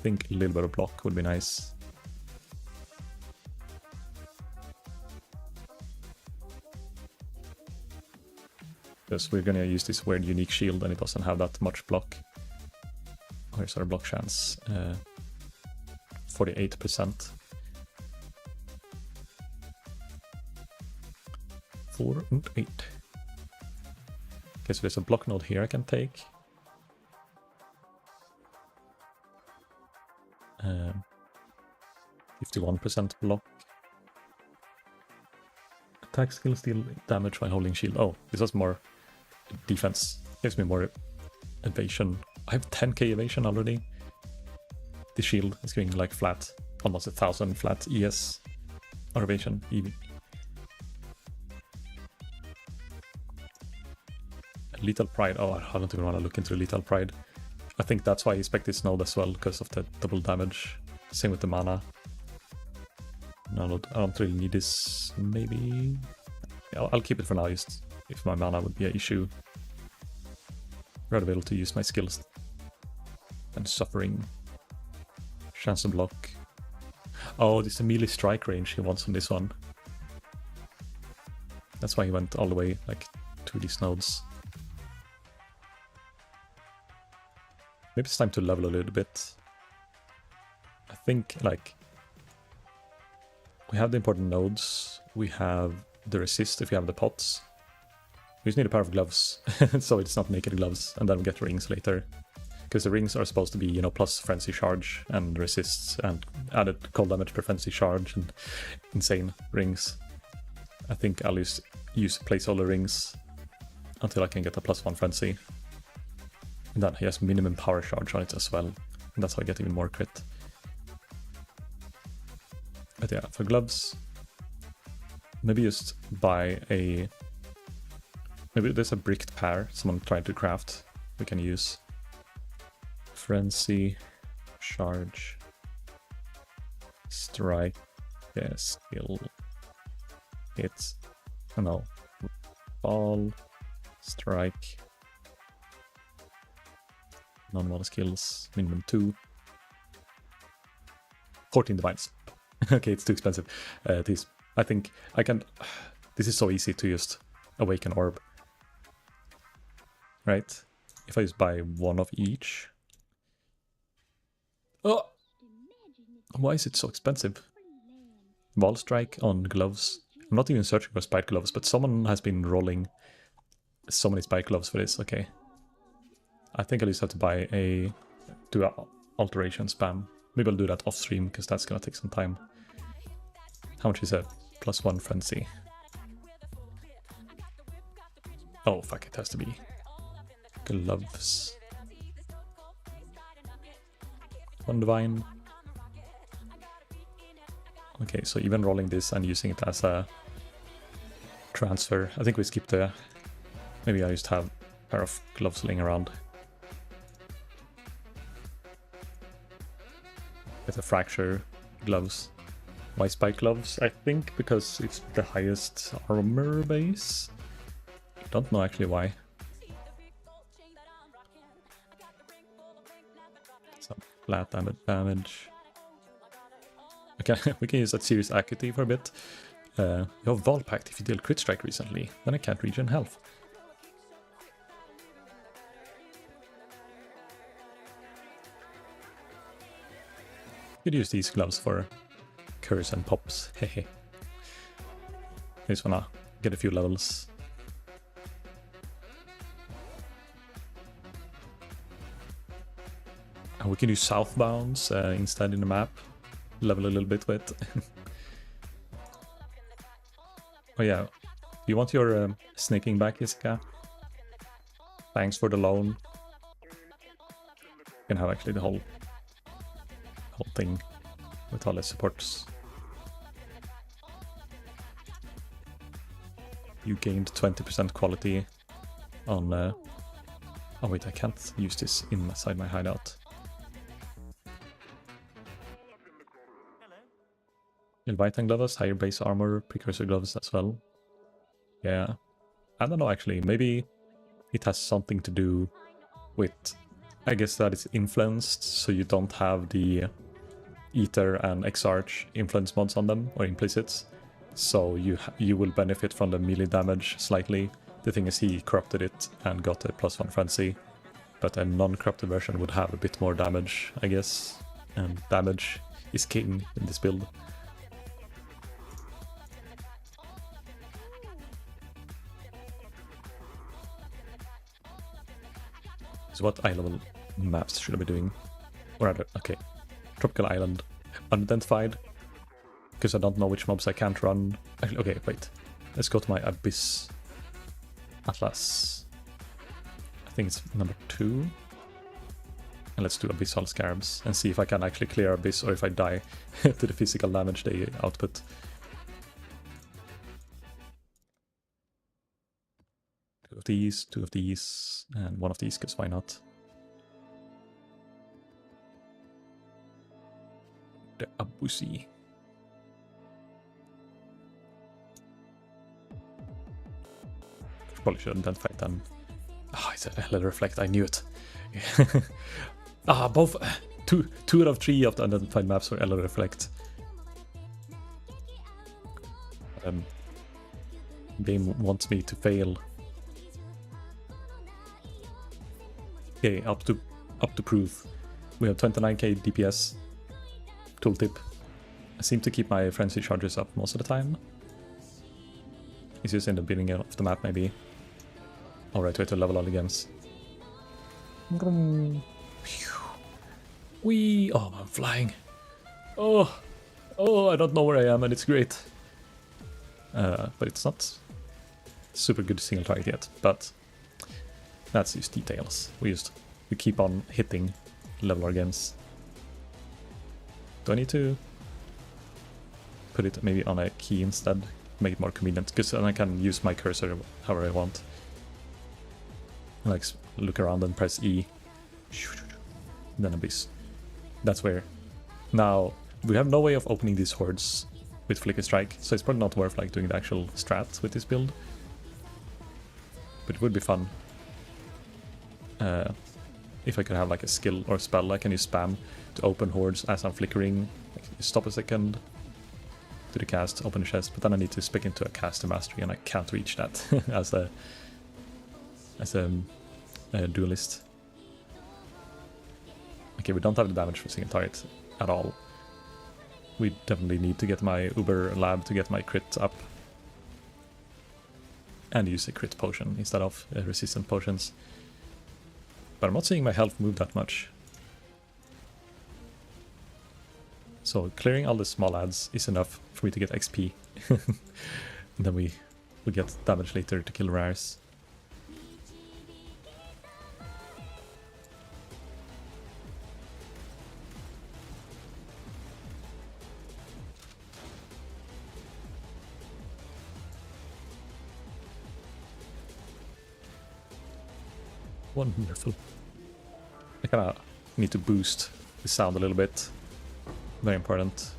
think a little bit of block would be nice. Because we're gonna use this weird unique shield and it doesn't have that much block. Where's our block chance? 48%. 4 and 8. Okay, so there's a block node here I can take. 51% block. Attack skill steal damage while holding shield. Oh, this has more defense. Gives me more evasion. I have 10k evasion already. The shield is going like flat. Almost 1000 flat ES or evasion EV. Lethal Pride. Oh, I don't even want to look into Lethal Pride. I think that's why I expect this node as well, because of the double damage. Same with the mana. No, I don't really need this. Maybe... Yeah, I'll keep it for now, just if my mana would be an issue. Rather be able to use my skills. And suffering. Chance to block. Oh, this is a melee strike range he wants on this one. That's why he went all the way, like, to these nodes. Maybe it's time to level a little bit. I think, like, we have the important nodes. We have the resist if we have the pots. We just need a pair of gloves, so it's not naked gloves, and then we get rings later. Because the rings are supposed to be, you know, plus frenzy charge and resists and added cold damage per frenzy charge and insane rings. I think I'll use placeholder rings until I can get a +1 frenzy. And then he has minimum power charge on it as well. And that's how I get even more crit. But yeah, for gloves, maybe just buy a... Maybe there's a bricked pair someone trying to craft we can use. Frenzy, charge, strike, yeah, skill, hit, oh no, fall, strike, non-mana skills, minimum 2, 14 divines. Okay, it's too expensive. I think I can... This is so easy to just awaken orb. Right? If I just buy one of each... Oh! Why is it so expensive? Wall strike on gloves. I'm not even searching for spike gloves, but someone has been rolling so many spike gloves for this. Okay. I think I just have to buy do a alteration spam. Maybe I'll do that off stream, because that's gonna take some time. How much is a +1 frenzy? Oh fuck, it has to be gloves. 1 divine. Okay, so even rolling this and using it as a transfer. I think we skipped the... Maybe I just have a pair of gloves laying around. Get a fracture gloves. Why spike gloves? I think because it's the highest armor base. I don't know actually why. Some flat damage. Okay, we can use that serious acuity for a bit. You have Vault Pact if you deal crit strike recently, then I can't regen health. Could use these gloves for curse and pops. Hehe. I just wanna get a few levels. And we can do southbounds instead in the map. Level a little bit with. Oh yeah, do you want your snaking back, Jessica? Thanks for the loan. You can have actually the whole thing with all the supports. You gained 20% quality on... Oh wait, I can't use this inside my hideout. Leviathan gloves, higher base armor, precursor gloves as well. Yeah. I don't know actually, maybe it has something to do with I guess that is influenced, so you don't have the Ether and Exarch influence mods on them, or implicits. So you will benefit from the melee damage slightly. The thing is, he corrupted it and got a +1 frenzy, but a non-corrupted version would have a bit more damage, I guess. And damage is king in this build. So what eye level maps should I be doing? Or rather, okay, Tropical Island, unidentified, because I don't know which mobs I can't run. Actually, okay, wait. Let's go to my Abyss Atlas. I think it's number 2. And let's do Abyssal Scarabs and see if I can actually clear Abyss or if I die to the physical damage they output. Two of these, and one of these, because why not? The Abusi. Probably should identify them. Ah, it's a leather reflect, I knew it. Both two out of 3 of the unidentified maps were leather reflect. Game wants me to fail. Okay, up to proof. We have 29k DPS. Tooltip. I seem to keep my frenzy charges up most of the time. It's just in the beginning of the map, maybe. Alright, way to level all the gems. Whee! Oh, I'm flying. Oh, I don't know where I am, and it's great. But it's not super good single target yet. But that's just details. We keep on hitting level our gems. Do I need to put it maybe on a key instead? Make it more convenient, because then I can use my cursor however I want. Like look around and press E. Then Abyss. That's where. Now we have no way of opening these hordes with Flicker Strike, so it's probably not worth like doing the actual strat with this build. But it would be fun. If I could have like a skill or spell I can use spam to open hordes as I'm flickering. Like, stop a second, do the cast, open the chest, but then I need to spec into a caster mastery and I can't reach that as a duelist. Okay, we don't have the damage for single target at all. We definitely need to get my Uber lab to get my crit up. And use a crit potion instead of resistant potions. But I'm not seeing my health move that much. So clearing all the small ads is enough for me to get XP. And then we get damage later to kill rares. Wonderful. I kinda need to boost the sound a little bit. Very important.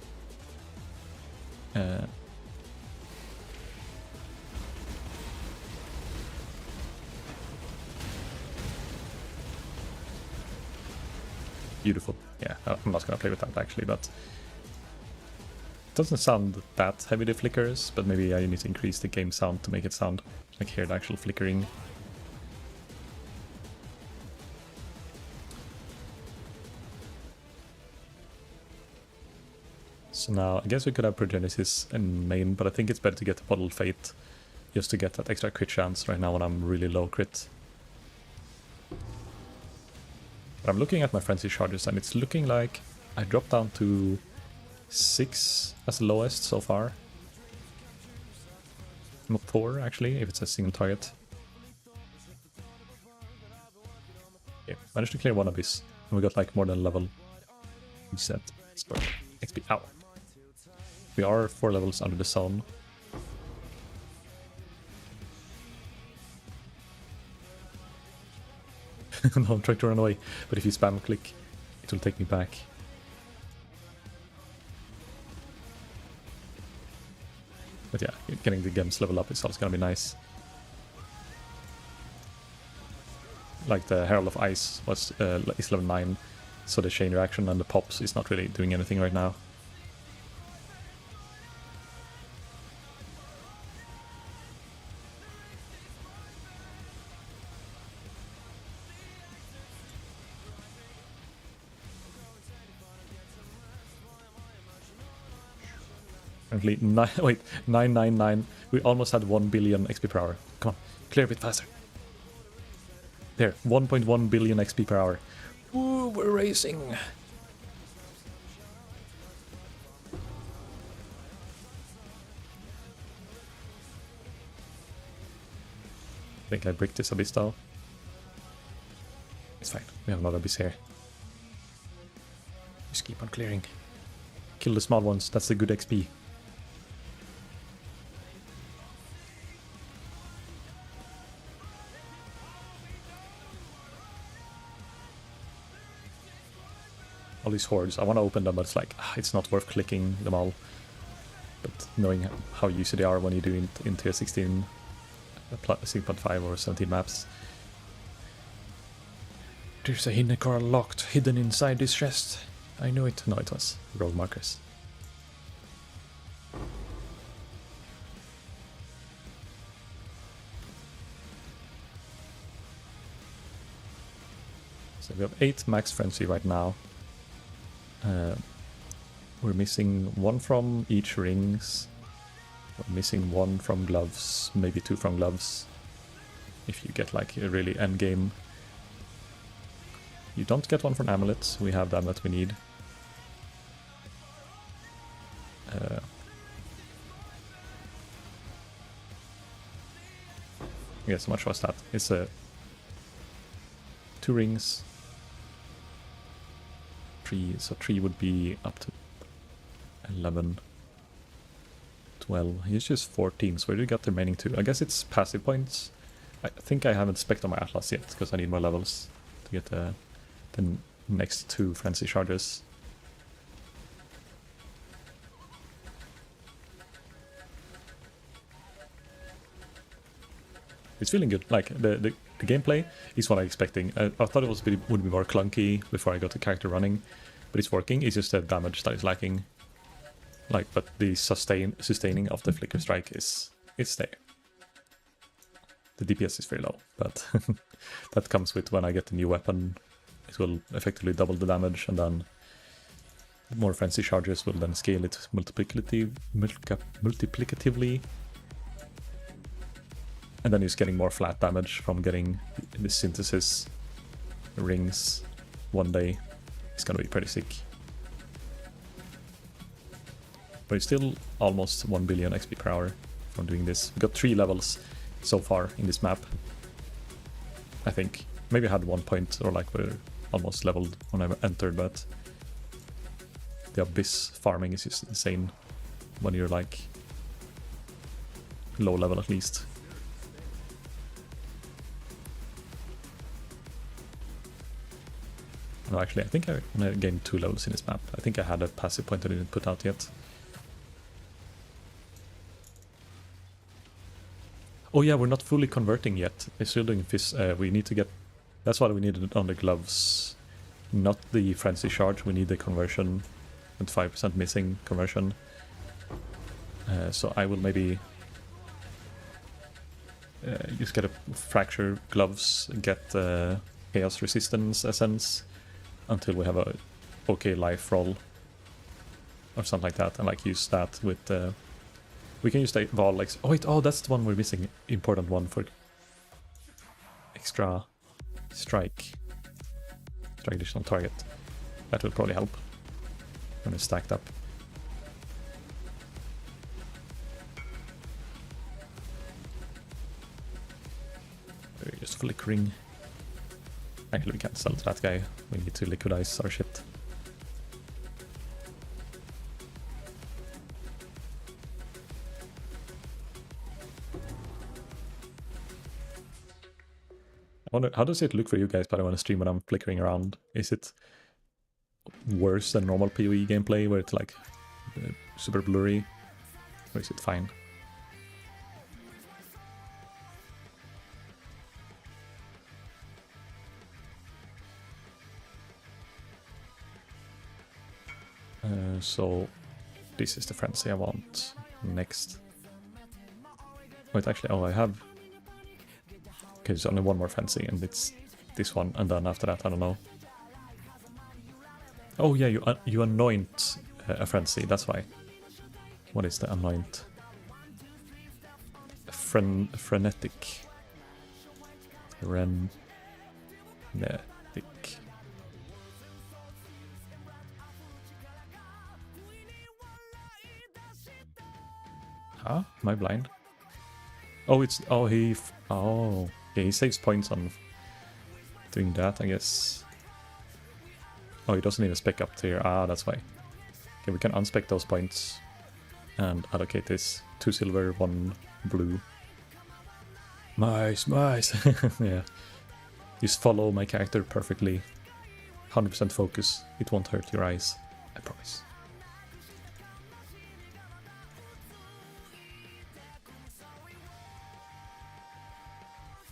Beautiful. Yeah, I'm not gonna play with that actually, but it doesn't sound that heavy, the flickers, but maybe I need to increase the game sound to make it sound like hear the actual flickering. So now, I guess we could have Progenesis in main, but I think it's better to get Bottled Fate, just to get that extra crit chance right now when I'm really low crit. But I'm looking at my Frenzy charges and it's looking like I dropped down to 6 as the lowest so far. Not 4 actually, if it's a single target. Okay, managed to clear one Abyss, and we got like more than level. Reset, score, XP, ow. We are 4 levels under the zone. No, I'm trying to run away, but if you spam click, it will take me back. But yeah, getting the gems level up is also gonna be nice. like the Herald of Ice was is level 9, so the chain reaction and the pops is not really doing anything right now. Currently, 999. We almost had 1 billion XP per hour. Come on, clear a bit faster. There, 1.1 billion XP per hour. Woo, we're racing. I think I bricked this abyss though. It's fine, we have another abyss here. Just keep on clearing. Kill the small ones, that's the good XP. All these hordes, I want to open them, but it's like, it's not worth clicking them all. But knowing how easy they are when you do it in tier 16, 6.5 or 17 maps. There's a hidden car locked, hidden inside this chest. I knew it. No, it was rogue markers. So we have 8 max frenzy right now. We're missing 1 from each rings. We're missing 1 from gloves, maybe 2 from gloves. If you get like a really end game. You don't get 1 from amulets, we have the amulet we need. Yeah, so much was that. It's 2 rings. 3, so 3 would be up to 11, 12. He's just 14, so where do you get the remaining 2? I guess it's passive points. I think I haven't spec'd on my Atlas yet, because I need more levels to get the next 2 frenzy charges. It's feeling good. Like the gameplay is what I'm expecting. I thought it would be more clunky before I got the character running, but it's working. It's just the damage that is lacking. Like, but the sustaining of the flicker strike it's there. The DPS is very low, but that comes with when I get the new weapon. It will effectively double the damage, and then more frenzy charges will then scale it multiplicatively. And then he's getting more flat damage from getting the synthesis rings one day. It's gonna be pretty sick. But it's still almost 1 billion XP per hour from doing this. We got 3 levels so far in this map. I think. Maybe I had 1 point, or like we're almost leveled when I entered, but the abyss farming is just insane when you're like low level at least. No, actually, I think I gained 2 levels in this map. I think I had a passive point I didn't put out yet. Oh yeah, we're not fully converting yet. We're still doing this. We need to get... That's why we needed it on the gloves. Not the frenzy charge, we need the conversion. And 5% missing conversion. So I will maybe... just get a fracture gloves, get chaos resistance essence. Until we have a okay life roll or something like that, and like use that with we can use the Val like that's the one we're missing, important one for extra strike additional target. That will probably help when it's stacked up. We're just flickering. Actually, we can't sell to that guy. We need to liquidize our shit. I wonder, how does it look for you guys, but I want to stream when I'm flickering around? Is it worse than normal PoE gameplay, where it's like super blurry? Or is it fine? So this is the frenzy I want next. Wait, actually, oh, I have... Okay, there's only one more frenzy, and it's this one, and then after that, I don't know. Oh yeah, you anoint a frenzy, that's why. What is the anoint? Frenetic. Frenetic. Huh? Am I blind? Oh, it's... Oh, oh, yeah, he saves points on doing that, I guess. Oh, he doesn't even spec up tier. Ah, that's why. Okay, we can unspec those points and allocate this. 2 silver, 1 blue. Nice. Yeah. Just follow my character perfectly. 100% focus. It won't hurt your eyes. I promise.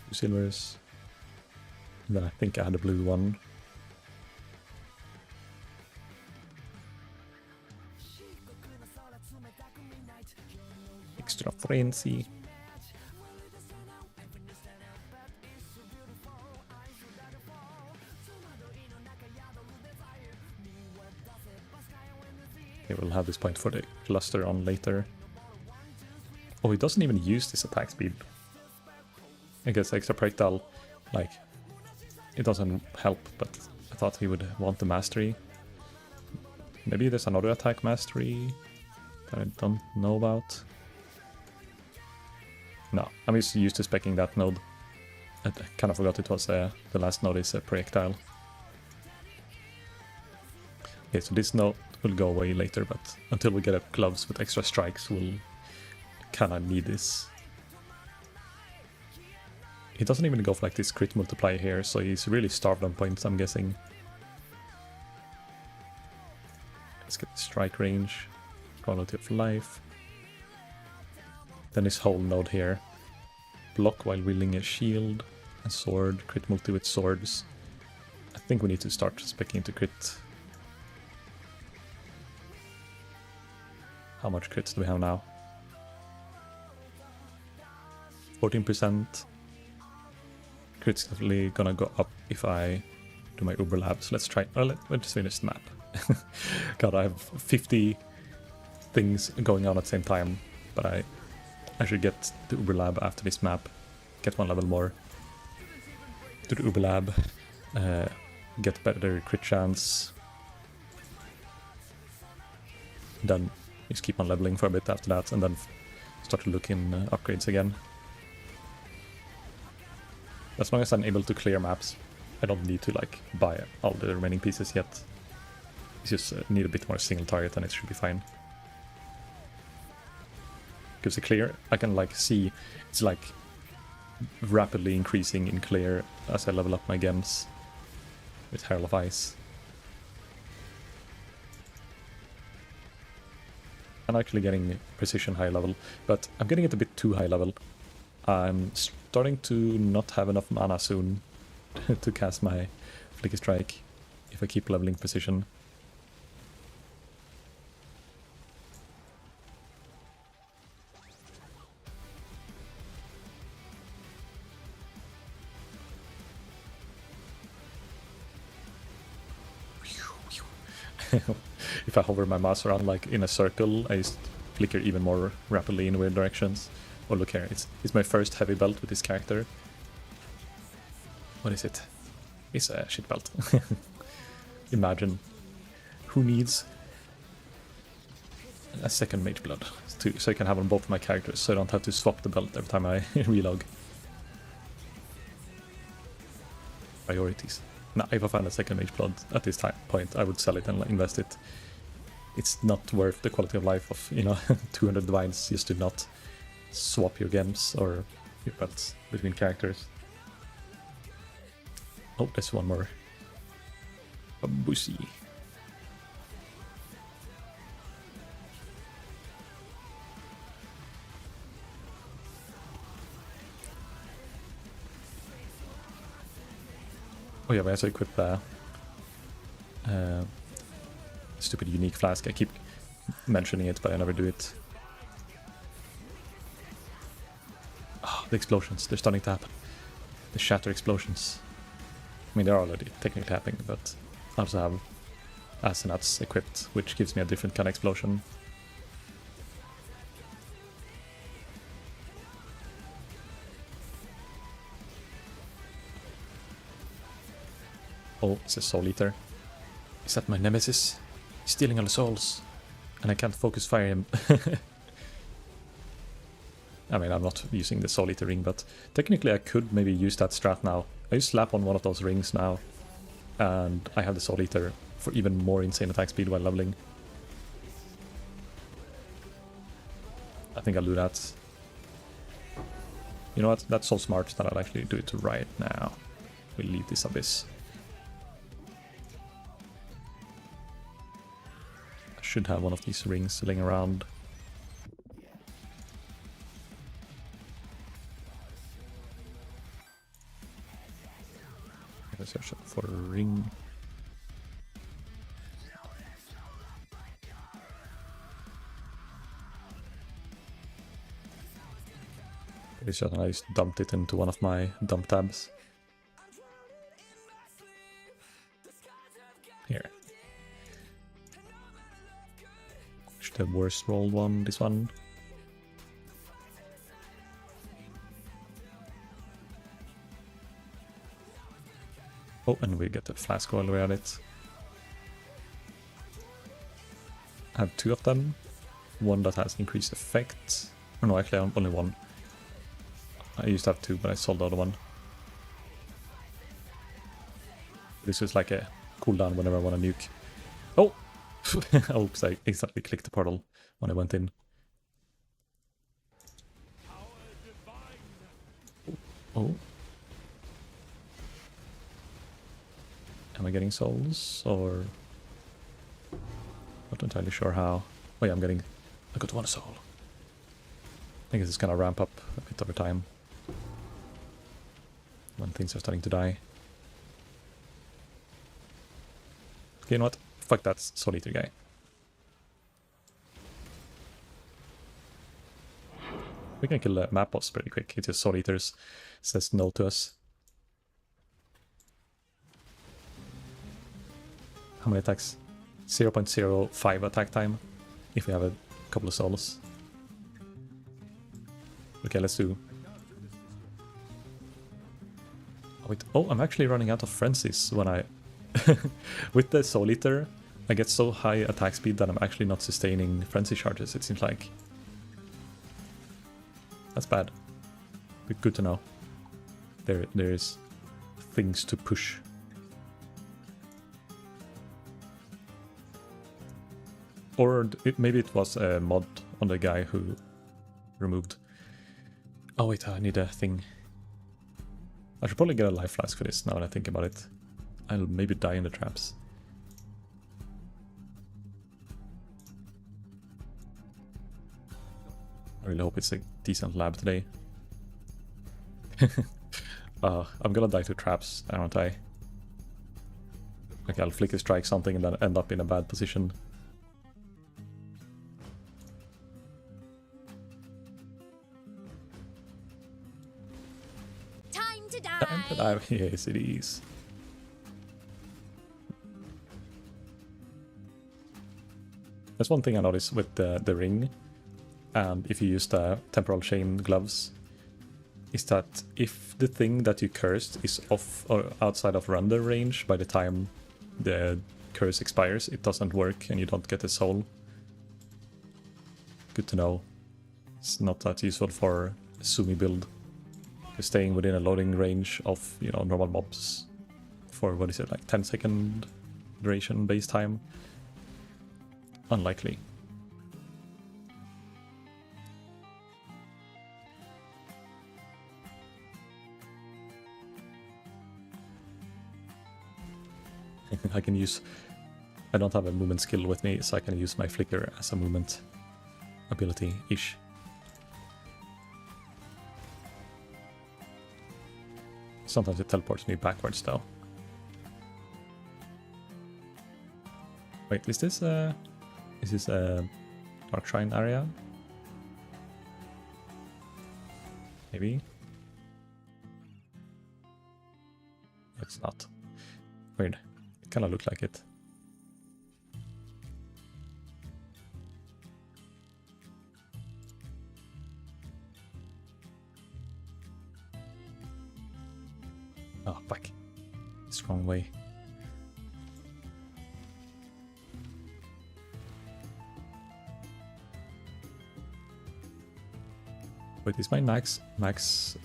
Two silvers. And then I think I had a blue one. Extra frenzy. Okay, we'll have this point for the cluster on later. Oh, he doesn't even use this attack speed. I guess extra projectile, like, it doesn't help, but I thought he would want the mastery. Maybe there's another attack mastery that I don't know about. No, I'm just used to speccing that node. I kind of forgot it was the last node is a projectile. Okay, so this node will go away later, but until we get up gloves with extra strikes, we'll kind of need this. He doesn't even go for like this crit multiplier here, so he's really starved on points, I'm guessing. Let's get the strike range, quality of life. Then his whole node here. Block while wielding a shield, a sword, crit multi with swords. I think we need to start speccing into crit. How much crits do we have now? 14%. Crit's definitely gonna go up if I do my Uber labs. Let's try. Oh, let's finish the map. God, I have 50 things going on at the same time, but I should get the Uber lab after this map. Get 1 level more. Do the Uber lab. Get better crit chance. Then just keep on leveling for a bit after that, and then start to look in upgrades again. As long as I'm able to clear maps, I don't need to like buy all the remaining pieces yet. It's just need a bit more single target and it should be fine. Because the clear, I can like see it's like rapidly increasing in clear as I level up my gems with Herald of Ice. I'm actually getting precision high level, but I'm getting it a bit too high level. I'm starting to not have enough mana soon to cast my Flicker Strike if I keep leveling precision. If I hover my mouse around like in a circle, I just flicker even more rapidly in weird directions. Oh, look here, it's my first heavy belt with this character. What is it? It's a shit belt. Imagine. Who needs a second mage blood so I can have on both my characters, so I don't have to swap the belt every time I relog. Priorities. Now, if I find a second mage blood at this point, I would sell it and invest it. It's not worth the quality of life of, 200 divines just to not swap your gems or your belts between characters. Oh, there's one more. A bussy. Oh yeah, we also equip stupid unique flask. I keep mentioning it, but I never do it. Oh, the explosions, they're starting to happen. The shatter explosions. I mean, they're already technically happening, but I also have astronauts equipped, which gives me a different kind of explosion. Oh, it's a Soul Eater. Is that my nemesis? He's stealing all the souls. And I can't focus fire him. I mean, I'm not using the Soul Eater ring, but technically I could maybe use that strat now. I just slap on one of those rings now, and I have the Soul Eater for even more insane attack speed while leveling. I think I'll do that. You know what? That's so smart that I'll actually do it right now. We'll leave this abyss. I should have one of these rings laying around. Let's search for a ring. Pretty certain I just dumped it into one of my dump tabs. Here. It's the worst rolled one, this one. Oh, and we get the flask while we're at it. I have 2 of them. One that has increased effect. Oh no, actually only one. I used to have 2, but I sold the other one. This is like a cooldown whenever I want to nuke. Oh! Oops, I exactly clicked the portal when I went in. Oh. Am I getting souls, or... Not entirely sure how. Oh yeah, I got 1 soul. I guess it's gonna ramp up a bit over time. When things are starting to die. Okay, you know what? Fuck that Soul Eater guy. We can kill the map boss pretty quick. It's just Soul Eaters. Says no to us. How many attacks? 0.05 attack time. If we have a couple of souls. Okay, let's do... Oh, wait. Oh, I'm actually running out of frenzies when I... With the Soul Eater, I get so high attack speed that I'm actually not sustaining frenzy charges, it seems like. That's bad. But good to know. There's things to push. Or maybe it was a mod on the guy who removed... Oh wait, I need a thing. I should probably get a life flask for this now that I think about it. I'll maybe die in the traps. I really hope it's a decent lab today. I'm gonna die to traps, aren't I? Okay, I'll flicker strike something and then end up in a bad position. Time to Time to die. Yes, it is. That's one thing I noticed with the ring, and if you use the temporal chain gloves, is that if the thing that you cursed is off or outside of render range by the time the curse expires, it doesn't work and you don't get a soul. Good to know. It's not that useful for a Sumi build. You're staying within a loading range of, you know, normal mobs for, what is it, like 10-second duration base time. Unlikely. I can use... I don't have a movement skill with me, so I can use my flicker as a movement ability-ish. Sometimes it teleports me backwards though. Wait, is this a Dark Shrine area? Maybe? It's not. Weird. It kinda looked like it. Oh, fuck. It's the wrong way. Wait, is my max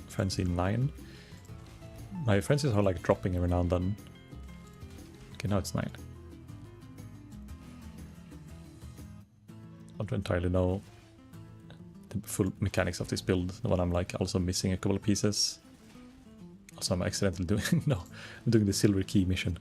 frenzy 9? My frenzies are like dropping every now and then. Okay, now it's 9. I don't entirely know the full mechanics of this build when I'm like also missing a couple of pieces. Also, I'm accidentally doing no, I'm doing the silver key mission.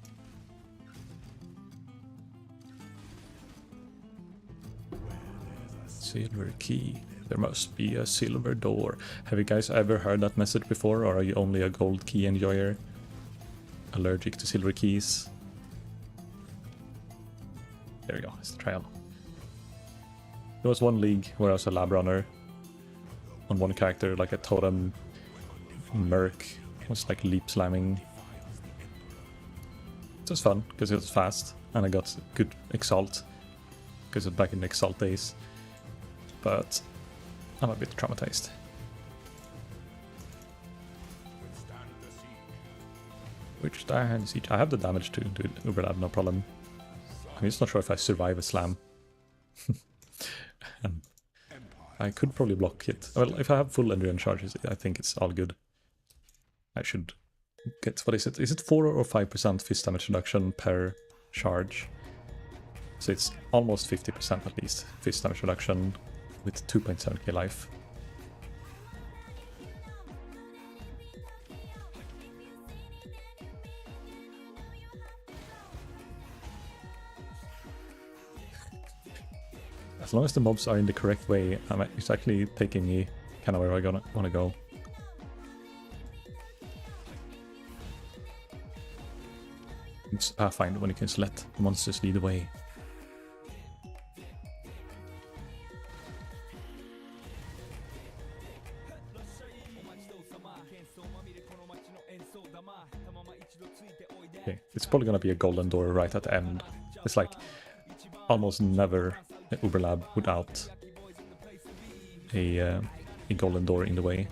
Silver key. There must be a silver door. Have you guys ever heard that message before, or are you only a gold key enjoyer? Allergic to silver keys? There we go, it's the trail. There was one league where I was a lab runner on one character, like a totem merc. It was like leap slamming. It was fun because it was fast and I got good exalt because it was back in the exalt days. But I'm a bit traumatized. Which stand siege? I have the damage to do Uberlab, no problem. I'm just not sure if I survive a slam. And I could probably block it. Well, if I have full endurance charges, I think it's all good. I should get, what is it? Is it 4 or 5% fist damage reduction per charge? So it's almost 50% at least fist damage reduction with 2.7k life. As long as the mobs are in the correct way, it's actually taking me kind of where I want to go. It's fine when you can just let the monsters lead the way. Okay, it's probably gonna be a golden door right at the end. It's like almost never an Uberlab without a golden door in the way.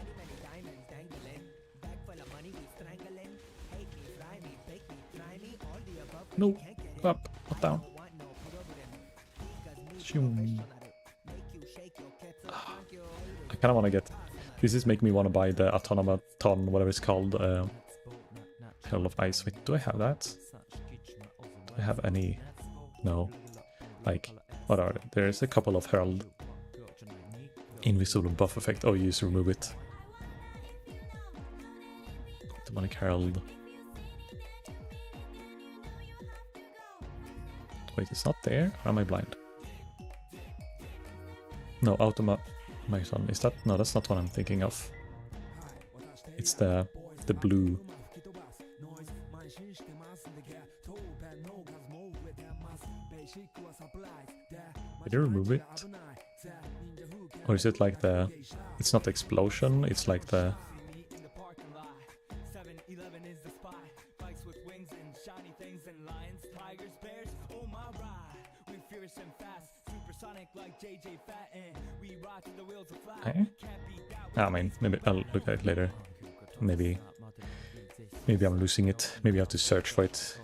No, up, not down. I kind of want to get. This is making me want to buy the automaton, whatever it's called. Herald of Ice. Wait, do I have that? Do I have any? No. Like, what are they? There's a couple of Herald. Invisible buff effect. Oh, you just remove it. Demonic Herald. Wait, it's not there? Or am I blind? No, automaton. Is that? No, that's not what I'm thinking of. It's the blue. Did you remove it? Or is it like the... It's not the explosion, it's like the... Okay. I mean, maybe I'll look at it later. Maybe I'm losing it. Maybe I have to search for it.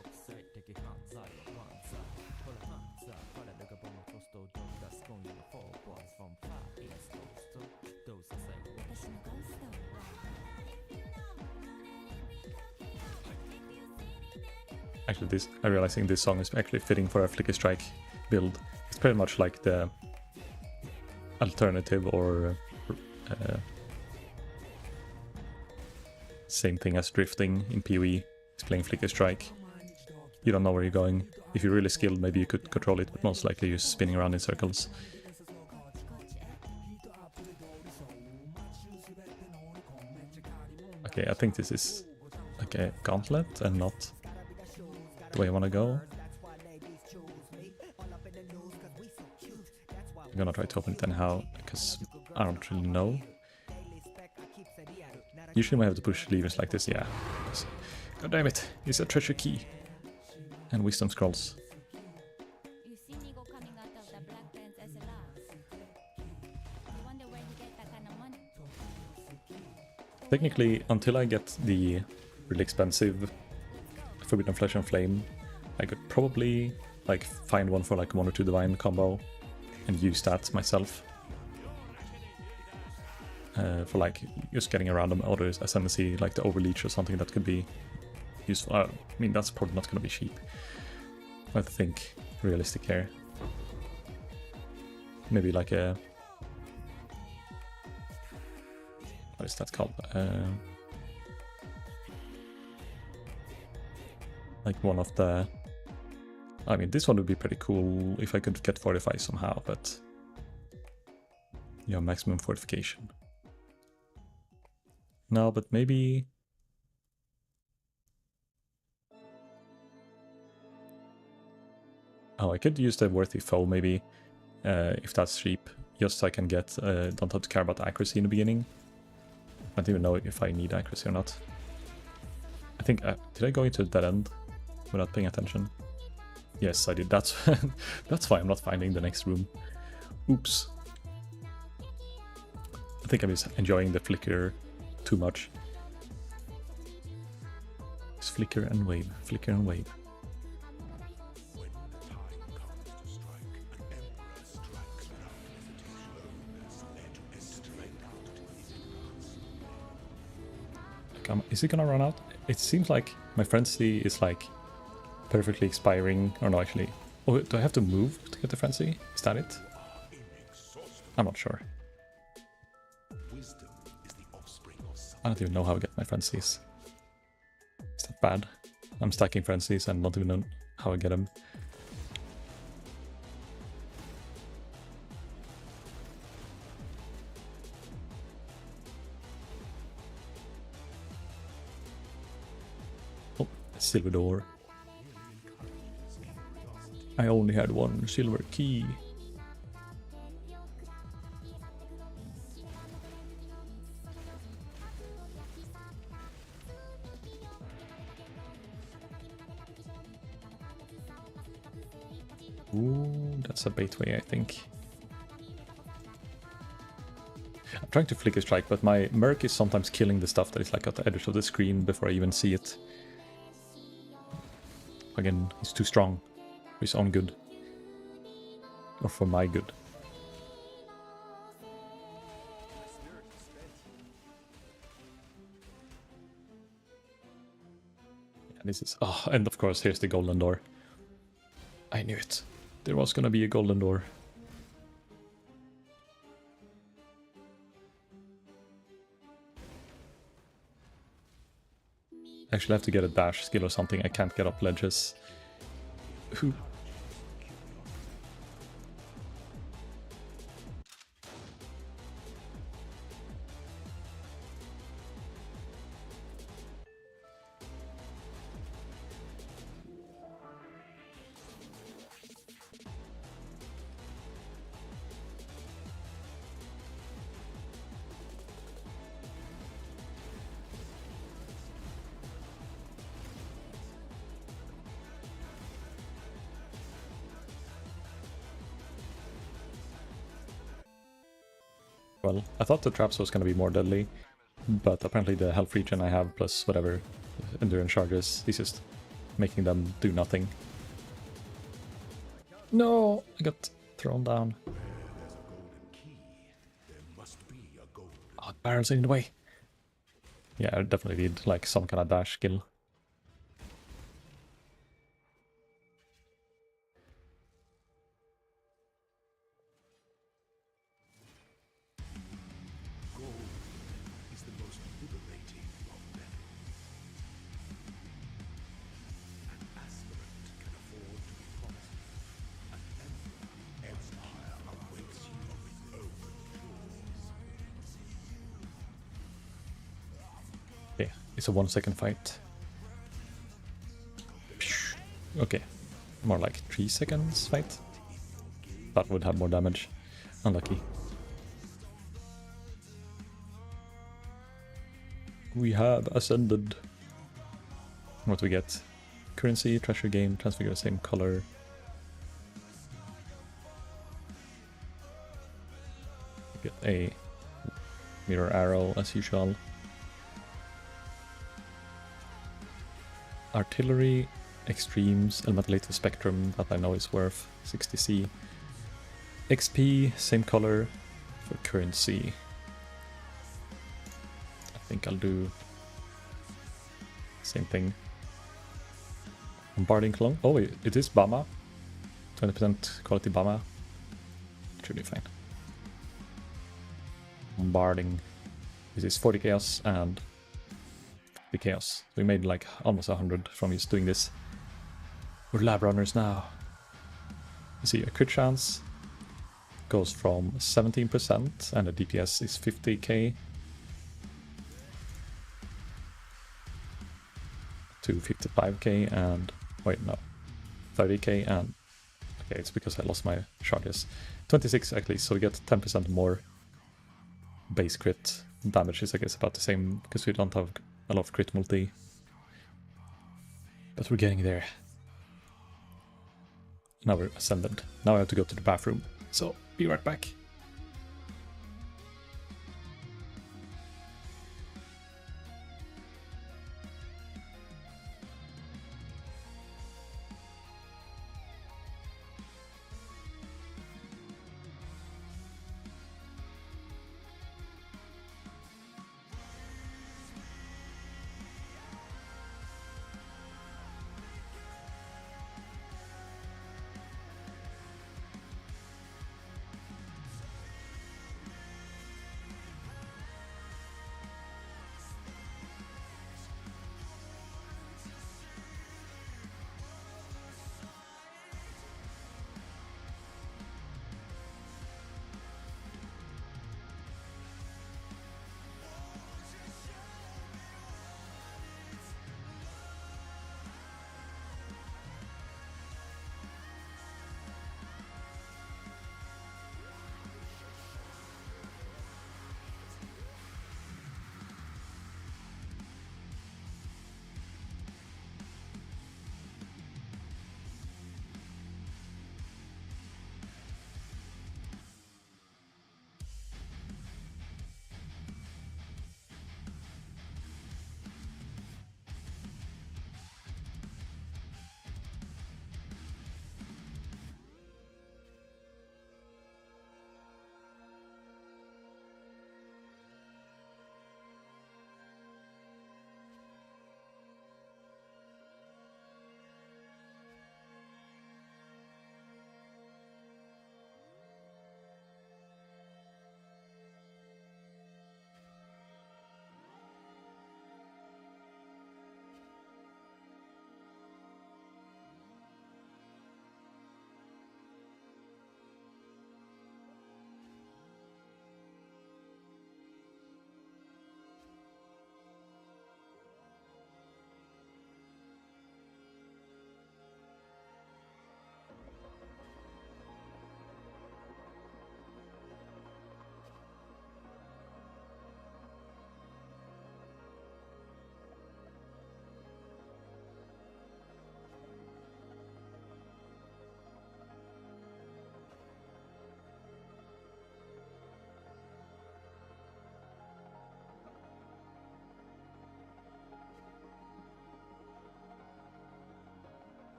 Actually, I'm realizing this song is actually fitting for a Flicker Strike build. It's pretty much like the alternative or same thing as drifting in PoE. It's playing Flicker Strike. You don't know where you're going. If you're really skilled, maybe you could control it, but most likely you're spinning around in circles. Okay, I think this is like a gauntlet and not the way I want to go. I'm gonna try to open it anyhow, because I don't really know. Usually when I have to push levers like this, yeah. God damn it, it's a treasure key. And wisdom scrolls. You see me go coming out of the Black Pants SLR. You wonder where you get that kind of money? Technically, until I get the really expensive Forbidden Flesh and Flame, I could probably like find one for like 1 or 2 divine combo and use that myself. For like just getting a random other ascendancy like the Overleech or something that could be useful. I mean, that's probably not going to be cheap. I think realistic here. Maybe like a... what is that called? Like one of the... I mean, this one would be pretty cool if I could get Fortify somehow, but... yeah, maximum fortification. No, but maybe... oh, I could use the Worthy Foe maybe, if that's cheap, just so I can get, don't have to care about accuracy in the beginning. I don't even know if I need accuracy or not. I think, did I go into a dead end without paying attention? Yes, I did. That's that's why I'm not finding the next room. Oops. I think I'm just enjoying the flicker too much. Just flicker and wave, flicker and wave. When the time comes to strike, an emperor strikes without hesitation. Led out his Like, is it gonna run out? It seems like my frenzy is like perfectly expiring. Or no, actually. Oh, do I have to move to get the frenzy? Is that it? I'm not sure. Wisdom is the offspring of I don't even know how I get my frenzies. Is that bad? I'm stacking frenzies and not even know how I get them. Oh, silver door. I only had one silver key. Ooh, that's a baitway, I think. I'm trying to flicker strike, but my Merc is sometimes killing the stuff that is like at the edge of the screen before I even see it. Again, he's too strong for his own good. Or for my good. Yeah, this is... oh, and of course, here's the golden door. I knew it. There was gonna be a golden door. Actually, I have to get a dash skill or something. I can't get up ledges. Ooh. Well, I thought the traps was going to be more deadly, but apparently the health regen I have plus whatever endurance charges is just making them do nothing. No, I got thrown down. Oh, barrels in the way. Yeah, I definitely need like some kind of dash skill. is the most liberating of them. An aspirant can afford to be promised. An empire awaits you with open doors. Okay, it's a 1 second fight. Okay, more like 3 seconds fight. That would have more damage. Unlucky. We have ascended. What do we get? Currency, treasure game, transfigure same color. We get a mirror arrow as usual. Artillery, extremes, elemental spectrum, that I know is worth 60C. XP, same color for currency. I think I'll do same thing. Bombarding clone. Oh, it is Bama. 20% quality Bama. Should be fine. Bombarding. This is 40 chaos and the chaos. We made like almost 100 from just doing this. We're lab runners now. You see, a crit chance goes from 17% and the DPS is 50k to 55k and wait, no, 30k, and okay, it's because I lost my charges. 26 at least, so we get 10% more base crit. Damage is I guess about the same because we don't have a lot of crit multi, but we're getting there. Now we're ascended. Now I have to go to the bathroom, so be right back.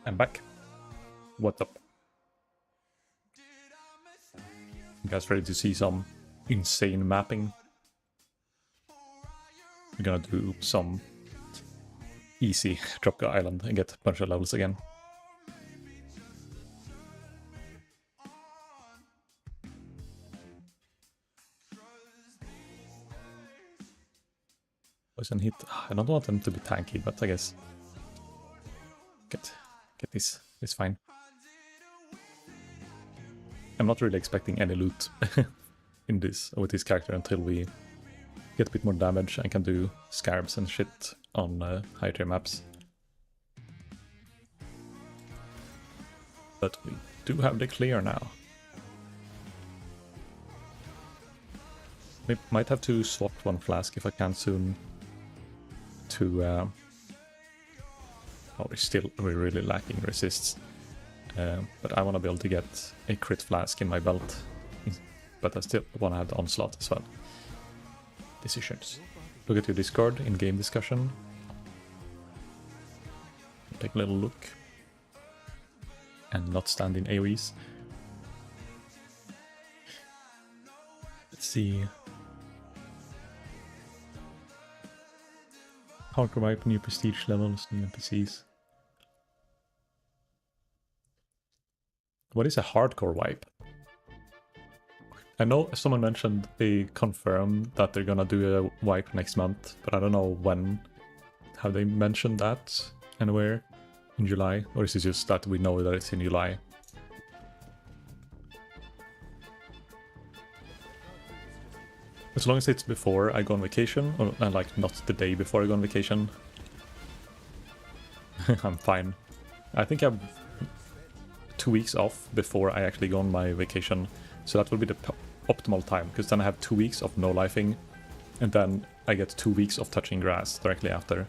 I'm back. What's up? You guys ready to see some insane mapping? We're gonna do some easy Dropka Island and get a bunch of levels again. Poison hit. I don't want them to be tanky, but I guess get this. It's fine. I'm not really expecting any loot in this with this character until we get a bit more damage and can do scarabs and shit on higher tier maps. But we do have the clear now. We might have to swap one flask if I can soon to... oh, we're really lacking resists. But I want to be able to get a crit flask in my belt. But I still want to have the onslaught as well. Decisions. Look at your Discord in game discussion. Take a little look. And not stand in AoEs. Let's see. Hardcore wipe, new prestige levels, new NPCs. What is a hardcore wipe? I know someone mentioned they confirmed that they're gonna do a wipe next month, but I don't know when. Have they mentioned that anywhere in July? Or is it just that we know that it's in July? As long as it's before I go on vacation, or like not the day before I go on vacation, I'm fine. I think I'm 2 weeks off before I actually go on my vacation, so that will be the optimal time, because then I have 2 weeks of no lifing, and then I get 2 weeks of touching grass directly after.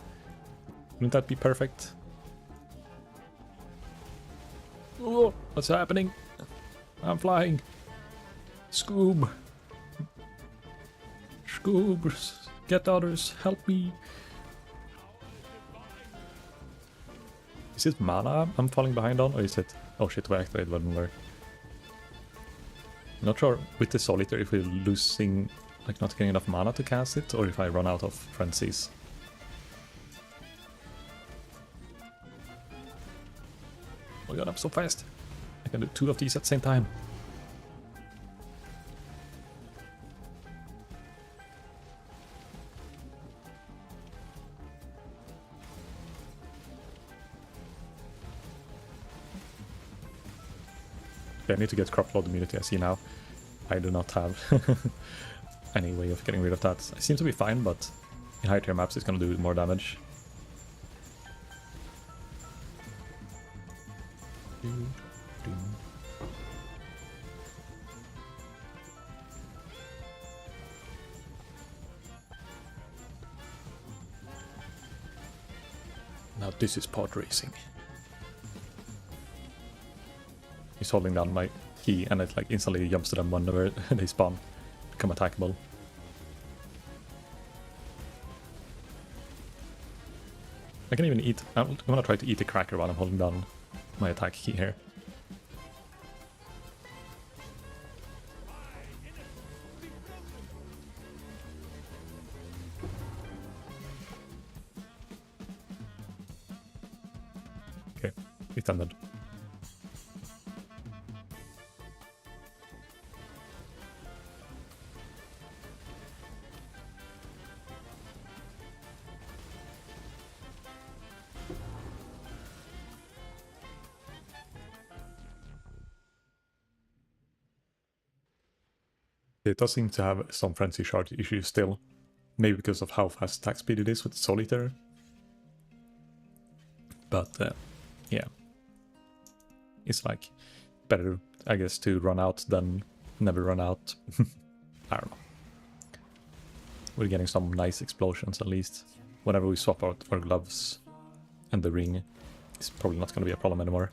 Wouldn't that be perfect? Oh, what's happening? I'm flying. Scoob. Scoob, get others, help me. Is it mana I'm falling behind on, or is it... Oh shit, we activated Vtuber. I'm not sure with the Solitaire if we're losing, like not getting enough mana to cast it, or if I run out of frenzies. Oh my god, I'm so fast. I can do 2 of these at the same time. I need to get crop load immunity, I see now. I do not have any way of getting rid of that. I seem to be fine, but in higher tier maps it's gonna do more damage. Now this is pod racing. He's holding down my key and it like instantly jumps to them whenever they spawn, become attackable. I can even eat... I'm gonna try to eat a cracker while I'm holding down my attack key here. Okay, it's ended. It does seem to have some frenzy shard issues still. Maybe because of how fast attack speed it is with Solitaire. But yeah. It's like better, I guess, to run out than never run out. I don't know. We're getting some nice explosions at least. Whenever we swap out our gloves and the ring, it's probably not going to be a problem anymore.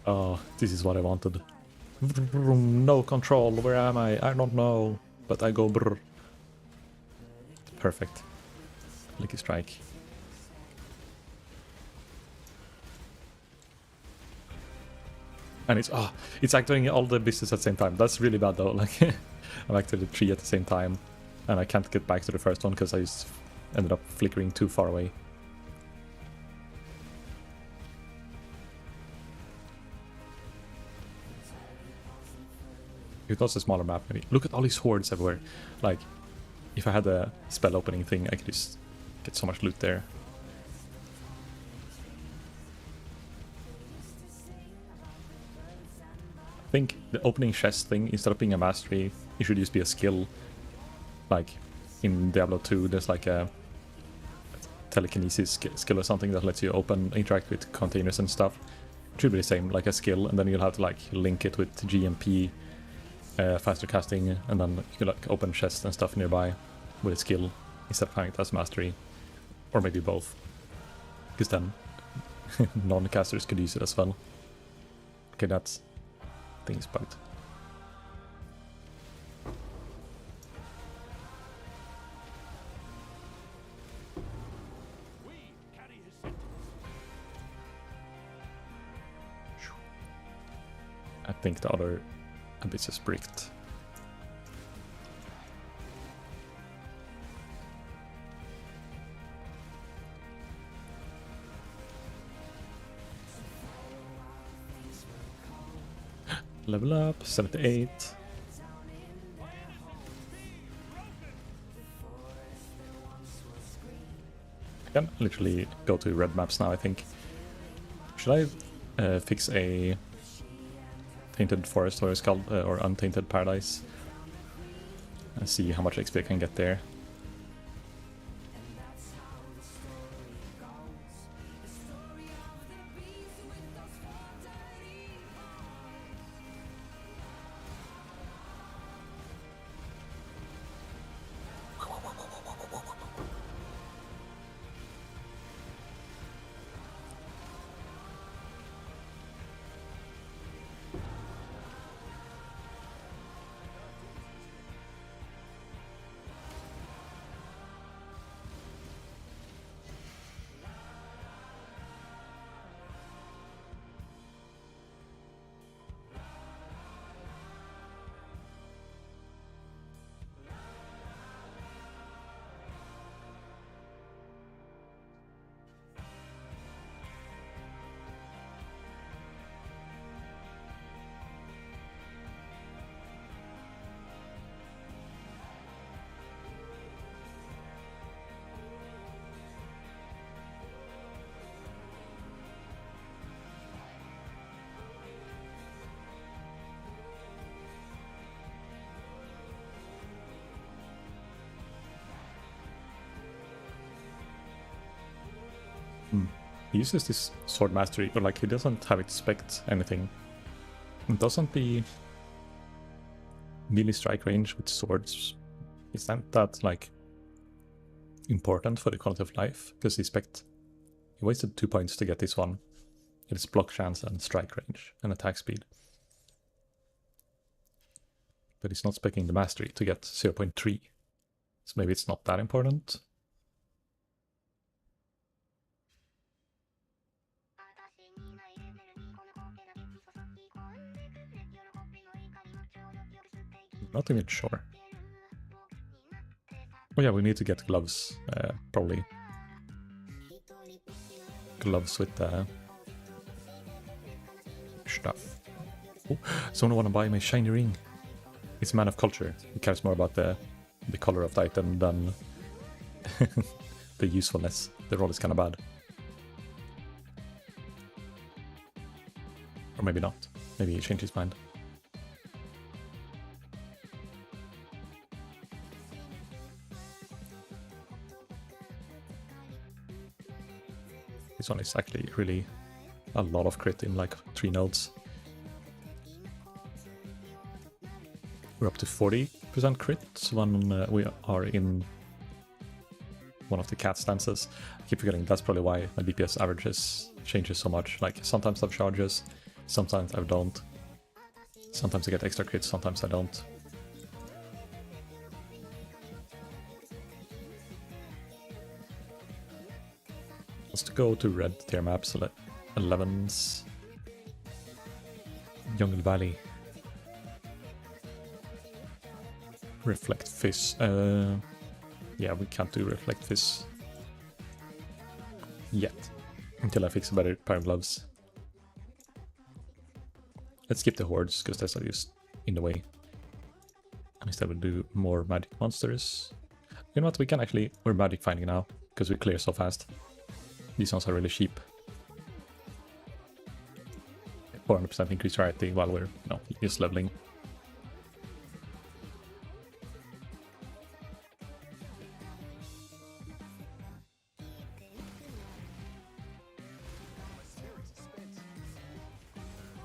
Oh, this is what I wanted. No control, where am I? I don't know. But I go brr. Perfect. Licky strike. And it's activating all the business at the same time. That's really bad though. Like, I'm activating 3 at the same time. And I can't get back to the first one because I just ended up flickering too far away. If it was a smaller map, maybe. Look at all these hordes everywhere. Like, if I had a spell opening thing, I could just get so much loot there. I think the opening chest thing, instead of being a mastery, it should just be a skill. Like, in Diablo 2, there's like a telekinesis skill or something that lets you interact with containers and stuff. It should be the same, like a skill, and then you'll have to like link it with GMP, faster casting, and then you can like open chests and stuff nearby with a skill instead of having it as mastery. Or maybe both. Because then non-casters could use it as well. Okay, that's things bugged. I think the other abyss is bricked. Level up, 78. I can literally go to red maps now, I think. Should I fix a Tainted Forest, or it's called, or Untainted Paradise, and see how much XP I can get there? He uses this sword mastery, or like he doesn't have expect anything. Doesn't the melee strike range with swords, isn't that like important for the quality of life? Because he wasted 2 points to get this one. It is block chance and strike range and attack speed. But he's not specking the mastery to get 0.3. So maybe it's not that important. Not even sure. Oh yeah, we need to get gloves, probably. Gloves with stuff. Oh, someone wanna buy my shiny ring. It's a man of culture. He cares more about the color of the item than the usefulness. The roll is kinda bad. Or maybe not. Maybe he changed his mind. This one is actually really a lot of crit in like 3 nodes. We're up to 40% crit when we are in one of the cat stances. I keep forgetting that's probably why my DPS averages changes so much. Like sometimes I have charges, sometimes I don't. Sometimes I get extra crits, sometimes I don't. Let's go to red tier maps, 11s. Jungle Valley. Reflect Fish. Yeah, we can't do Reflect Fish yet. Until I fix a better pair of gloves. Let's skip the hordes, because that's just in the way. Instead we'll do more magic monsters. You know what, we're magic finding now, because we clear so fast. These ones are really cheap. 400% increased variety while we're, just leveling.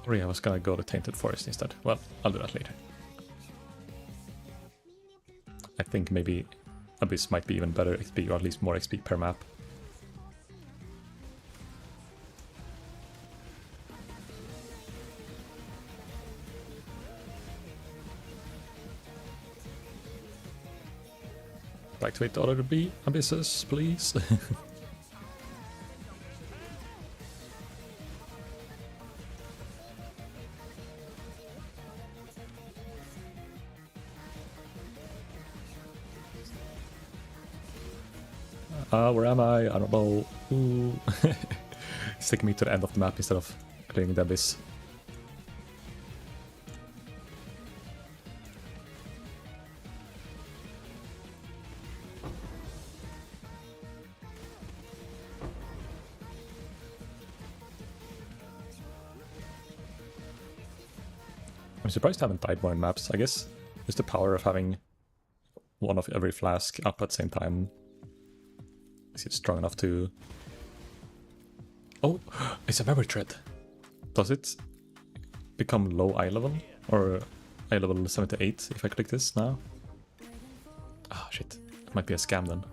Or yeah, I was gonna go to Tainted Forest instead. Well, I'll do that later. I think maybe Abyss might be even better XP, or at least more XP per map. Activate the other abysses, please. Where am I? I don't know. Ooh. It's taking me to the end of the map instead of clearing the abyss. I'm surprised I haven't died more in maps. I guess it's the power of having one of every flask up at the same time. Is it strong enough to... Oh, it's a memory thread. Does it become low eye level? Or eye level 78 if I click this now? Ah, shit. It might be a scam then.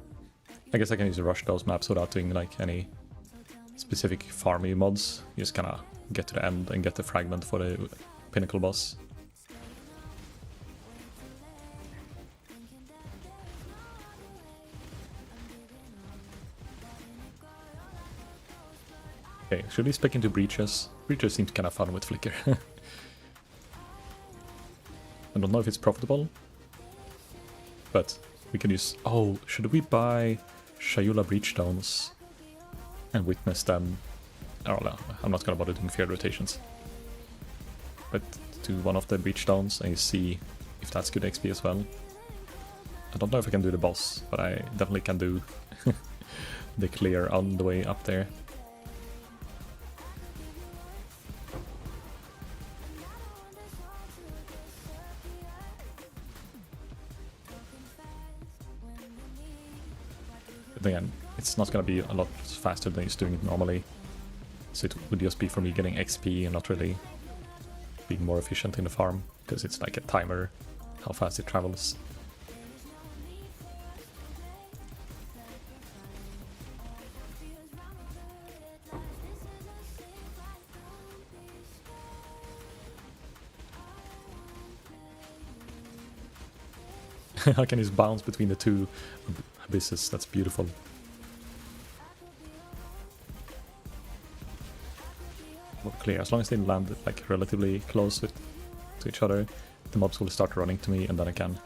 I guess I can use to rush those maps without doing like any specific farmy mods. You just kinda get to the end and get the fragment for the pinnacle boss. Okay, should we spec into breaches? Breaches seems kind of fun with flicker. I don't know if it's profitable, but we can use... Oh, should we buy Shayula Breachstones and witness them? I don't know, I'm not gonna bother doing field rotations. But do one of the Breachstones and you see if that's good XP as well. I don't know if I can do the boss, but I definitely can do the clear on the way up there. Again, it's not going to be a lot faster than it's doing it normally, so it would just be for me getting XP and not really being more efficient in the farm, because it's like a timer how fast it travels. I can just bounce between the two abysses, that's beautiful. Well, clear, as long as they land like relatively close to each other, the mobs will start running to me and then I can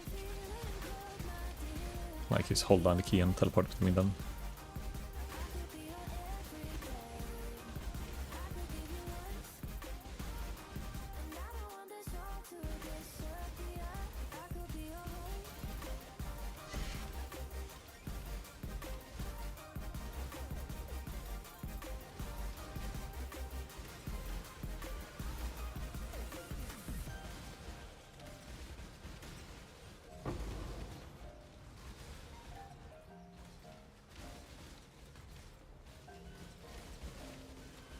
like just hold down the key and teleport between them.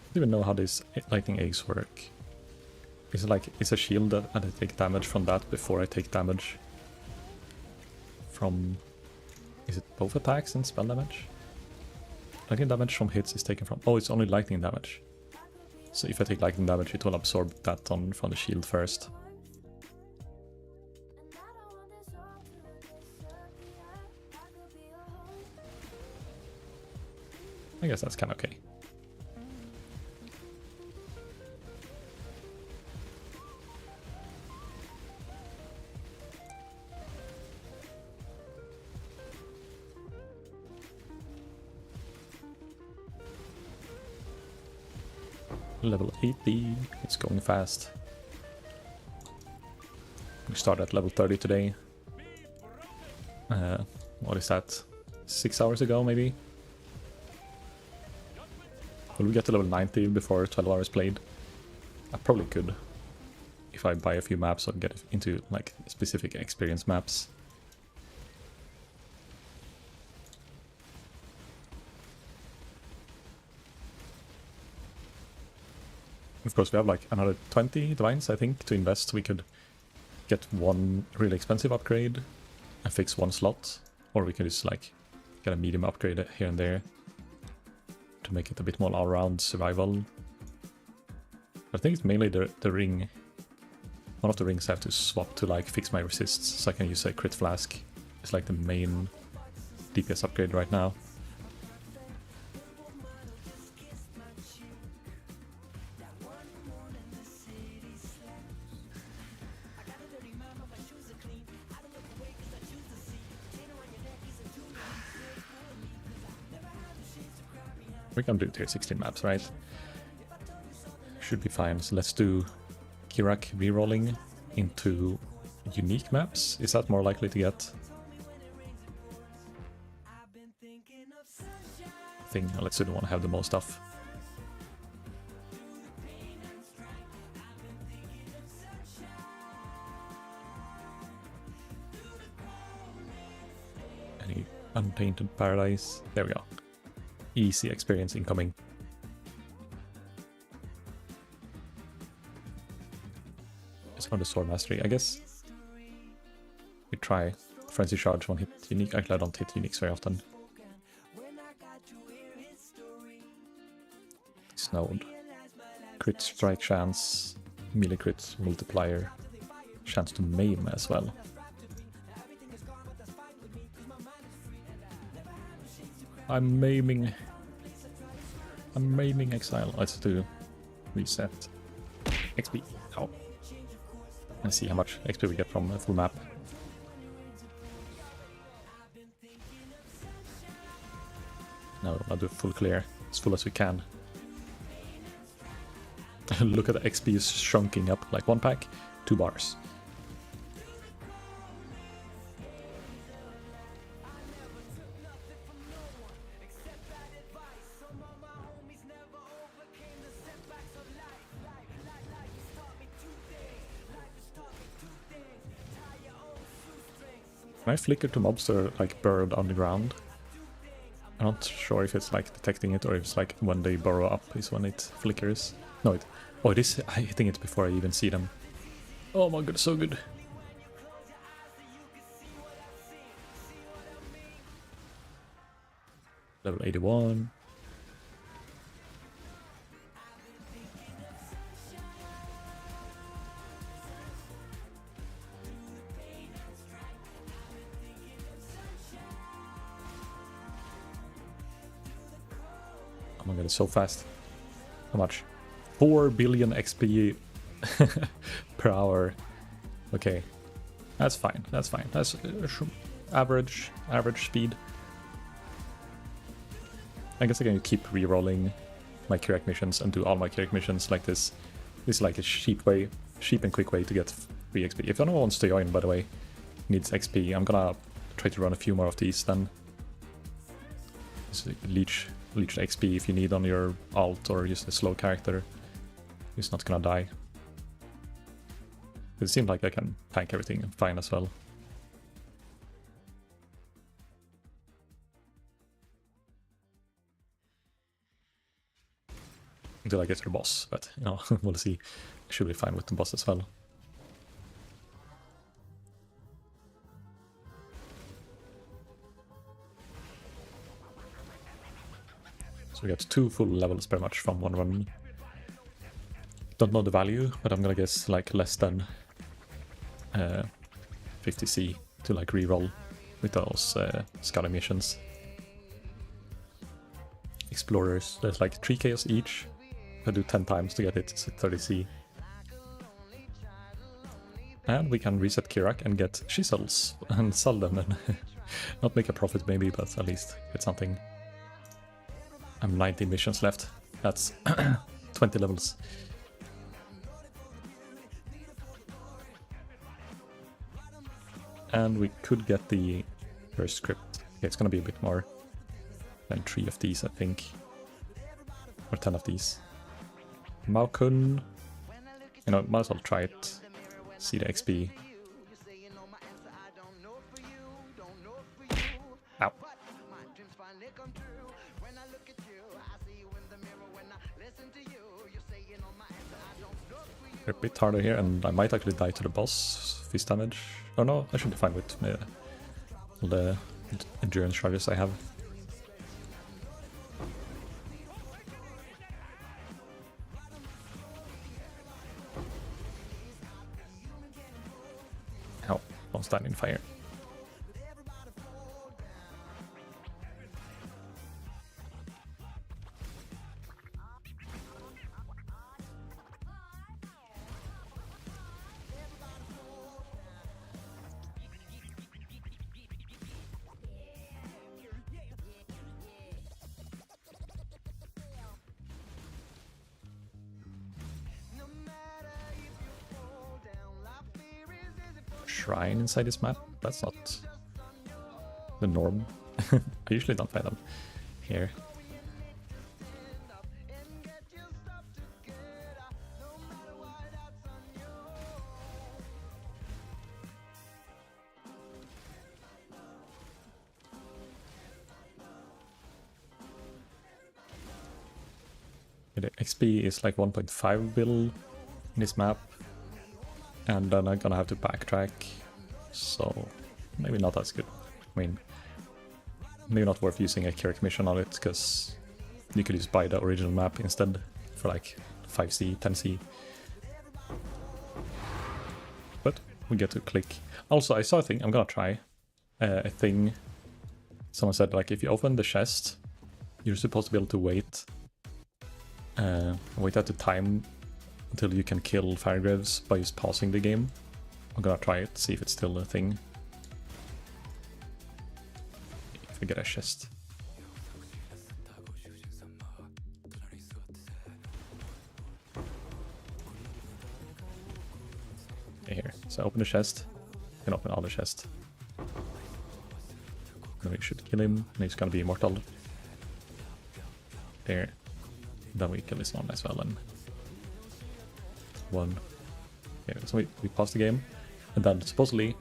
I don't even know how these lightning eggs work. Is it like, it's a shield that I take damage from that before I take damage from... Is it both attacks and spell damage? Lightning damage from hits is taken from... Oh, it's only lightning damage. So if I take lightning damage, it will absorb that on from the shield first. I guess that's kind of okay. Level 80, it's going fast. We start at level 30 today. What is that? 6 hours ago, maybe? Will we get to level 90 before 12 hours played? I probably could. If I buy a few maps or get into like specific experience maps. Of course, we have like another 20 divines, I think, to invest. We could get one really expensive upgrade and fix one slot. Or we could just like get a medium upgrade here and there to make it a bit more all-round survival. I think it's mainly the ring. One of the rings I have to swap to like fix my resists so I can use a crit flask. It's like the main DPS upgrade right now. We can do tier 16 maps, right? Should be fine. So let's do Kirak rerolling into unique maps. Is that more likely to get? I think let's do the one have the most stuff. Any untainted paradise? There we go. Easy experience incoming. It's on the sword mastery, I guess. We try frenzy charge, one hit unique. Actually, I don't hit uniques very often. Snowed. Crit strike chance, melee crit multiplier, chance to maim as well. I'm maiming Exile. Let's do reset XP. Oh. And see how much XP we get from a full map. No, I'll do full clear, as full as we can. Look at the XP is shrinking up, like 1 pack, 2 bars. Can I flicker to mobs that are like burrowed on the ground? I'm not sure if it's like detecting it or if it's like when they burrow up is when it flickers. No, it... Oh, it is hitting it before I even see them. Oh my god, so good. Level 81. Oh my god, it's so fast. How much? 4 billion XP per hour. Okay, that's fine. That's fine. That's average speed. I guess I can keep re-rolling my Kirak missions and do all my Kirak missions like this. This is like a cheap and quick way to get free XP. If anyone wants to join, by the way, needs XP, I'm gonna try to run a few more of these then. Just leech XP if you need on your alt or just a slow character. He's not gonna die. It seems like I can tank everything fine as well. Until I get to the boss, but you know, we'll see. Should be fine with the boss as well. So we got 2 full levels pretty much from one run. Don't know the value, but I'm gonna guess like less than 50C to like reroll with those scouting missions. Explorers, there's like 3 chaos each. I do 10 times to get it to 30C. And we can reset Kirak and get chisels and sell them and not make a profit maybe, but at least get something. I'm 90 missions left. That's 20 levels. And we could get the per script. Okay, it's gonna be a bit more than 3 of these, I think. Or 10 of these. Maokun. You know, might as well try it. See the XP. Ow. They're a bit harder here, and I might actually die to the boss. Fist damage. Oh no, I should be fine with all the endurance charges I have. Ow, don't stand in fire. Shrine inside this map? That's not the norm. I usually don't find them here. The XP is like 1.5 bill in this map. And then I'm gonna have to backtrack, so maybe not as good. I mean, maybe not worth using a character mission on it, because you could just buy the original map instead for like 5C, 10C. But we get to click. Also, I saw a thing, I'm gonna try a thing. Someone said, like, if you open the chest, you're supposed to be able to wait out the time until you can kill Firegraves by just pausing the game. I'm gonna try it, see if it's still a thing. If we get a chest. Okay, here. So open the chest. You can open all the chests. Then we should kill him, and he's gonna be immortal. There. Then we kill this one as well, and one. Okay, so we pause the game, and then supposedly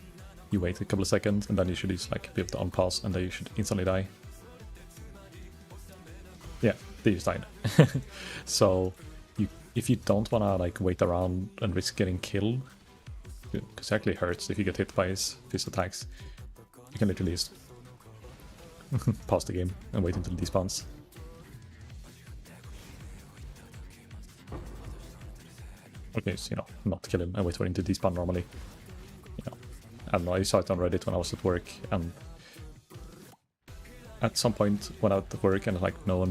you wait a couple of seconds, and then you should just like be able to unpause, and then you should instantly die. Yeah, they just died. So if you don't wanna like wait around and risk getting killed, because it actually hurts if you get hit by his fist attacks, you can literally just pause the game and wait until he despawns. Okay, so, you know, not kill him and wait for him to despawn normally. You know, I don't know, I saw it on Reddit when I was at work, and at some point when I was at work and like no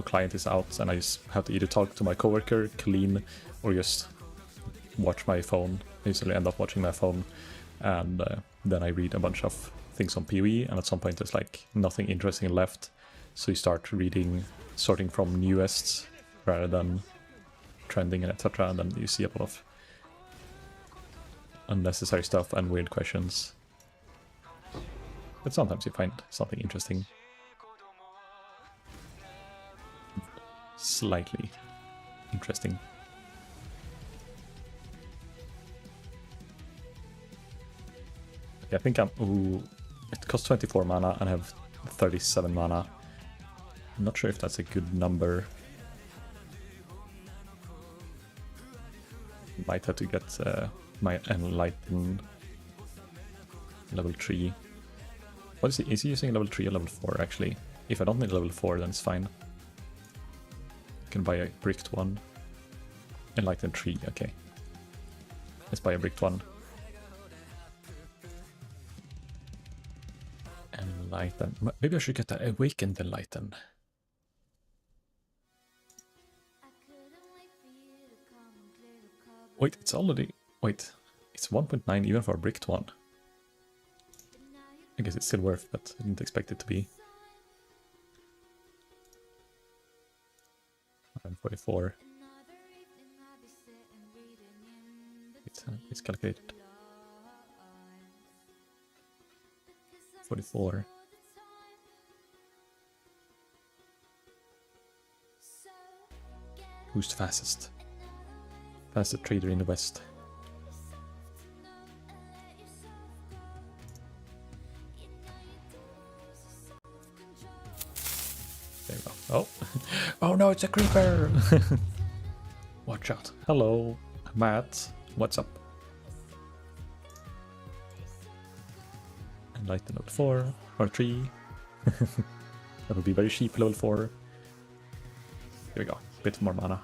client is out, and I just have to either talk to my coworker, clean, or just watch my phone. I usually end up watching my phone, and then I read a bunch of things on PoE, and at some point there's like nothing interesting left, so you start reading, sorting from newest rather than trending and etc., and then you see a lot of unnecessary stuff and weird questions. But sometimes you find something interesting. Slightly interesting. Okay, I think I'm... Ooh, it costs 24 mana and I have 37 mana. I'm not sure if that's a good number. Might have to get my Enlighten level 3. What is he? Is he using level 3 or level 4 actually? If I don't need level 4, then it's fine. I can buy a bricked one. Enlighten 3, okay. Let's buy a bricked one. Enlighten. Maybe I should get the Awakened Enlighten. Wait, it's already... Wait, it's 1.9 even for a bricked one. I guess it's still worth, but I didn't expect it to be. 144. It's calculated. 44. Who's the fastest? Fastest trader in the West. There we go. Oh, oh no, it's a creeper! Watch out. Hello, Matt. What's up? Enlighten level 4 or 3. That would be very cheap level 4. Here we go. Bit more mana.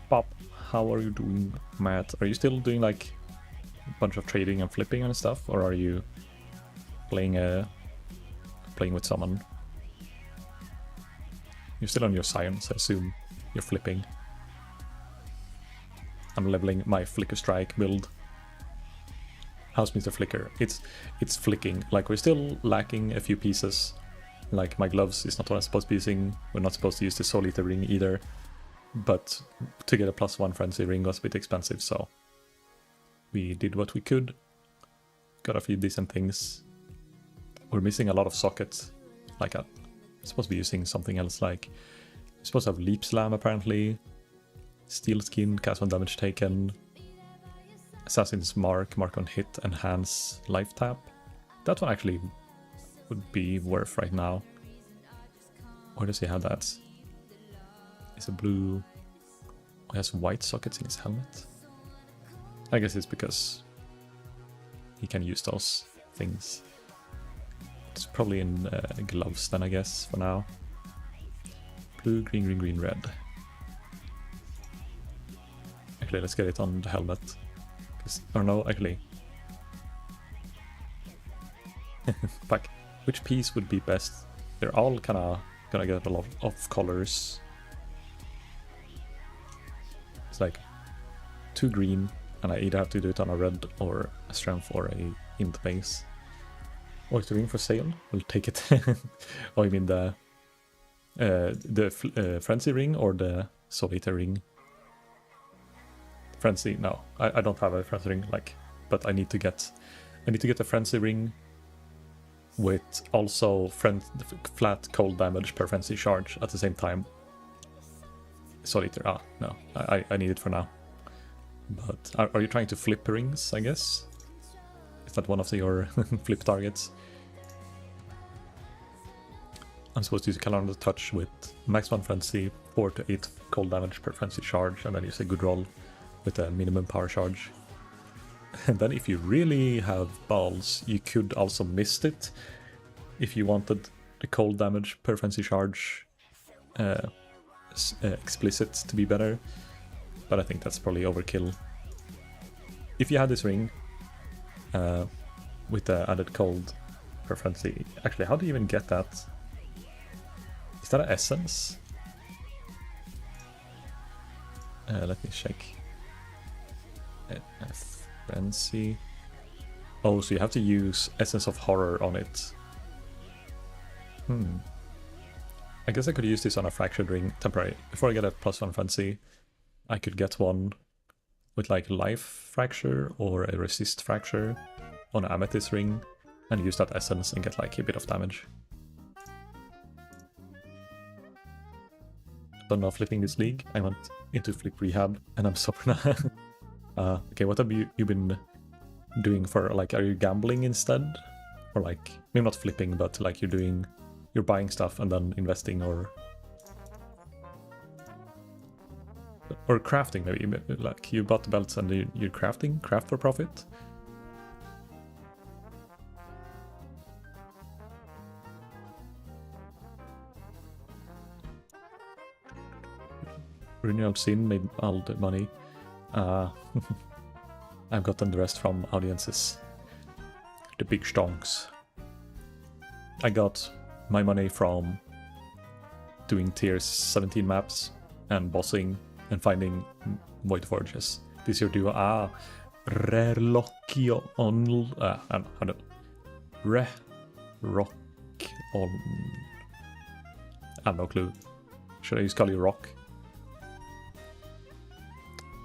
Bob, how are you doing, Matt? Are you still doing like a bunch of trading and flipping and stuff, or are you playing with someone? You're still on your science, I assume. You're flipping. I'm leveling my Flicker Strike build. How's Mr. Flicker? It's flicking. Like, we're still lacking a few pieces. Like, my gloves is not what I'm supposed to be using. We're not supposed to use the Soul Eater ring either. But to get a +1 Frenzy ring was a bit expensive, so we did what we could. Got a few decent things. We're missing a lot of sockets. Like, I'm supposed to be using something else, like... I'm supposed to have Leap Slam, apparently. Steel Skin, cast on damage taken. Assassin's Mark, mark on hit, enhance life tap. That one actually would be worth right now. Where does he have that? It's a blue... Oh, he has white sockets in his helmet. I guess it's because he can use those things. It's probably in gloves then, I guess, for now. Blue, green, green, green, red. Actually, let's get it on the helmet. Or no, actually. Fuck. Which piece would be best? They're all kinda gonna get a lot of colors. It's like 2 green, and I either have to do it on a red or a strength or a int base. Oh, it's the ring for sale? We'll take it. Oh, you mean the Frenzy ring or the Soul Eater ring? Frenzy, no, I don't have a Frenzy ring, like, but I need to get a Frenzy ring with also flat cold damage per Frenzy charge at the same time. Soul Eater, no, I need it for now. But are you trying to flip rings, I guess? Is that one of your flip targets? I'm supposed to use Calendar Touch with max 1 Frenzy, 4 to 8 cold damage per Frenzy charge, and then use a good roll with a minimum power charge. And then if you really have balls, you could also mist it if you wanted the cold damage per Frenzy charge explicit to be better. But I think that's probably overkill. If you had this ring with the added cold per Frenzy... Actually, how do you even get that? Is that an essence? Let me check. Frenzy. Oh, so you have to use Essence of Horror on it. I guess I could use this on a Fractured ring temporary. Before I get a +1 Frenzy, I could get one with like Life Fracture or a Resist Fracture on an Amethyst ring and use that Essence and get like a bit of damage. Don't know flipping this league. I went into flip rehab and I'm sober now. Okay, what have you been doing for, like, are you gambling instead? Or like, maybe not flipping, but like you're buying stuff and then investing, or crafting maybe, like you bought the belts and you're craft for profit? Renewal Sin made all the money. I've gotten the rest from audiences. The big stonks. I got my money from doing tiers 17 maps and bossing and finding Void Forges. This year do Rerlocchio on Rock on. I have no clue. Should I use Scully Rock?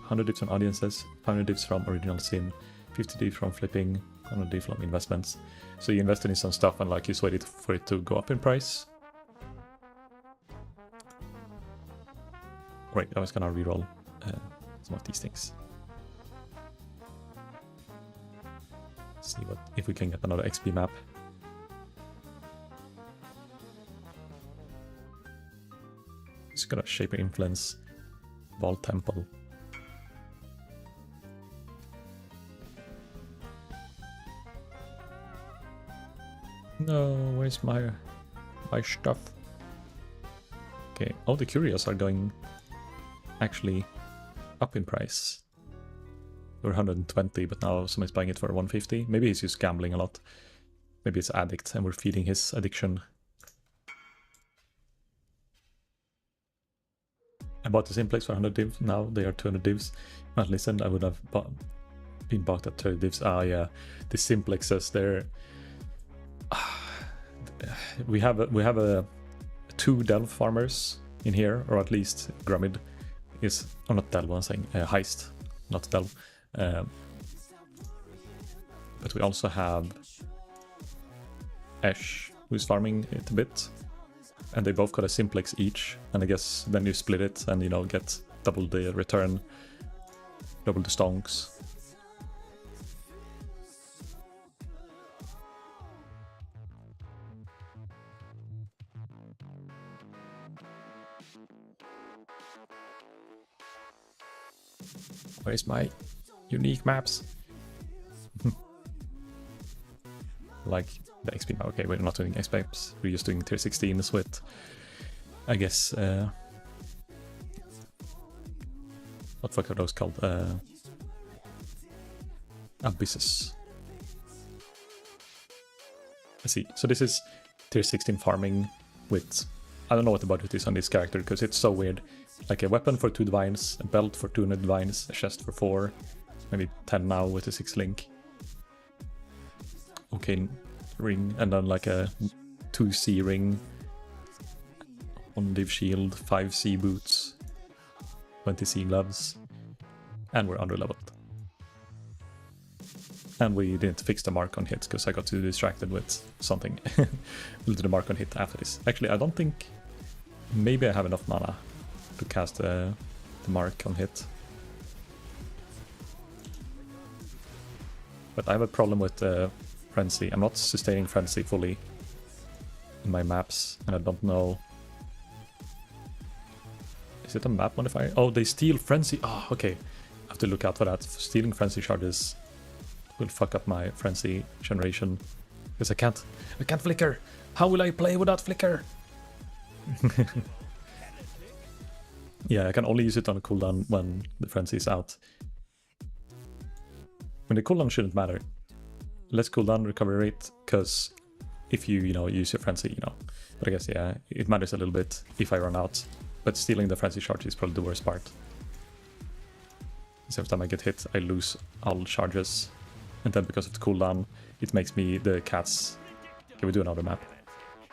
100 dips on audiences, 500 dips from Original Sin, 50 dips from flipping, on a deal from investments. So you invested in some stuff and like you just waited for it to go up in price. Right, I was gonna reroll some of these things. See what if we can get another XP map. Just gonna shape and influence Vault Temple. No, where's my stuff? Okay, all the curios are going actually up in price. They were 120, but now somebody's buying it for 150. Maybe he's just gambling a lot. Maybe it's addict and we're feeding his addiction. I bought the Simplex for 100 divs, now they are 200 divs. Not listened, I would have been bought at 30 divs. Ah yeah, the Simplexes, they're... we have a 2 Delve farmers in here, or at least Grumid is... Oh, not Delve, I'm saying Heist, not Delve. But we also have Ash, who's farming it a bit. And they both got a Simplex each, and I guess then you split it and, you know, get double the return, double the stonks. Where's my unique maps? Like the XP map. Okay, we're not doing XP maps. We're just doing tier 16s with, I guess, what the fuck are those called? Abysses. Let's see. So this is tier 16 farming with, I don't know what the budget is on this character because it's so weird. Like a weapon for 2 divines, a belt for 200 divines, a chest for 4, maybe 10 now with a 6 link. Okay, ring, and then like a 2C ring, 1 div shield, 5C boots, 20C gloves, and we're under leveled. And we didn't fix the mark on hit because I got too distracted with something. We'll do the mark on hit after this. Actually, I don't think, maybe I have enough mana to cast the mark on hit. But I have a problem with Frenzy. I'm not sustaining Frenzy fully in my maps, and I don't know. Is it a map modifier? Oh, they steal Frenzy. Oh, okay. I have to look out for that. Stealing Frenzy charges will fuck up my Frenzy generation. Because I can't flicker. How will I play without flicker? Yeah, I can only use it on a cooldown when the Frenzy is out. When the cooldown shouldn't matter. Less cooldown recovery rate, because if you use your Frenzy, But I guess, yeah, it matters a little bit if I run out. But stealing the Frenzy charge is probably the worst part. So every time I get hit, I lose all charges. And then because of the cooldown, it makes me the cats... Okay, we do another map.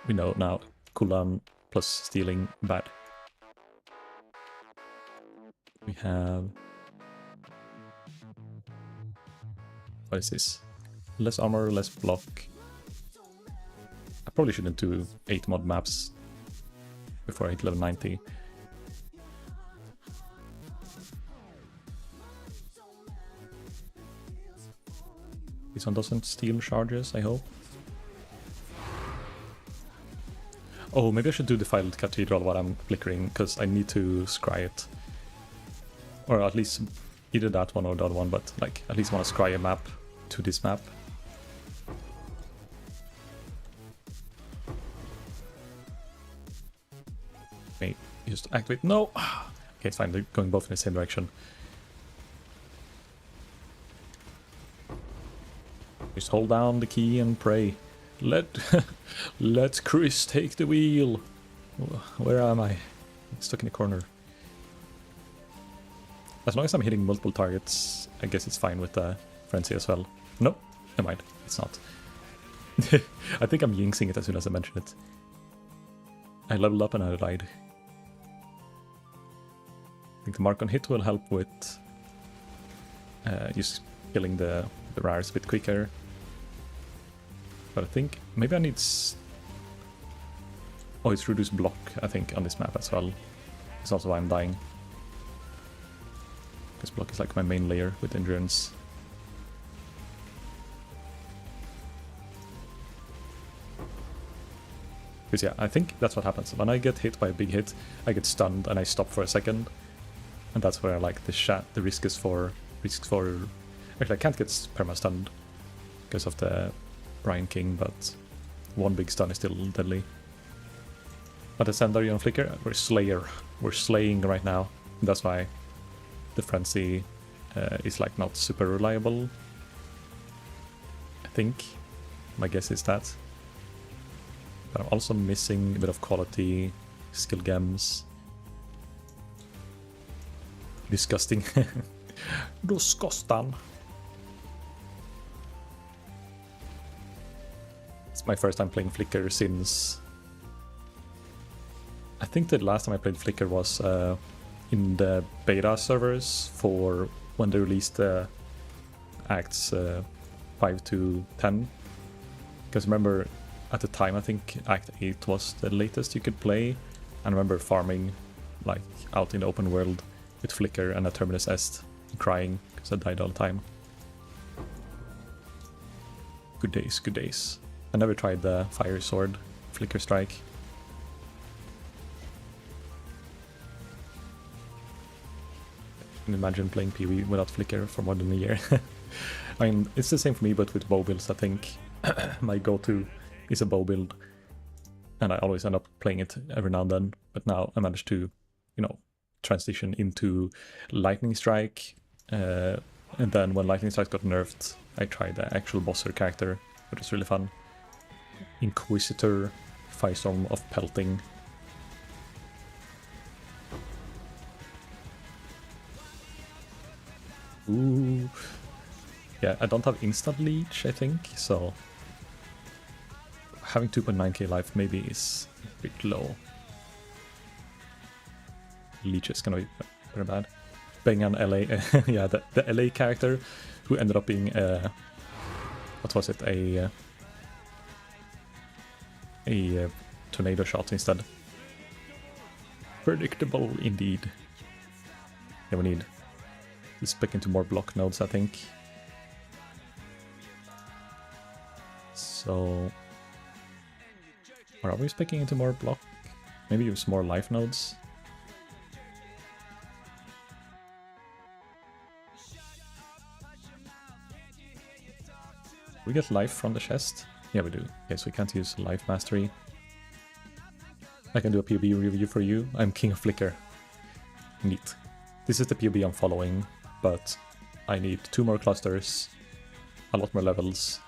We know now, cooldown plus stealing, bad. We have... What is this? Less armor, less block. I probably shouldn't do 8 mod maps before I hit level 90. This one doesn't steal charges, I hope. Oh, maybe I should do Defiled Cathedral while I'm flickering, because I need to scry it. Or at least either that one or the other one, but like at least want to scry a map to this map. Wait, just activate. No! Okay, it's fine, they're going both in the same direction. Just hold down the key and pray. Let Chris take the wheel. Where am I? I'm stuck in the corner. As long as I'm hitting multiple targets, I guess it's fine with the Frenzy as well. No, never mind, it's not. I think I'm jinxing it as soon as I mention it. I leveled up and I died. I think the mark on hit will help with just killing the rares a bit quicker. But I think maybe I need... Oh, it's reduced block, I think, on this map as well. It's also why I'm dying. Because block is like my main layer with endurance. Because yeah, I think that's what happens. When I get hit by a big hit, I get stunned and I stop for a second. And that's where I like the risk is for... Actually, I can't get perma-stunned because of the Brian King, but one big stun is still deadly. But Ascend, are you on Flicker? We're Slayer. We're slaying right now. That's why the Frenzy is like not super reliable. I think. My guess is that. But I'm also missing a bit of quality, skill gems. Disgusting. Disgusting. It's my first time playing Flicker since... I think the last time I played Flicker was in the beta servers for when they released the Acts 5 to 10. Because remember, at the time I think Act 8 was the latest you could play. And I remember farming like out in the open world with Flicker and a Terminus Est, crying because I died all the time. Good days, good days. I never tried the Fire Sword Flicker Strike. Can imagine playing PvE without Flicker for more than a year. I mean, it's the same for me, but with bow builds, I think. My go-to is a bow build, and I always end up playing it every now and then. But now I managed to, you know, transition into Lightning Strike, and then when Lightning Strike got nerfed, I tried the actual bosser character, which was really fun. Inquisitor, Firestorm of Pelting. Ooh. Yeah, I don't have instant leech, I think, so having 2.9k life maybe is a bit low. Leech is gonna be very bad. Bang on LA, yeah, the LA character who ended up being what was it, a tornado shot instead. Predictable indeed. Yeah, we need to spec into more block nodes, I think. So, or are we specking into more block? Maybe use more life nodes. We get life from the chest? Yeah, we do. Yes, we can't use life mastery. I can do a POB review for you. I'm King of Flicker. Neat. This is the POB I'm following, but I need 2 more clusters, a lot more levels,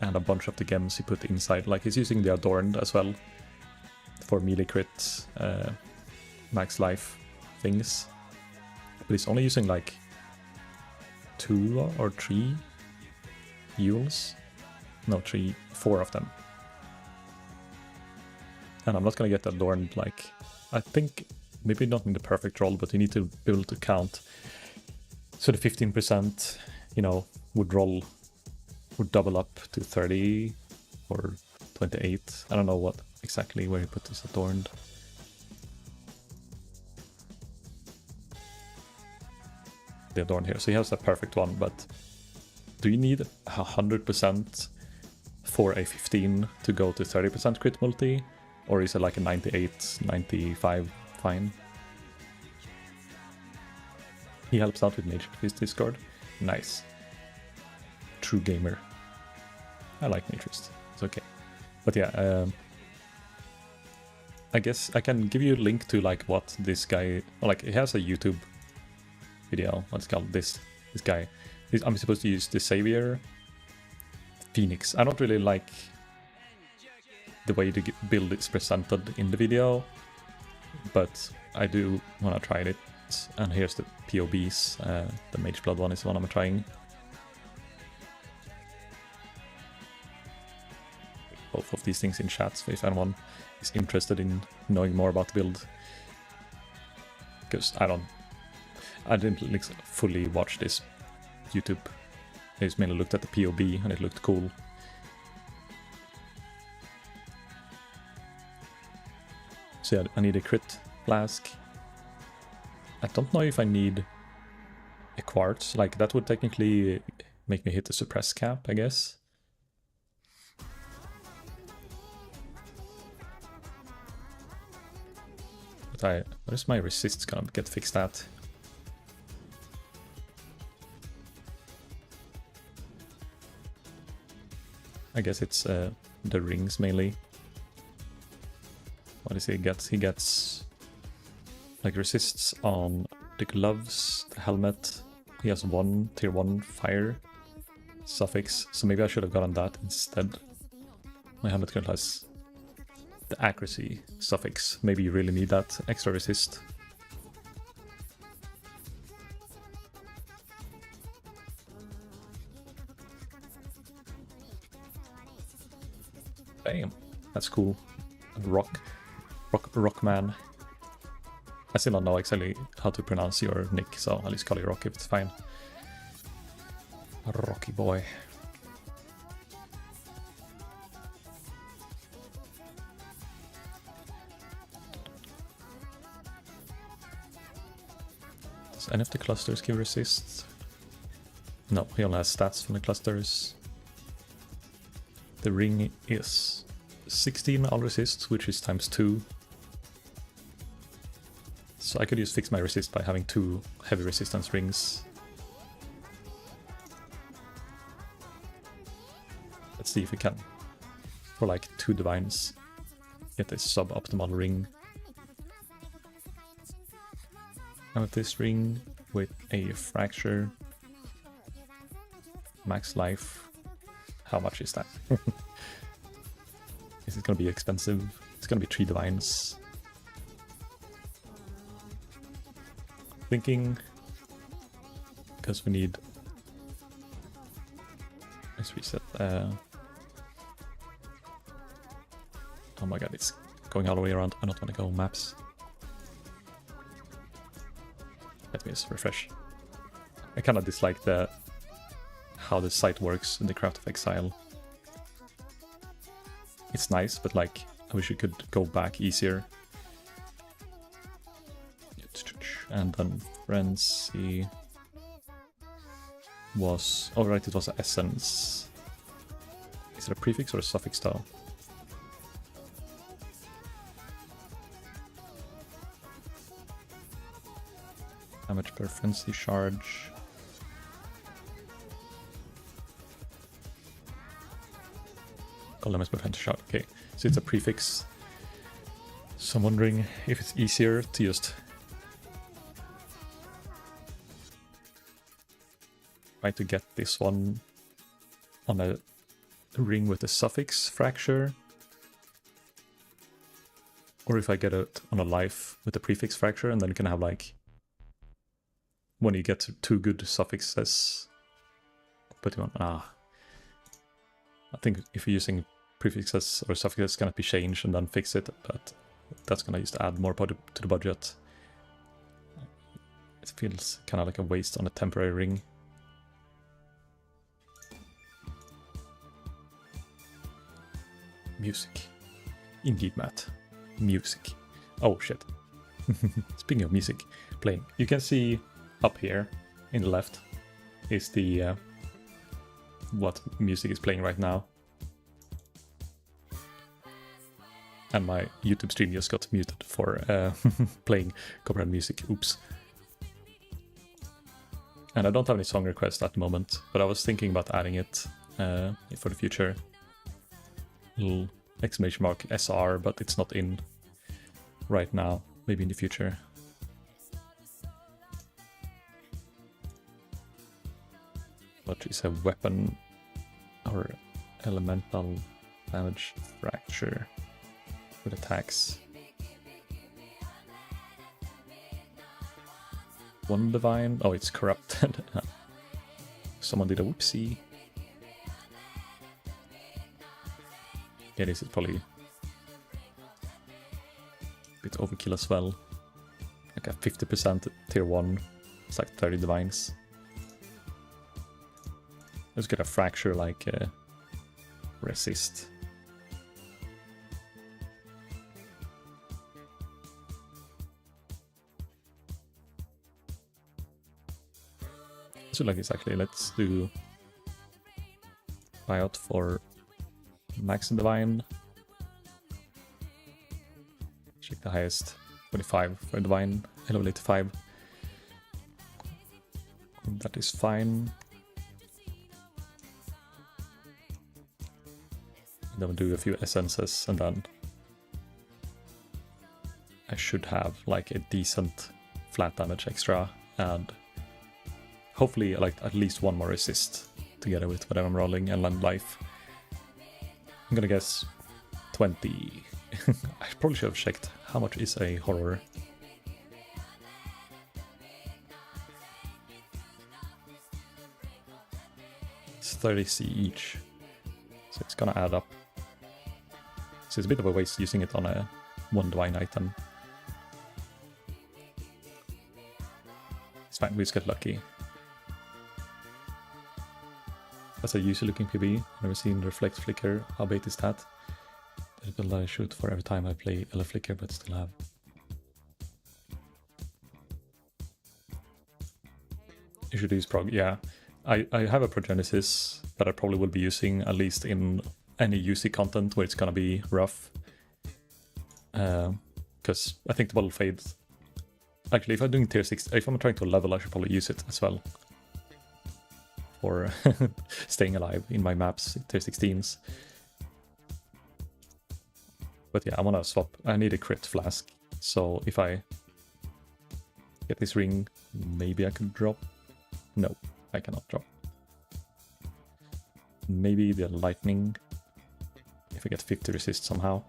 and a bunch of the gems he put inside. Like, he's using the Adorned as well for melee crit, max life things. But he's only using like 2 or 3 Euls. No, 4 of them. And I'm not gonna get Adorned, like, I think maybe not in the perfect roll, but you need to be able to count. So the 15%, you know, would double up to 30 or 28. I don't know what exactly where he put this Adorned. The Adorned here. So he has a perfect one, but do you need 100% for a 15 to go to 30% crit multi? Or is it like a 98, 95 fine? He helps out with Nature his Discord. Nice. True gamer. I like Naturist. It's okay. But yeah, I guess I can give you a link to like what this guy, like, he has a YouTube video. What's it called? This guy. I'm supposed to use the Savior Phoenix. I don't really like the way the build is presented in the video, but I do want to try it. And here's the POBs. The Mage Blood one is the one I'm trying. Both of these things in chat, so if anyone is interested in knowing more about the build. Because I didn't like, fully watch this YouTube. I just mainly looked at the POB and it looked cool. So yeah, I need a crit flask. I don't know if I need a quartz. Like, that would technically make me hit the suppress cap, I guess. But what is my resist gonna get fixed at? I guess it's the rings mainly. What does he get? He gets like resists on the gloves, the helmet. He has one tier 1 fire suffix, so maybe I should have gotten that instead. My helmet currently has the accuracy suffix. Maybe you really need that extra resist. Damn, that's cool. Rockman. I still don't know exactly how to pronounce your nick, so I'll just call you Rock if it's fine. Rocky boy. Does any of the clusters give resist? No, he only has stats from the clusters. The ring is 16 all resist, which is times 2. So I could just fix my resist by having 2 heavy resistance rings. Let's see if we can, for like 2 divines, get a suboptimal ring. And with this ring with a fracture, max life, how much is that? Is it gonna be expensive? It's gonna be 3 divines. Thinking, because we need, let's reset. Oh my god, it's going all the way around. I don't want to go maps. Let me just refresh. I kind of dislike how the site works in the Craft of Exile. It's nice, but like, I wish we could go back easier. And then Frenzy was... Oh right, it was an essence. Is it a prefix or a suffix style? Damage per Frenzy charge. Oh, damage per Frenzy charge. Okay, so it's a prefix. So I'm wondering if it's easier to just try to get this one on a ring with a suffix fracture, or if I get it on a life with a prefix fracture, and then you can have like, when you get 2 good suffixes, put you on, I think if you're using prefixes or suffixes, cannot be changed and then fix it, but that's gonna just add more to the budget. It feels kind of like a waste on a temporary ring. Music. Indeed, Matt. Music. Oh, shit. Speaking of music, playing. You can see up here in the left is the what music is playing right now. And my YouTube stream just got muted for playing copyright music. Oops. And I don't have any song requests at the moment, but I was thinking about adding it for the future. Little exclamation mark SR, but it's not in right now. Maybe in the future. What is a weapon or elemental damage fracture with attacks? 1 divine. Oh, it's corrupted. Someone did a whoopsie. Yeah, this is probably a bit overkill as well. Like a 50% tier 1. It's like 30 divines. Let's get a fracture like resist. Let's do like this actually. Let's do buyout for max and divine. Check the highest. 25 for divine. Level 85. That is fine. Then we'll do a few essences and then I should have like a decent flat damage extra and hopefully like at least one more resist together with whatever I'm rolling and land life. I'm gonna guess 20. I probably should have checked how much is a horror. It's 30C each, so it's gonna add up. So it's a bit of a waste using it on a one divine item. It's fine, we just get lucky. That's a user looking PB. Never seen reflect flicker. How bait is that? The build I shoot for every time I play Ella flicker, but still have. You should use prog. Yeah, I have a Progenesis that I probably will be using at least in any UC content where it's gonna be rough. Because I think the bottle fades. Actually, if I'm doing tier 6, if I'm trying to level, I should probably use it as well. For staying alive in my maps, tier 16s. But yeah, I wanna swap. I need a crit flask. So if I get this ring, maybe I can drop. No, I cannot drop. Maybe the lightning. If I get 50 resist somehow.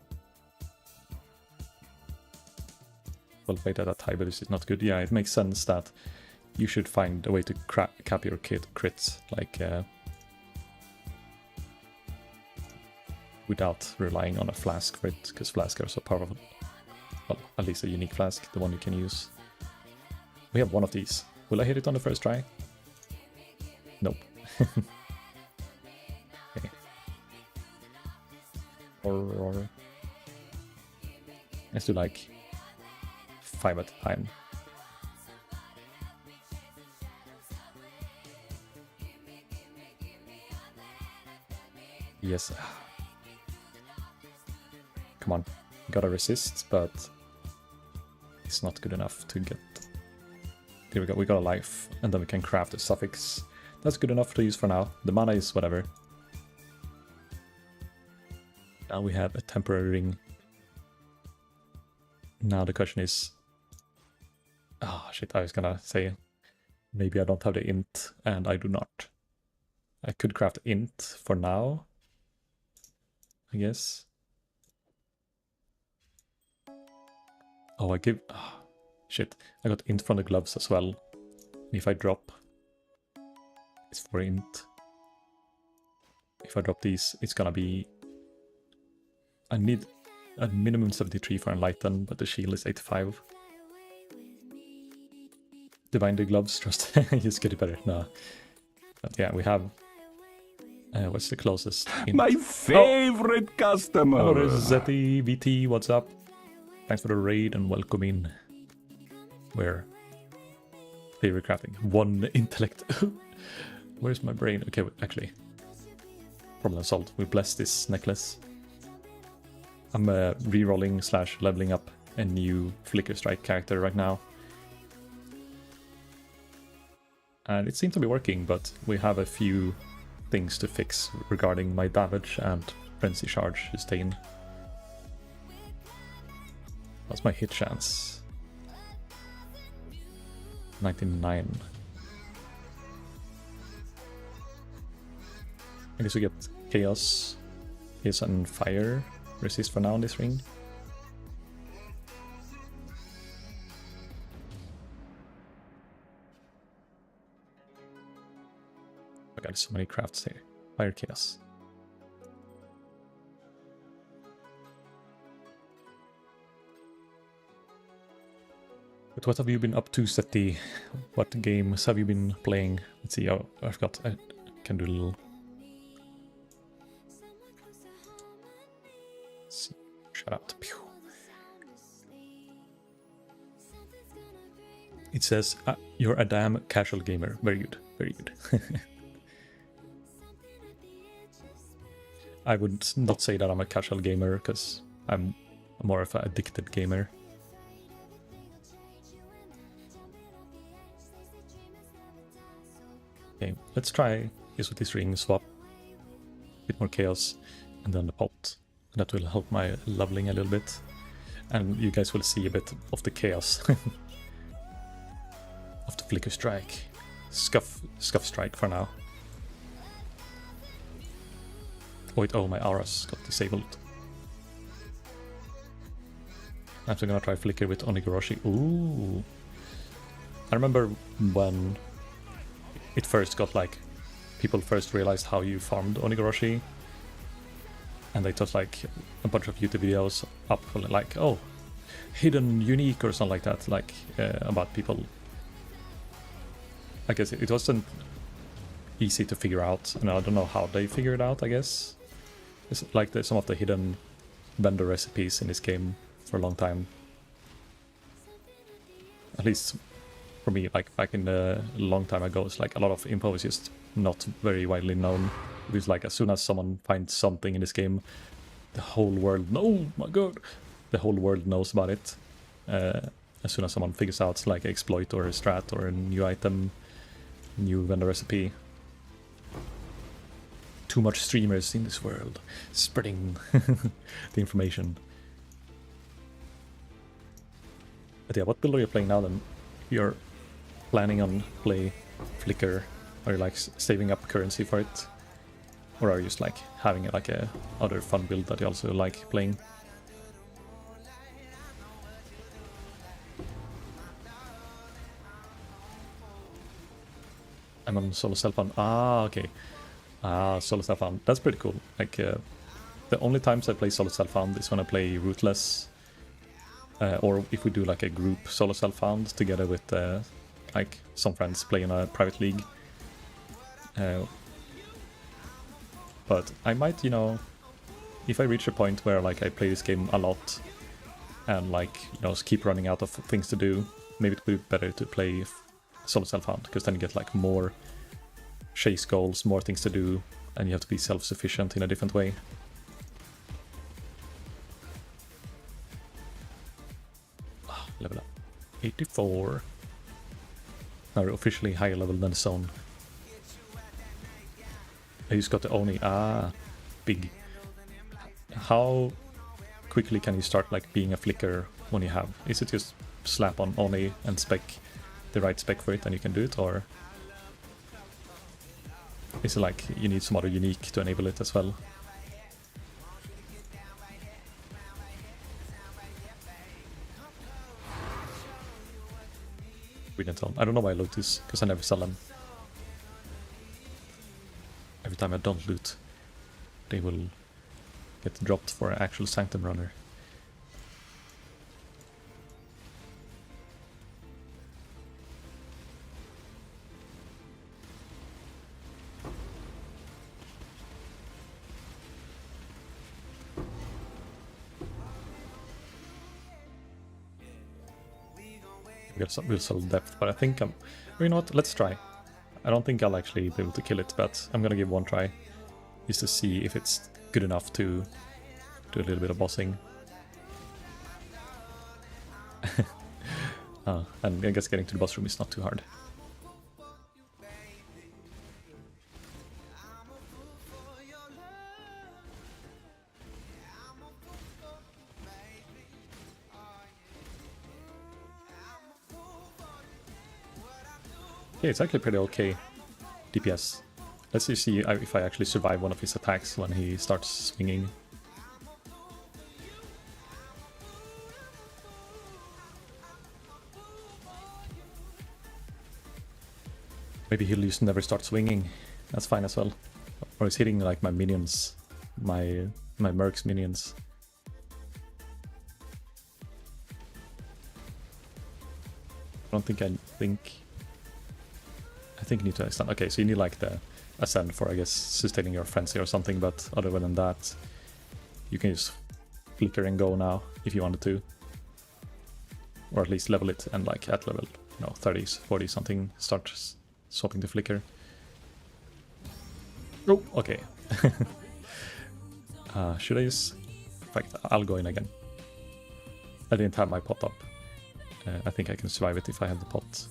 Well, wait at that high, but this is not good. Yeah, it makes sense that you should find a way to cap your crits, like without relying on a flask crit, because flasks are so powerful. Well, at least a unique flask, the one you can use. We have one of these. Will I hit it on the first try? Nope. Okay. Or let's do like 5 at a time. Yes. Come on. Gotta resist, but it's not good enough to get. Here we go. We got a life, and then we can craft a suffix. That's good enough to use for now. The mana is whatever. Now we have a temporary ring. Now the question is... Ah, shit, I was gonna say... Maybe I don't have the int, and I do not. I could craft int for now, I guess. Oh, I give... Oh, shit, I got int from the gloves as well. And if I drop... It's for int. If I drop these, it's gonna be... I need a minimum 73 for Enlighten, but the shield is 85. Divine the gloves, just just get it better. No. But yeah, we have... what's the closest? Int? My favorite customer! Hello, Zeti, VT, what's up? Thanks for the raid and welcome in. Where? Favorite crafting. 1 intellect. Where's my brain? Okay, actually. Problem solved. We bless this necklace. I'm re-rolling / leveling up a new Flicker Strike character right now. And it seems to be working, but we have a few things to fix regarding my damage and frenzy charge sustain. What's my hit chance? 99. I guess we get Chaos, and Fire resist for now in this ring. I got so many crafts here. Fire, Chaos. But what have you been up to, Seti? What games have you been playing? Let's see. Oh, I forgot. I can do a little. Let's see. Shut up. Pew. It says You're a damn casual gamer. Very good, very good. I would not say that I'm a casual gamer, because I'm more of an addicted gamer. Okay, let's try this with this ring swap. A bit more chaos, and then the pot. That will help my leveling a little bit. And you guys will see a bit of the chaos of the flicker strike. Scuff strike for now. Wait, oh, my auras got disabled. I'm still gonna try flicker with Onigoroshi. Ooh. I remember when it first got like, people first realized how you farmed Onigoroshi. And they took like a bunch of YouTube videos up like, oh, hidden unique or something like that, like about people. I guess it wasn't easy to figure out, and I don't know how they figured it out, I guess. It's like some of the hidden vendor recipes in this game for a long time. At least for me, like back in a long time ago, it's like a lot of info is just not very widely known. It's like as soon as someone finds something in this game, the whole world, oh my god, the whole world knows about it. As soon as someone figures out like exploit or a strat or a new item, new vendor recipe. Too much streamers in this world, spreading the information. But yeah, what build are you playing now then? You're planning on play Flicker? Are you like saving up currency for it? Or are you just like having like a other fun build that you also like playing? I'm on solo self-found. Ah, okay. Ah, solo self-found. That's pretty cool. Like, the only times I play solo self-found is when I play Rootless. Or if we do like a group solo self-found together with like some friends play in a private league. But I might, you know, if I reach a point where like I play this game a lot and like, you know, keep running out of things to do, maybe it would be better to play solo self-found, because then you get like more chase goals, more things to do, and you have to be self-sufficient in a different way. Level up. 84. Now we're officially higher level than the zone. I just got the Oni. Ah, big. How quickly can you start like being a flicker when you have? Is it just slap on Oni and spec the right spec for it and you can do it, or is it like you need some other unique to enable it as well? We didn't tell. I don't know why I loot this, because I never sell them. Every time I don't loot, they will get dropped for an actual Sanctum runner. We'll sell depth, but I think I'm... You know what, let's try. I don't think I'll actually be able to kill it, but I'm gonna give one try. Just to see if it's good enough to do a little bit of bossing. And I guess getting to the boss room is not too hard. Okay, it's actually pretty okay DPS. Let's just see if I actually survive one of his attacks when he starts swinging. Maybe he'll just never start swinging. That's fine as well. Or he's hitting like my minions, my Merc's minions. I think you need to extend. Okay, so you need like the ascend for, I guess, sustaining your frenzy or something, but other than that, you can just flicker and go now if you wanted to. Or at least level it and like at level no, 30s, 40 something, start swapping to flicker. Oh, okay. Should I use... In fact, I'll go in again. I didn't have my pot up. I think I can survive it if I have the pot.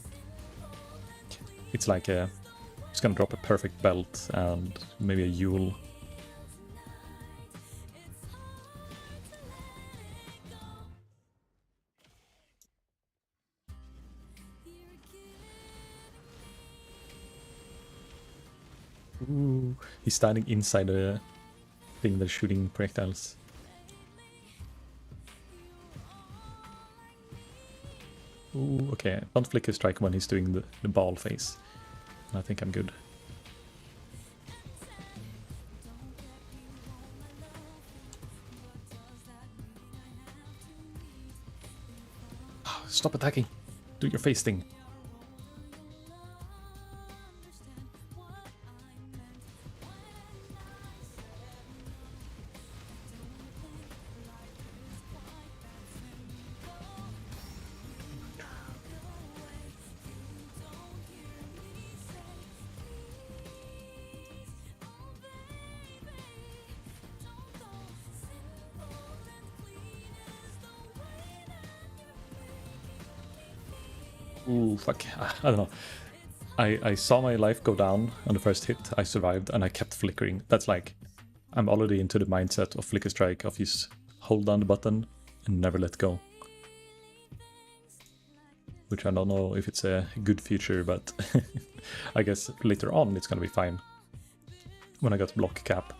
It's like it's gonna drop a perfect belt and maybe a Yule. Ooh, he's standing inside the thing that's shooting projectiles. Ooh, okay, don't flicker strike when he's doing the ball phase. I think I'm good. Stop attacking! Do your face thing! Ooh, fuck. I don't know. I saw my life go down on the first hit, I survived, and I kept flickering. That's like, I'm already into the mindset of Flicker Strike, of just hold down the button and never let go. Which I don't know if it's a good feature, but I guess later on it's gonna be fine. When I got block cap,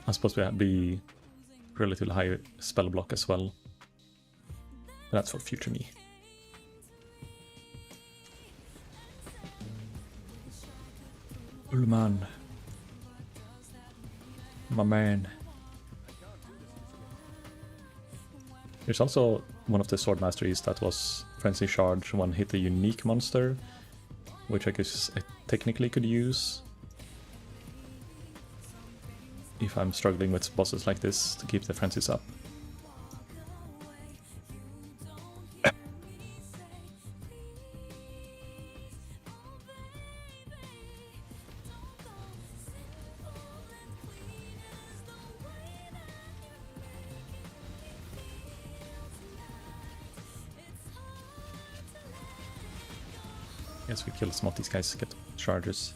I'm supposed to be relatively high spell block as well. But that's for future me. Ullman. My man. There's also one of the sword masteries that was Frenzy Charge, one hit a unique monster, which I guess I technically could use if I'm struggling with bosses like this to keep the frenzies up. Guess we kill some of these guys to get charges.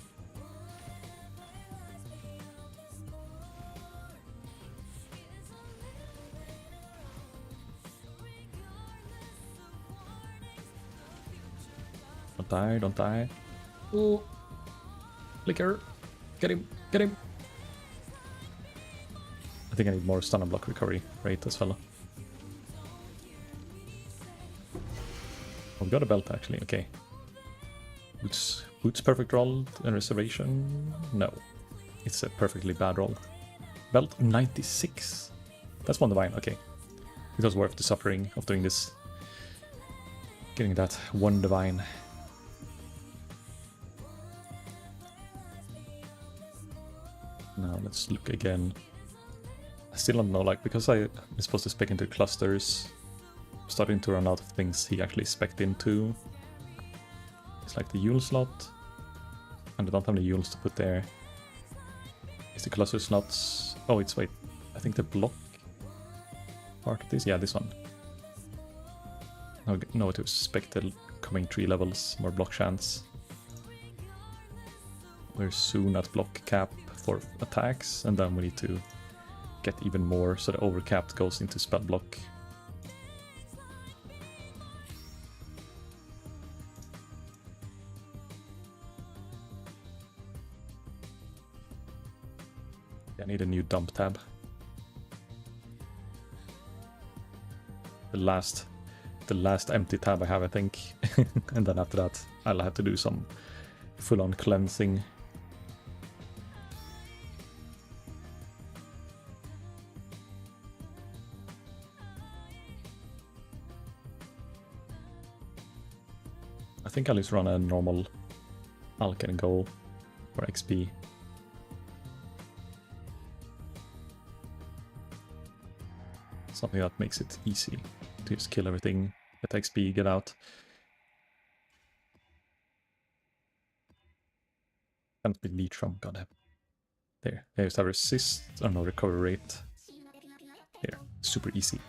Don't die, don't die. Ooh. Flicker. Get him, get him. I think I need more stun and block recovery rate as well. Oh, we got a belt actually, okay. Boots perfect roll and reservation? No. It's a perfectly bad roll. Belt 96. That's one divine, okay. It was worth the suffering of doing this. Getting that one divine. Now let's look again. I still don't know, like, because I'm supposed to spec into clusters, I'm starting to run out of things he actually spec'd into. It's like the Yule slot, and I don't have any Yules to put there. Is the cluster slots... Oh, it's, wait, I think the block part of this? Yeah, this one. Now know to expect the coming 3 levels, more block chance. We're soon at block cap for attacks, and then we need to get even more, so the overcapped goes into spell block. I need a new dump tab. The last empty tab I have, I think. And then after that, I'll have to do some full-on cleansing. I think I'll just run a normal Alk and go for XP. Something that makes it easy to just kill everything, get XP, get out. Can't be leech from, goddamn. There. I used to have resist, or no, recovery rate. Here. Super easy.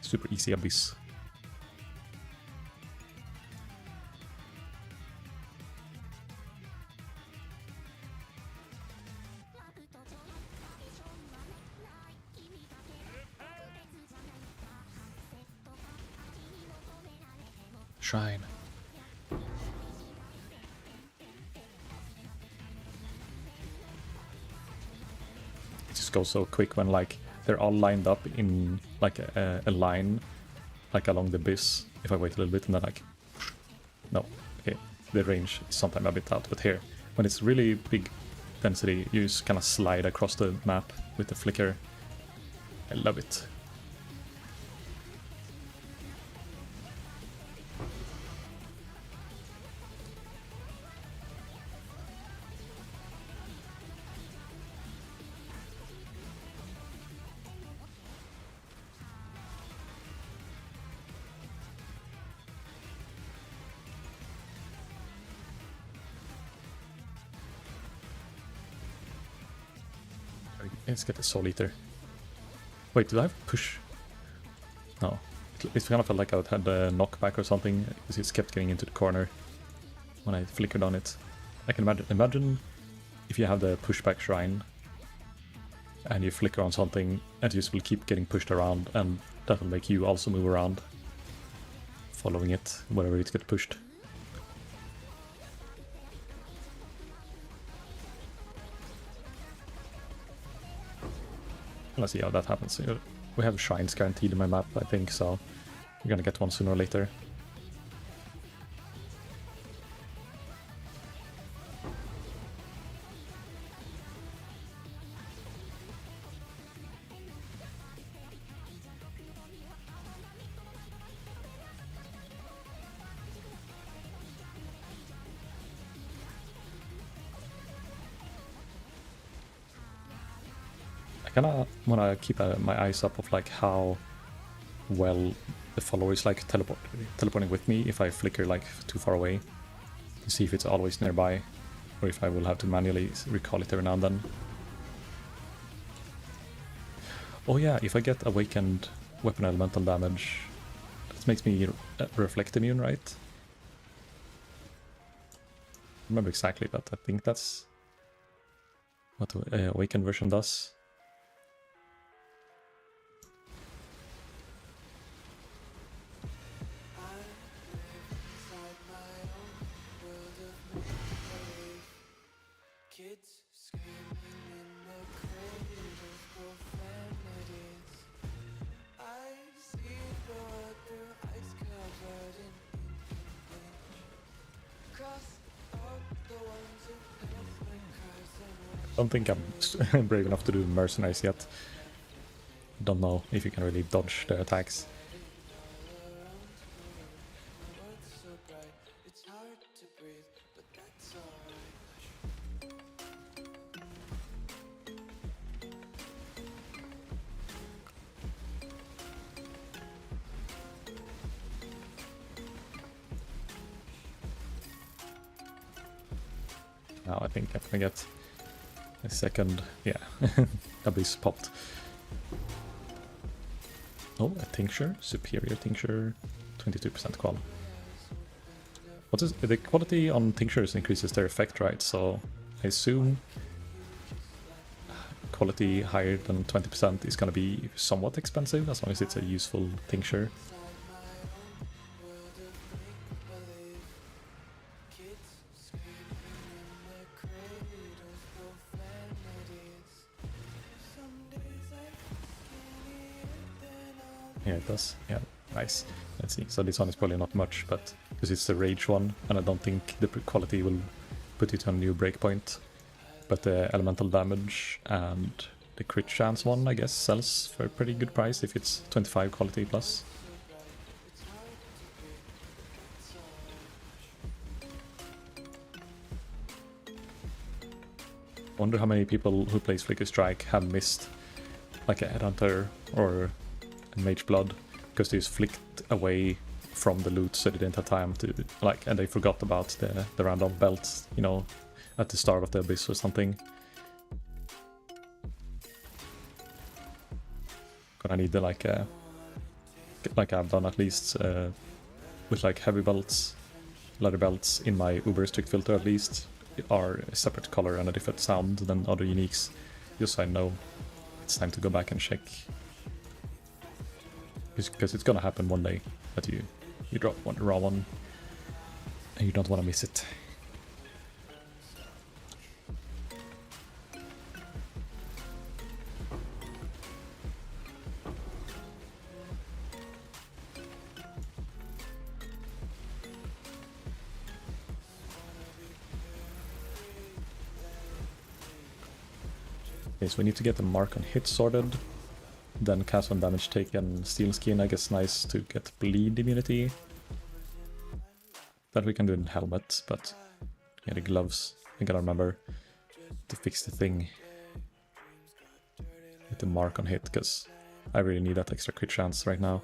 Super easy abyss. Shrine. It just goes so quick when like they're all lined up in like a line, like along the abyss. If I wait a little bit and then like, no, okay, the range is sometimes a bit out. But here, when it's really big density, you just kind of slide across the map with the flicker. I love it. Let's get the Soul Eater. Wait, did I have push? No. It kind of felt like I had a knockback or something, because it kept getting into the corner when I flickered on it. I can imagine if you have the pushback shrine and you flicker on something and you just will keep getting pushed around, and that will make you also move around, following it wherever it gets pushed. Let's see how that happens. We have shrines guaranteed in my map, I think, so we're gonna get one sooner or later. I kinda wanna keep my eyes up of like how well the follower is like teleporting with me if I flicker like too far away, to see if it's always nearby or if I will have to manually recall it every now and then. Oh yeah, if I get awakened weapon elemental damage, that makes me reflect immune, right? I don't remember exactly, but I think that's what the awakened version does. I don't think I'm brave enough to do mercenaries yet. Don't know if you can really dodge their attacks. Now I think I'm gonna get a second, yeah, abyss popped. Oh, a tincture, superior tincture, 22% qual. What is the quality on tinctures increases their effect, right? So I assume quality higher than 20% is gonna be somewhat expensive, as long as it's a useful tincture. Yeah, it does. Yeah, nice. Let's see. So this one is probably not much, but because it's the rage one, and I don't think the quality will put it on a new breakpoint. But the elemental damage and the crit chance one, I guess, sells for a pretty good price if it's 25 quality plus. Wonder how many people who plays Flicker Strike have missed like a Headhunter or a Mage Blood because they just flicked away from the loot, so they didn't have time to like, and they forgot about the random belt, you know, at the start of the abyss or something. Gonna need the like I've done at least with like heavy belts, leather belts in my Uber strict filter at least are a separate color and a different sound than other uniques, just so I know it's time to go back and check. Because it's gonna happen one day that you drop one raw one and you don't want to miss it. Okay, so we need to get the mark on hit sorted, then cast on damage taken, steel skin. I guess nice to get bleed immunity. That we can do in helmet, but yeah, the gloves, I gotta remember to fix the thing with the mark on hit, because I really need that extra crit chance right now.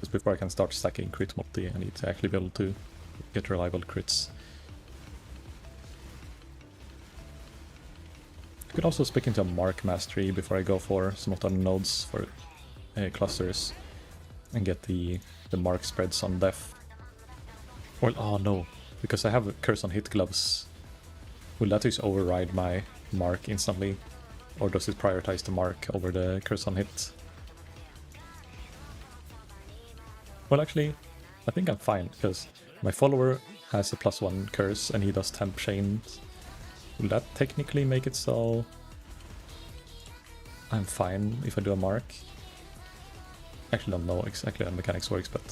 Just before I can start stacking crit multi, I need to actually be able to get reliable crits. I could also speak into a mark mastery before I go for some of the nodes for clusters and get the mark spreads on death. Well, oh no, because I have a curse on hit gloves. Will that just override my mark instantly? Or does it prioritize the mark over the curse on hit? Well, actually, I think I'm fine, because my follower has a +1 curse and he does temp chains. Will that technically make it so I'm fine if I do a mark? Actually don't know exactly how the mechanics works, but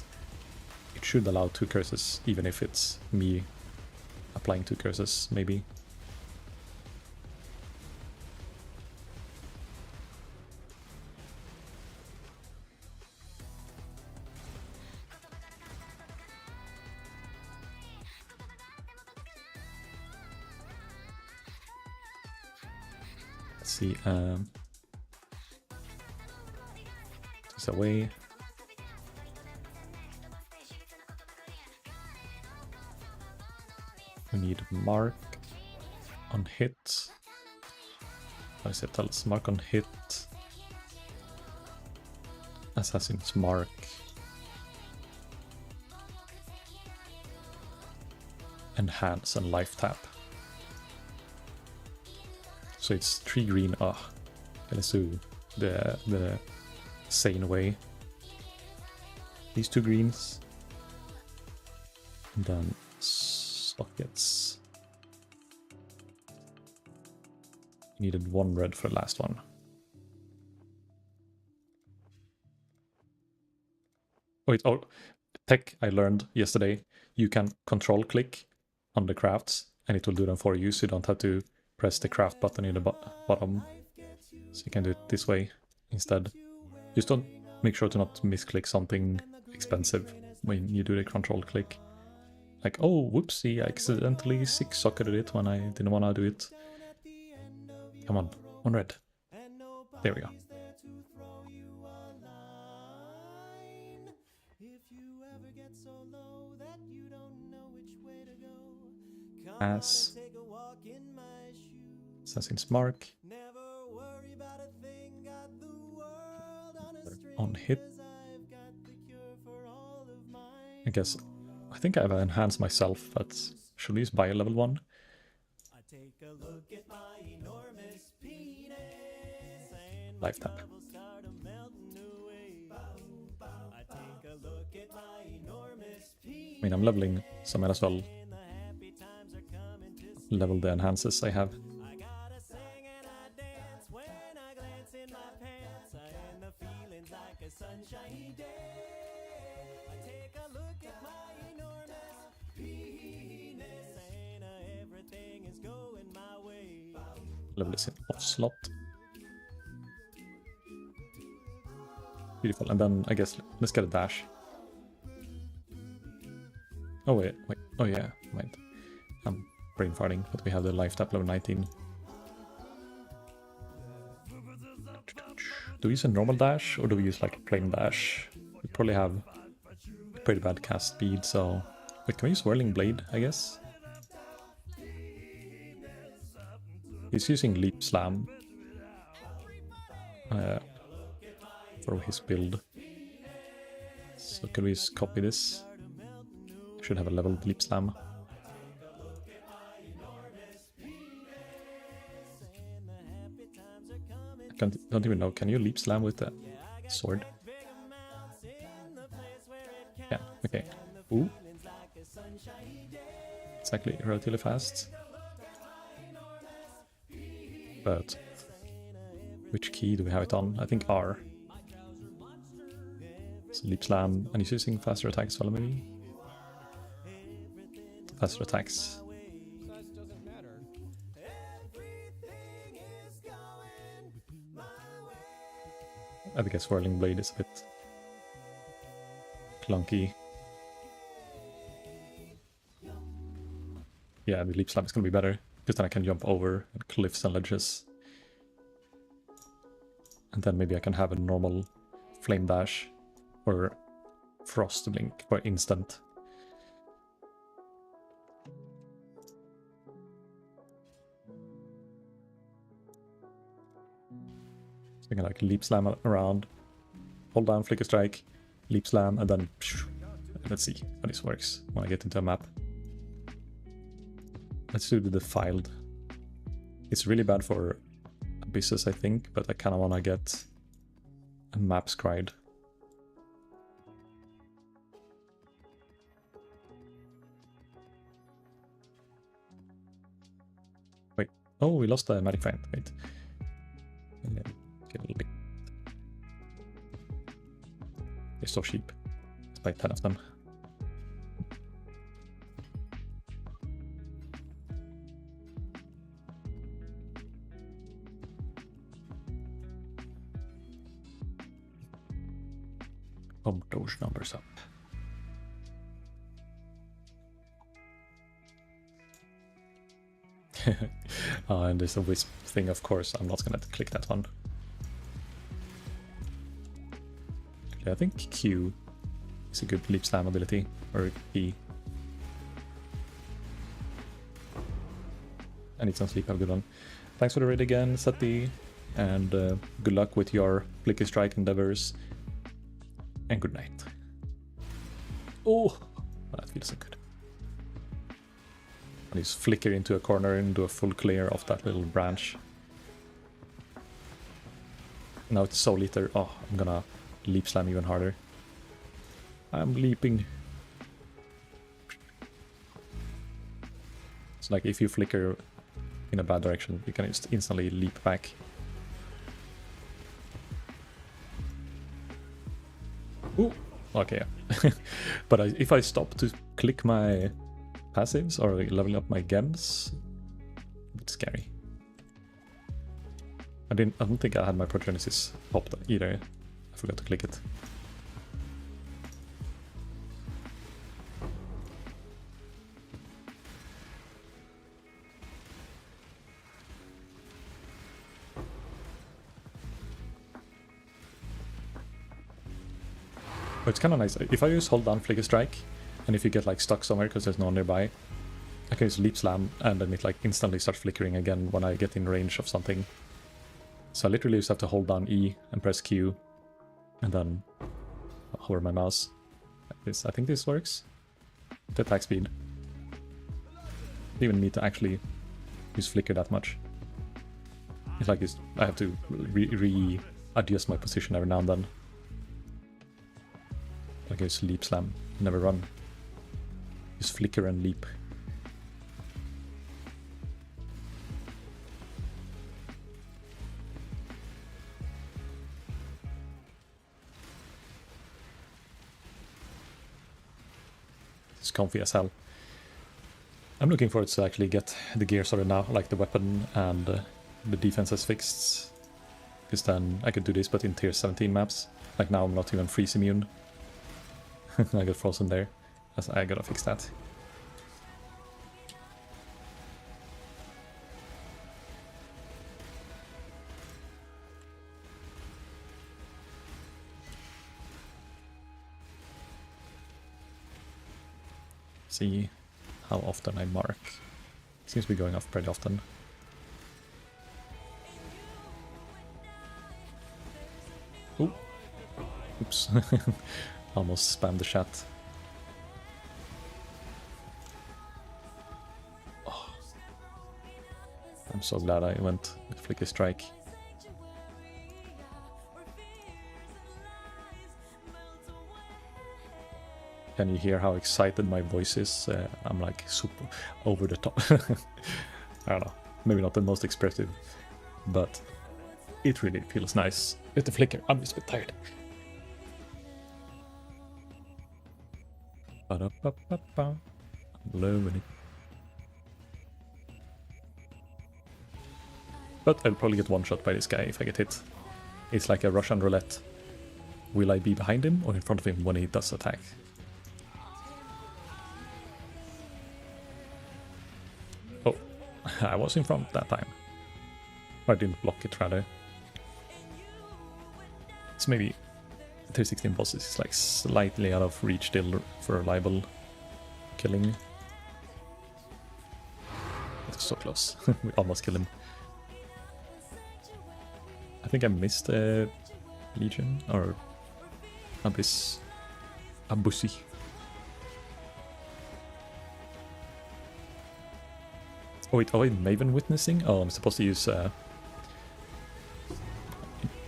it should allow 2 curses, even if it's me applying 2 curses, maybe. Let's see, this away. We need mark on hit. How is it? Tell us mark on hit. Assassin's mark. Enhance and life tap. So it's 3 green. Ah, let's do the sane way. These 2 greens. And then sockets. Needed 1 red for the last one. Wait, oh, tech I learned yesterday. You can control click on the crafts and it will do them for you, so you don't have to press the craft button in the bottom. So you can do it this way instead. Just don't make sure to not misclick something expensive when you do the control click. Like, oh, whoopsie, I accidentally 6-socketed it when I didn't want to do it. Come on, 1 red. There we go. As Assassin's mark on hit. I guess I think I've enhanced myself, but should we use bio level 1? Life tap. I mean, I'm leveling, so I might as well level the enhances I have. Level this in off slot. Beautiful, and then I guess let's get a dash. Oh wait, oh yeah, wait. I'm brain farting, but we have the life tap level 19. Do we use a normal dash or do we use like a plain dash? We probably have pretty bad cast speed, so... Wait, can we use Whirling Blade, I guess? He's using Leap Slam for his build. So can we just copy this? Should have a leveled Leap Slam. Don't even know, can you Leap Slam with the sword? Yeah, okay. Ooh. It's actually relatively fast. But which key do we have it on? I think R. So Leap Slam, and he's using faster attacks, well maybe? Faster attacks. I think Swirling Blade is a bit clunky. Yeah, the Leap Slam is gonna be better, because then I can jump over cliffs and ledges. And then maybe I can have a normal Flame Dash or Frost Blink for instant. So I can like Leap Slam around, hold down Flicker Strike, Leap Slam, and then let's see how this works when I get into a map. Let's do the Defiled. It's really bad for Abysses, I think, but I kind of want to get a map scried. Wait, oh, we lost the Magic Find. Wait. Get a little bit. They're so cheap. Let's buy 10 of them. Bump those numbers up. And there's a wisp thing, of course. I'm not gonna click that one. Okay, I think Q is a good Leap Slam ability, or E. I need some sleep, have a good one. Thanks for the raid again, Sati, and good luck with your Flicker Strike endeavors. And good night. Oh, that feels so good. And just flicker into a corner and do a full clear of that little branch. Now it's Soul Eater. Oh, I'm gonna Leap Slam even harder. I'm leaping. It's like if you flicker in a bad direction, you can just instantly leap back. Ooh, okay, yeah. But if I stop to click my passives or level up my gems, a bit scary. I don't think I had my Progenesis popped either. I forgot to click it. But it's kind of nice. If I just hold down Flicker Strike, and if you get like stuck somewhere because there's no one nearby, I can just Leap Slam, and then it like instantly starts flickering again when I get in range of something. So I literally just have to hold down E and press Q, and then hover my mouse. I think this works. The attack speed. Don't even need to actually use Flicker that much. It's like I have to re-adjust my position every now and then. Like I just Leap Slam, never run. Just Flicker and leap. It's comfy as hell. I'm looking forward to actually get the gear sorted now, like the weapon and the defenses fixed. Because then I could do this, but in tier 17 maps. Like now I'm not even freeze immune. I got frozen there. I gotta fix that. See how often I mark. Seems to be going off pretty often. Ooh. Oops. Almost spammed the chat. Oh. I'm so glad I went with Flicker Strike. Can you hear how excited my voice is? I'm like super over the top. I don't know, maybe not the most expressive, but it really feels nice with the flicker. I'm just a bit tired. Ba-da-ba-ba-ba. I'm loving it. But I'll probably get one shot by this guy if I get hit. It's like a Russian roulette. Will I be behind him or in front of him when he does attack? Oh, I was in front that time. I didn't block it, rather. So maybe 316 bosses is like slightly out of reach still for reliable killing. It's so close. We almost killed him. I think I missed a Legion or Abyss. Abussi. Oh wait, Maven Witnessing? Oh, I'm supposed to use the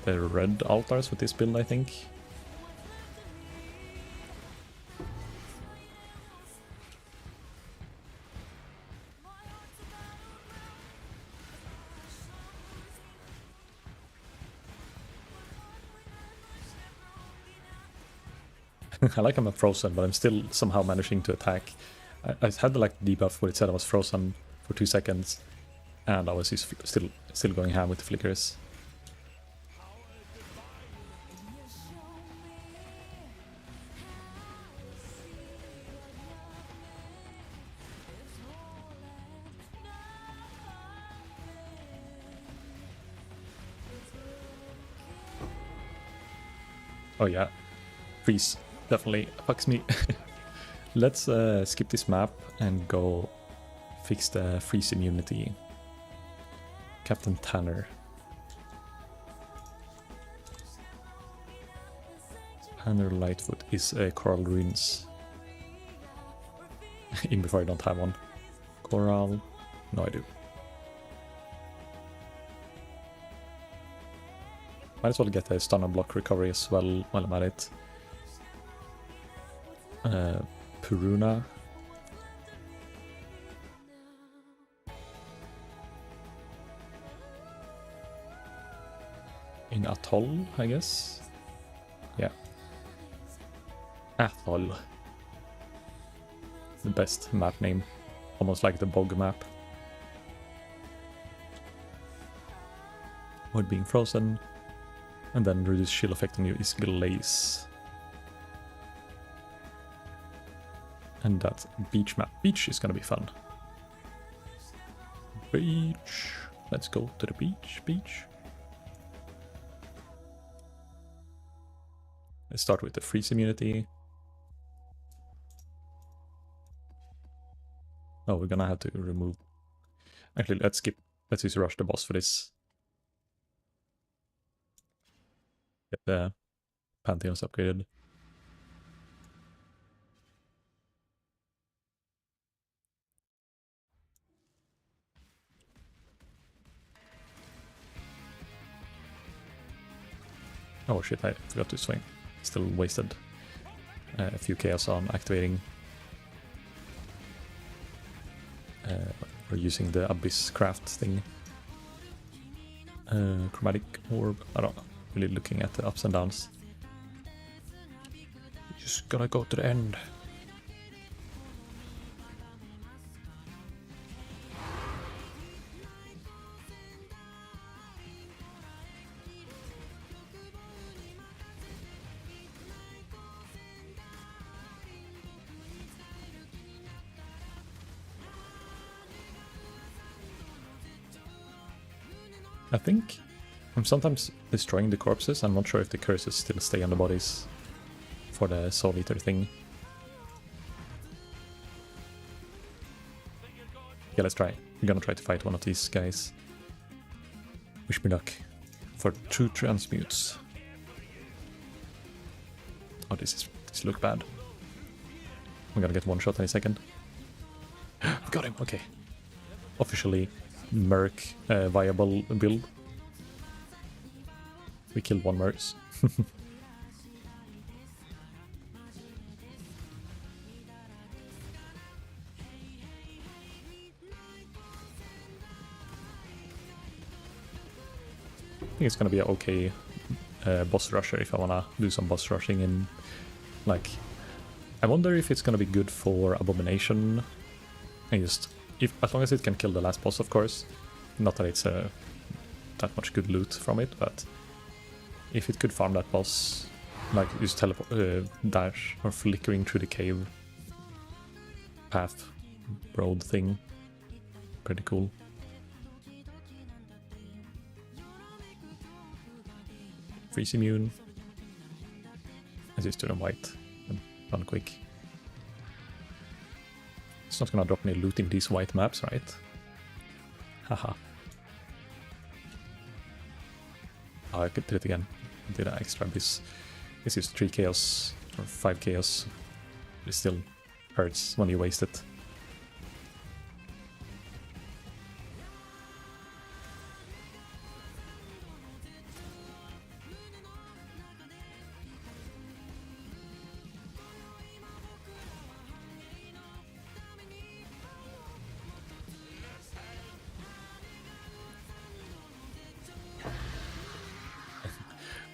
red altars with this build, I think. I like I'm frozen, but I'm still somehow managing to attack. I had the like debuff where it said I was frozen for 2 seconds, and I was just still going ham with the flickers. Oh yeah, freeze definitely fucks me. Let's skip this map and go fix the freeze immunity. Captain Tanner. Tanner Lightfoot is Coral Ruins. Even before I don't have one. Coral. No, I do. Might as well get a stun and block recovery as well while I'm at it. Puruna. In Atoll, I guess? Yeah. Atoll. The best map name. Almost like the bog map. Avoid being frozen. And then reduce shield effect on you is Glaze. And that beach map. Beach is gonna be fun. Beach. Let's go to the beach. Let's start with the freeze immunity. Oh, we're gonna have to remove... Actually, let's skip. Let's just rush the boss for this. Get the Pantheons upgraded. Oh shit, I forgot to swing. Still wasted a few chaos on activating or using the Abyss craft thing. Chromatic orb, I don't know, really looking at the ups and downs. Just gonna go to the end. I think I'm sometimes destroying the corpses. I'm not sure if the curses still stay on the bodies for the Soul Eater thing. Yeah, let's try. We're gonna try to fight one of these guys. Wish me luck. For 2 transmutes. Oh, this look bad. I'm gonna get one shot any second. Got him, okay. Officially Merc viable build. We killed one Mercs. I think it's gonna be an okay boss rusher if I wanna do some boss rushing in, like, I wonder if it's gonna be good for Abomination, and just, as long as it can kill the last boss, of course. Not that it's that much good loot from it, but if it could farm that boss, like just teleport, dash, or flickering through the cave path road thing, pretty cool. Freeze immune. As is to the white. And run quick. It's not gonna drop any loot in these white maps, right? Haha. Oh, I did it again. Did an extra abyss. This is 3 chaos or 5 chaos. It still hurts when you waste it.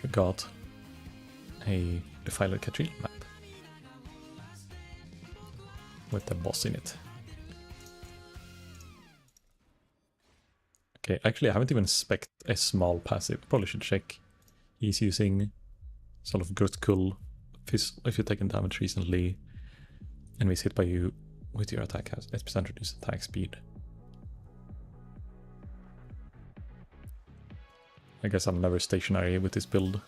We got a Defiler Catril map with the boss in it. Okay, actually I haven't even spec'd a small passive. Probably should check. He's using sort of Gurtkul. If you've taken damage recently, enemies hit by you with your attack has 8% reduced attack speed. I guess I'm never stationary with this build.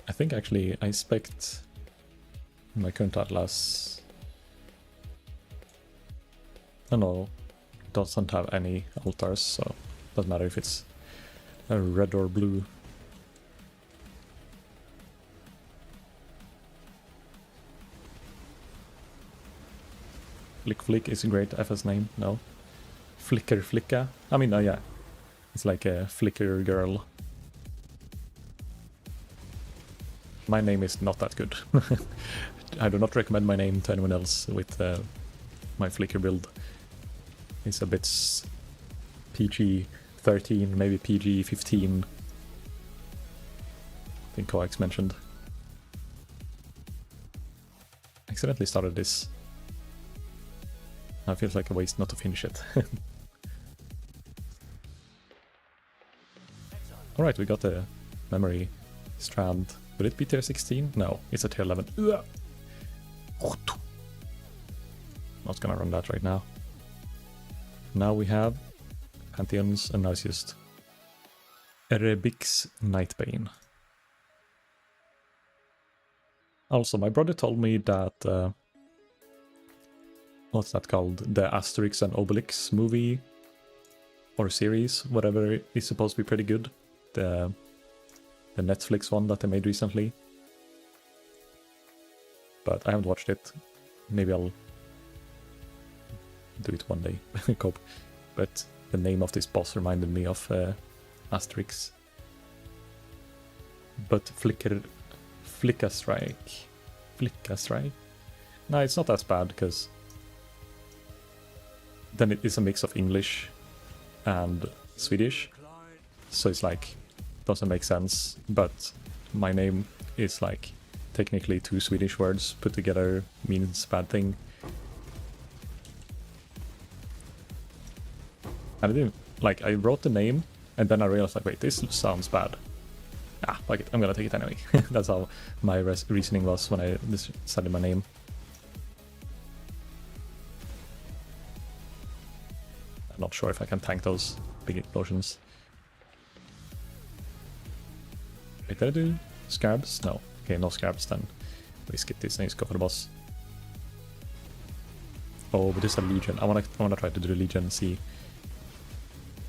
I think actually I spec'd my current atlas. I don't know, it doesn't have any altars, so doesn't matter if it's red or blue. Flick is a great FS name, no? Flicka. I mean, yeah, it's like a flicker girl. My name is not that good. I do not recommend my name to anyone else with my Flicker build. It's a bit PG-13, maybe PG-15. I think Coax mentioned. Accidentally started this. Now it feels like a waste not to finish it. Alright, we got a memory strand. Would it be tier 16? No, it's a tier 11. Not gonna run that right now. Now we have Pantheons, and now it's just Erebix Nightbane. Also, my brother told me that what's that called? The Asterix and Obelix movie or series, whatever, is supposed to be pretty good. The Netflix one that they made recently. But I haven't watched it. Maybe I'll do it one day. But the name of this boss reminded me of Asterix. But Flicka Strike? No, it's not as bad, because then it is a mix of English and Swedish. So it's like, doesn't make sense, but my name is like technically 2 Swedish words put together means bad thing. And I didn't, like, I wrote the name and then I realized, like, wait, this sounds bad. Ah, fuck it, I'm gonna take it anyway. That's how my reasoning was when I decided my name. I'm not sure if I can tank those big explosions. Wait, did I do scarabs? No. Okay, no scarabs then. We skip this and just go for the boss. Oh, but this is a Legion. I wanna try to do the Legion and see.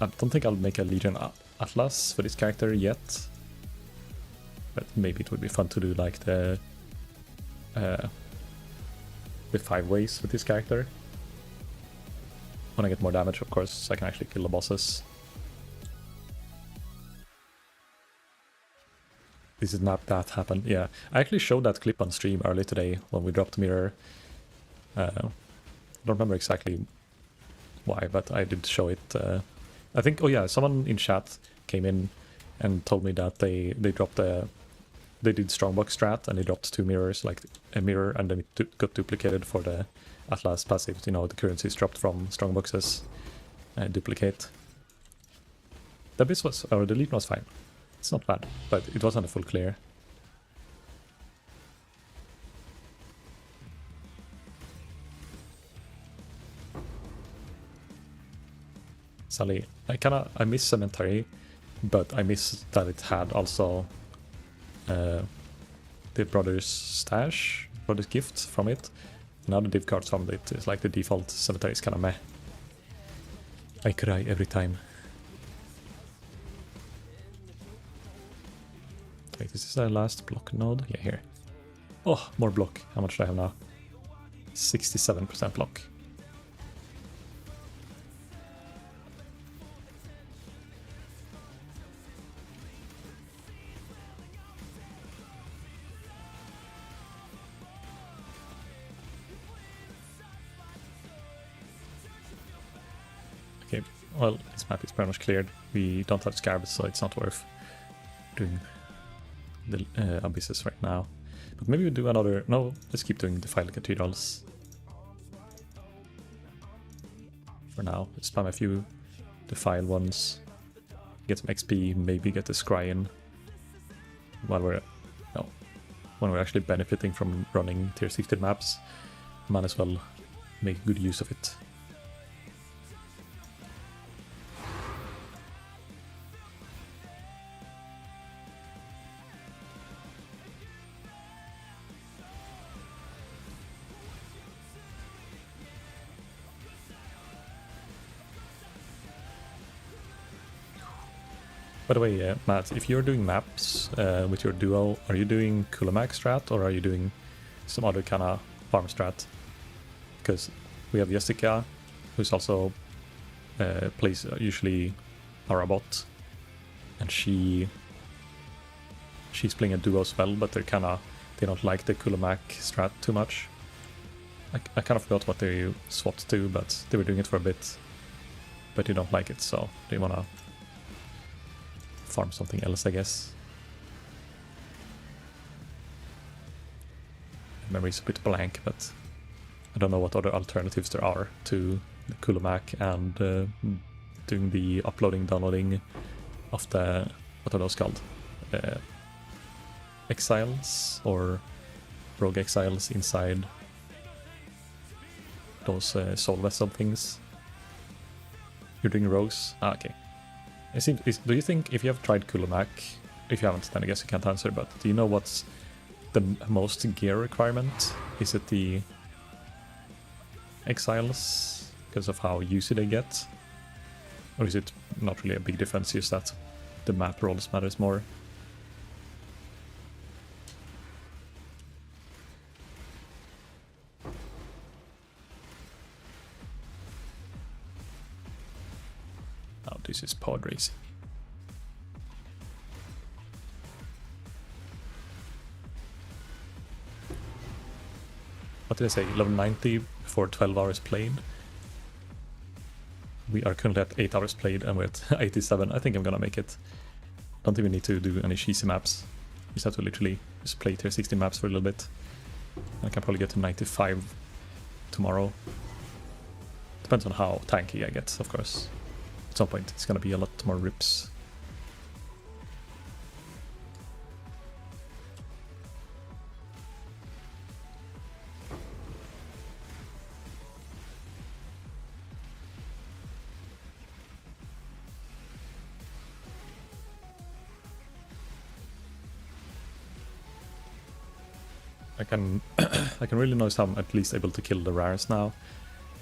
I don't think I'll make a Legion Atlas for this character yet. But maybe it would be fun to do like the with 5 ways with this character. When I get more damage, of course, so I can actually kill the bosses. This is not that happened. Yeah, I actually showed that clip on stream early today when we dropped Mirror. I don't remember exactly why, but I did show it. I think, oh yeah, someone in chat came in and told me that they dropped they did Strongbox strat and they dropped 2 mirrors, like a mirror and then it got duplicated for the Atlas passive. You know, the currencies dropped from Strongboxes duplicate. The Abyss was, or the Legion was fine. It's not bad, but it wasn't a full clear. Sally, I miss Cemetery, but I miss that it had also the Brother's Stash, Brother's Gift from it. Now the div cards from it is like the default. Cemetery is kinda meh. I cry every time. Wait, is this the last block node? Yeah, here. Oh, more block. How much do I have now? 67% block. Okay, well, this map is pretty much cleared. We don't have scarabs, so it's not worth doing the abysses right now. But maybe we do another... No, let's keep doing Defiled Cathedrals. For now, let's spam a few Defiled ones. Get some XP, maybe get the Scry in. While we're... No. When we're actually benefiting from running tier 16 maps, might as well make good use of it. By the way, Matt, if you're doing maps with your duo, are you doing Kulamac strat or are you doing some other kind of farm strat? Because we have Jessica, who's also plays usually Arabot, and she's playing a duo as well, but they don't like the Kulamac strat too much. I kind of forgot what they swapped to, but they were doing it for a bit, but they don't like it, so they wanna farm something else, I guess. Memory's a bit blank, but I don't know what other alternatives there are to the Kulamac and doing the uploading, downloading of the, what are those called? Exiles or Rogue Exiles inside those Soul Vessel things. You're doing rogues? Ah, okay. Do you think, if you have tried Kulamac, if you haven't, then I guess you can't answer, but do you know what's the most gear requirement? Is it the Exiles, because of how usy they get? Or is it not really a big difference, just that the map rolls matters more? Oh, this is pod racing. What did I say? Level 90 for 12 hours played. We are currently at 8 hours played and we're at 87. I think I'm gonna make it. Don't even need to do any cheesy maps. Just have to literally just play tier 16 maps for a little bit. I can probably get to 95 tomorrow. Depends on how tanky I get, of course. At some point it's gonna be a lot more rips. I can I can really notice how I'm at least able to kill the rares now.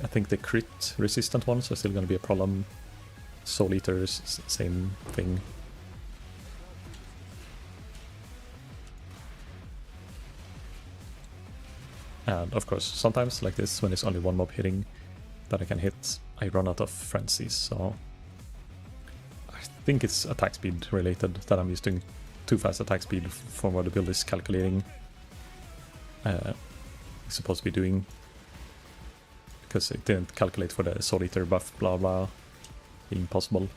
I think the crit resistant ones are still going to be a problem. Soul Eaters, same thing. And of course, sometimes like this, when it's only one mob hitting that I can hit, I run out of frenzies, so I think it's attack speed related, that I'm using too fast attack speed for what the build is calculating. It's supposed to be doing, because it didn't calculate for the Soul Eater buff, blah blah, being possible.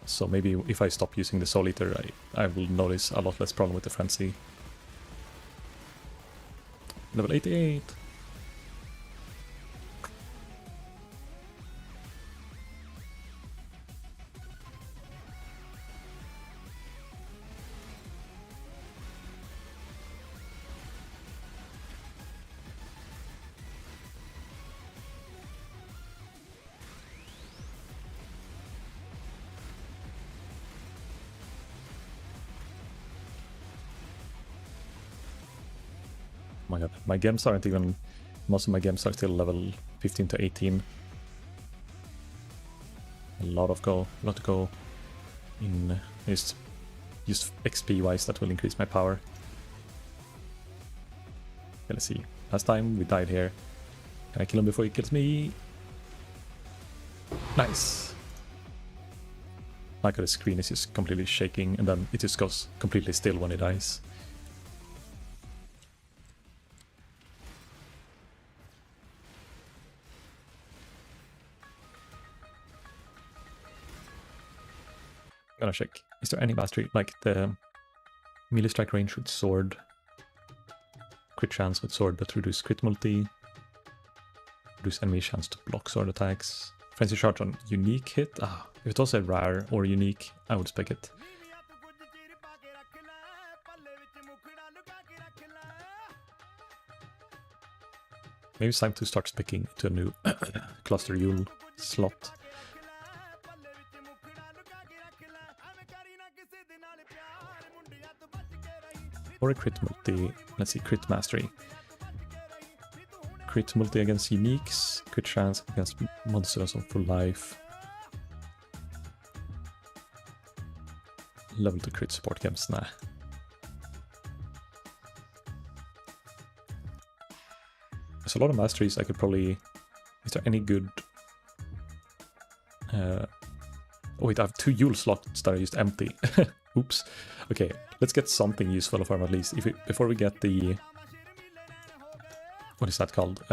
So maybe if I stop using the Soul Eater, I will notice a lot less problem with the frenzy. Level 88! Oh my god, my gems aren't even... Most of my gems are still level 15 to 18. A lot to go in just XP wise that will increase my power. Okay, let's see. Last time we died here. Can I kill him before he kills me? Nice! Like the screen is just completely shaking and then it just goes completely still when he dies. Gonna check. Is there any mastery like the melee strike range with sword, crit chance with sword that reduce crit multi, reduce enemy chance to block sword attacks, frenzy charge on unique hit? If it was a rare or unique, I would spec it. Maybe it's time to start specking to a new cluster Yule slot. Or a crit multi, let's see, crit mastery. Crit multi against uniques, crit chance against monsters on full life. Level to crit support games, nah. There's a lot of masteries I could probably... Is there any good... Oh wait, I have 2 Yule slots that are just empty. Oops. Okay, let's get something useful for him at least. Before we get the... What is that called?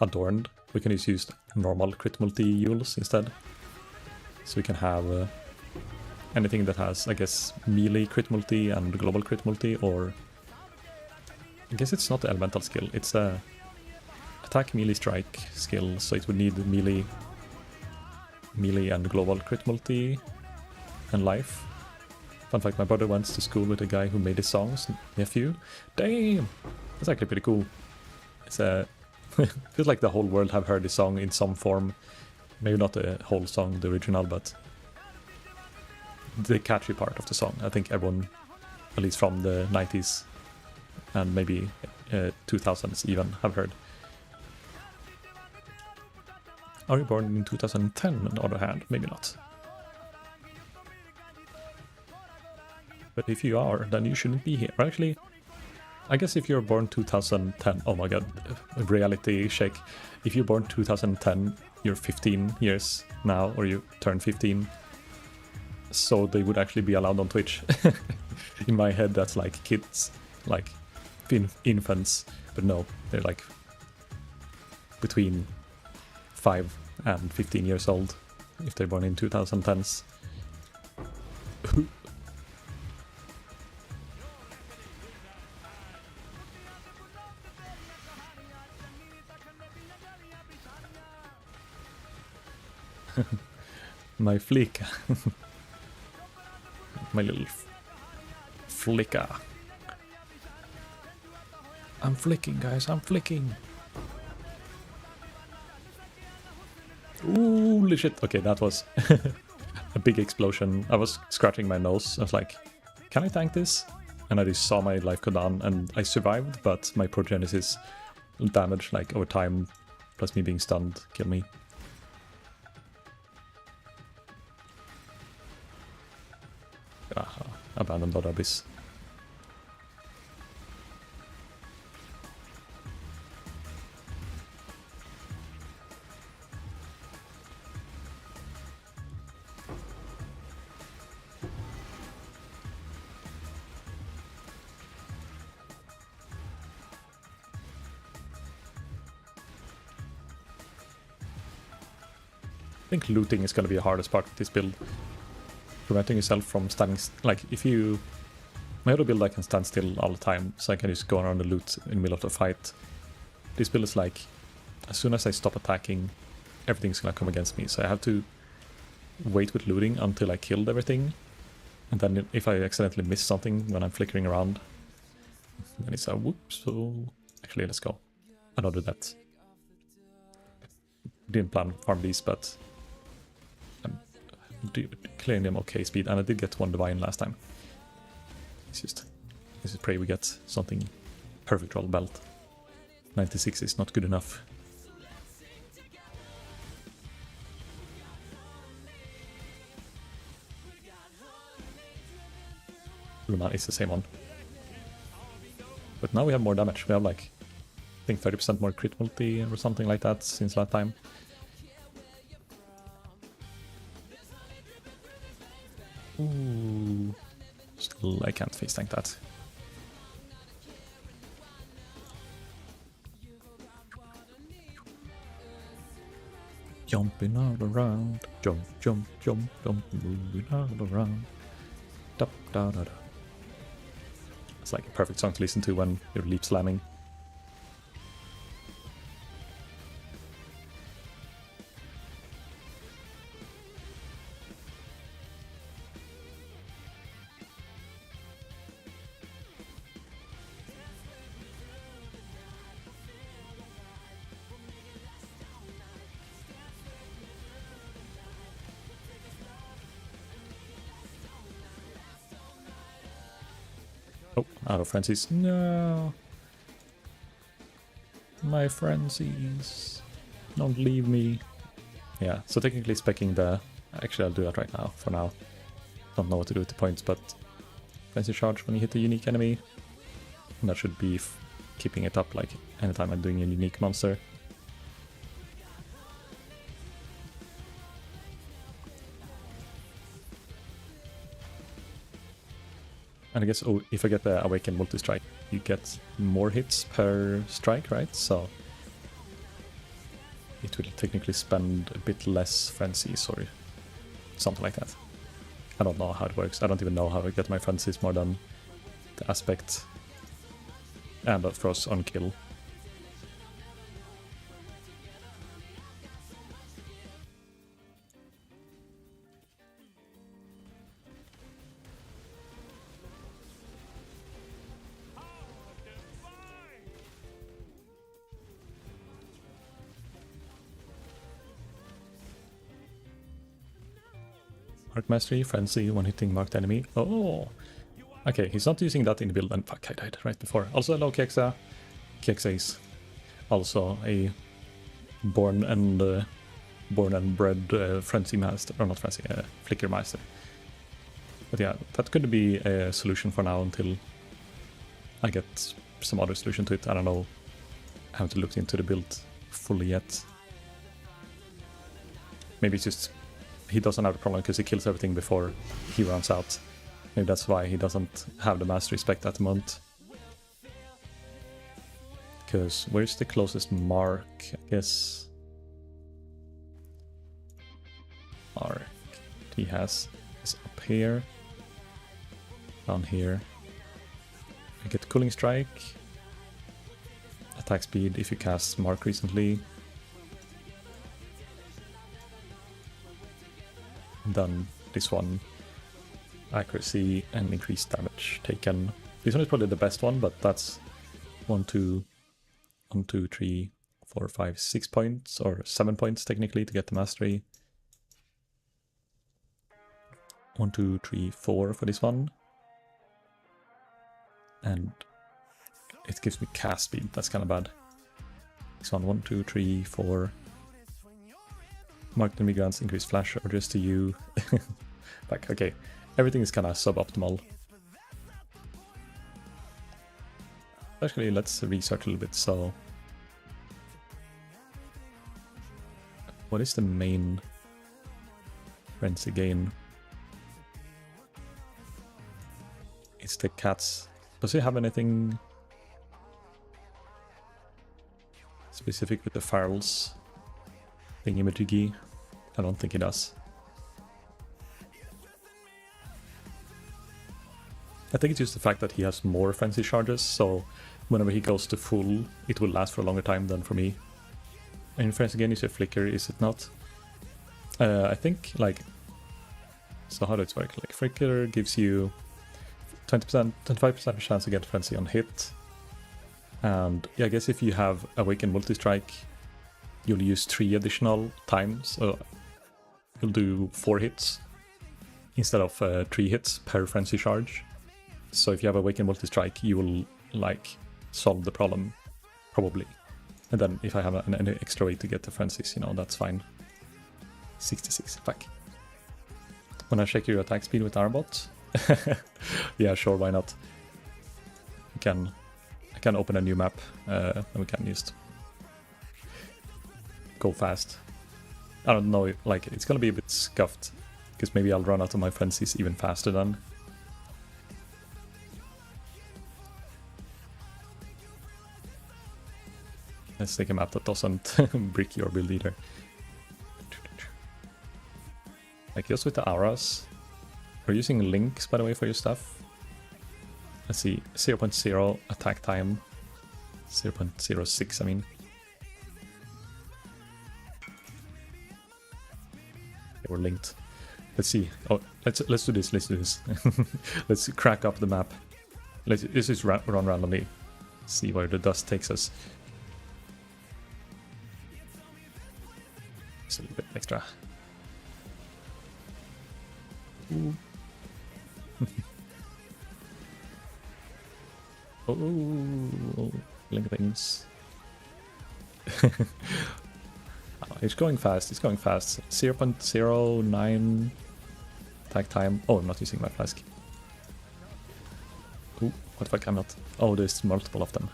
Adorned. We can just use normal crit multi Yules instead. So we can have anything that has, I guess, melee crit multi and global crit multi, or... I guess it's not the elemental skill, it's a attack melee strike skill, so it would need melee and global crit multi and life. Fun fact, my brother went to school with a guy who made his songs, nephew. Damn! That's actually pretty cool. It's feels like the whole world have heard this song in some form. Maybe not the whole song, the original, but the catchy part of the song. I think everyone, at least from the 90s and maybe 2000s even, have heard. Are you born in 2010 on the other hand? Maybe not. But if you are, then you shouldn't be here. Or actually, I guess if you're born 2010... Oh my god, reality check. If you're born 2010, you're 15 years now, or you turn 15. So they would actually be allowed on Twitch. In my head, that's like kids, like infants. But no, they're like between 5 and 15 years old if they're born in 2010s. My flicka. My little flicka. I'm flicking, guys, I'm flicking. Holy shit. Okay, that was a big explosion. I was scratching my nose. I was like, can I tank this? and I just saw my life go down, and I survived, but my progenesis damage, like over time, plus me being stunned, killed me. Abandoned Dot Abyss. I think looting is going to be the hardest part of this build. Preventing yourself from standing... like, if you... my other build I can stand still all the time, so I can just go around and loot in the middle of the fight. This build is like, as soon as I stop attacking, everything's going to come against me, so I have to wait with looting until I killed everything. And then if I accidentally miss something when I'm flickering around, then it's a whoops, so... actually, let's go. I don't do that. Didn't plan farm these, but... clearing them okay speed, and I did get one divine last time. Let's just pray we get something perfect roll belt. 96 is not good enough. Luna is the same one. But now we have more damage. We have like, I think 30% more crit multi or something like that since last time. Ooh. Still, I can't face tank that. Jumping all around, jump, jump, jump, jump, moving all around. Da, da, da, da. It's like a perfect song to listen to when you're leap slamming. Oh, out of frenzies. No. My frenzies. Don't leave me. Yeah, so technically speccing the... actually, I'll do that right now, for now. Don't know what to do with the points, but... frenzy charge when you hit a unique enemy. And that should be keeping it up, like, anytime I'm doing a unique monster. And I guess, oh, if I get the Awaken multi-strike, you get more hits per strike, right? So it will technically spend a bit less frenzies or something like that. I don't know how it works. I don't even know how I get my frenzies more than the aspect and of course on kill. Mark Mastery, Frenzy, one hitting marked enemy. Oh! Okay, he's not using that in the build, and fuck, I died right before. Also, hello, Kexa. Kexa is also a born and bred Frenzy Master, or not Frenzy, Flicker Master. But yeah, that could be a solution for now until I get some other solution to it. I don't know. I haven't looked into the build fully yet. Maybe it's just he doesn't have a problem because he kills everything before he runs out. Maybe that's why he doesn't have the mastery spec at the moment. Because where's the closest mark? I guess mark he has is up here, down here. I get Cooling Strike, attack speed if you cast Mark recently. And then this one, accuracy and increased damage taken. This one is probably the best one, but that's 1, 2, 3, 4, 5, 6 points, or 7 points technically to get the mastery. 1, 2, 3, 4 for this one. And it gives me cast speed, that's kind of bad. This one, 1, 2, 3, 4. Mark the migrants, increase flash or just to you. Like, okay, everything is kind of suboptimal. Actually, let's research a little bit. So, what is the main frenzy gain? It's the cats. Does it have anything specific with the ferals thingy-majiggy? I don't think it does. I think it's just the fact that he has more frenzy charges, so whenever he goes to full, it will last for a longer time than for me. And frenzy gain is a flicker, is it not? I think, like... So how does it work? Like, flicker gives you 20%, 25% chance to get frenzy on hit. And yeah, I guess if you have Awaken Multi-Strike, you'll use 3 additional times. So you'll do 4 hits instead of 3 hits per frenzy charge. So if you have Awaken Multi-Strike, you will, like, solve the problem, probably. And then if I have an extra way to get the frenzies, you know, that's fine. 66, fuck. When I check your attack speed with Arbot? Yeah, sure, why not? I can open a new map, and we can just go fast. I don't know, like, it's gonna be a bit scuffed, because maybe I'll run out of my frenzies even faster then. Let's take a map that doesn't brick your build either. Like, just with the auras. Are you using links, by the way, for your stuff? Let's see, 0.0 attack time. 0.06, I mean. They were linked. Let's see. Oh, let's do this. Let's do this. Let's crack up the map. Let's just run randomly. See where the dust takes us. Just a little bit extra. Ooh. Oh, link things. It's going fast. It's going fast. 0.09 attack time. Oh, I'm not using my flask. Ooh, what if I cannot? Oh, there's multiple of them.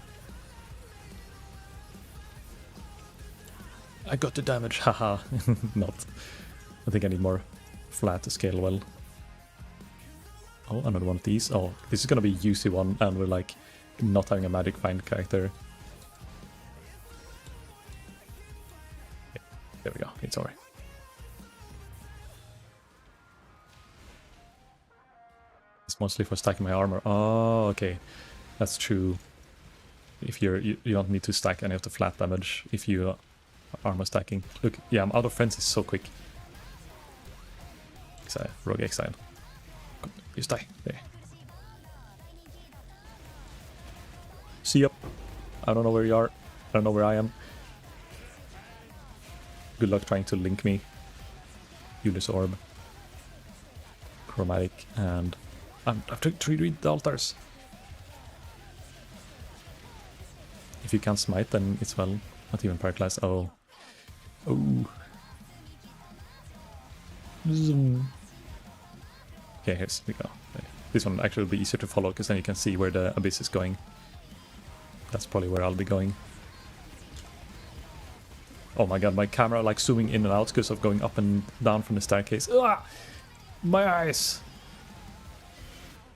I got the damage, haha. Not. I think I need more flat to scale well. Oh, another one of these. Oh, this is gonna be UC one, and we're like not having a magic find character. Okay, there we go, it's alright. It's mostly for stacking my armor. Oh, okay. That's true. If you don't need to stack any of the flat damage if you are armor stacking. Look, yeah, I'm out of frenzy so quick. Exile, Rogue Exile. Just die. There. See ya. I don't know where you are. I don't know where I am. Good luck trying to link me. Unis Orb. Chromatic, and I have to read the altars. If you can't smite, then it's well. Not even paralyzed. Oh. Oh. Zoom. Okay, here we go. This one actually will be easier to follow, because then you can see where the abyss is going. That's probably where I'll be going. Oh my god, my camera like zooming in and out because of going up and down from the staircase. Ugh! My eyes!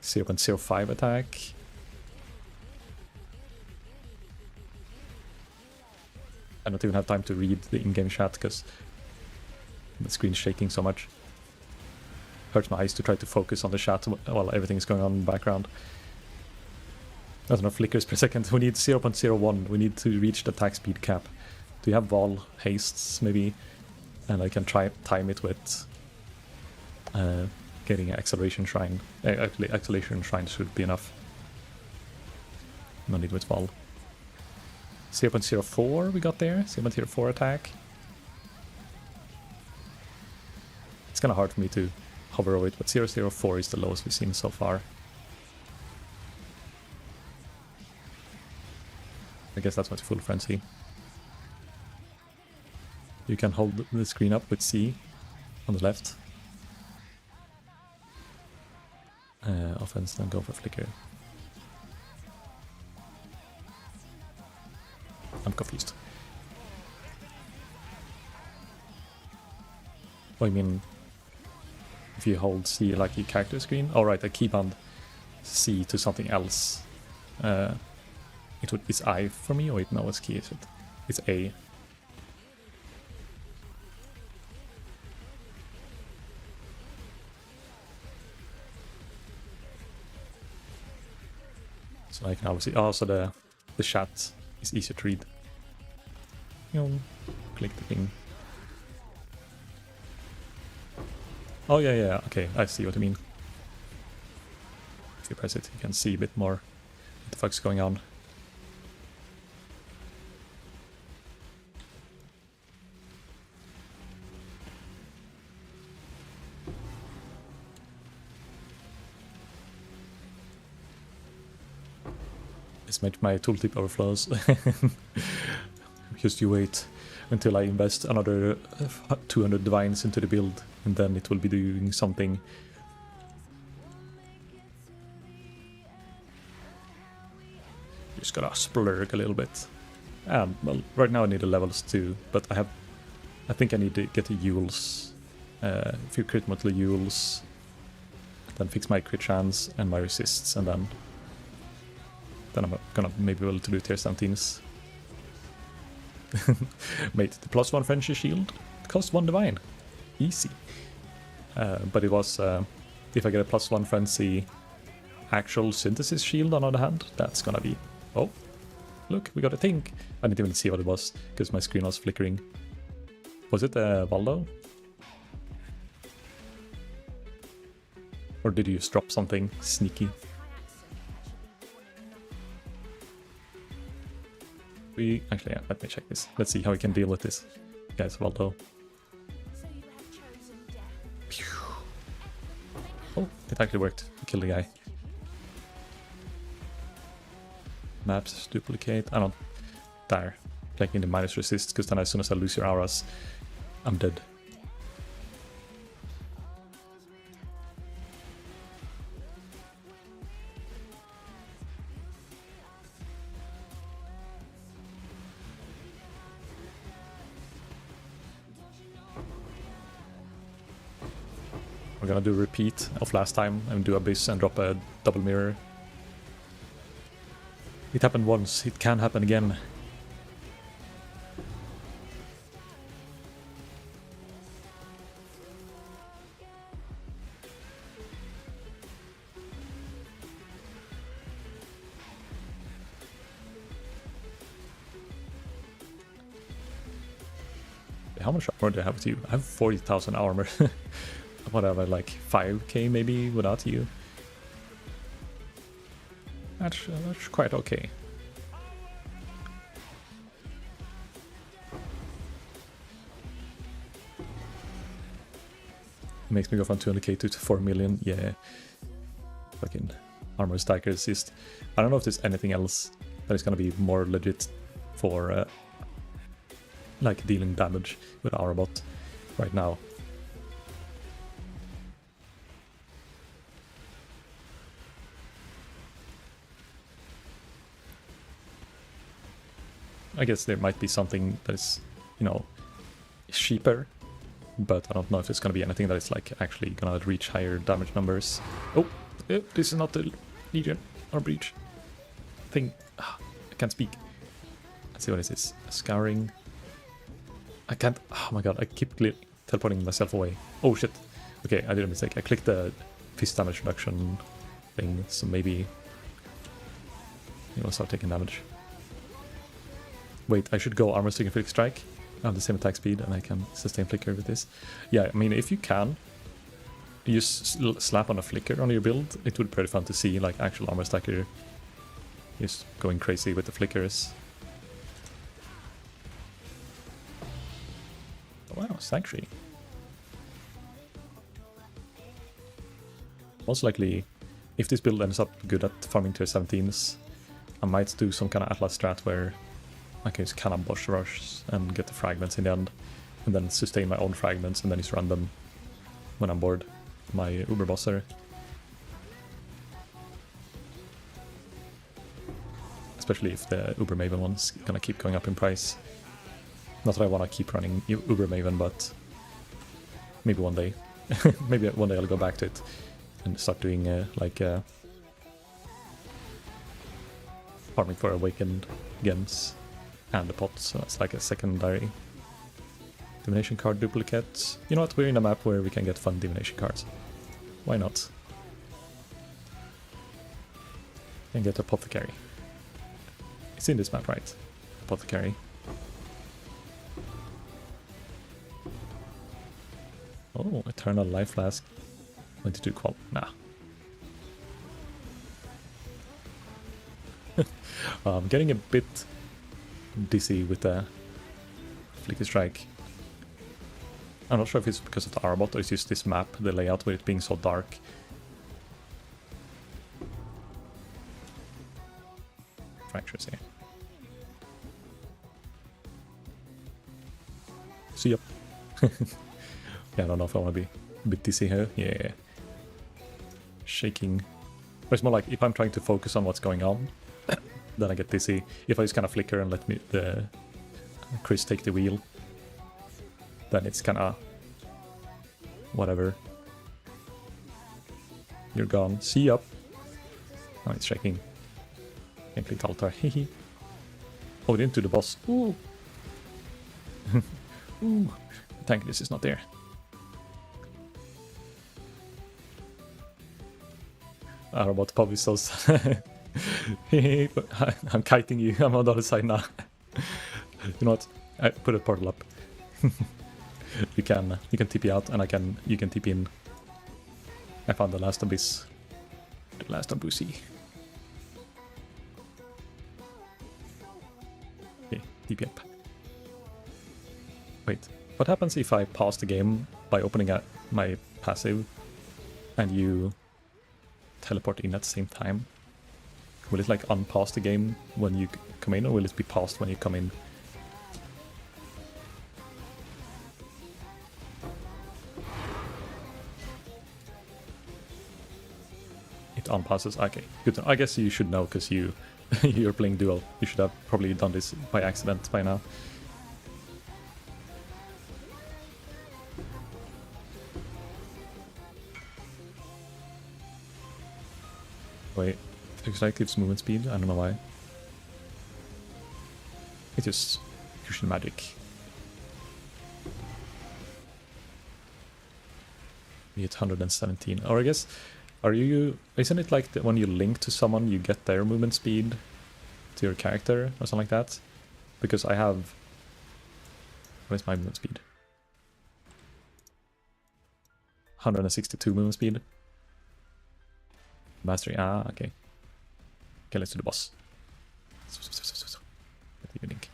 0.05 attack. I don't even have time to read the in-game chat because the screen's shaking so much. Hurts my eyes to try to focus on the chat while everything is going on in the background. I don't know, flickers per second. We need 0.01. We need to reach the attack speed cap. Do you have wall hastes, maybe? And I can try time it with getting an acceleration shrine. Actually, acceleration shrine should be enough. No need with wall. 0.04 we got there. 0.04 attack. It's kind of hard for me to hover over it, but 0.04 is the lowest we've seen so far. I guess that's what's full frenzy. You can hold the screen up with C on the left. Offense, then go for flicker. I'm confused. Oh, you mean if you hold C like your character screen? Alright, I keep on C to something else. It's I for me, or no, what's key is it? It's A. So I can obviously also the chat is easier to read. You know, click the thing. Oh yeah, okay, I see what you mean. If you press it, you can see a bit more what the fuck's going on. This makes my tooltip overflows. Just you wait until I invest another 200 divines into the build, and then it will be doing something. Just gotta splurge a little bit. Well, right now I need the levels too, but I think I need to get the Yules. A few crit multiple Yules, then fix my crit chance and my resists, and then I'm gonna maybe be able to do tier 17s. Mate, the +1 Frenzy shield costs 1 divine. Easy. But it was, if I get a +1 Frenzy actual synthesis shield on the other hand, that's gonna be... Oh, look, we got a thing. I didn't even see what it was, because my screen was flickering. Was it Valdo? Or did you just drop something sneaky? Actually, yeah, let me check this. Let's see how we can deal with this. Guys, Valdo. Oh, it actually worked to kill the guy. Maps, duplicate. I don't... There. Clicking the minus resist, because then as soon as I lose your auras, I'm dead. We're gonna do a repeat of last time and do Abyss and drop a double mirror. It happened once, it can happen again. How much armor do I have with you? I have 40,000 armor. What have I, like 5k maybe without you? That's quite okay. Makes me go from 200k to 4 million. Yeah. Fucking armor stacker assist. I don't know if there's anything else that is gonna be more legit for like dealing damage with our bot right now. I guess there might be something that is, you know, cheaper, but I don't know if it's gonna be anything that is like actually gonna reach higher damage numbers. Oh, this is not the Legion or Breach thing. I can't speak. Let's see what is this. Scouring. I can't. Oh my god, I keep teleporting myself away. Oh shit. Okay, I did a mistake. I clicked the fist damage reduction thing, so maybe you will start taking damage. Wait, I should go armor stricken flick strike. I have the same attack speed and I can sustain flicker with this. Yeah, I mean, if you can, you slap on a flicker on your build, it would be pretty fun to see, like, actual armor stacker just going crazy with the flickers. Oh, wow, Sanctuary. Most likely, if this build ends up good at farming tier 17s, I might do some kind of Atlas strat where I can just kind of boss rush and get the fragments in the end, and then sustain my own fragments and then just run them when I'm bored. My Uber bosser. Especially if the Uber Maven one's gonna keep going up in price. Not that I want to keep running Uber Maven, but maybe one day. Maybe one day I'll go back to it and start doing farming for awakened gems and the pots. So that's like a secondary divination card duplicate. You know what? We're in a map where we can get fun divination cards. Why not? And get Apothecary. It's in this map, right? Apothecary. Oh, Eternal Life Flask. 22 qual. Nah. I'm getting a bit dizzy with the Flicker Strike. I'm not sure if it's because of the Arbot or it's just this map, the layout with it being so dark. Fractures here. See ya. Yeah, I don't know if I want to be a bit dizzy here. Yeah. Shaking. But it's more like if I'm trying to focus on what's going on, then I get dizzy. If I just kind of flicker and let the Chris take the wheel, then it's kind of whatever. You're gone. See ya. Oh, it's shaking. Complete altar. Hehe. Oh, we didn't do the boss. Ooh. Ooh. Thank this is not there. Robot probably says, I'm kiting you. I'm on the other side now. You know what? I put a portal up. you can TP out, and you can TP in. I found the last abyss. The last abyssy. Okay, TP up. Wait, what happens if I pause the game by opening my passive and you teleport in at the same time? Will it like unpause the game when you come in, or will it be paused when you come in? It unpauses. Okay, good. I guess you should know because you're playing dual. You should have probably done this by accident by now. Wait, it gives movement speed? I don't know why. It's just fusion magic. We hit 117. Or I guess, isn't it like when you link to someone you get their movement speed to your character or something like that? Because I have... What is my movement speed? 162 movement speed. Mastery, okay. Okay, let's do the boss. Get the link.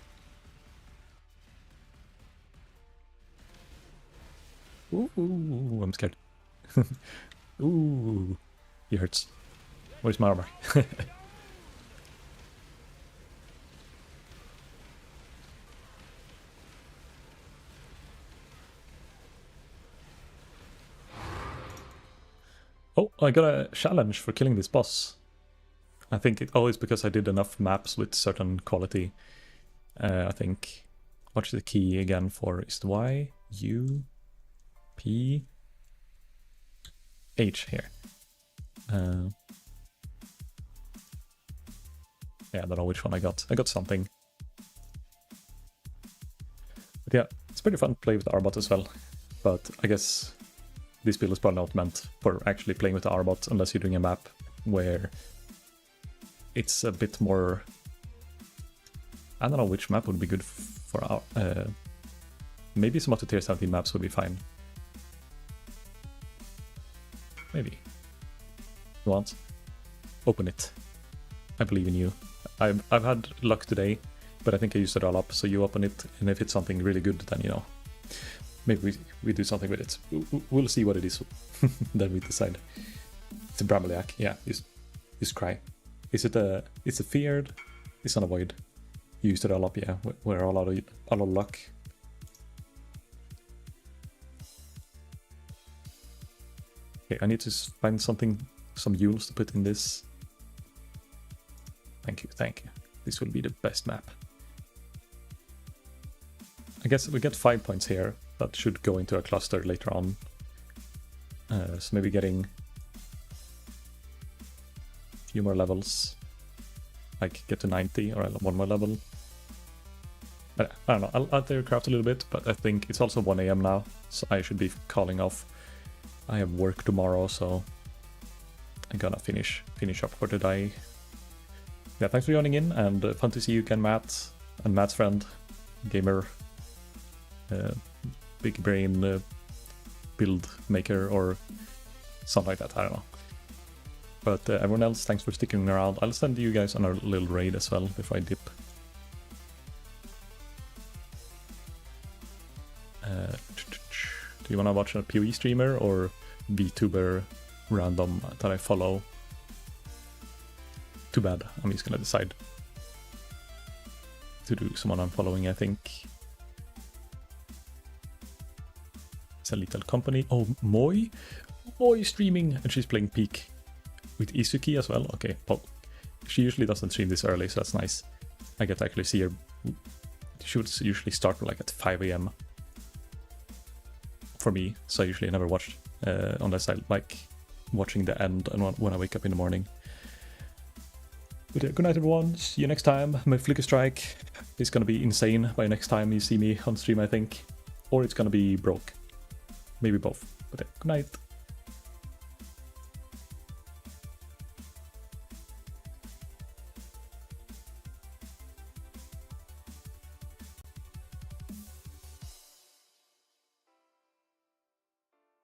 Ooh, I'm scared. Ooh, he hurts. Where's my armor? Oh, I got a challenge for killing this boss. I think it's because I did enough maps with certain quality. I think. What's the key again for? Is the Y, U, P, H here. Yeah, I don't know which one I got. I got something. But yeah, it's pretty fun to play with the Arbot as well. But I guess this build is probably not meant for actually playing with the Arbot unless you're doing a map where it's a bit more... I don't know which map would be good for our... maybe some of the tier 17 maps would be fine. Maybe. You want? Open it. I believe in you. I've had luck today, but I think I used it all up, so you open it, and if it's something really good, then you know. Maybe we do something with it. We'll see what it is. Then we decide. It's a Brambliac. Yeah, just cry. Is it a feared? It's on a void. You used it all up, yeah. We're all out of luck. Okay, I need to find something, some Yules to put in this. Thank you, thank you. This will be the best map. I guess we get 5 points here. That should go into a cluster later on. So maybe getting a few more levels. Like get to 90 or one more level. But I don't know, I'll out there craft a little bit, but I think it's also 1 AM now, so I should be calling off. I have work tomorrow, so I'm gonna finish up for the day. Yeah, thanks for joining in, and fun to see you again, Matt, and Matt's friend, gamer, big brain build maker, or something like that, I don't know. But everyone else, thanks for sticking around. I'll send you guys on a little raid as well before I dip. Do you want to watch a PoE streamer or Vtuber random that I follow? Too bad, I'm just gonna decide to do someone I'm following, I think. It's a little company. Oh, Moi streaming, and she's playing Peak with Isuki as well. Okay, well, she usually doesn't stream this early, so that's nice. I get to actually see her. She would usually start like at 5 AM for me, so I usually never watch unless I like watching the end and when I wake up in the morning. But yeah, good night everyone, see you next time. My Flicker Strike is gonna be insane by next time you see me on stream, I think. Or it's gonna be broke. Maybe both. But yeah, good night.